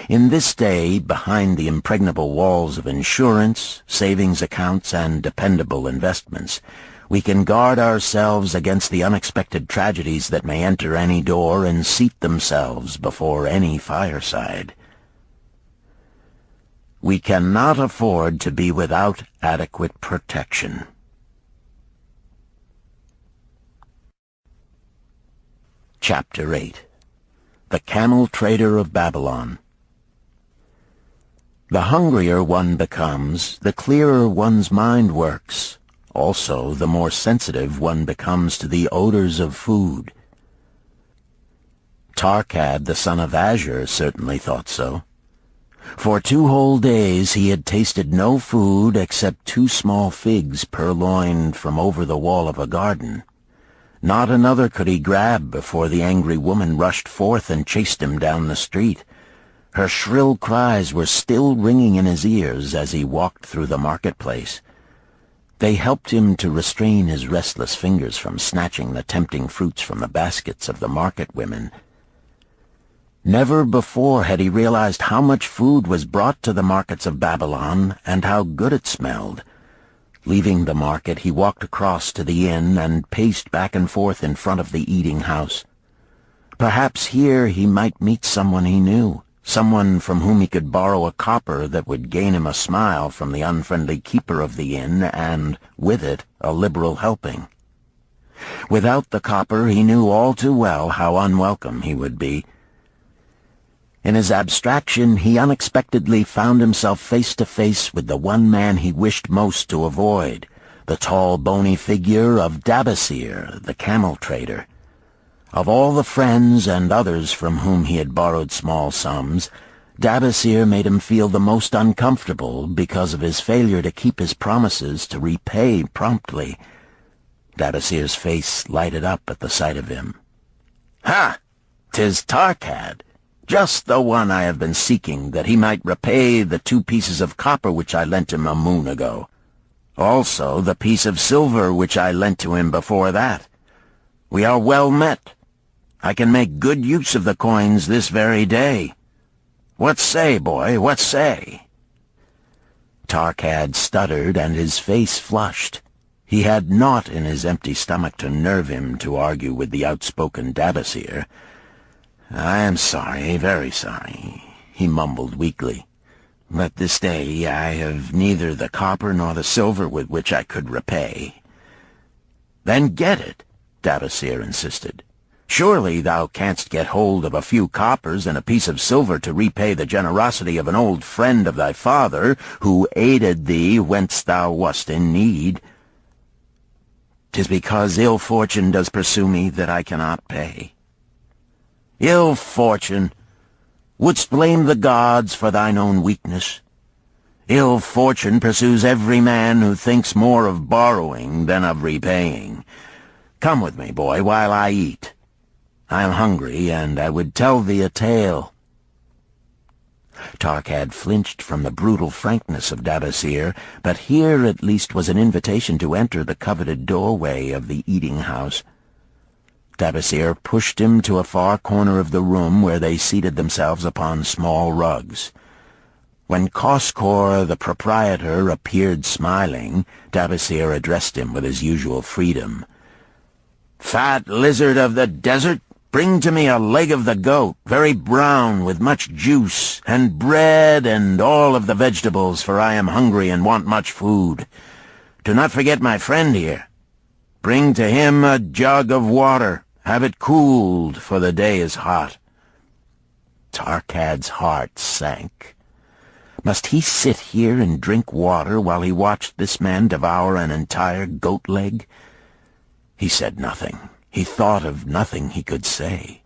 In this day, behind the impregnable walls of insurance, savings accounts, and dependable investments, we can guard ourselves against the unexpected tragedies that may enter any door and seat themselves before any fireside. We cannot afford to be without adequate protection. Chapter 8. The Camel Trader of Babylon. The hungrier one becomes, the clearer one's mind works. Also, the more sensitive one becomes to the odors of food. Tarkad, the son of Azure, certainly thought so. For 2 whole days he had tasted no food except 2 small figs purloined from over the wall of a garden. Not another could he grab before the angry woman rushed forth and chased him down the street. Her shrill cries were still ringing in his ears as he walked through the marketplace. They helped him to restrain his restless fingers from snatching the tempting fruits from the baskets of the market women. Never before had he realized how much food was brought to the markets of Babylon and how good it smelled. Leaving the market, he walked across to the inn and paced back and forth in front of the eating house. Perhaps here he might meet someone he knew, someone from whom he could borrow a copper that would gain him a smile from the unfriendly keeper of the inn and, with it, a liberal helping. Without the copper, he knew all too well how unwelcome he would be. In his abstraction, he unexpectedly found himself face to face with the one man he wished most to avoid, the tall, bony figure of Dabasir, the camel trader. Of all the friends and others from whom he had borrowed small sums, Dabasir made him feel the most uncomfortable because of his failure to keep his promises to repay promptly. Dabasir's face lighted up at the sight of him. "Ha! 'Tis Tarkad, just the one I have been seeking, that he might repay the 2 pieces of copper which I lent him a moon ago. Also the piece of silver which I lent to him before that. We are well met. I can make good use of the coins this very day. What say, boy, what say?" Tarkad stuttered, and his face flushed. He had naught in his empty stomach to nerve him to argue with the outspoken Dabasir. "I am sorry, very sorry," he mumbled weakly. "But this day I have neither the copper nor the silver with which I could repay." "Then get it," Dabasir insisted. "Surely thou canst get hold of a few coppers and a piece of silver to repay the generosity of an old friend of thy father, who aided thee whence thou wast in need." "'Tis because ill fortune does pursue me that I cannot pay." "Ill fortune? Wouldst blame the gods for thine own weakness? Ill fortune pursues every man who thinks more of borrowing than of repaying. Come with me, boy, while I eat. I am hungry, and I would tell thee a tale." Tarkad flinched from the brutal frankness of Dabasir, but here at least was an invitation to enter the coveted doorway of the eating-house. Dabasir pushed him to a far corner of the room, where they seated themselves upon small rugs. When Koskor, the proprietor, appeared smiling, Dabasir addressed him with his usual freedom. "Fat lizard of the desert, bring to me a leg of the goat, very brown, with much juice, and bread and all of the vegetables, for I am hungry and want much food. Do not forget my friend here. Bring to him a jug of water. Have it cooled, for the day is hot." Tarkad's heart sank. Must he sit here and drink water while he watched this man devour an entire goat leg? He said nothing. He thought of nothing he could say.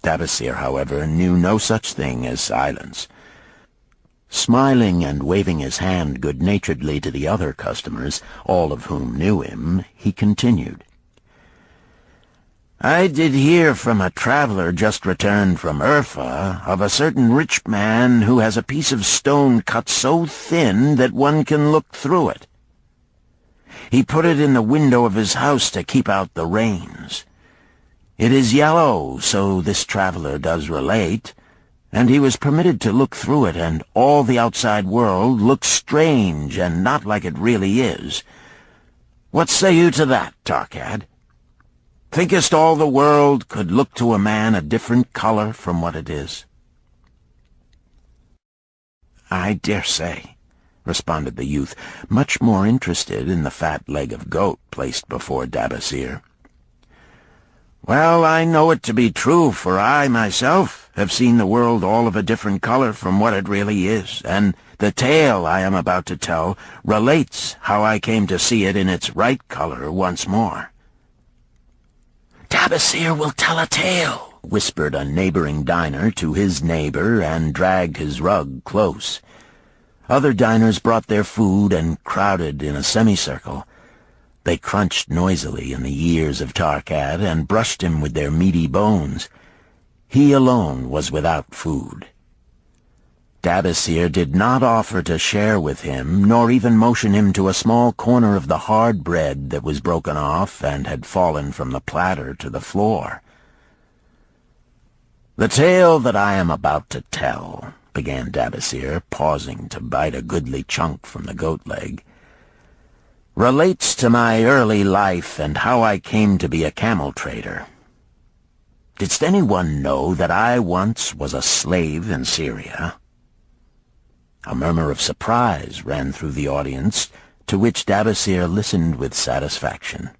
Dabasir, however, knew no such thing as silence. Smiling and waving his hand good-naturedly to the other customers, all of whom knew him, he continued. "I did hear from a traveler just returned from Urfa of a certain rich man who has a piece of stone cut so thin that one can look through it. He put it in the window of his house to keep out the rains. It is yellow, so this traveler does relate, and he was permitted to look through it, and all the outside world looks strange and not like it really is. What say you to that, Tarkad? Thinkest all the world could look to a man a different color from what it is?" "I dare say," responded the youth, much more interested in the fat leg of goat placed before Dabasir. "Well, I know it to be true, for I myself have seen the world all of a different color from what it really is, and the tale I am about to tell relates how I came to see it in its right color once more." "Dabasir will tell a tale," whispered a neighboring diner to his neighbor, and dragged his rug close. Other diners brought their food and crowded in a semicircle. They crunched noisily in the ears of Tarkad and brushed him with their meaty bones. He alone was without food. Dabasir did not offer to share with him, nor even motion him to a small corner of the hard bread that was broken off and had fallen from the platter to the floor. "The tale that I am about to tell," began Dabasir, pausing to bite a goodly chunk from the goat leg, "relates to my early life and how I came to be a camel trader. Didst anyone know that I once was a slave in Syria?" A murmur of surprise ran through the audience, to which Dabasir listened with satisfaction.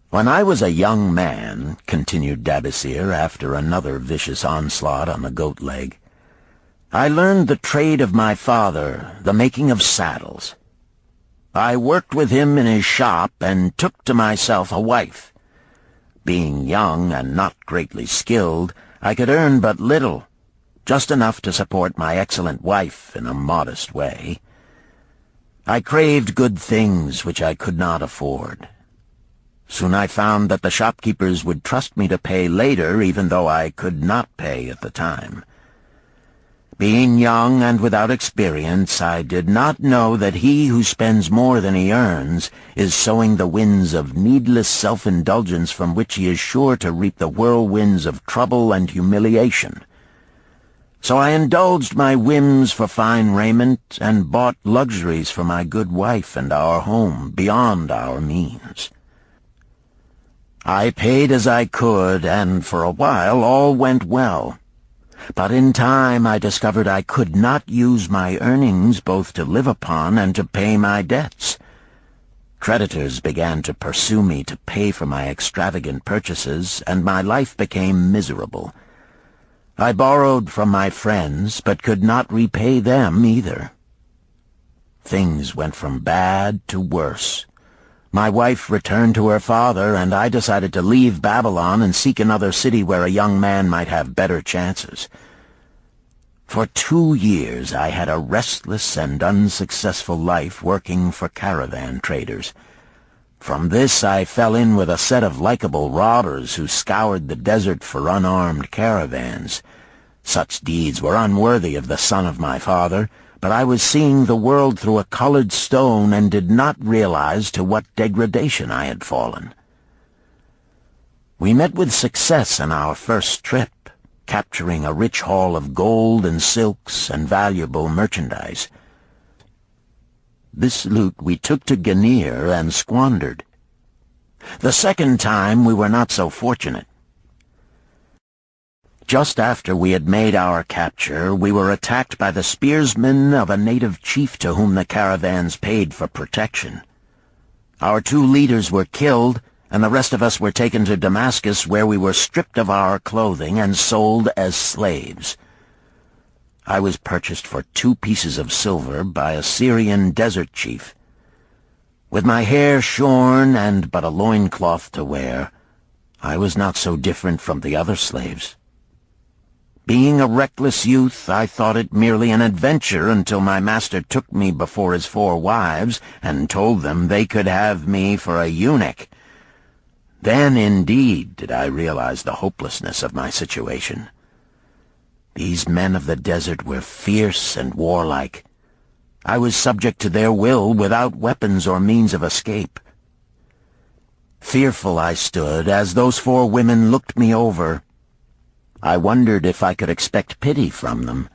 "When I was a young man," continued Dabasir after another vicious onslaught on the goat leg, "I learned the trade of my father, the making of saddles. I worked with him in his shop and took to myself a wife. Being young and not greatly skilled, I could earn but little, just enough to support my excellent wife in a modest way. I craved good things which I could not afford. Soon I found that the shopkeepers would trust me to pay later, even though I could not pay at the time. Being young and without experience, I did not know that he who spends more than he earns is sowing the winds of needless self-indulgence from which he is sure to reap the whirlwinds of trouble and humiliation. So I indulged my whims for fine raiment and bought luxuries for my good wife and our home beyond our means. I paid as I could, and for a while all went well. But in time I discovered I could not use my earnings both to live upon and to pay my debts. Creditors began to pursue me to pay for my extravagant purchases, and my life became miserable. I borrowed from my friends, but could not repay them either. Things went from bad to worse. My wife returned to her father, and I decided to leave Babylon and seek another city where a young man might have better chances. For 2 years I had a restless and unsuccessful life working for caravan traders. From this I fell in with a set of likable robbers who scoured the desert for unarmed caravans. Such deeds were unworthy of the son of my father, but I was seeing the world through a colored stone and did not realize to what degradation I had fallen. We met with success on our first trip, capturing a rich haul of gold and silks and valuable merchandise. This loot we took to Ganir and squandered. The second time we were not so fortunate. Just after we had made our capture, we were attacked by the spearsmen of a native chief to whom the caravans paid for protection. Our 2 leaders were killed, and the rest of us were taken to Damascus, where we were stripped of our clothing and sold as slaves. I was purchased for 2 pieces of silver by a Syrian desert chief. With my hair shorn and but a loincloth to wear, I was not so different from the other slaves. Being a reckless youth, I thought it merely an adventure until my master took me before his 4 wives and told them they could have me for a eunuch. Then, indeed, did I realize the hopelessness of my situation. These men of the desert were fierce and warlike. I was subject to their will without weapons or means of escape. Fearful I stood as those 4 women looked me over. I wondered if I could expect pity from them.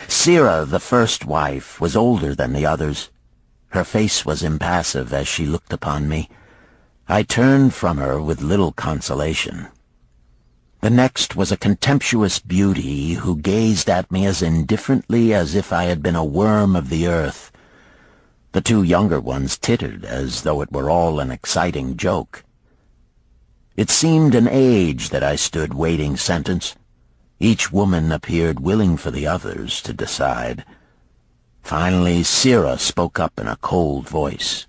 Sirah, the first wife, was older than the others. Her face was impassive as she looked upon me. I turned from her with little consolation. The next was a contemptuous beauty who gazed at me as indifferently as if I had been a worm of the earth. The 2 younger ones tittered as though it were all an exciting joke. It seemed an age that I stood waiting sentence. Each woman appeared willing for the others to decide. Finally, Sirah spoke up in a cold voice.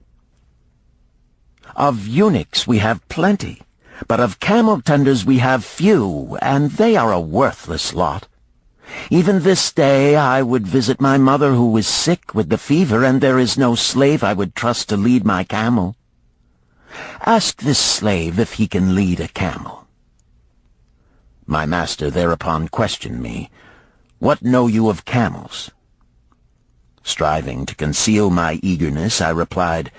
"Of eunuchs we have plenty, but of camel-tenders we have few, and they are a worthless lot. Even this day I would visit my mother who is sick with the fever, and there is no slave I would trust to lead my camel. Ask this slave if he can lead a camel." My master thereupon questioned me, "What know you of camels?" Striving to conceal my eagerness, I replied,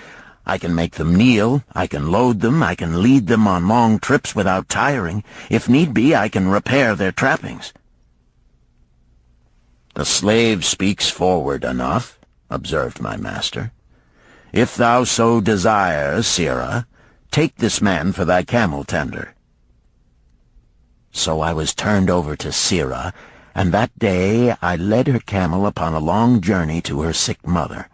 "I can make them kneel, I can load them, I can lead them on long trips without tiring. If need be, I can repair their trappings." "The slave speaks forward enough," observed my master. "If thou so desire, Sirah, take this man for thy camel-tender." So I was turned over to Sirah, and that day I led her camel upon a long journey to her sick mother.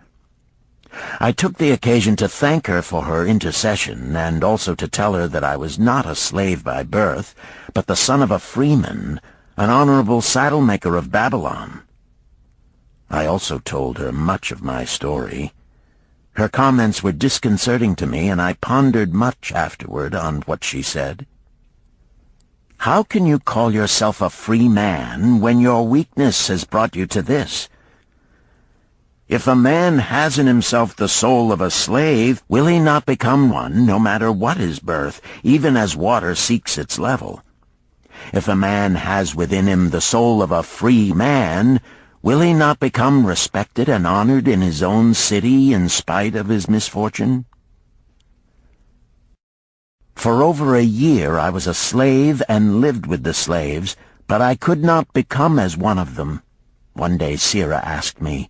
I took the occasion to thank her for her intercession, and also to tell her that I was not a slave by birth, but the son of a freeman, an honorable saddle-maker of Babylon. I also told her much of my story. Her comments were disconcerting to me, and I pondered much afterward on what she said. How can you call yourself a free man when your weakness has brought you to this? If a man has in himself the soul of a slave, will he not become one, no matter what his birth, even as water seeks its level? If a man has within him the soul of a free man, will he not become respected and honored in his own city in spite of his misfortune? For over a year I was a slave and lived with the slaves, but I could not become as one of them. One day Sirrah asked me,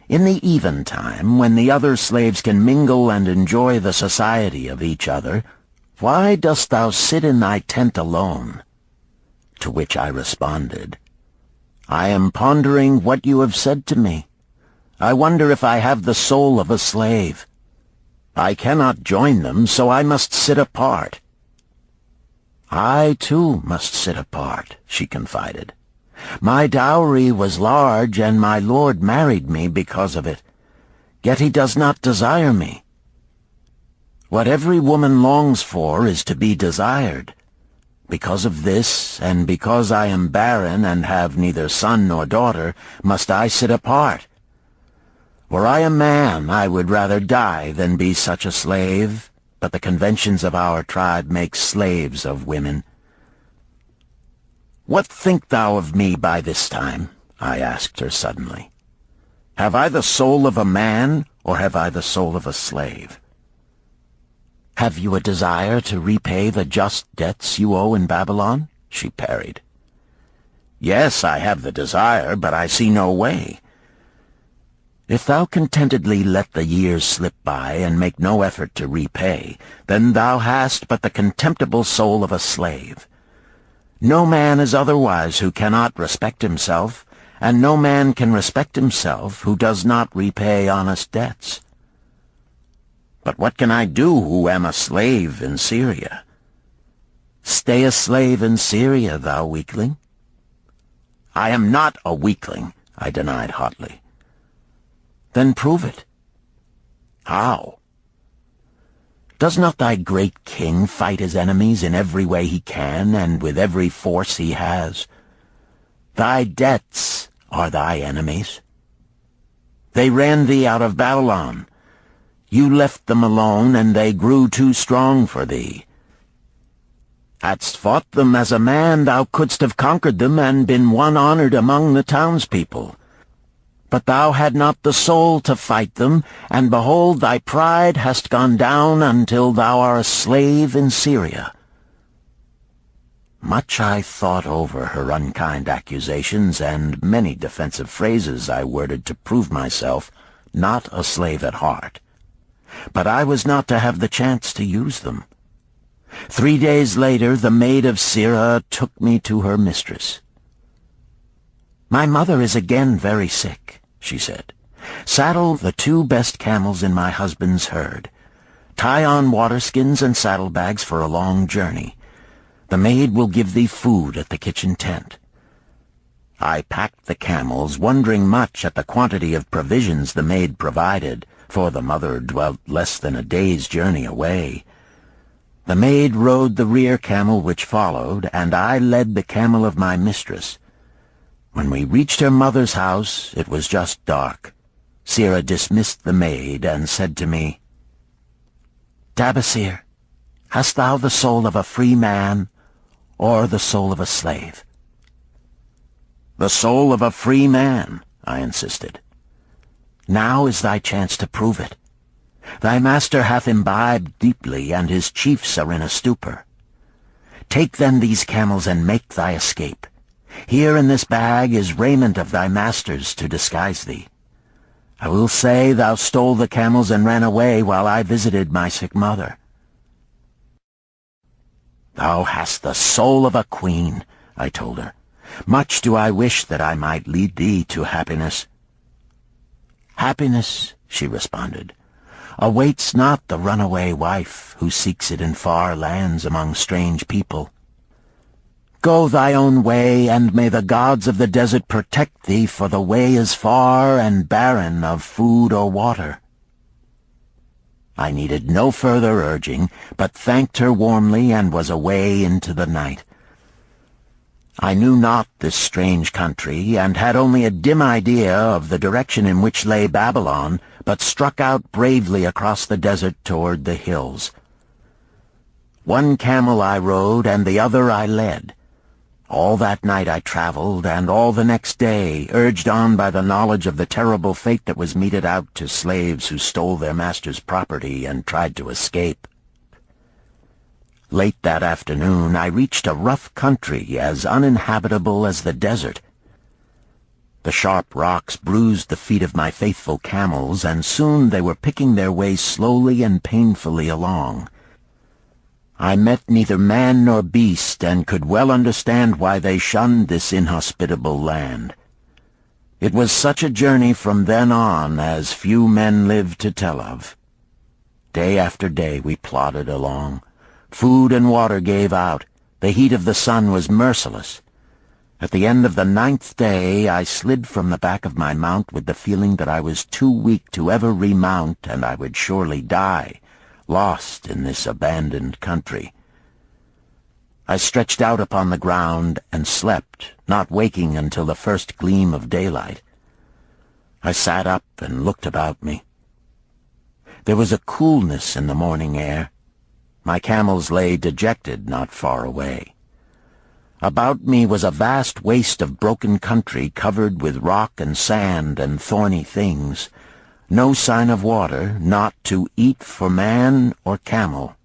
"In the eventime, when the other slaves can mingle and enjoy the society of each other, why dost thou sit in thy tent alone?" To which I responded, "I am pondering what you have said to me. I wonder if I have the soul of a slave. I cannot join them, so I must sit apart." "I, too, must sit apart," she confided. "My dowry was large, and my lord married me because of it. Yet he does not desire me. What every woman longs for is to be desired. Because of this, and because I am barren and have neither son nor daughter, must I sit apart. Were I a man, I would rather die than be such a slave, but the conventions of our tribe make slaves of women." "What think thou of me by this time?" I asked her suddenly. "Have I the soul of a man, or have I the soul of a slave?" "Have you a desire to repay the just debts you owe in Babylon?" she parried. "Yes, I have the desire, but I see no way." "If thou contentedly let the years slip by and make no effort to repay, then thou hast but the contemptible soul of a slave. No man is otherwise who cannot respect himself, and no man can respect himself who does not repay honest debts." "But what can I do who am a slave in Syria?" "Stay a slave in Syria, thou weakling." "I am not a weakling," I denied hotly. "Then prove it." "How?" "Does not thy great king fight his enemies in every way he can and with every force he has? Thy debts are thy enemies. They ran thee out of Babylon. You left them alone, and they grew too strong for thee. Hadst fought them as a man, thou couldst have conquered them and been one honored among the townspeople. But thou had not the soul to fight them, and behold, thy pride hast gone down until thou art a slave in Syria." Much I thought over her unkind accusations, and many defensive phrases I worded to prove myself not a slave at heart. But I was not to have the chance to use them. 3 days later, the maid of Sirrah took me to her mistress. "My mother is again very sick," she said. "Saddle the 2 best camels in my husband's herd. Tie on waterskins and saddlebags for a long journey. The maid will give thee food at the kitchen tent." I packed the camels, wondering much at the quantity of provisions the maid provided, for the mother dwelt less than a day's journey away. The maid rode the rear camel which followed, and I led the camel of my mistress. When we reached her mother's house, it was just dark. Sirrah dismissed the maid and said to me, "Tabasir, hast thou the soul of a free man, or the soul of a slave?" "The soul of a free man," I insisted. "Now is thy chance to prove it. Thy master hath imbibed deeply, and his chiefs are in a stupor. Take then these camels and make thy escape. Here in this bag is raiment of thy master's to disguise thee. I will say thou stole the camels and ran away while I visited my sick mother." "Thou hast the soul of a queen," I told her. "Much do I wish that I might lead thee to happiness." "Happiness," she responded, "awaits not the runaway wife who seeks it in far lands among strange people. Go thy own way, and may the gods of the desert protect thee, for the way is far and barren of food or water." I needed no further urging, but thanked her warmly and was away into the night. I knew not this strange country, and had only a dim idea of the direction in which lay Babylon, but struck out bravely across the desert toward the hills. One camel I rode, and the other I led. All that night I traveled, and all the next day, urged on by the knowledge of the terrible fate that was meted out to slaves who stole their master's property and tried to escape. Late that afternoon I reached a rough country as uninhabitable as the desert. The sharp rocks bruised the feet of my faithful camels, and soon they were picking their way slowly and painfully along. I met neither man nor beast, and could well understand why they shunned this inhospitable land. It was such a journey from then on as few men live to tell of. Day after day we plodded along. Food and water gave out. The heat of the sun was merciless. At the end of the 9th day I slid from the back of my mount with the feeling that I was too weak to ever remount, and I would surely die, lost in this abandoned country. I stretched out upon the ground and slept, not waking until the first gleam of daylight. I sat up and looked about me. There was a coolness in the morning air. My camels lay dejected not far away. About me was a vast waste of broken country covered with rock and sand and thorny things. No sign of water, not to eat for man or camel.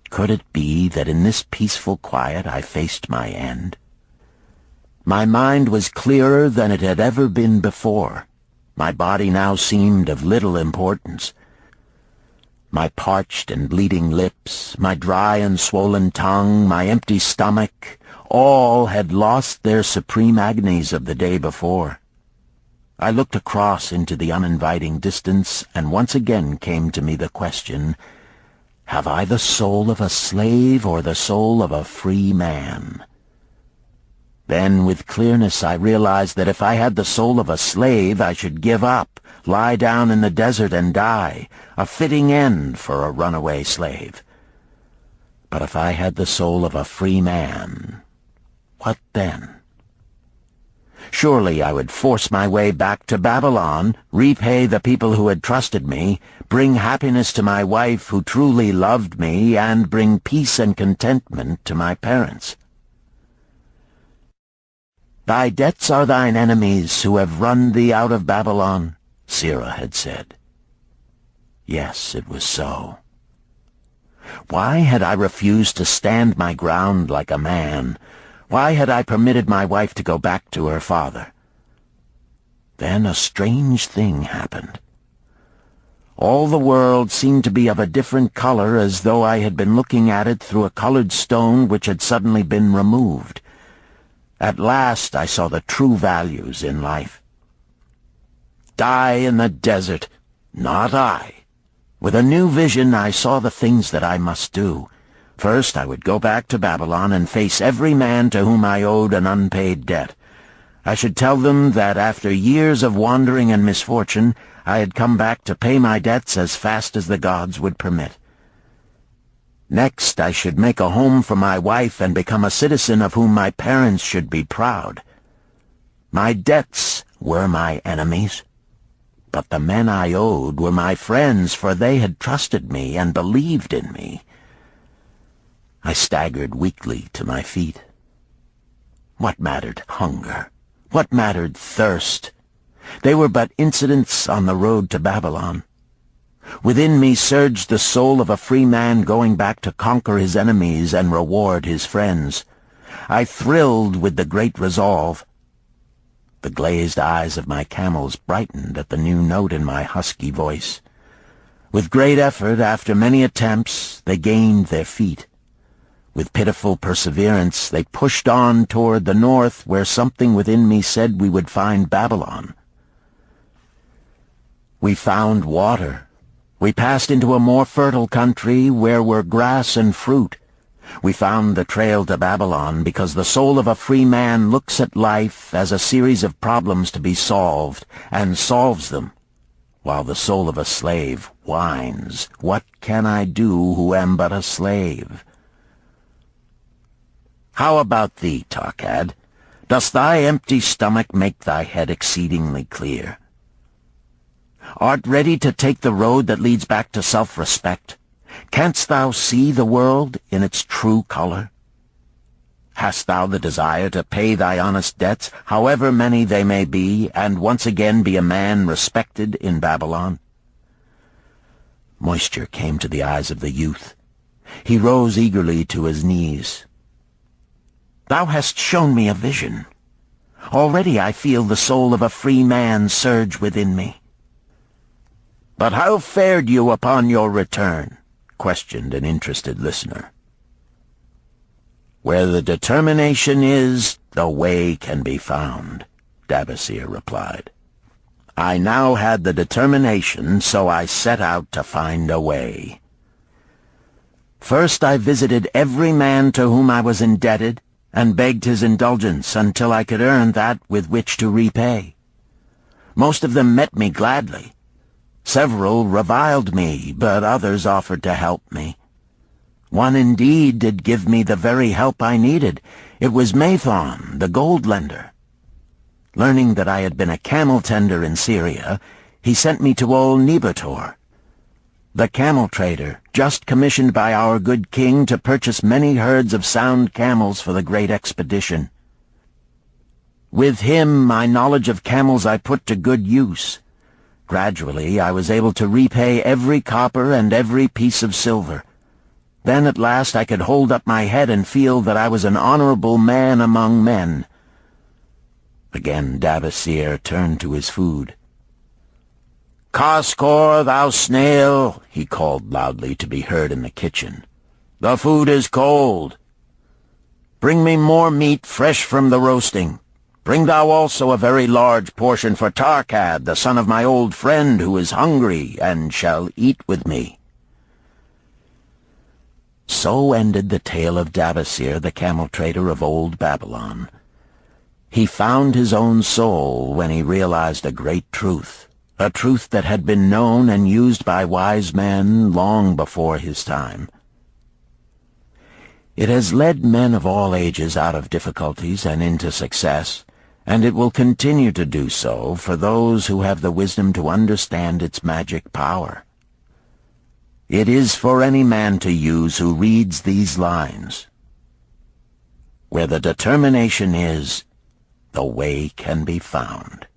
Could it be that in this peaceful quiet I faced my end? My mind was clearer than it had ever been before. My body now seemed of little importance. My parched and bleeding lips, my dry and swollen tongue, my empty stomach, all had lost their supreme agonies of the day before. I looked across into the uninviting distance, and once again came to me the question, have I the soul of a slave or the soul of a free man? Then, with clearness, I realized that if I had the soul of a slave, I should give up, lie down in the desert and die, a fitting end for a runaway slave. But if I had the soul of a free man, what then? Surely I would force my way back to Babylon, repay the people who had trusted me, bring happiness to my wife who truly loved me, and bring peace and contentment to my parents. Thy debts are thine enemies who have run thee out of Babylon, Sirrah had said. Yes, it was so. Why had I refused to stand my ground like a man? Why had I permitted my wife to go back to her father? Then a strange thing happened. All the world seemed to be of a different color, as though I had been looking at it through a colored stone which had suddenly been removed. At last I saw the true values in life. Die in the desert, not I. With a new vision I saw the things that I must do. First I would go back to Babylon and face every man to whom I owed an unpaid debt. I should tell them that after years of wandering and misfortune, I had come back to pay my debts as fast as the gods would permit. Next, I should make a home for my wife and become a citizen of whom my parents should be proud. My debts were my enemies, but the men I owed were my friends, for they had trusted me and believed in me. I staggered weakly to my feet. What mattered hunger? What mattered thirst? They were but incidents on the road to Babylon. Within me surged the soul of a free man going back to conquer his enemies and reward his friends. I thrilled with the great resolve. The glazed eyes of my camels brightened at the new note in my husky voice. With great effort, after many attempts, they gained their feet. With pitiful perseverance, they pushed on toward the north, where something within me said we would find Babylon. We found water. We passed into a more fertile country where were grass and fruit. We found the trail to Babylon because the soul of a free man looks at life as a series of problems to be solved, and solves them, while the soul of a slave whines, "What can I do who am but a slave?" How about thee, Tarkad? Does thy empty stomach make thy head exceedingly clear? Art ready to take the road that leads back to self-respect? Canst thou see the world in its true color? Hast thou the desire to pay thy honest debts, however many they may be, and once again be a man respected in Babylon? Moisture came to the eyes of the youth. He rose eagerly to his knees. "Thou hast shown me a vision. Already I feel the soul of a free man surge within me." "But how fared you upon your return?" questioned an interested listener. "Where the determination is, the way can be found," Dabasir replied. "I now had the determination, so I set out to find a way. First I visited every man to whom I was indebted, and begged his indulgence until I could earn that with which to repay. Most of them met me gladly. Several reviled me, but others offered to help me. One indeed did give me the very help I needed. It was Mathon, the gold lender. Learning that I had been a camel tender in Syria, he sent me to old Nebator, the camel trader, just commissioned by our good king to purchase many herds of sound camels for the great expedition. With him, my knowledge of camels I put to good use. Gradually, I was able to repay every copper and every piece of silver. Then at last I could hold up my head and feel that I was an honorable man among men." Again Dabasir turned to his food. "Kaskor, thou snail!" he called loudly to be heard in the kitchen. "The food is cold. Bring me more meat fresh from the roasting. Bring thou also a very large portion for Tarkad, the son of my old friend, who is hungry and shall eat with me." So ended the tale of Dabasir, the camel trader of old Babylon. He found his own soul when he realized a great truth, a truth that had been known and used by wise men long before his time. It has led men of all ages out of difficulties and into success, and it will continue to do so for those who have the wisdom to understand its magic power. It is for any man to use who reads these lines. Where the determination is, the way can be found.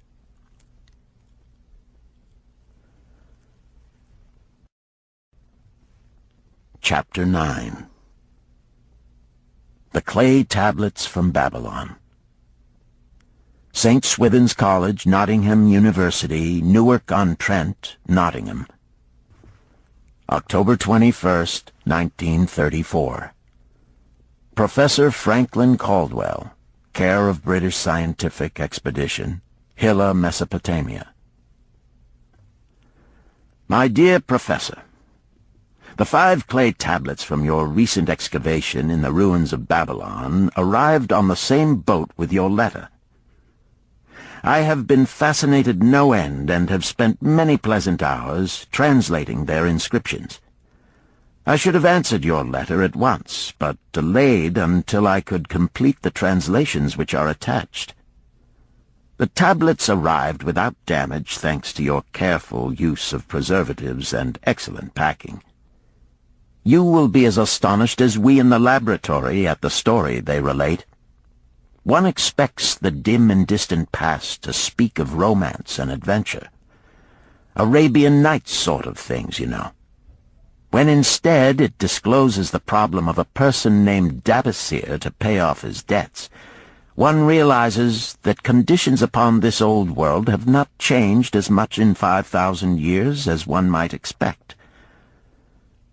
Chapter 9. The Clay Tablets from Babylon. St. Swithin's College, Nottingham University, Newark-on-Trent, Nottingham. October 21st, 1934. Professor Franklin Caldwell, care of British Scientific Expedition, Hilla, Mesopotamia. My dear Professor, the 5 clay tablets from your recent excavation in the ruins of Babylon arrived on the same boat with your letter. I have been fascinated no end and have spent many pleasant hours translating their inscriptions. I should have answered your letter at once, but delayed until I could complete the translations which are attached. The tablets arrived without damage thanks to your careful use of preservatives and excellent packing. You will be as astonished as we in the laboratory at the story they relate. One expects the dim and distant past to speak of romance and adventure. Arabian Nights sort of things, you know. When instead it discloses the problem of a person named Dabasir to pay off his debts, one realizes that conditions upon this old world have not changed as much in 5,000 years as one might expect.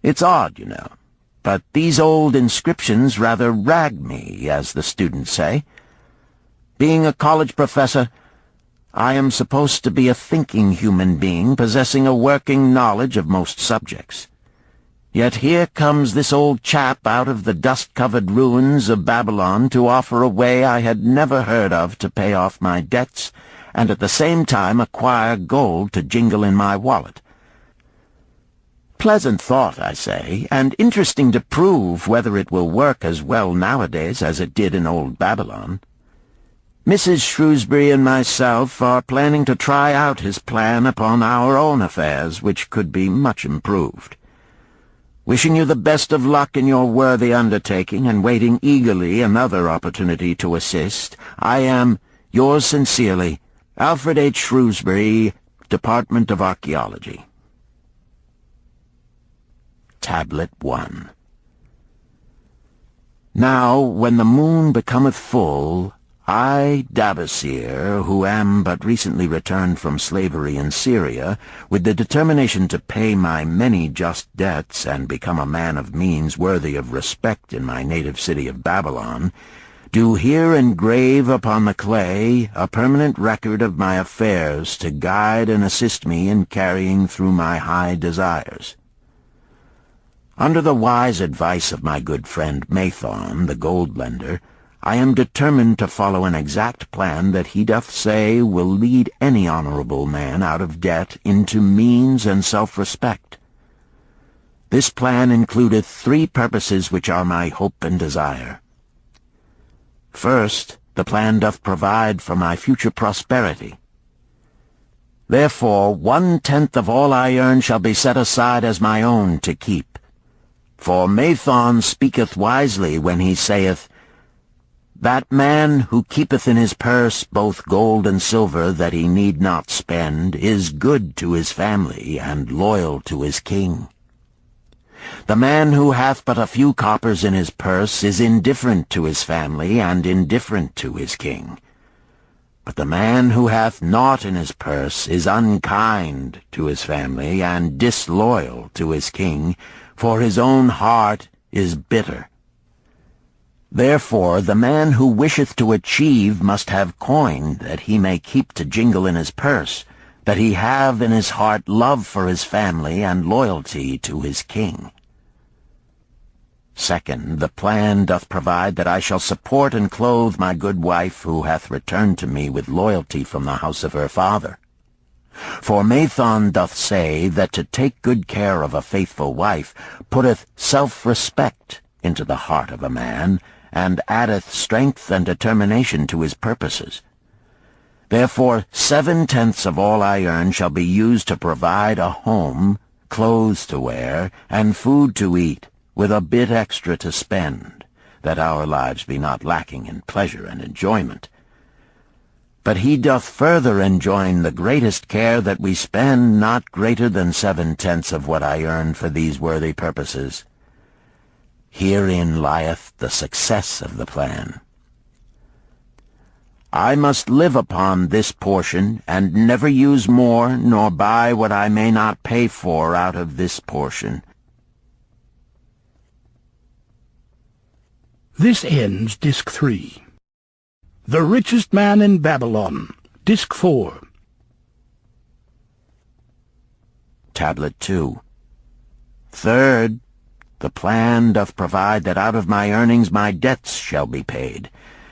It's odd, you know, but these old inscriptions rather rag me, as the students say. Being a college professor, I am supposed to be a thinking human being possessing a working knowledge of most subjects. Yet here comes this old chap out of the dust-covered ruins of Babylon to offer a way I had never heard of to pay off my debts and at the same time acquire gold to jingle in my wallet. Pleasant thought, I say, and interesting to prove whether it will work as well nowadays as it did in old Babylon. Mrs. Shrewsbury and myself are planning to try out his plan upon our own affairs, which could be much improved. Wishing you the best of luck in your worthy undertaking, and waiting eagerly another opportunity to assist, I am, yours sincerely, Alfred H. Shrewsbury, Department of Archaeology. Tablet 1. Now, when the moon becometh full, I, Dabasir, who am but recently returned from slavery in Syria, with the determination to pay my many just debts and become a man of means worthy of respect in my native city of Babylon, do here engrave upon the clay a permanent record of my affairs to guide and assist me in carrying through my high desires. Under the wise advice of my good friend Mathon, the gold-lender, I am determined to follow an exact plan that he doth say will lead any honorable man out of debt into means and self-respect. This plan includeth 3 purposes which are my hope and desire. First, the plan doth provide for my future prosperity. Therefore 1/10 of all I earn shall be set aside as my own to keep. For Mathon speaketh wisely when he saith, "That man who keepeth in his purse both gold and silver that he need not spend is good to his family and loyal to his king. The man who hath but a few coppers in his purse is indifferent to his family and indifferent to his king. But the man who hath naught in his purse is unkind to his family and disloyal to his king, for his own heart is bitter. Therefore the man who wisheth to achieve must have coin that he may keep to jingle in his purse, that he have in his heart love for his family and loyalty to his king. Second, the plan doth provide that I shall support and clothe my good wife, who hath returned to me with loyalty from the house of her father. For Mathon doth say that to take good care of a faithful wife putteth self-respect into the heart of a man, and addeth strength and determination to his purposes. Therefore 7/10 of all I earn shall be used to provide a home, clothes to wear, and food to eat, with a bit extra to spend, that our lives be not lacking in pleasure and enjoyment. But he doth further enjoin the greatest care that we spend not greater than 7/10 of what I earn for these worthy purposes. Herein lieth the success of the plan. I must live upon this portion, and never use more, nor buy what I may not pay for out of this portion. This ends Disc 3. The Richest Man in Babylon, Disc 4. Tablet 2. Third, the plan doth provide that out of my earnings my debts shall be paid.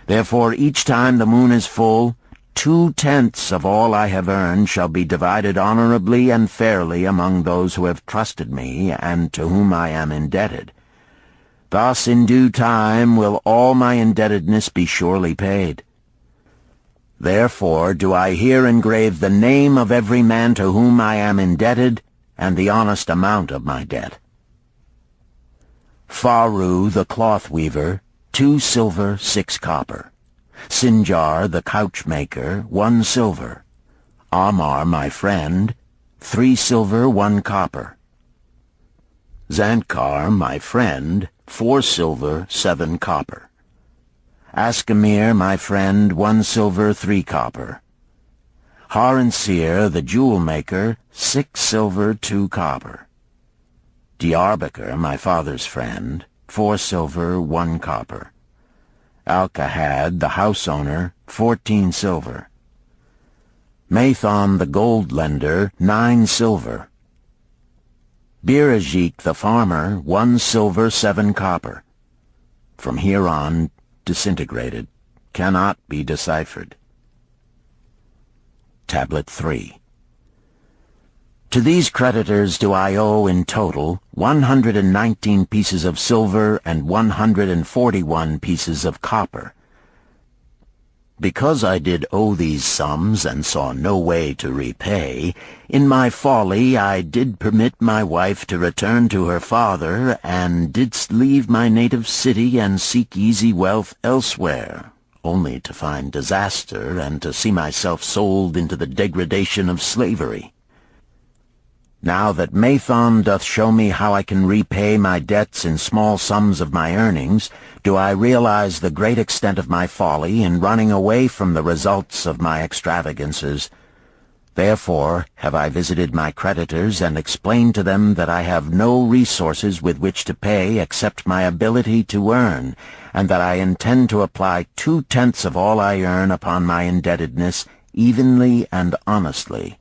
Therefore each time the moon is full, 2/10 of all I have earned shall be divided honorably and fairly among those who have trusted me and to whom I am indebted. Thus in due time will all my indebtedness be surely paid. Therefore do I here engrave the name of every man to whom I am indebted, and the honest amount of my debt. Faru the cloth-weaver, 2 silver, 6 copper. Sinjar the couch-maker, 1 silver. Amar my friend, 3 silver, 1 copper. Zantkar my friend, 4 silver, 7 copper. Askamir my friend, 1 silver, 3 copper. Haransir the jewel-maker, 6 silver, 2 copper. Diarbekir, my father's friend, 4 silver, 1 copper. Alkahad, the house-owner, 14 silver. Mathon, the gold-lender, 9 silver. Birajik, the farmer, 1 silver, 7 copper. From here on, disintegrated, cannot be deciphered. Tablet 3. To these creditors do I owe in total 119 pieces of silver and 141 pieces of copper. Because I did owe these sums and saw no way to repay, in my folly I did permit my wife to return to her father, and didst leave my native city and seek easy wealth elsewhere, only to find disaster and to see myself sold into the degradation of slavery. Now that Mathon doth show me how I can repay my debts in small sums of my earnings, do I realize the great extent of my folly in running away from the results of my extravagances. Therefore have I visited my creditors and explained to them that I have no resources with which to pay except my ability to earn, and that I intend to apply 2/10 of all I earn upon my indebtedness evenly and honestly.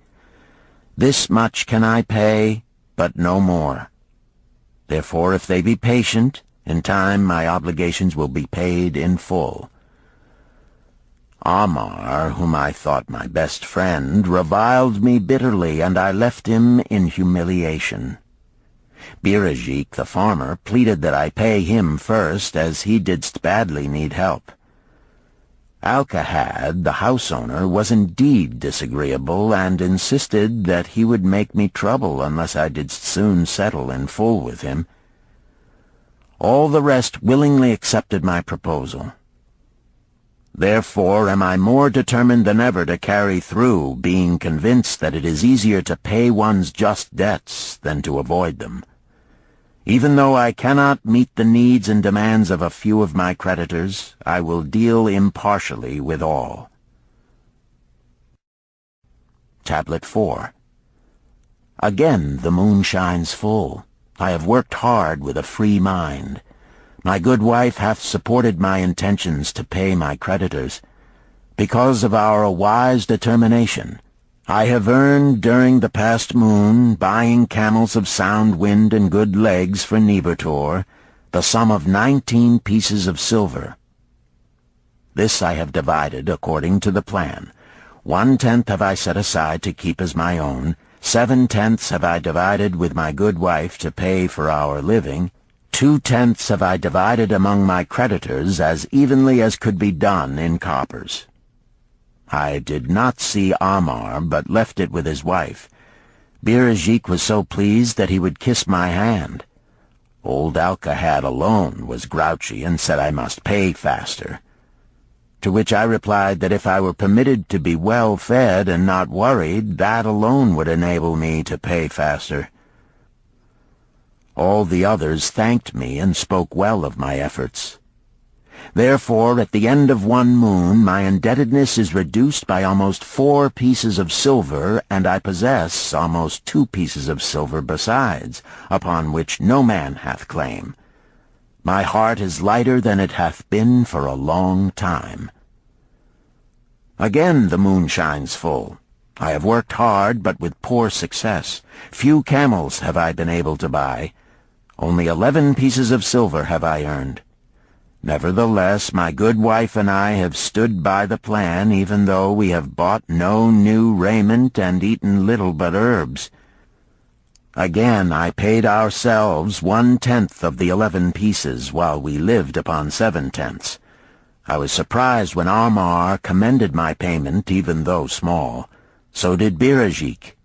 This much can I pay, but no more. Therefore, if they be patient, in time my obligations will be paid in full. Amar, whom I thought my best friend, reviled me bitterly, and I left him in humiliation. Birajik, the farmer, pleaded that I pay him first, as he didst badly need help. Alcahad, the house owner, was indeed disagreeable, and insisted that he would make me trouble unless I did soon settle in full with him. All the rest willingly accepted my proposal. Therefore am I more determined than ever to carry through, being convinced that it is easier to pay one's just debts than to avoid them. Even though I cannot meet the needs and demands of a few of my creditors, I will deal impartially with all. Tablet 4. Again the moon shines full. I have worked hard with a free mind. My good wife hath supported my intentions to pay my creditors. Because of our wise determination, I have earned during the past moon, buying camels of sound wind and good legs for Nebertor, the sum of 19 pieces of silver. This I have divided according to the plan. 1/10 have I set aside to keep as my own, 7/10 have I divided with my good wife to pay for our living, 2/10 have I divided among my creditors as evenly as could be done in coppers. I did not see Amar, but left it with his wife. Birajik was so pleased that he would kiss my hand. Old Alcahad alone was grouchy and said I must pay faster. To which I replied that if I were permitted to be well fed and not worried, that alone would enable me to pay faster. All the others thanked me and spoke well of my efforts. Therefore, at the end of one moon, my indebtedness is reduced by almost 4 pieces of silver, and I possess almost 2 pieces of silver besides, upon which no man hath claim. My heart is lighter than it hath been for a long time. Again the moon shines full. I have worked hard, but with poor success. Few camels have I been able to buy. Only 11 pieces of silver have I earned. Nevertheless, my good wife and I have stood by the plan, even though we have bought no new raiment and eaten little but herbs. Again I paid ourselves 1/10 of the 11 pieces, while we lived upon 7/10. I was surprised when Amar commended my payment, even though small. So did Birajik.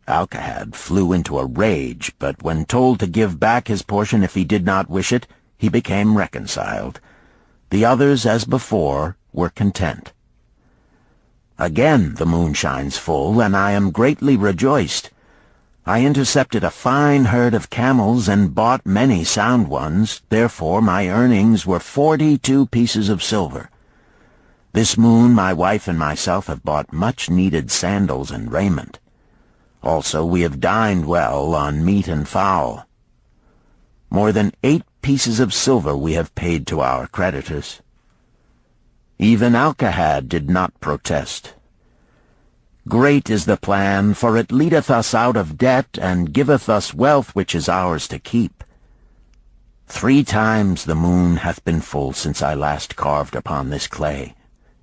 Alcahad flew into a rage, but when told to give back his portion if he did not wish it, he became reconciled. The others, as before, were content. Again the moon shines full, and I am greatly rejoiced. I intercepted a fine herd of camels and bought many sound ones, therefore my earnings were 42 pieces of silver. This moon my wife and myself have bought much-needed sandals and raiment. Also we have dined well on meat and fowl. More than 8 pieces of silver we have paid to our creditors. Even Alcahad did not protest. Great is the plan, for it leadeth us out of debt, and giveth us wealth which is ours to keep. 3 times the moon hath been full since I last carved upon this clay.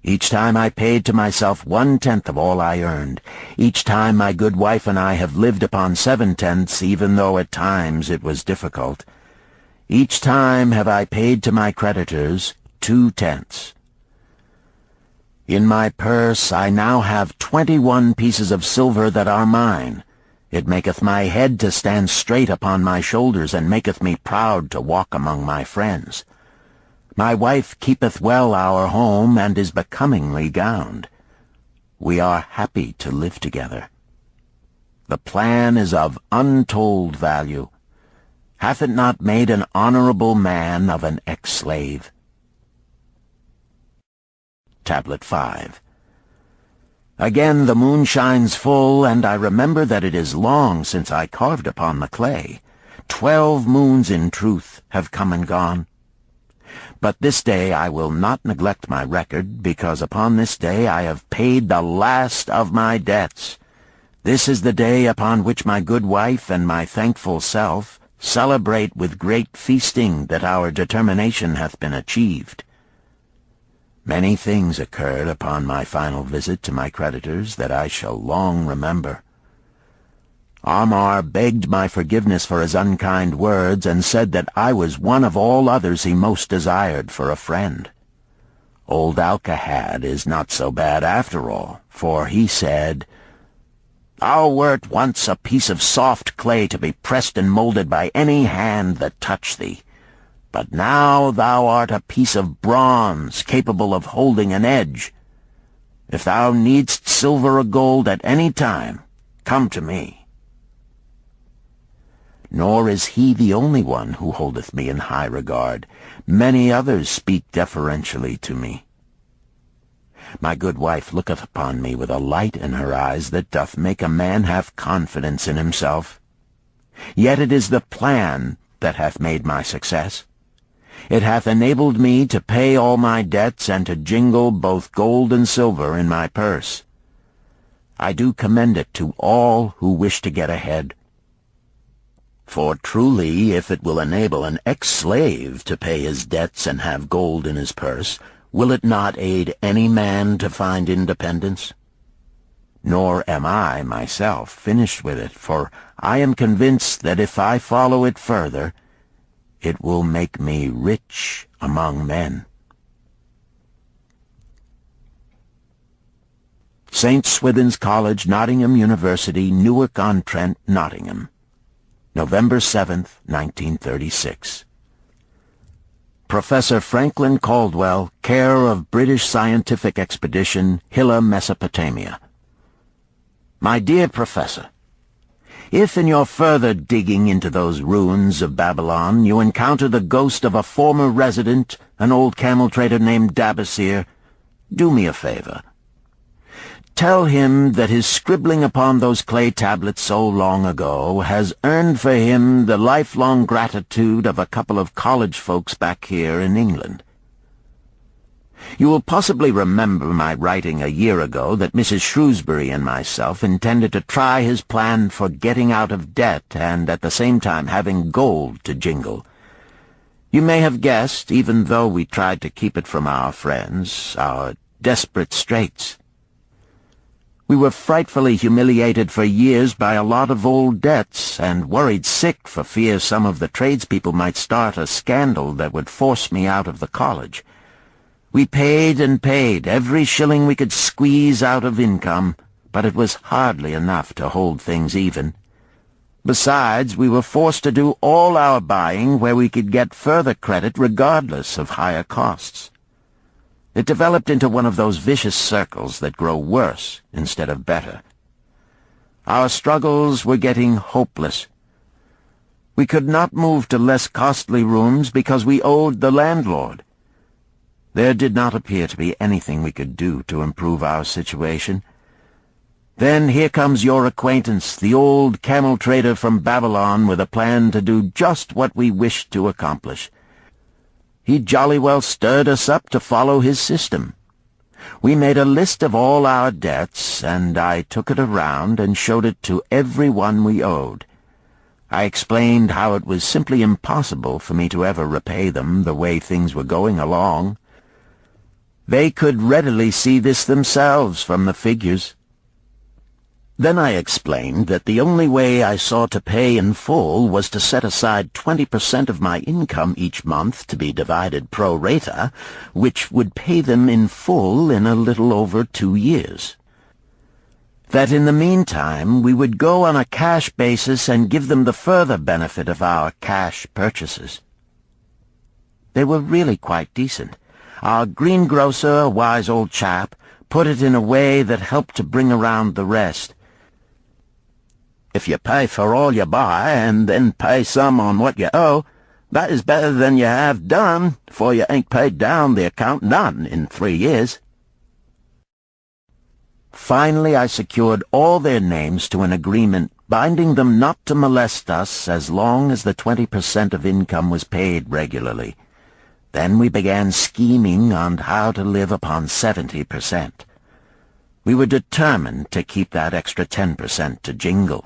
Each time I paid to myself 1/10 of all I earned. Each time my good wife and I have lived upon 7/10, even though at times it was difficult. Each time have I paid to my creditors 2/10. In my purse I now have 21 pieces of silver that are mine. It maketh my head to stand straight upon my shoulders, and maketh me proud to walk among my friends. My wife keepeth well our home, and is becomingly gowned. We are happy to live together. The plan is of untold value. Hath it not made an honorable man of an ex-slave? Tablet 5. Again the moon shines full, and I remember that it is long since I carved upon the clay. 12 moons in truth have come and gone. But this day I will not neglect my record, because upon this day I have paid the last of my debts. This is the day upon which my good wife and my thankful self celebrate with great feasting that our determination hath been achieved. Many things occurred upon my final visit to my creditors that I shall long remember. Amar begged my forgiveness for his unkind words, and said that I was one of all others he most desired for a friend. Old Alcahad is not so bad after all, for he said, "Thou wert once a piece of soft clay to be pressed and molded by any hand that touched thee. But now thou art a piece of bronze capable of holding an edge. If thou needst silver or gold at any time, come to me." Nor is he the only one who holdeth me in high regard. Many others speak deferentially to me. My good wife looketh upon me with a light in her eyes that doth make a man have confidence in himself. Yet it is the plan that hath made my success. It hath enabled me to pay all my debts, and to jingle both gold and silver in my purse. I do commend it to all who wish to get ahead. For truly, if it will enable an ex-slave to pay his debts and have gold in his purse, will it not aid any man to find independence? Nor am I, myself, finished with it, for I am convinced that if I follow it further, it will make me rich among men. St. Swithin's College, Nottingham University, Newark-on-Trent, Nottingham, November 7th, 1936. Professor Franklin Caldwell, care of British Scientific Expedition, Hilla, Mesopotamia. My dear Professor, if in your further digging into those ruins of Babylon you encounter the ghost of a former resident, an old camel-trader named Dabasir, do me a favor. Tell him that his scribbling upon those clay tablets so long ago has earned for him the lifelong gratitude of a couple of college folks back here in England. You will possibly remember my writing a year ago that Mrs. Shrewsbury and myself intended to try his plan for getting out of debt and at the same time having gold to jingle. You may have guessed, even though we tried to keep it from our friends, our desperate straits. We were frightfully humiliated for years by a lot of old debts, and worried sick for fear some of the tradespeople might start a scandal that would force me out of the college. We paid and paid, every shilling we could squeeze out of income, but it was hardly enough to hold things even. Besides, we were forced to do all our buying where we could get further credit regardless of higher costs. It developed into one of those vicious circles that grow worse instead of better. Our struggles were getting hopeless. We could not move to less costly rooms because we owed the landlord. There did not appear to be anything we could do to improve our situation. Then here comes your acquaintance, the old camel-trader from Babylon, with a plan to do just what we wished to accomplish. He jolly well stirred us up to follow his system. We made a list of all our debts, and I took it around and showed it to every one we owed. I explained how it was simply impossible for me to ever repay them the way things were going along. They could readily see this themselves from the figures. Then I explained that the only way I saw to pay in full was to set aside 20% of my income each month to be divided pro rata, which would pay them in full in a little over 2 years. That in the meantime we would go on a cash basis and give them the further benefit of our cash purchases. They were really quite decent. Our greengrocer, a wise old chap, put it in a way that helped to bring around the rest. If you pay for all you buy, and then pay some on what you owe, that is better than you have done, for you ain't paid down the account none in 3 years. Finally I secured all their names to an agreement binding them not to molest us as long as the 20% of income was paid regularly. Then we began scheming on how to live upon 70%. We were determined to keep that extra 10% to jingle.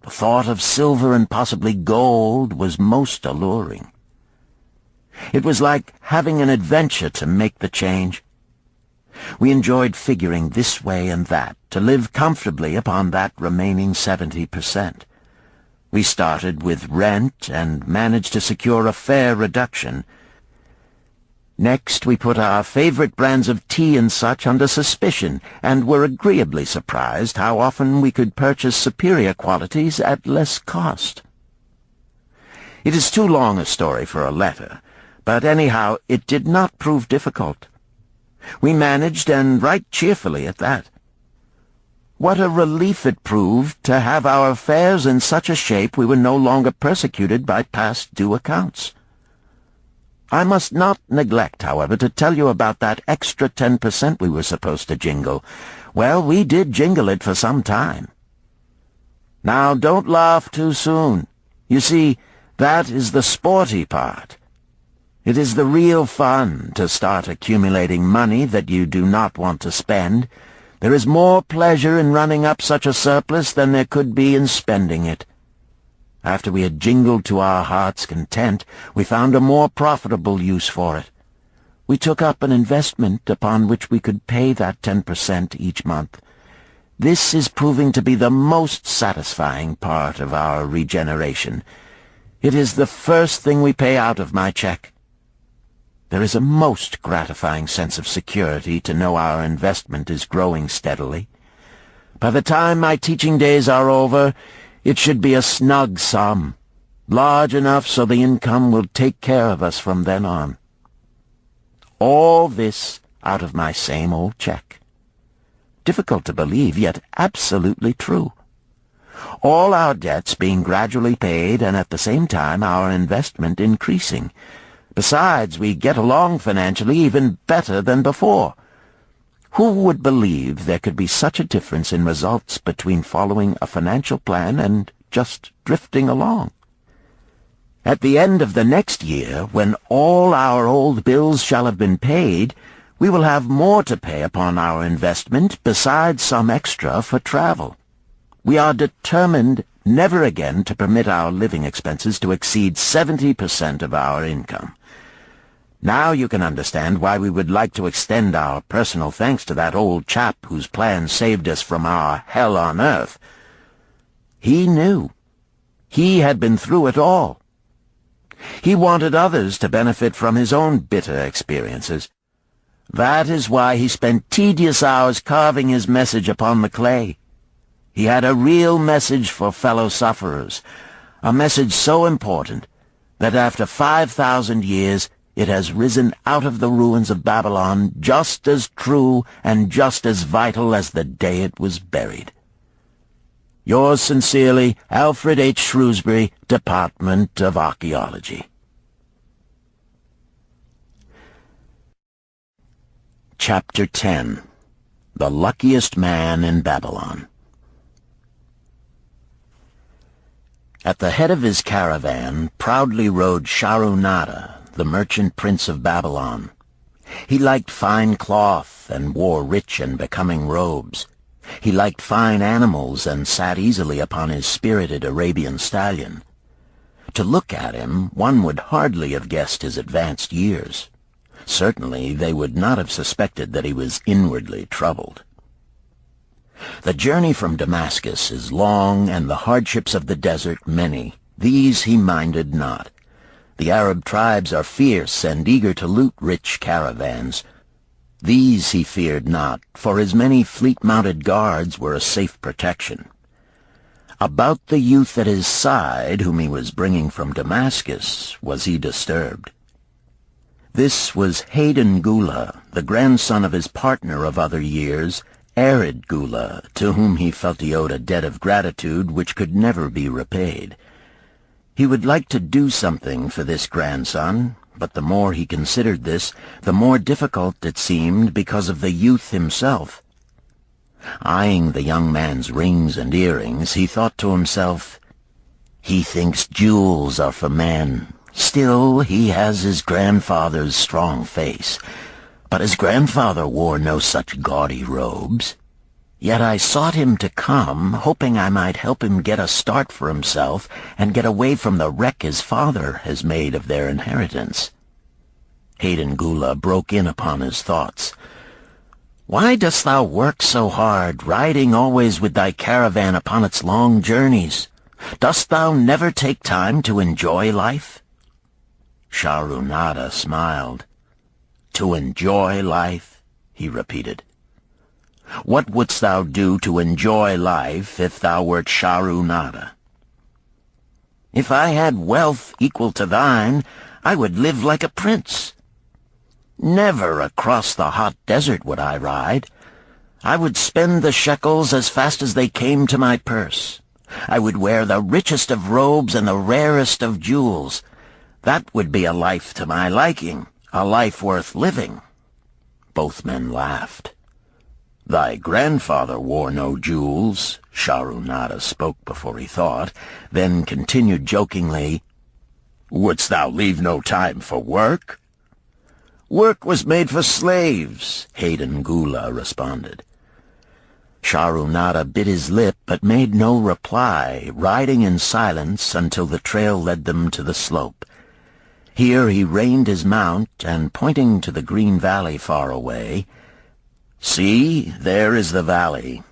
The thought of silver and possibly gold was most alluring. It was like having an adventure to make the change. We enjoyed figuring this way and that to live comfortably upon that remaining 70%. We started with rent and managed to secure a fair reduction. Next, we put our favorite brands of tea and such under suspicion, and were agreeably surprised how often we could purchase superior qualities at less cost. It is too long a story for a letter, but anyhow it did not prove difficult. We managed, and right cheerfully at that. What a relief it proved to have our affairs in such a shape we were no longer persecuted by past due accounts. I must not neglect, however, to tell you about that extra 10% we were supposed to jingle. Well, we did jingle it for some time. Now, don't laugh too soon. You see, that is the sporty part. It is the real fun to start accumulating money that you do not want to spend. There is more pleasure in running up such a surplus than there could be in spending it. After we had jingled to our heart's content, we found a more profitable use for it. We took up an investment upon which we could pay that 10% each month. This is proving to be the most satisfying part of our regeneration. It is the first thing we pay out of my check. There is a most gratifying sense of security to know our investment is growing steadily. By the time my teaching days are over, it should be a snug sum, large enough so the income will take care of us from then on. All this out of my same old check. Difficult to believe, yet absolutely true. All our debts being gradually paid, and at the same time our investment increasing. Besides, we get along financially even better than before. Who would believe there could be such a difference in results between following a financial plan and just drifting along? At the end of the next year, when all our old bills shall have been paid, we will have more to pay upon our investment besides some extra for travel. We are determined never again to permit our living expenses to exceed 70% of our income. Now you can understand why we would like to extend our personal thanks to that old chap whose plan saved us from our hell on earth. He knew. He had been through it all. He wanted others to benefit from his own bitter experiences. That is why he spent tedious hours carving his message upon the clay. He had a real message for fellow sufferers, a message so important that after 5,000 years it has risen out of the ruins of Babylon just as true and just as vital as the day it was buried. Yours sincerely, Alfred H. Shrewsbury, Department of Archaeology. Chapter 10. The Luckiest Man in Babylon. At the head of his caravan proudly rode Sharonada, the merchant prince of Babylon. He liked fine cloth and wore rich and becoming robes. He liked fine animals and sat easily upon his spirited Arabian stallion. To look at him, one would hardly have guessed his advanced years. Certainly they would not have suspected that he was inwardly troubled. The journey from Damascus is long, and the hardships of the desert many. These he minded not. The Arab tribes are fierce and eager to loot rich caravans. These he feared not, for his many fleet-mounted guards were a safe protection. About the youth at his side, whom he was bringing from Damascus, was he disturbed. This was Hayden Gula, the grandson of his partner of other years, Arid Gula, to whom he felt he owed a debt of gratitude which could never be repaid. He would like to do something for this grandson, but the more he considered this, the more difficult it seemed because of the youth himself. Eyeing the young man's rings and earrings, he thought to himself, "He thinks jewels are for men. Still, he has his grandfather's strong face. But his grandfather wore no such gaudy robes. Yet I sought him to come, hoping I might help him get a start for himself and get away from the wreck his father has made of their inheritance." Hayden Gula broke in upon his thoughts. "Why dost thou work so hard, riding always with thy caravan upon its long journeys? Dost thou never take time to enjoy life?" Shahrunada smiled. "To enjoy life?" he repeated. "What wouldst thou do to enjoy life if thou wert Shahrunada?" "If I had wealth equal to thine, I would live like a prince. Never across the hot desert would I ride. I would spend the shekels as fast as they came to my purse. I would wear the richest of robes and the rarest of jewels. That would be a life to my liking, a life worth living." Both men laughed. "Thy grandfather wore no jewels," Shahrunada spoke before he thought, then continued jokingly, "Wouldst thou leave no time for work?" "Work was made for slaves," Hayden Gula responded. Shahrunada bit his lip but made no reply, riding in silence until the trail led them to the slope. Here he reined his mount, and pointing to the green valley far away, "See, there is the valley.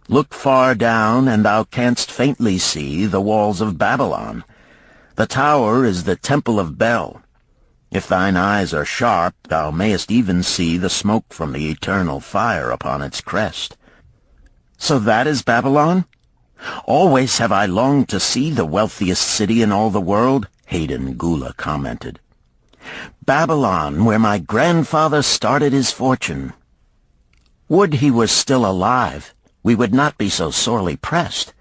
Look far down, and thou canst faintly see the walls of Babylon. The tower is the temple of Bel. If thine eyes are sharp, thou mayest even see the smoke from the eternal fire upon its crest." "So that is Babylon? Always have I longed to see the wealthiest city in all the world," Hayden Gula commented. "Babylon, where my grandfather started his fortune. Would he were still alive, we would not be so sorely pressed.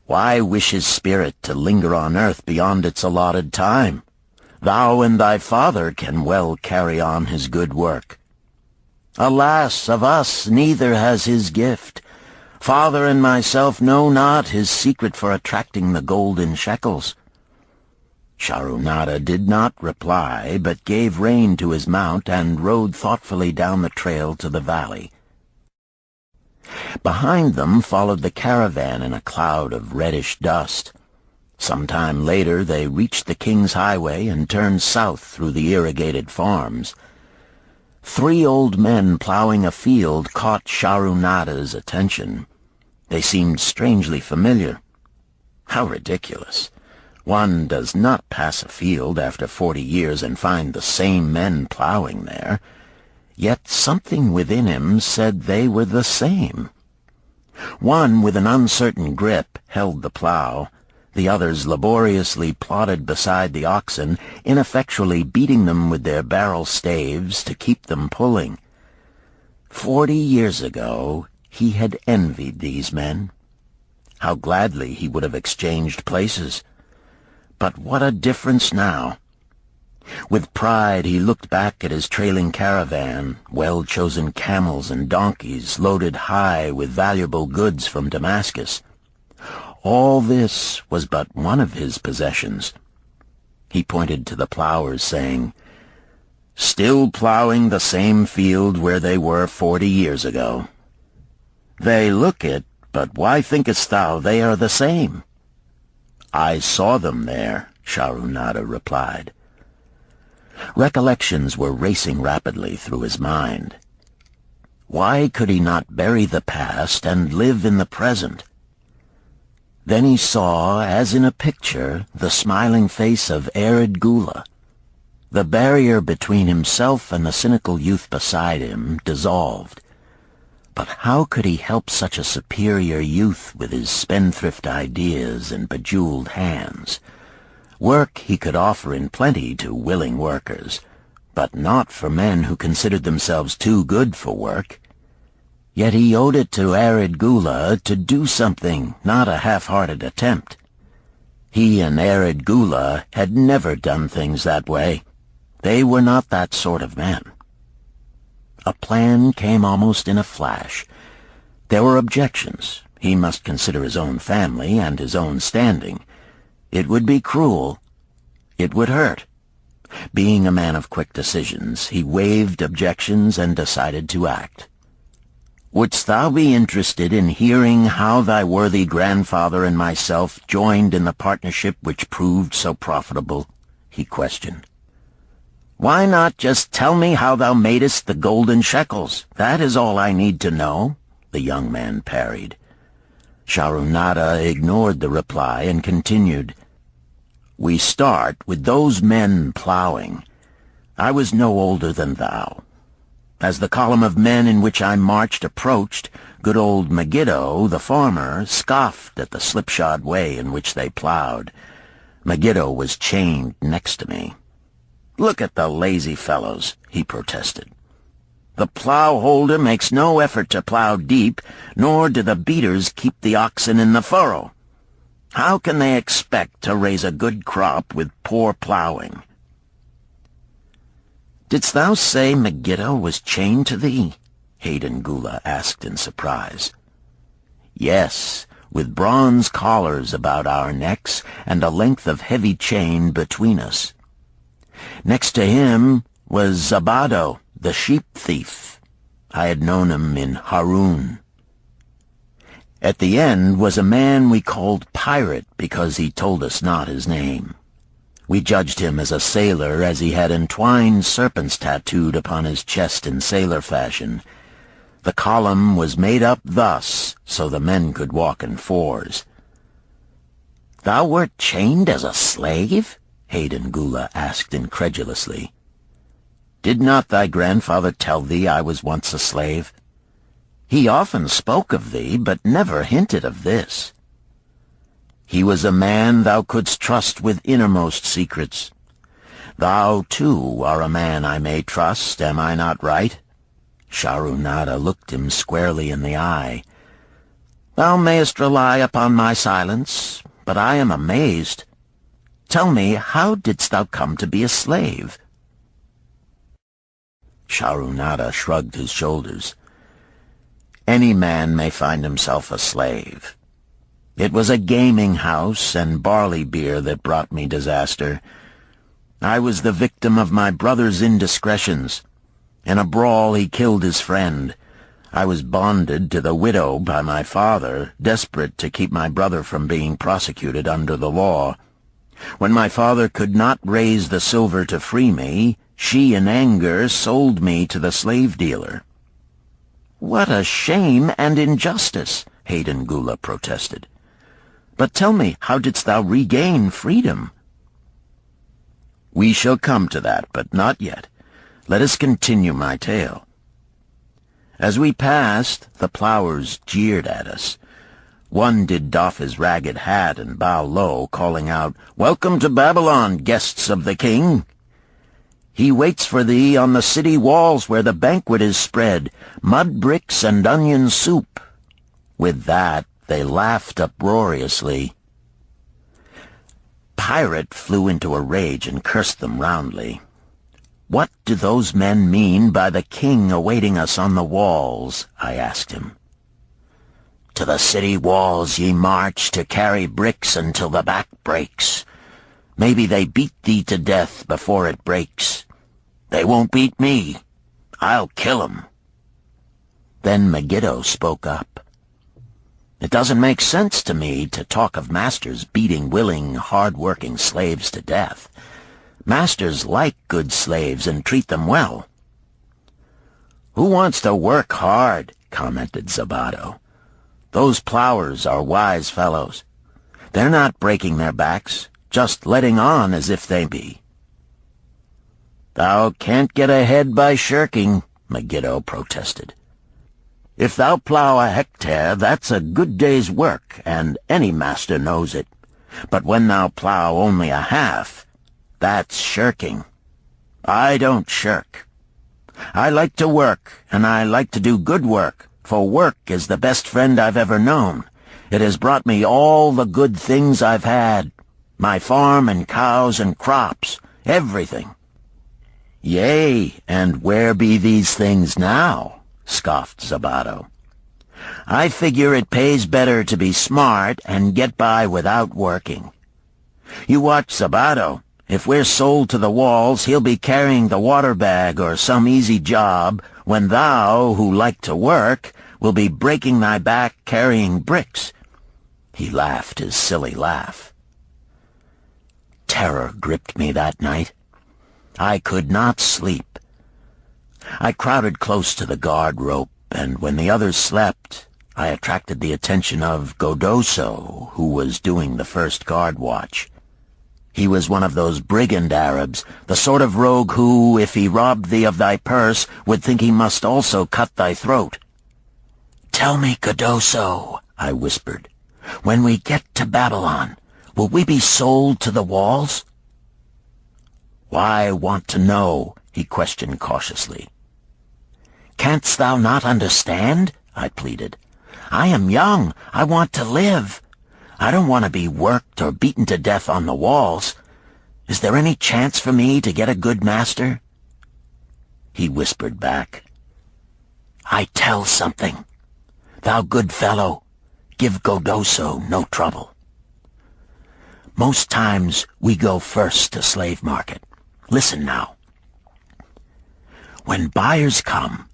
Why wish his spirit to linger on earth beyond its allotted time? Thou and thy father can well carry on his good work. Alas, of us neither has his gift. Father and myself know not his secret for attracting the golden shekels." Shahrunada did not reply, but gave rein to his mount and rode thoughtfully down the trail to the valley. Behind them followed the caravan in a cloud of reddish dust. Some time later they reached the King's Highway and turned south through the irrigated farms. 3 old men plowing a field caught Shahrunada's attention. They seemed strangely familiar. How ridiculous! One does not pass a field after 40 years and find the same men plowing there. Yet something within him said they were the same. One, with an uncertain grip, held the plow. The others laboriously plodded beside the oxen, ineffectually beating them with their barrel staves to keep them pulling. 40 years ago he had envied these men. How gladly he would have exchanged places. But what a difference now! With pride he looked back at his trailing caravan, well-chosen camels and donkeys loaded high with valuable goods from Damascus. All this was but one of his possessions. He pointed to the plowers, saying, "Still plowing the same field where they were 40 years ago. They look it, but why thinkest thou they are the same?" "I saw them there," Shahrunada replied. Recollections were racing rapidly through his mind. Why could he not bury the past and live in the present? Then he saw, as in a picture, the smiling face of Arid Gula. The barrier between himself and the cynical youth beside him dissolved. But how could he help such a superior youth with his spendthrift ideas and bejeweled hands? Work he could offer in plenty to willing workers, but not for men who considered themselves too good for work. Yet he owed it to Arid Gula to do something, not a half-hearted attempt. He and Arid Gula had never done things that way. They were not that sort of men. A plan came almost in a flash. There were objections. He must consider his own family and his own standing. It would be cruel. It would hurt. Being a man of quick decisions, he waived objections and decided to act. "Wouldst thou be interested in hearing how thy worthy grandfather and myself joined in the partnership which proved so profitable?" he questioned. "Why not just tell me how thou madest the golden shekels? That is all I need to know," the young man parried. Sharunada ignored the reply and continued, "We start with those men plowing. I was no older than thou. As the column of men in which I marched approached, good old Megiddo, the farmer, scoffed at the slipshod way in which they plowed. Megiddo was chained next to me. 'Look at the lazy fellows,' he protested. 'The plow holder makes no effort to plow deep, nor do the beaters keep the oxen in the furrow. How can they expect to raise a good crop with poor plowing?' "Didst thou say Megiddo was chained to thee?" Hayden Gula asked in surprise. "Yes, with bronze collars about our necks and a length of heavy chain between us. Next to him was Zabado, the sheep thief. I had known him in Harun. At the end was a man we called Pirate because he told us not his name. We judged him as a sailor as he had entwined serpents tattooed upon his chest in sailor fashion. The column was made up thus, so the men could walk in fours." "Thou wert chained as a slave?" Hayden Gula asked incredulously. "Did not thy grandfather tell thee I was once a slave? He often spoke of thee, but never hinted of this. He was a man thou couldst trust with innermost secrets. Thou, too, are a man I may trust, am I not right?" Sharunada looked him squarely in the eye. "Thou mayest rely upon my silence, but I am amazed. Tell me, how didst thou come to be a slave?" Sharunada shrugged his shoulders. "Any man may find himself a slave. It was a gaming house and barley beer that brought me disaster. I was the victim of my brother's indiscretions. In a brawl he killed his friend. I was bonded to the widow by my father, desperate to keep my brother from being prosecuted under the law. When my father could not raise the silver to free me, she in anger sold me to the slave dealer." "What a shame and injustice!" Hayden Gula protested. "But tell me, how didst thou regain freedom?" "We shall come to that, but not yet. Let us continue my tale. As we passed, the plowers jeered at us. One did doff his ragged hat and bow low, calling out, 'Welcome to Babylon, guests of the king! He waits for thee on the city walls where the banquet is spread, mud bricks and onion soup.' With that, they laughed uproariously. Pirate flew into a rage and cursed them roundly. 'What do those men mean by the king awaiting us on the walls?' I asked him. 'To the city walls ye march to carry bricks until the back breaks. Maybe they beat thee to death before it breaks. They won't beat me. I'll kill 'em.' Then Megiddo spoke up. 'It doesn't make sense to me to talk of masters beating willing, hard-working slaves to death. Masters like good slaves and treat them well." "Who wants to work hard?" commented Zabato. "Those plowers are wise fellows. They're not breaking their backs, just letting on as if they be." "Thou can't get ahead by shirking," Megiddo protested. "If thou plow a hectare, that's a good day's work, and any master knows it. But when thou plow only a half, that's shirking. I don't shirk. I like to work, and I like to do good work, for work is the best friend I've ever known. It has brought me all the good things I've had, my farm and cows and crops, everything." "Yea, and where be these things now?" scoffed Zabato. "I figure it pays better to be smart and get by without working. You watch Zabato. If we're sold to the walls, he'll be carrying the water bag or some easy job, when thou, who like to work, will be breaking thy back carrying bricks." He laughed his silly laugh. Terror gripped me that night. I could not sleep. I crowded close to the guard rope, and when the others slept, I attracted the attention of Godoso, who was doing the first guard watch. He was one of those brigand Arabs, the sort of rogue who, if he robbed thee of thy purse, would think he must also cut thy throat. "Tell me, Godoso," I whispered, "when we get to Babylon, will we be sold to the walls?" "Why want to know?" he questioned cautiously. "Canst thou not understand?" I pleaded. "I am young. I want to live. I don't want to be worked or beaten to death on the walls. Is there any chance for me to get a good master?" He whispered back, "I tell something. Thou good fellow, give Godoso no trouble. Most times we go first to slave market. Listen now. When buyers come,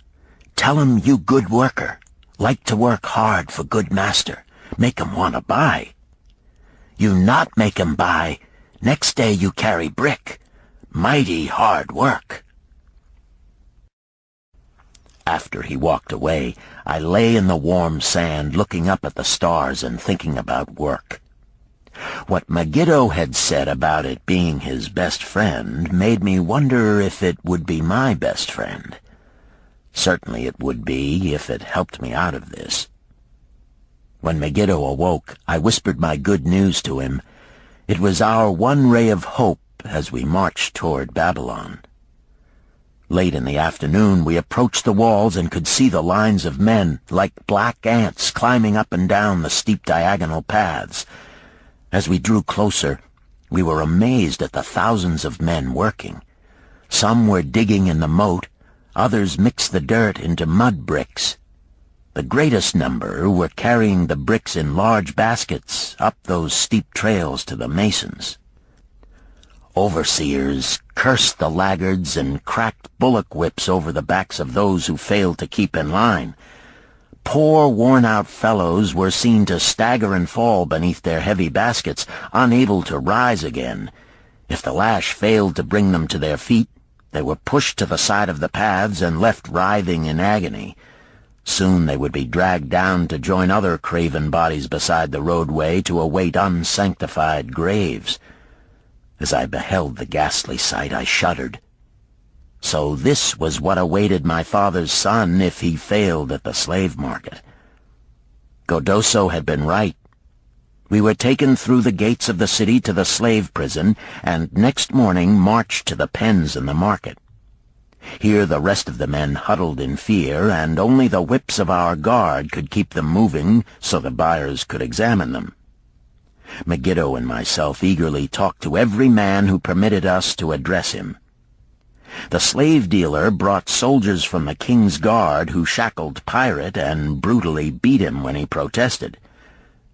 tell 'em you good worker, like to work hard for good master, make 'em want to buy. You not make 'em buy, next day you carry brick. Mighty hard work." After he walked away, I lay in the warm sand looking up at the stars and thinking about work. What Megiddo had said about it being his best friend made me wonder if it would be my best friend. Certainly it would be if it helped me out of this. When Megiddo awoke, I whispered my good news to him. It was our one ray of hope as we marched toward Babylon. Late in the afternoon, we approached the walls and could see the lines of men, like black ants, climbing up and down the steep diagonal paths. As we drew closer, we were amazed at the thousands of men working. Some were digging in the moat, others mixed the dirt into mud bricks. The greatest number were carrying the bricks in large baskets up those steep trails to the masons. Overseers cursed the laggards and cracked bullock whips over the backs of those who failed to keep in line. Poor, worn-out fellows were seen to stagger and fall beneath their heavy baskets, unable to rise again. If the lash failed to bring them to their feet, they were pushed to the side of the paths and left writhing in agony. Soon they would be dragged down to join other craven bodies beside the roadway to await unsanctified graves. As I beheld the ghastly sight, I shuddered. So this was what awaited my father's son if he failed at the slave market. Godoso had been right. We were taken through the gates of the city to the slave prison, and next morning marched to the pens in the market. Here the rest of the men huddled in fear, and only the whips of our guard could keep them moving so the buyers could examine them. Megiddo and myself eagerly talked to every man who permitted us to address him. The slave dealer brought soldiers from the king's guard who shackled Pirate and brutally beat him when he protested.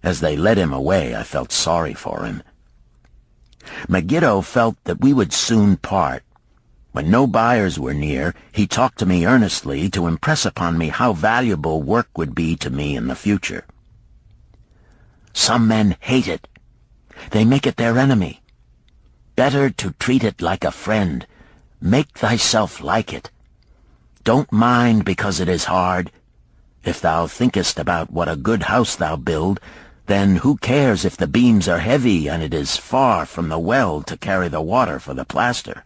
As they led him away, I felt sorry for him. Megiddo felt that we would soon part. When no buyers were near, he talked to me earnestly to impress upon me how valuable work would be to me in the future. Some men hate it. They make it their enemy. Better to treat it like a friend. Make thyself like it. Don't mind because it is hard. If thou thinkest about what a good house thou build, then who cares if the beams are heavy and it is far from the well to carry the water for the plaster?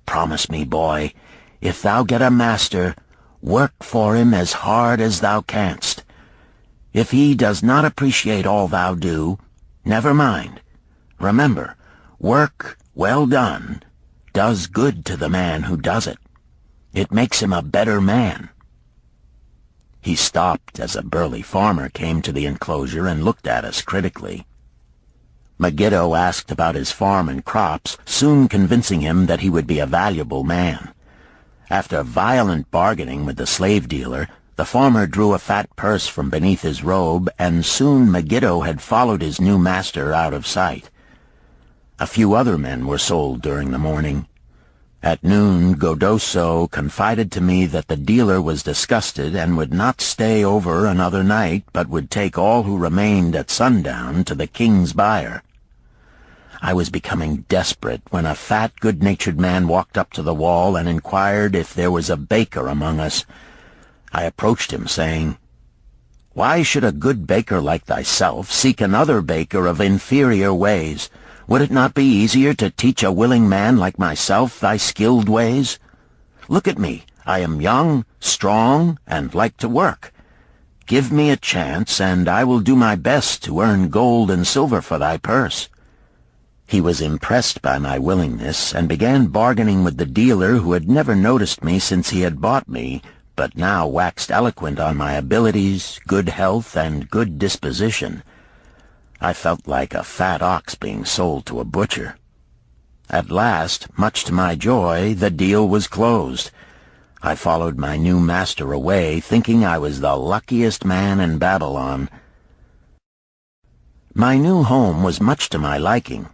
Promise me, boy, if thou get a master, work for him as hard as thou canst. If he does not appreciate all thou do, never mind. Remember, work well done does good to the man who does it. It makes him a better man. He stopped as a burly farmer came to the enclosure and looked at us critically. Megiddo asked about his farm and crops, soon convincing him that he would be a valuable man. After violent bargaining with the slave dealer, the farmer drew a fat purse from beneath his robe, and soon Megiddo had followed his new master out of sight. A few other men were sold during the morning. At noon, Godoso confided to me that the dealer was disgusted and would not stay over another night, but would take all who remained at sundown to the king's buyer. I was becoming desperate when a fat, good-natured man walked up to the wall and inquired if there was a baker among us. I approached him, saying, "Why should a good baker like thyself seek another baker of inferior ways? Would it not be easier to teach a willing man like myself thy skilled ways? Look at me. I am young, strong, and like to work. Give me a chance, and I will do my best to earn gold and silver for thy purse." He was impressed by my willingness, and began bargaining with the dealer, who had never noticed me since he had bought me, but now waxed eloquent on my abilities, good health, and good disposition. I felt like a fat ox being sold to a butcher. At last, much to my joy, the deal was closed. I followed my new master away, thinking I was the luckiest man in Babylon. My new home was much to my liking.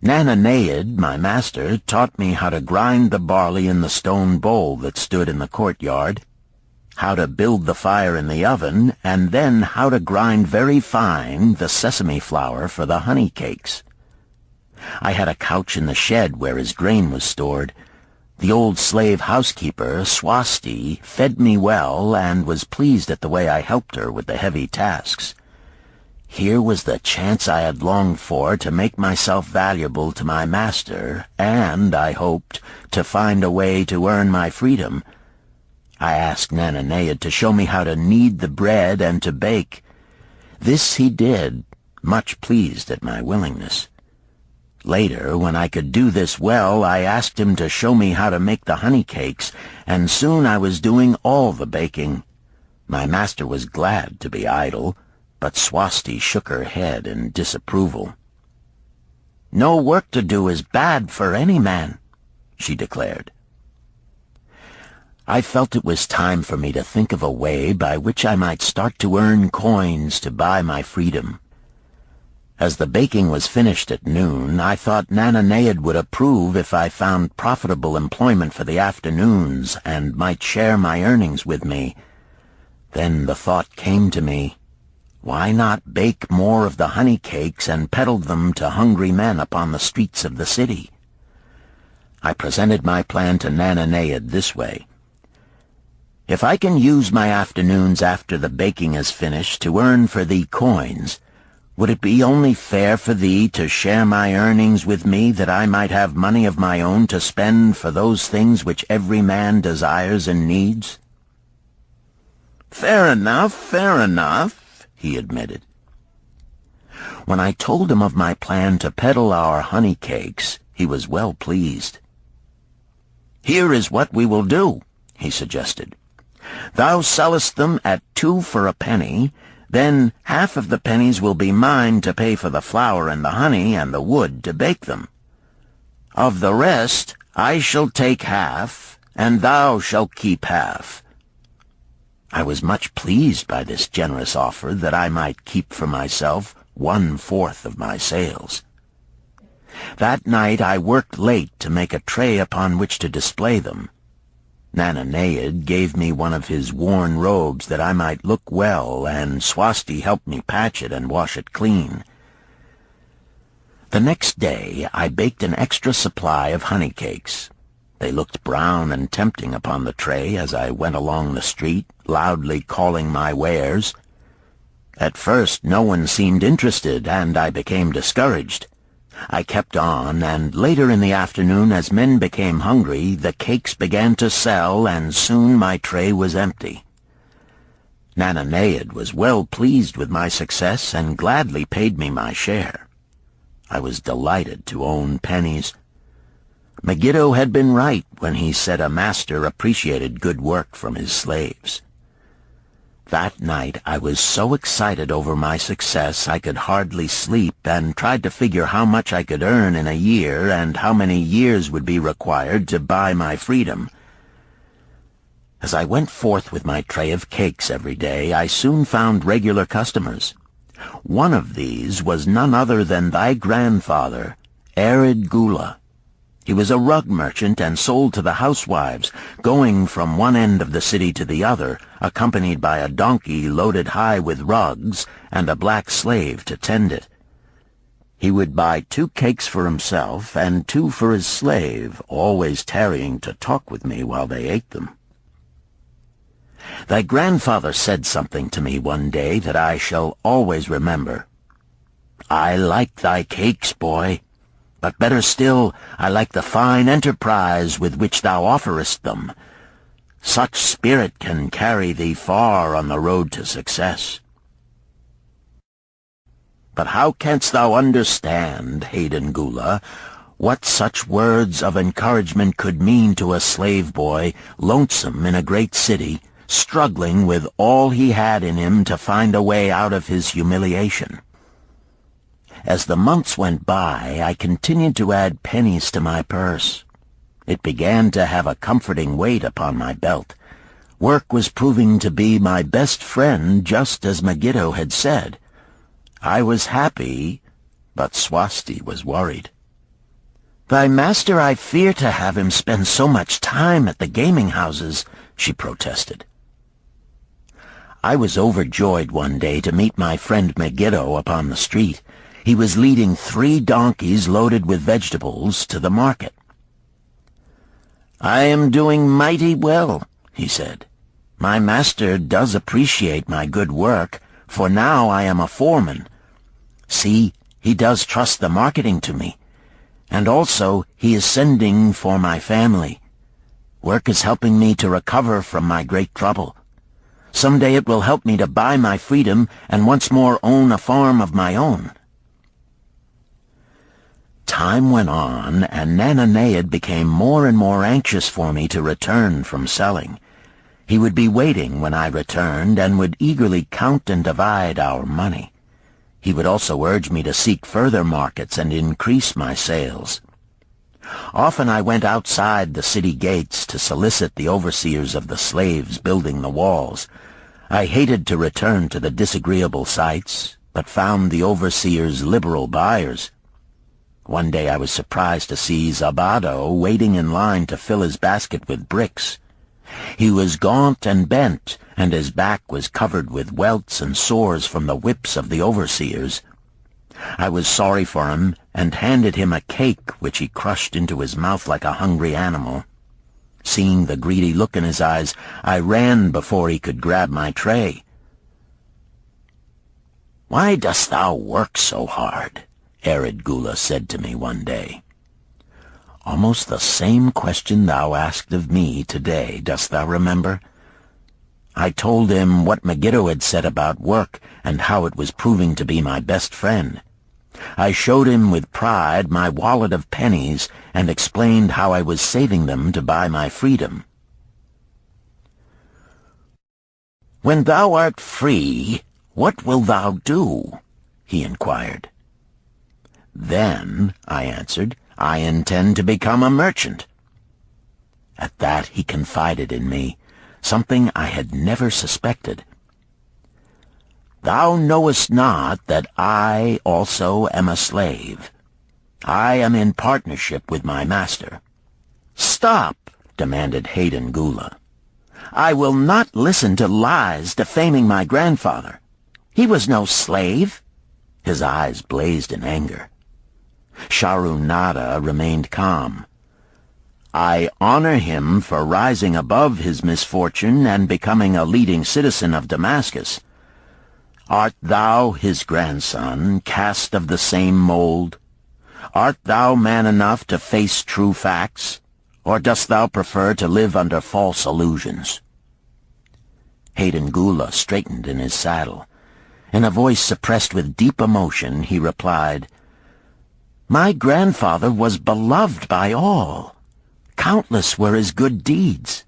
Nananeid, my master, taught me how to grind the barley in the stone bowl that stood in the courtyard, how to build the fire in the oven, and then how to grind very fine the sesame flour for the honey cakes. I had a couch in the shed where his grain was stored. The old slave housekeeper, Swasti, fed me well and was pleased at the way I helped her with the heavy tasks. Here was the chance I had longed for to make myself valuable to my master, and, I hoped, to find a way to earn my freedom. I asked Nananeid to show me how to knead the bread and to bake. This he did, much pleased at my willingness. Later, when I could do this well, I asked him to show me how to make the honey cakes, and soon I was doing all the baking. My master was glad to be idle, but Swasti shook her head in disapproval. "No work to do is bad for any man," she declared. I felt it was time for me to think of a way by which I might start to earn coins to buy my freedom. As the baking was finished at noon, I thought Nananeid would approve if I found profitable employment for the afternoons and might share my earnings with me. Then the thought came to me, why not bake more of the honey cakes and peddle them to hungry men upon the streets of the city? I presented my plan to Nananeid this way. "If I can use my afternoons after the baking is finished to earn for thee coins, would it be only fair for thee to share my earnings with me, that I might have money of my own to spend for those things which every man desires and needs?" Fair enough," he admitted. When I told him of my plan to peddle our honey cakes, he was well pleased. "Here is what we will do," he suggested. "Thou sellest them at 2 for a penny, then half of the pennies will be mine to pay for the flour and the honey and the wood to bake them. Of the rest I shall take half, and thou shalt keep half." I was much pleased by this generous offer that I might keep for myself 1/4 of my sales. That night I worked late to make a tray upon which to display them. Nananeid gave me one of his worn robes that I might look well, and Swasti helped me patch it and wash it clean. The next day I baked an extra supply of honey cakes. They looked brown and tempting upon the tray as I went along the street, loudly calling my wares. At first no one seemed interested, and I became discouraged. I kept on, and later in the afternoon, as men became hungry, the cakes began to sell, and soon my tray was empty. Nananeid was well pleased with my success and gladly paid me my share. I was delighted to own pennies. Megiddo had been right when he said a master appreciated good work from his slaves. That night I was so excited over my success I could hardly sleep, and tried to figure how much I could earn in a year and how many years would be required to buy my freedom. As I went forth with my tray of cakes every day, I soon found regular customers. One of these was none other than thy grandfather, Arid Gula. He was a rug merchant and sold to the housewives, going from one end of the city to the other, accompanied by a donkey loaded high with rugs and a black slave to tend it. He would buy 2 cakes for himself and 2 for his slave, always tarrying to talk with me while they ate them. Thy grandfather said something to me one day that I shall always remember. "I like thy cakes, boy, but better still, I like the fine enterprise with which thou offerest them. Such spirit can carry thee far on the road to success." But how canst thou understand, Hayden Gula, what such words of encouragement could mean to a slave boy, lonesome in a great city, struggling with all he had in him to find a way out of his humiliation? As the months went by, I continued to add pennies to my purse. It began to have a comforting weight upon my belt. Work was proving to be my best friend, just as Megiddo had said. I was happy, but Swasti was worried. "Thy master, I fear to have him spend so much time at the gaming houses," she protested. I was overjoyed one day to meet my friend Megiddo upon the street. He was leading 3 donkeys loaded with vegetables to the market. "I am doing mighty well," he said. "My master does appreciate my good work, for now I am a foreman. See, he does trust the marketing to me. And also he is sending for my family. Work is helping me to recover from my great trouble. Someday it will help me to buy my freedom and once more own a farm of my own." Time went on, and Nananeid became more and more anxious for me to return from selling. He would be waiting when I returned, and would eagerly count and divide our money. He would also urge me to seek further markets and increase my sales. Often I went outside the city gates to solicit the overseers of the slaves building the walls. I hated to return to the disagreeable sights, but found the overseers liberal buyers. One day I was surprised to see Zabado waiting in line to fill his basket with bricks. He was gaunt and bent, and his back was covered with welts and sores from the whips of the overseers. I was sorry for him, and handed him a cake which he crushed into his mouth like a hungry animal. Seeing the greedy look in his eyes, I ran before he could grab my tray. "Why dost thou work so hard?" Arid Gula said to me one day. "Almost the same question thou asked of me today, dost thou remember?" I told him what Megiddo had said about work and how it was proving to be my best friend. I showed him with pride my wallet of pennies and explained how I was saving them to buy my freedom. "When thou art free, what wilt thou do?" he inquired. "Then," I answered, "I intend to become a merchant." At that he confided in me, something I had never suspected. "Thou knowest not that I also am a slave. I am in partnership with my master." "Stop," demanded Hayden Gula. "I will not listen to lies defaming my grandfather. He was no slave." His eyes blazed in anger. Sharunada remained calm. "I honor him for rising above his misfortune and becoming a leading citizen of Damascus. Art thou, his grandson, cast of the same mold? Art thou man enough to face true facts, or dost thou prefer to live under false illusions?" Hayden Gula straightened in his saddle. In a voice suppressed with deep emotion, he replied, "My grandfather was beloved by all. Countless were his good deeds.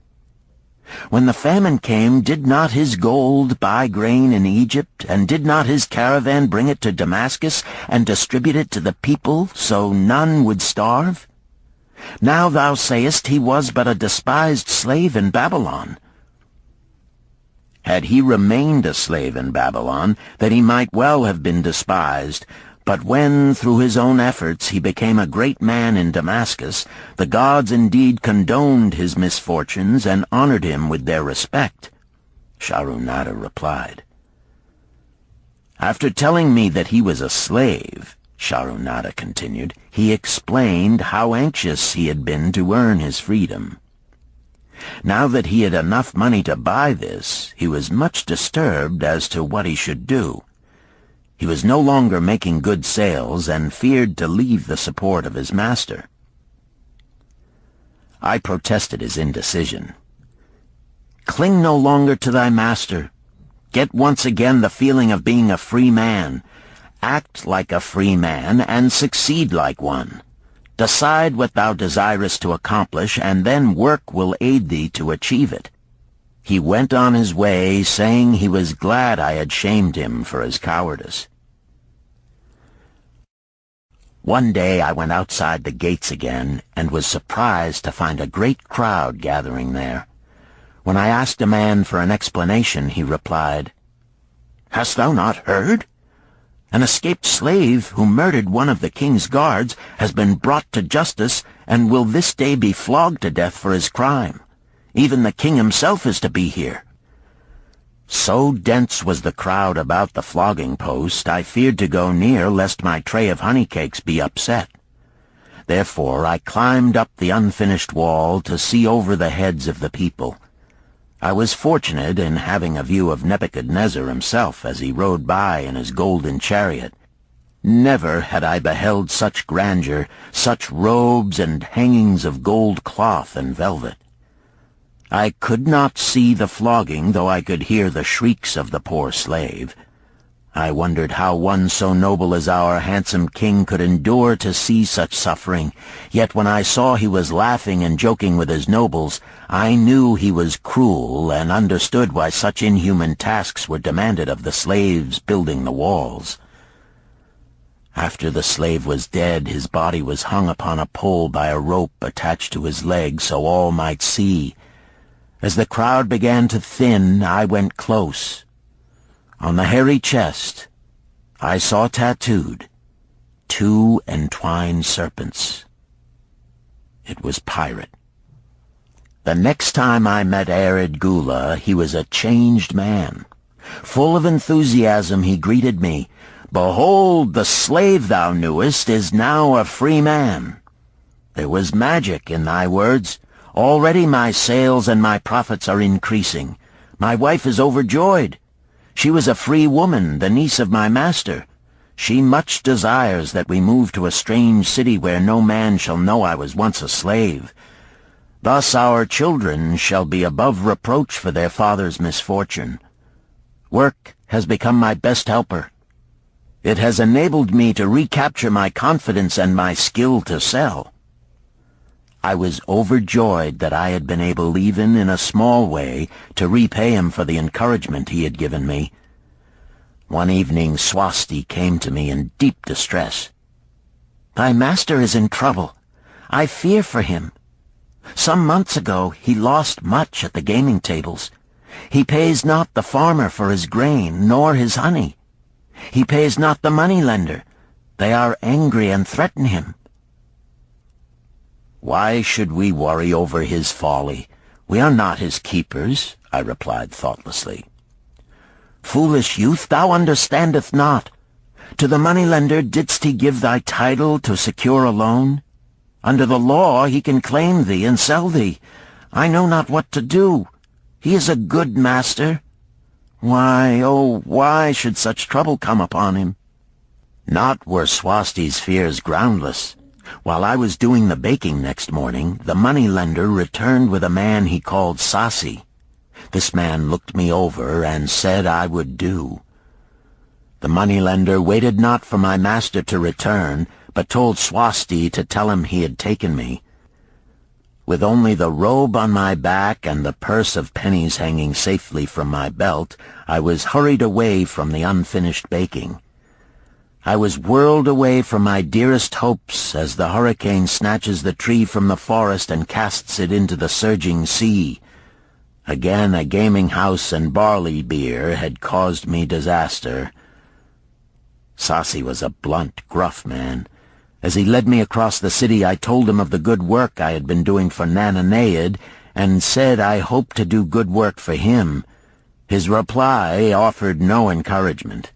When the famine came, did not his gold buy grain in Egypt, and did not his caravan bring it to Damascus and distribute it to the people so none would starve? Now thou sayest he was but a despised slave in Babylon. Had he remained a slave in Babylon, that he might well have been despised. But when, through his own efforts, he became a great man in Damascus, the gods indeed condoned his misfortunes and honored him with their respect," Sharunada replied. "After telling me that he was a slave," Sharunada continued, "he explained how anxious he had been to earn his freedom. Now that he had enough money to buy this, he was much disturbed as to what he should do. He was no longer making good sales and feared to leave the support of his master." I protested his indecision. "Cling no longer to thy master. Get once again the feeling of being a free man. Act like a free man and succeed like one. Decide what thou desirest to accomplish, and then work will aid thee to achieve it." He went on his way, saying he was glad I had shamed him for his cowardice. One day I went outside the gates again, and was surprised to find a great crowd gathering there. When I asked a man for an explanation, he replied, "Hast thou not heard? An escaped slave who murdered one of the king's guards has been brought to justice and will this day be flogged to death for his crime. Even the king himself is to be here." So dense was the crowd about the flogging post, I feared to go near lest my tray of honey cakes be upset. Therefore I climbed up the unfinished wall to see over the heads of the people. I was fortunate in having a view of Nebuchadnezzar himself as he rode by in his golden chariot. Never had I beheld such grandeur, such robes and hangings of gold cloth and velvet. I could not see the flogging, though I could hear the shrieks of the poor slave. I wondered how one so noble as our handsome king could endure to see such suffering, yet when I saw he was laughing and joking with his nobles, I knew he was cruel and understood why such inhuman tasks were demanded of the slaves building the walls. After the slave was dead, his body was hung upon a pole by a rope attached to his leg so all might see. As the crowd began to thin, I went close. On the hairy chest, I saw tattooed 2 entwined serpents. It was Pirate. The next time I met Arid Gula, he was a changed man. Full of enthusiasm, he greeted me. "Behold, the slave thou knewest is now a free man. There was magic in thy words. Already my sales and my profits are increasing. My wife is overjoyed. She was a free woman, the niece of my master. She much desires that we move to a strange city where no man shall know I was once a slave. Thus our children shall be above reproach for their father's misfortune. Work has become my best helper. It has enabled me to recapture my confidence and my skill to sell." I was overjoyed that I had been able, even in a small way, to repay him for the encouragement he had given me. One evening Swasti came to me in deep distress. "Thy master is in trouble. I fear for him. Some months ago he lost much at the gaming tables. He pays not the farmer for his grain, nor his honey. He pays not the money-lender. They are angry and threaten him." "Why should we worry over his folly? We are not his keepers," I replied thoughtlessly. "Foolish youth, thou understandest not. To the moneylender didst he give thy title to secure a loan? Under the law he can claim thee and sell thee. I know not what to do. He is a good master. Why, oh, why should such trouble come upon him? Not were Swasti's fears groundless. While I was doing the baking next morning, the moneylender returned with a man he called Sasi. This man looked me over and said I would do. The moneylender waited not for my master to return, but told Swasti to tell him he had taken me. With only the robe on my back and the purse of pennies hanging safely from my belt, I was hurried away from the unfinished baking. I was whirled away from my dearest hopes as the hurricane snatches the tree from the forest and casts it into the surging sea. Again a gaming house and barley beer had caused me disaster. Sasi was a blunt, gruff man. As he led me across the city, I told him of the good work I had been doing for Nananeid, and said I hoped to do good work for him. His reply offered no encouragement.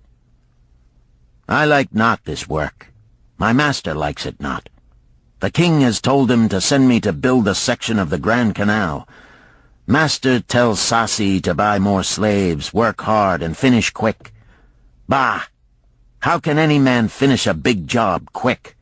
I like not this work. My master likes it not. The king has told him to send me to build a section of the Grand Canal. Master tells Sasi to buy more slaves, work hard, and finish quick. Bah! How can any man finish a big job quick?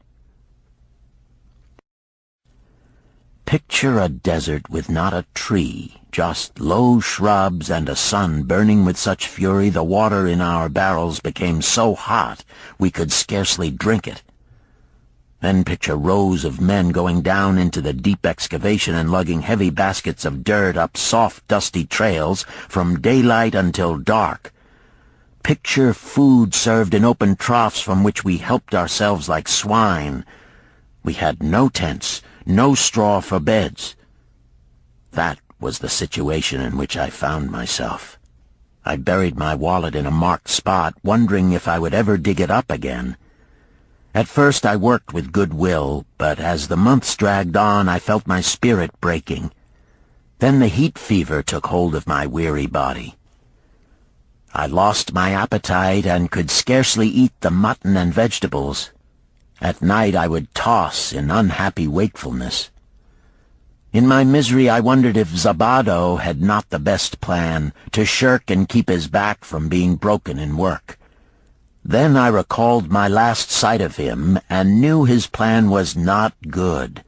Picture a desert with not a tree, just low shrubs and a sun burning with such fury the water in our barrels became so hot we could scarcely drink it. Then picture rows of men going down into the deep excavation and lugging heavy baskets of dirt up soft, dusty trails from daylight until dark. Picture food served in open troughs from which we helped ourselves like swine. We had no tents, no straw for beds. That was the situation in which I found myself. I buried my wallet in a marked spot, wondering if I would ever dig it up again. At first I worked with good will, but as the months dragged on I felt my spirit breaking. Then the heat fever took hold of my weary body. I lost my appetite and could scarcely eat the mutton and vegetables. At night I would toss in unhappy wakefulness. In my misery I wondered if Zabado had not the best plan, to shirk and keep his back from being broken in work. Then I recalled my last sight of him and knew his plan was not good.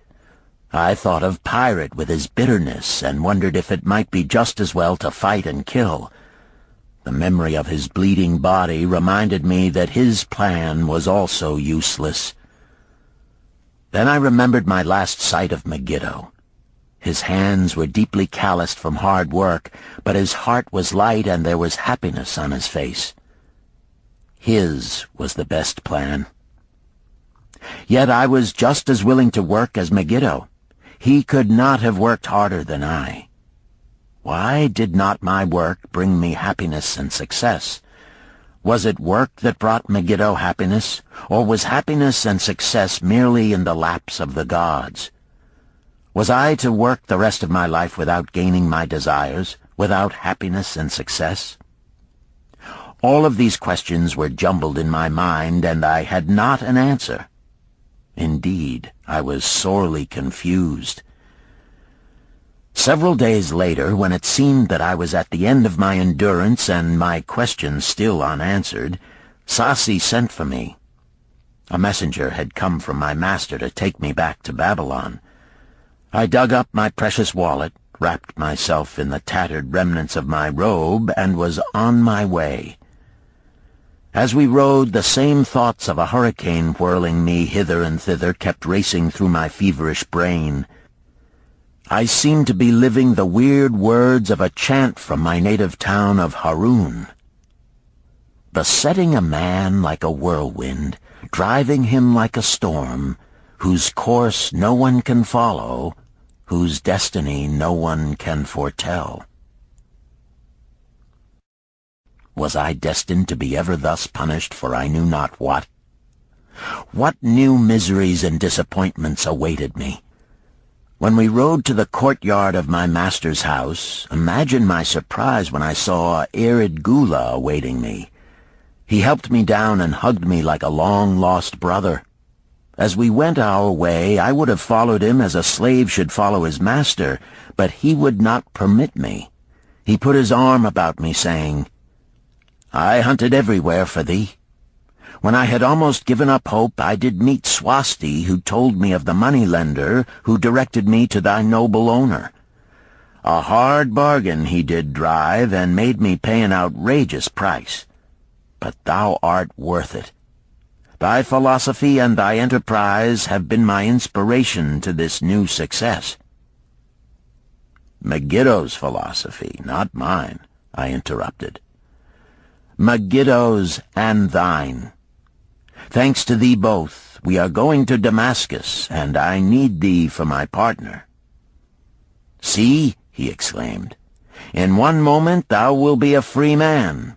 I thought of Pirate with his bitterness and wondered if it might be just as well to fight and kill. The memory of his bleeding body reminded me that his plan was also useless. Then I remembered my last sight of Megiddo. His hands were deeply calloused from hard work, but his heart was light and there was happiness on his face. His was the best plan. Yet I was just as willing to work as Megiddo. He could not have worked harder than I. Why did not my work bring me happiness and success? Was it work that brought Megiddo happiness, or was happiness and success merely in the laps of the gods? Was I to work the rest of my life without gaining my desires, without happiness and success? All of these questions were jumbled in my mind, and I had not an answer. Indeed, I was sorely confused. Several days later, when it seemed that I was at the end of my endurance and my questions still unanswered, Sasi sent for me. A messenger had come from my master to take me back to Babylon. I dug up my precious wallet, wrapped myself in the tattered remnants of my robe, and was on my way. As we rode, the same thoughts of a hurricane whirling me hither and thither kept racing through my feverish brain. I seemed to be living the weird words of a chant from my native town of Harun. Besetting a man like a whirlwind, driving him like a storm, whose course no one can follow, whose destiny no one can foretell. Was I destined to be ever thus punished for I knew not what? What new miseries and disappointments awaited me? When we rode to the courtyard of my master's house, imagine my surprise when I saw arid Gula awaiting me. He helped me down and hugged me like a long-lost brother. As we went our way, I would have followed him as a slave should follow his master, but he would not permit me. He put his arm about me, saying, "I hunted everywhere for thee. When I had almost given up hope, I did meet Swasti, who told me of the money-lender who directed me to thy noble owner. A hard bargain he did drive, and made me pay an outrageous price. But thou art worth it. Thy philosophy and thy enterprise have been my inspiration to this new success." "Megiddo's philosophy, not mine," I interrupted. "Megiddo's and thine. Thanks to thee both, we are going to Damascus, and I need thee for my partner." "See," he exclaimed, "in one moment thou wilt be a free man."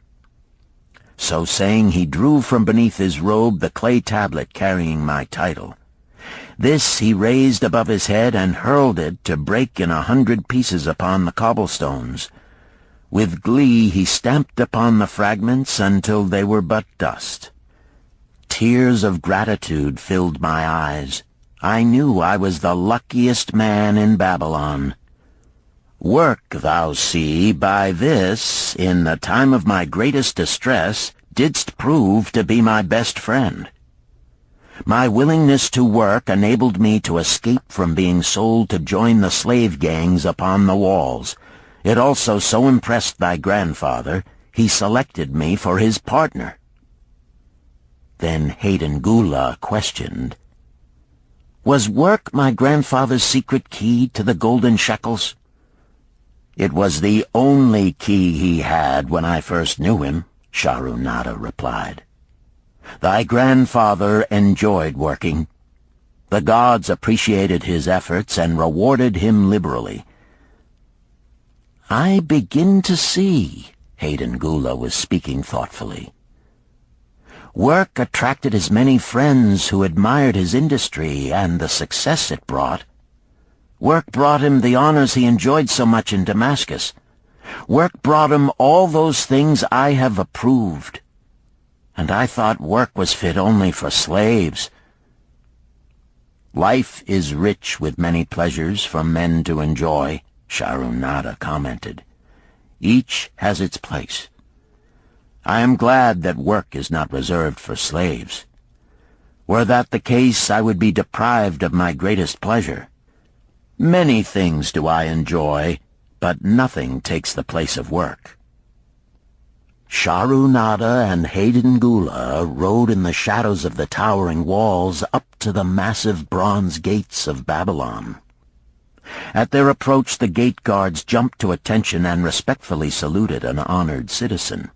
So saying, he drew from beneath his robe the clay tablet carrying my title. This he raised above his head and hurled it to break in 100 pieces upon the cobblestones. With glee he stamped upon the fragments until they were but dust. Tears of gratitude filled my eyes. I knew I was the luckiest man in Babylon. "Work, thou see, by this, in the time of my greatest distress, didst prove to be my best friend. My willingness to work enabled me to escape from being sold to join the slave gangs upon the walls. It also so impressed thy grandfather, he selected me for his partner." Then Hayden Gula questioned, "Was work my grandfather's secret key to the golden shekels?" "It was the only key he had when I first knew him," Sharunada replied. "Thy grandfather enjoyed working. The gods appreciated his efforts and rewarded him liberally." "I begin to see," Hayden Gula was speaking thoughtfully. "Work attracted his many friends who admired his industry and the success it brought. Work brought him the honors he enjoyed so much in Damascus. Work brought him all those things I have approved. And I thought work was fit only for slaves." "Life is rich with many pleasures for men to enjoy," Sharunada commented. "Each has its place. I am glad that work is not reserved for slaves. Were that the case, I would be deprived of my greatest pleasure. Many things do I enjoy, but nothing takes the place of work." Sharunada and Hayden Gula rode in the shadows of the towering walls up to the massive bronze gates of Babylon. At their approach, the gate guards jumped to attention and respectfully saluted an honored citizen.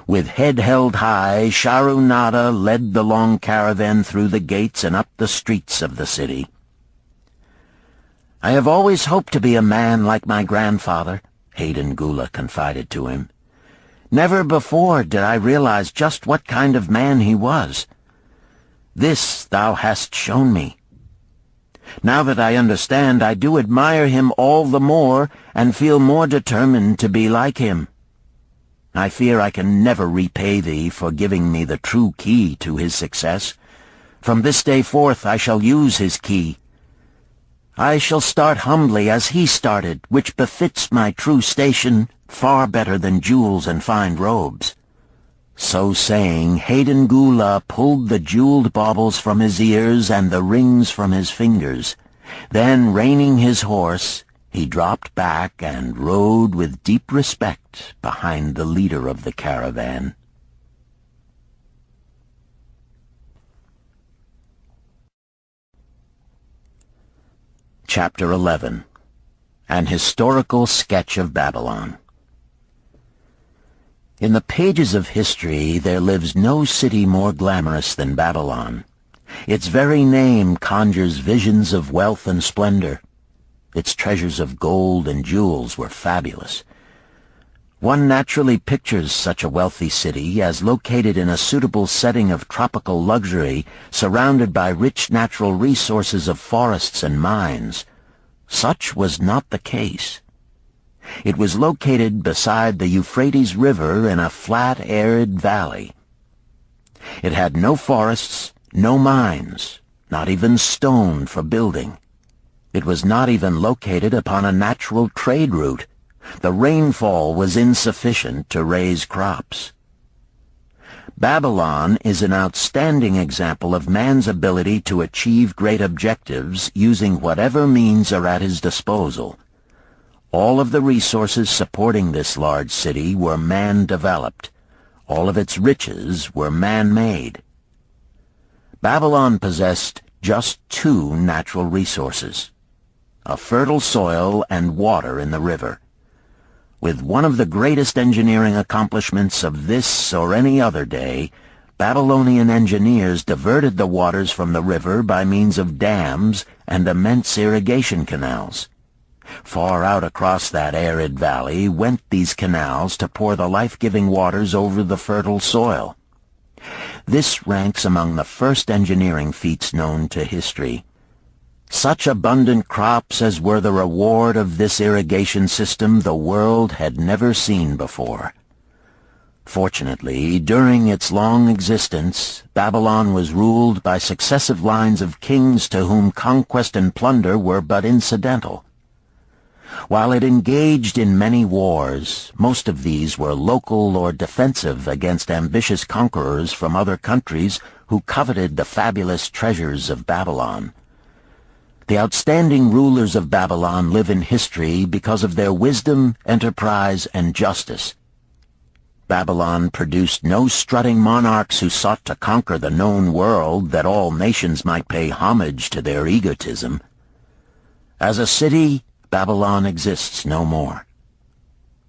With head held high, Sharunada led the long caravan through the gates and up the streets of the city. "I have always hoped to be a man like my grandfather," Hayden Gula confided to him. "Never before did I realize just what kind of man he was. This thou hast shown me. Now that I understand, I do admire him all the more and feel more determined to be like him. I fear I can never repay thee for giving me the true key to his success. From this day forth I shall use his key. I shall start humbly as he started, which befits my true station far better than jewels and fine robes." So saying, Hayden Gula pulled the jeweled baubles from his ears and the rings from his fingers. Then, reining his horse, he dropped back and rode with deep respect behind the leader of the caravan. Chapter 11. An Historical Sketch of Babylon. In the pages of history there lives no city more glamorous than Babylon. Its very name conjures visions of wealth and splendor. Its treasures of gold and jewels were fabulous. One naturally pictures such a wealthy city as located in a suitable setting of tropical luxury, surrounded by rich natural resources of forests and mines. Such was not the case. It was located beside the Euphrates River in a flat, arid valley. It had no forests, no mines, not even stone for building. It was not even located upon a natural trade route. The rainfall was insufficient to raise crops. Babylon is an outstanding example of man's ability to achieve great objectives using whatever means are at his disposal. All of the resources supporting this large city were man-developed. All of its riches were man-made. Babylon possessed just two natural resources: a fertile soil and water in the river. With one of the greatest engineering accomplishments of this or any other day, Babylonian engineers diverted the waters from the river by means of dams and immense irrigation canals. Far out across that arid valley went these canals to pour the life-giving waters over the fertile soil. This ranks among the first engineering feats known to history. Such abundant crops as were the reward of this irrigation system the world had never seen before. Fortunately, during its long existence, Babylon was ruled by successive lines of kings to whom conquest and plunder were but incidental. While it engaged in many wars, most of these were local or defensive against ambitious conquerors from other countries who coveted the fabulous treasures of Babylon. The outstanding rulers of Babylon live in history because of their wisdom, enterprise, and justice. Babylon produced no strutting monarchs who sought to conquer the known world that all nations might pay homage to their egotism. As a city, Babylon exists no more.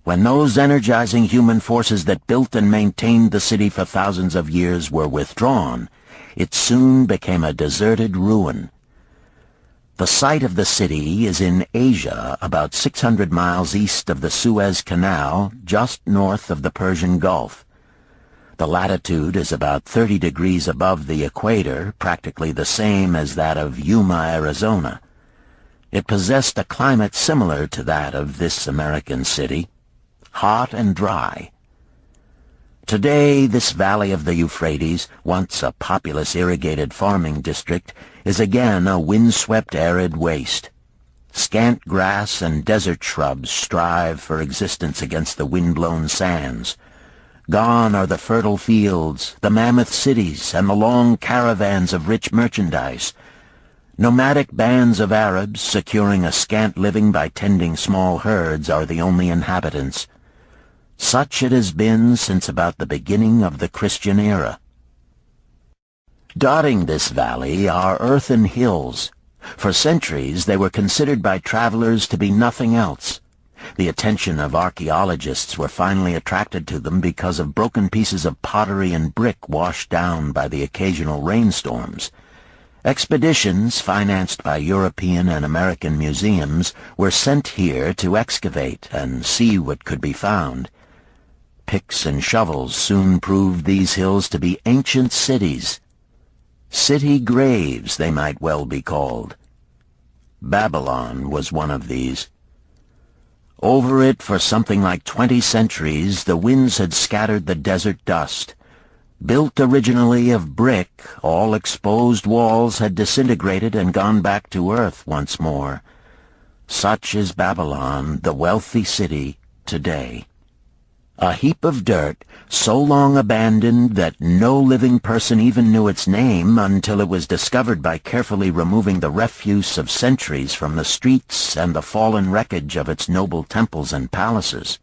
When those energizing human forces that built and maintained the city for thousands of years were withdrawn, it soon became a deserted ruin. The site of the city is in Asia, about 600 miles east of the Suez Canal, just north of the Persian Gulf. The latitude is about 30 degrees above the equator, practically the same as that of Yuma, Arizona. It possessed a climate similar to that of this American city, hot and dry. Today, this valley of the Euphrates, once a populous irrigated farming district, is again a windswept arid waste. Scant grass and desert shrubs strive for existence against the wind-blown sands. Gone are the fertile fields, the mammoth cities, and the long caravans of rich merchandise. Nomadic bands of Arabs, securing a scant living by tending small herds, are the only inhabitants. Such it has been since about the beginning of the Christian era. Dotting this valley are earthen hills. For centuries they were considered by travelers to be nothing else. The attention of archaeologists were finally attracted to them because of broken pieces of pottery and brick washed down by the occasional rainstorms. Expeditions, financed by European and American museums, were sent here to excavate and see what could be found. Picks and shovels soon proved these hills to be ancient cities. City graves, they might well be called. Babylon was one of these. Over it for something like 20 centuries, the winds had scattered the desert dust. Built originally of brick, all exposed walls had disintegrated and gone back to earth once more. Such is Babylon, the wealthy city, today. A heap of dirt, so long abandoned that no living person even knew its name until it was discovered by carefully removing the refuse of centuries from the streets and the fallen wreckage of its noble temples and palaces.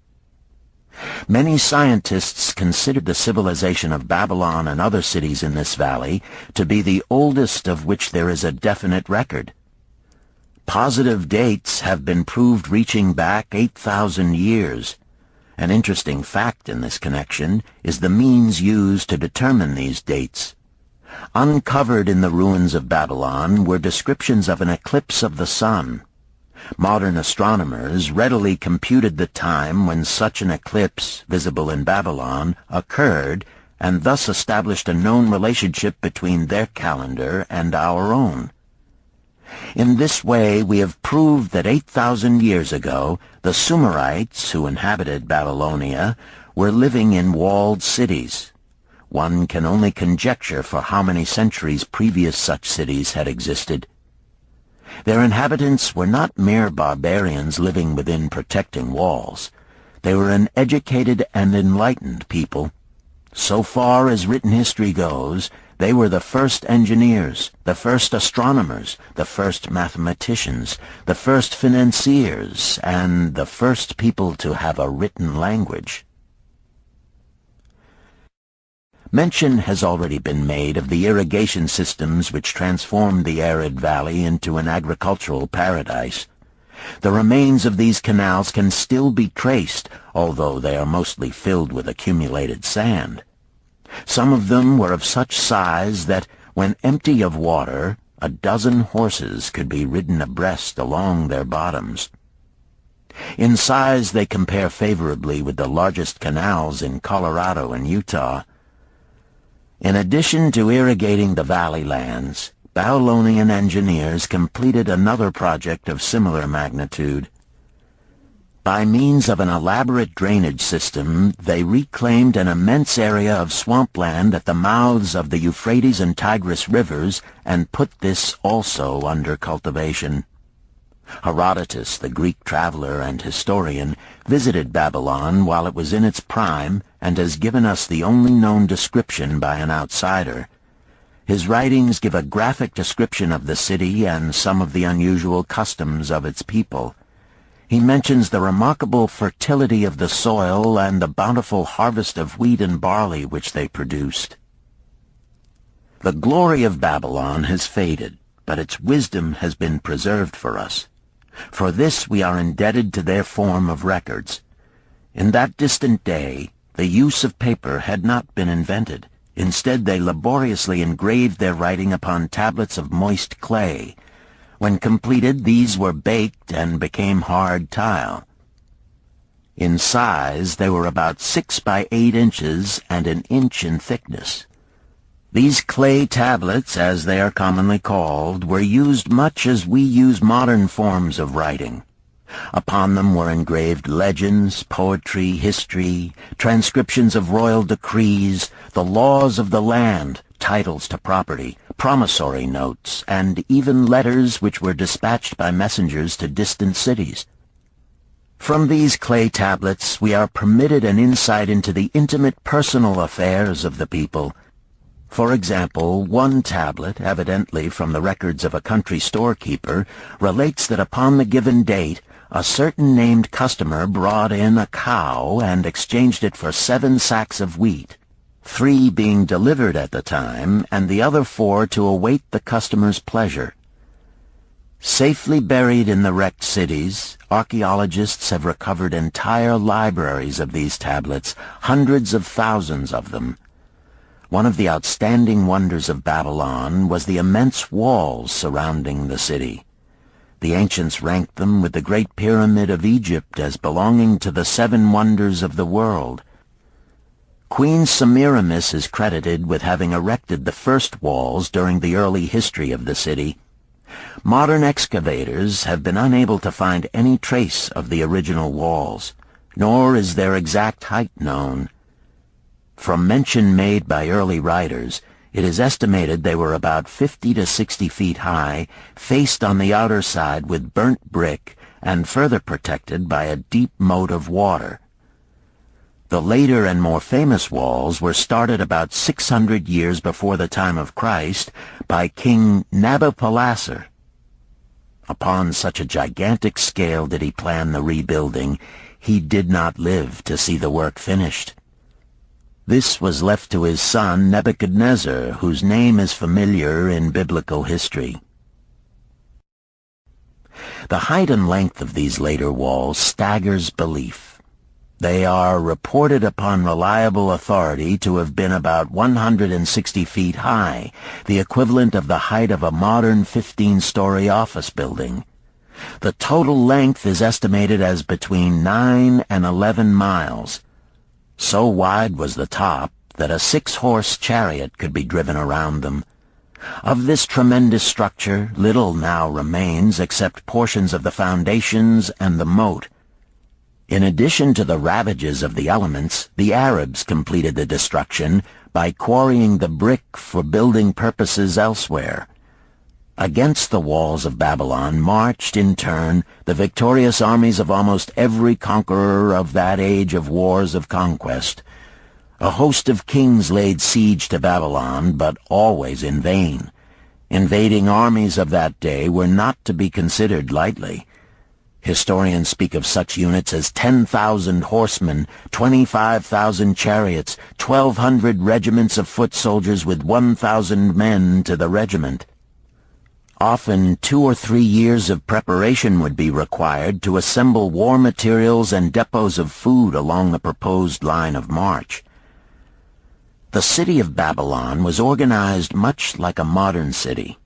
Many scientists considered the civilization of Babylon and other cities in this valley to be the oldest of which there is a definite record. Positive dates have been proved reaching back 8,000 years. An interesting fact in this connection is the means used to determine these dates. Uncovered in the ruins of Babylon were descriptions of an eclipse of the sun. Modern astronomers readily computed the time when such an eclipse, visible in Babylon, occurred, and thus established a known relationship between their calendar and our own. In this way, we have proved that 8,000 years ago, the Sumerites, who inhabited Babylonia, were living in walled cities. one can only conjecture for how many centuries previous such cities had existed. Their inhabitants were not mere barbarians living within protecting walls. They were an educated and enlightened people. So far as written history goes, they were the first engineers, the first astronomers, the first mathematicians, the first financiers, and the first people to have a written language. Mention has already been made of the irrigation systems which transformed the arid valley into an agricultural paradise. The remains of these canals can still be traced, although they are mostly filled with accumulated sand. Some of them were of such size that, when empty of water, a dozen horses could be ridden abreast along their bottoms. In size they compare favorably with the largest canals in Colorado and Utah. In addition to irrigating the valley lands, Babylonian engineers completed another project of similar magnitude. By means of an elaborate drainage system, they reclaimed an immense area of swampland at the mouths of the Euphrates and Tigris rivers and put this also under cultivation. Herodotus, the Greek traveler and historian, visited Babylon while it was in its prime and has given us the only known description by an outsider. His writings give a graphic description of the city and some of the unusual customs of its people. He mentions the remarkable fertility of the soil and the bountiful harvest of wheat and barley which they produced. The glory of Babylon has faded, but its wisdom has been preserved for us. For this we are indebted to their form of records. In that distant day, the use of paper had not been invented. Instead, they laboriously engraved their writing upon tablets of moist clay. When completed, these were baked and became hard tile. In size, they were about 6 by 8 inches and an inch in thickness. These clay tablets, as they are commonly called, were used much as we use modern forms of writing. Upon them were engraved legends, poetry, history, transcriptions of royal decrees, the laws of the land, titles to property, promissory notes, and even letters which were dispatched by messengers to distant cities. From these clay tablets we are permitted an insight into the intimate personal affairs of the people. For example, one tablet, evidently from the records of a country storekeeper, relates that upon the given date a certain named customer brought in a cow and exchanged it for 7 sacks of wheat, 3 being delivered at the time, and the other 4 to await the customer's pleasure. Safely buried in the wrecked cities, archaeologists have recovered entire libraries of these tablets, hundreds of thousands of them. One of the outstanding wonders of Babylon was the immense walls surrounding the city. The ancients ranked them with the Great Pyramid of Egypt as belonging to the 7 wonders of the world. Queen Semiramis is credited with having erected the first walls during the early history of the city. Modern excavators have been unable to find any trace of the original walls, nor is their exact height known. From mention made by early writers, it is estimated they were about 50 to 60 feet high, faced on the outer side with burnt brick, and further protected by a deep moat of water. The later and more famous walls were started about 600 years before the time of Christ by King Nabopolassar. Upon such a gigantic scale did he plan the rebuilding, he did not live to see the work finished. This was left to his son Nebuchadnezzar, whose name is familiar in biblical history. The height and length of these later walls staggers belief. They are reported upon reliable authority to have been about 160 feet high, the equivalent of the height of a modern 15-story office building. The total length is estimated as between 9 and 11 miles. So wide was the top that a 6-horse chariot could be driven around them. Of this tremendous structure, little now remains except portions of the foundations and the moat. In addition to the ravages of the elements, the Arabs completed the destruction by quarrying the brick for building purposes elsewhere. Against the walls of Babylon marched in turn the victorious armies of almost every conqueror of that age of wars of conquest. A host of kings laid siege to Babylon, but always in vain. Invading armies of that day were not to be considered lightly. Historians speak of such units as 10,000 horsemen, 25,000 chariots, 1,200 regiments of foot soldiers with 1,000 men to the regiment. Often 2 or 3 years of preparation would be required to assemble war materials and depots of food along the proposed line of march. The city of Babylon was organized much like a modern city.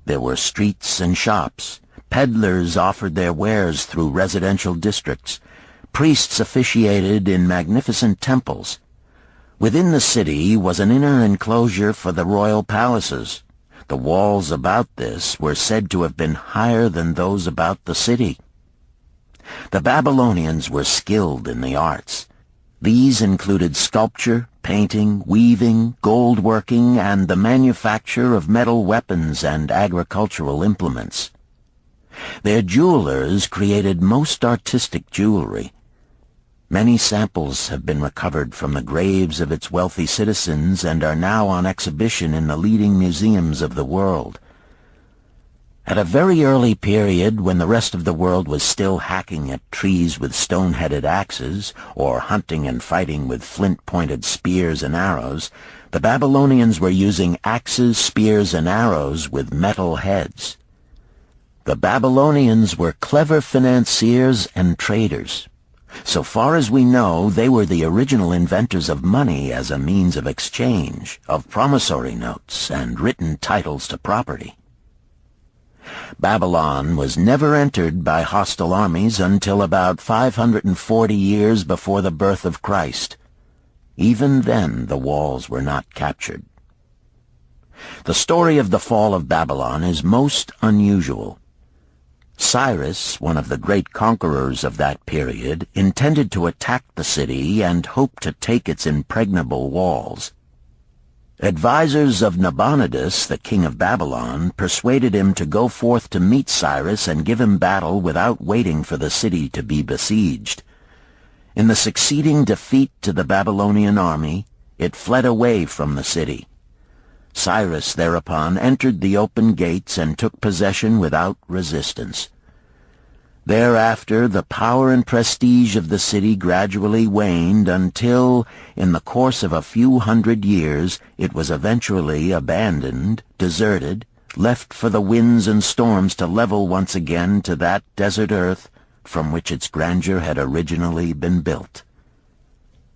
There were streets and shops. Peddlers offered their wares through residential districts. Priests officiated in magnificent temples. Within the city was an inner enclosure for the royal palaces. The walls about this were said to have been higher than those about the city. The Babylonians were skilled in the arts. These included sculpture, painting, weaving, gold working, and the manufacture of metal weapons and agricultural implements. Their jewelers created most artistic jewelry. Many samples have been recovered from the graves of its wealthy citizens and are now on exhibition in the leading museums of the world. At a very early period, when the rest of the world was still hacking at trees with stone-headed axes, or hunting and fighting with flint-pointed spears and arrows, the Babylonians were using axes, spears, and arrows with metal heads. The Babylonians were clever financiers and traders. So far as we know, they were the original inventors of money as a means of exchange, of promissory notes, and written titles to property. Babylon was never entered by hostile armies until about 540 years before the birth of Christ. Even then, the walls were not captured. The story of the fall of Babylon is most unusual. Cyrus, one of the great conquerors of that period, intended to attack the city and hoped to take its impregnable walls. Advisors of Nabonidus, the king of Babylon, persuaded him to go forth to meet Cyrus and give him battle without waiting for the city to be besieged. In the succeeding defeat to the Babylonian army, it fled away from the city. Cyrus thereupon entered the open gates and took possession without resistance. Thereafter, the power and prestige of the city gradually waned until, in the course of a few hundred years, it was eventually abandoned, deserted, left for the winds and storms to level once again to that desert earth from which its grandeur had originally been built.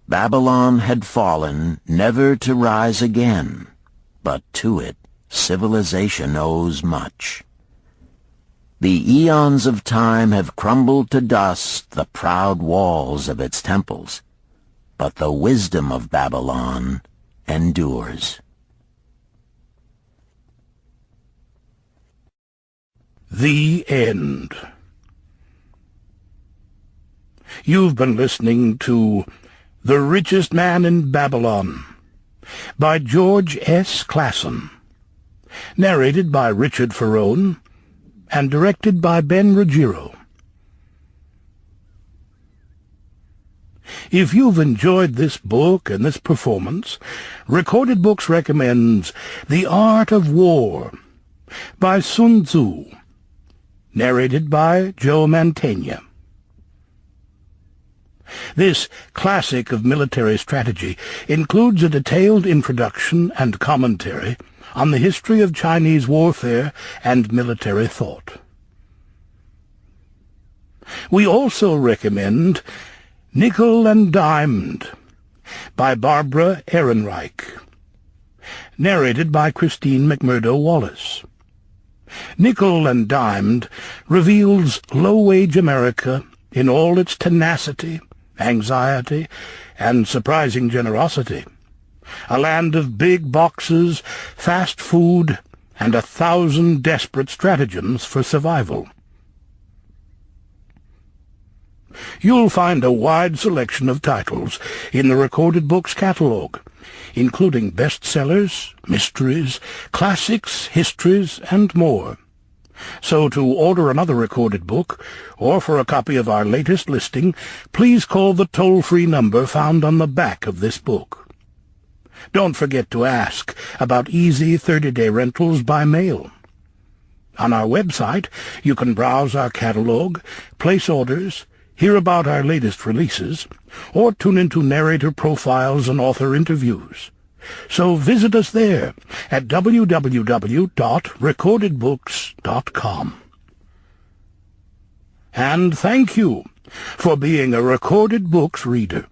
Babylon had fallen, never to rise again, but to it civilization owes much. The eons of time have crumbled to dust the proud walls of its temples, but the wisdom of Babylon endures. The End. You've been listening to The Richest Man in Babylon by George S. Clason, narrated by Richard Ferrone, and directed by Ben Ruggiero. If you've enjoyed this book and this performance, Recorded Books recommends The Art of War by Sun Tzu, narrated by Joe Mantegna. This classic of military strategy includes a detailed introduction and commentary on the history of Chinese warfare and military thought. We also recommend Nickel and Dimed by Barbara Ehrenreich, narrated by Christine McMurdo Wallace. Nickel and Dimed reveals low-wage America in all its tenacity, anxiety, and surprising generosity. A land of big boxes, fast food, and 1,000 desperate stratagems for survival. You'll find a wide selection of titles in the Recorded Books catalog, including bestsellers, mysteries, classics, histories, and more. So to order another recorded book, or for a copy of our latest listing, please call the toll-free number found on the back of this book. Don't forget to ask about easy 30-day rentals by mail. On our website, you can browse our catalog, place orders, hear about our latest releases, or tune into narrator profiles and author interviews. So visit us there at www.recordedbooks.com. And thank you for being a Recorded Books reader.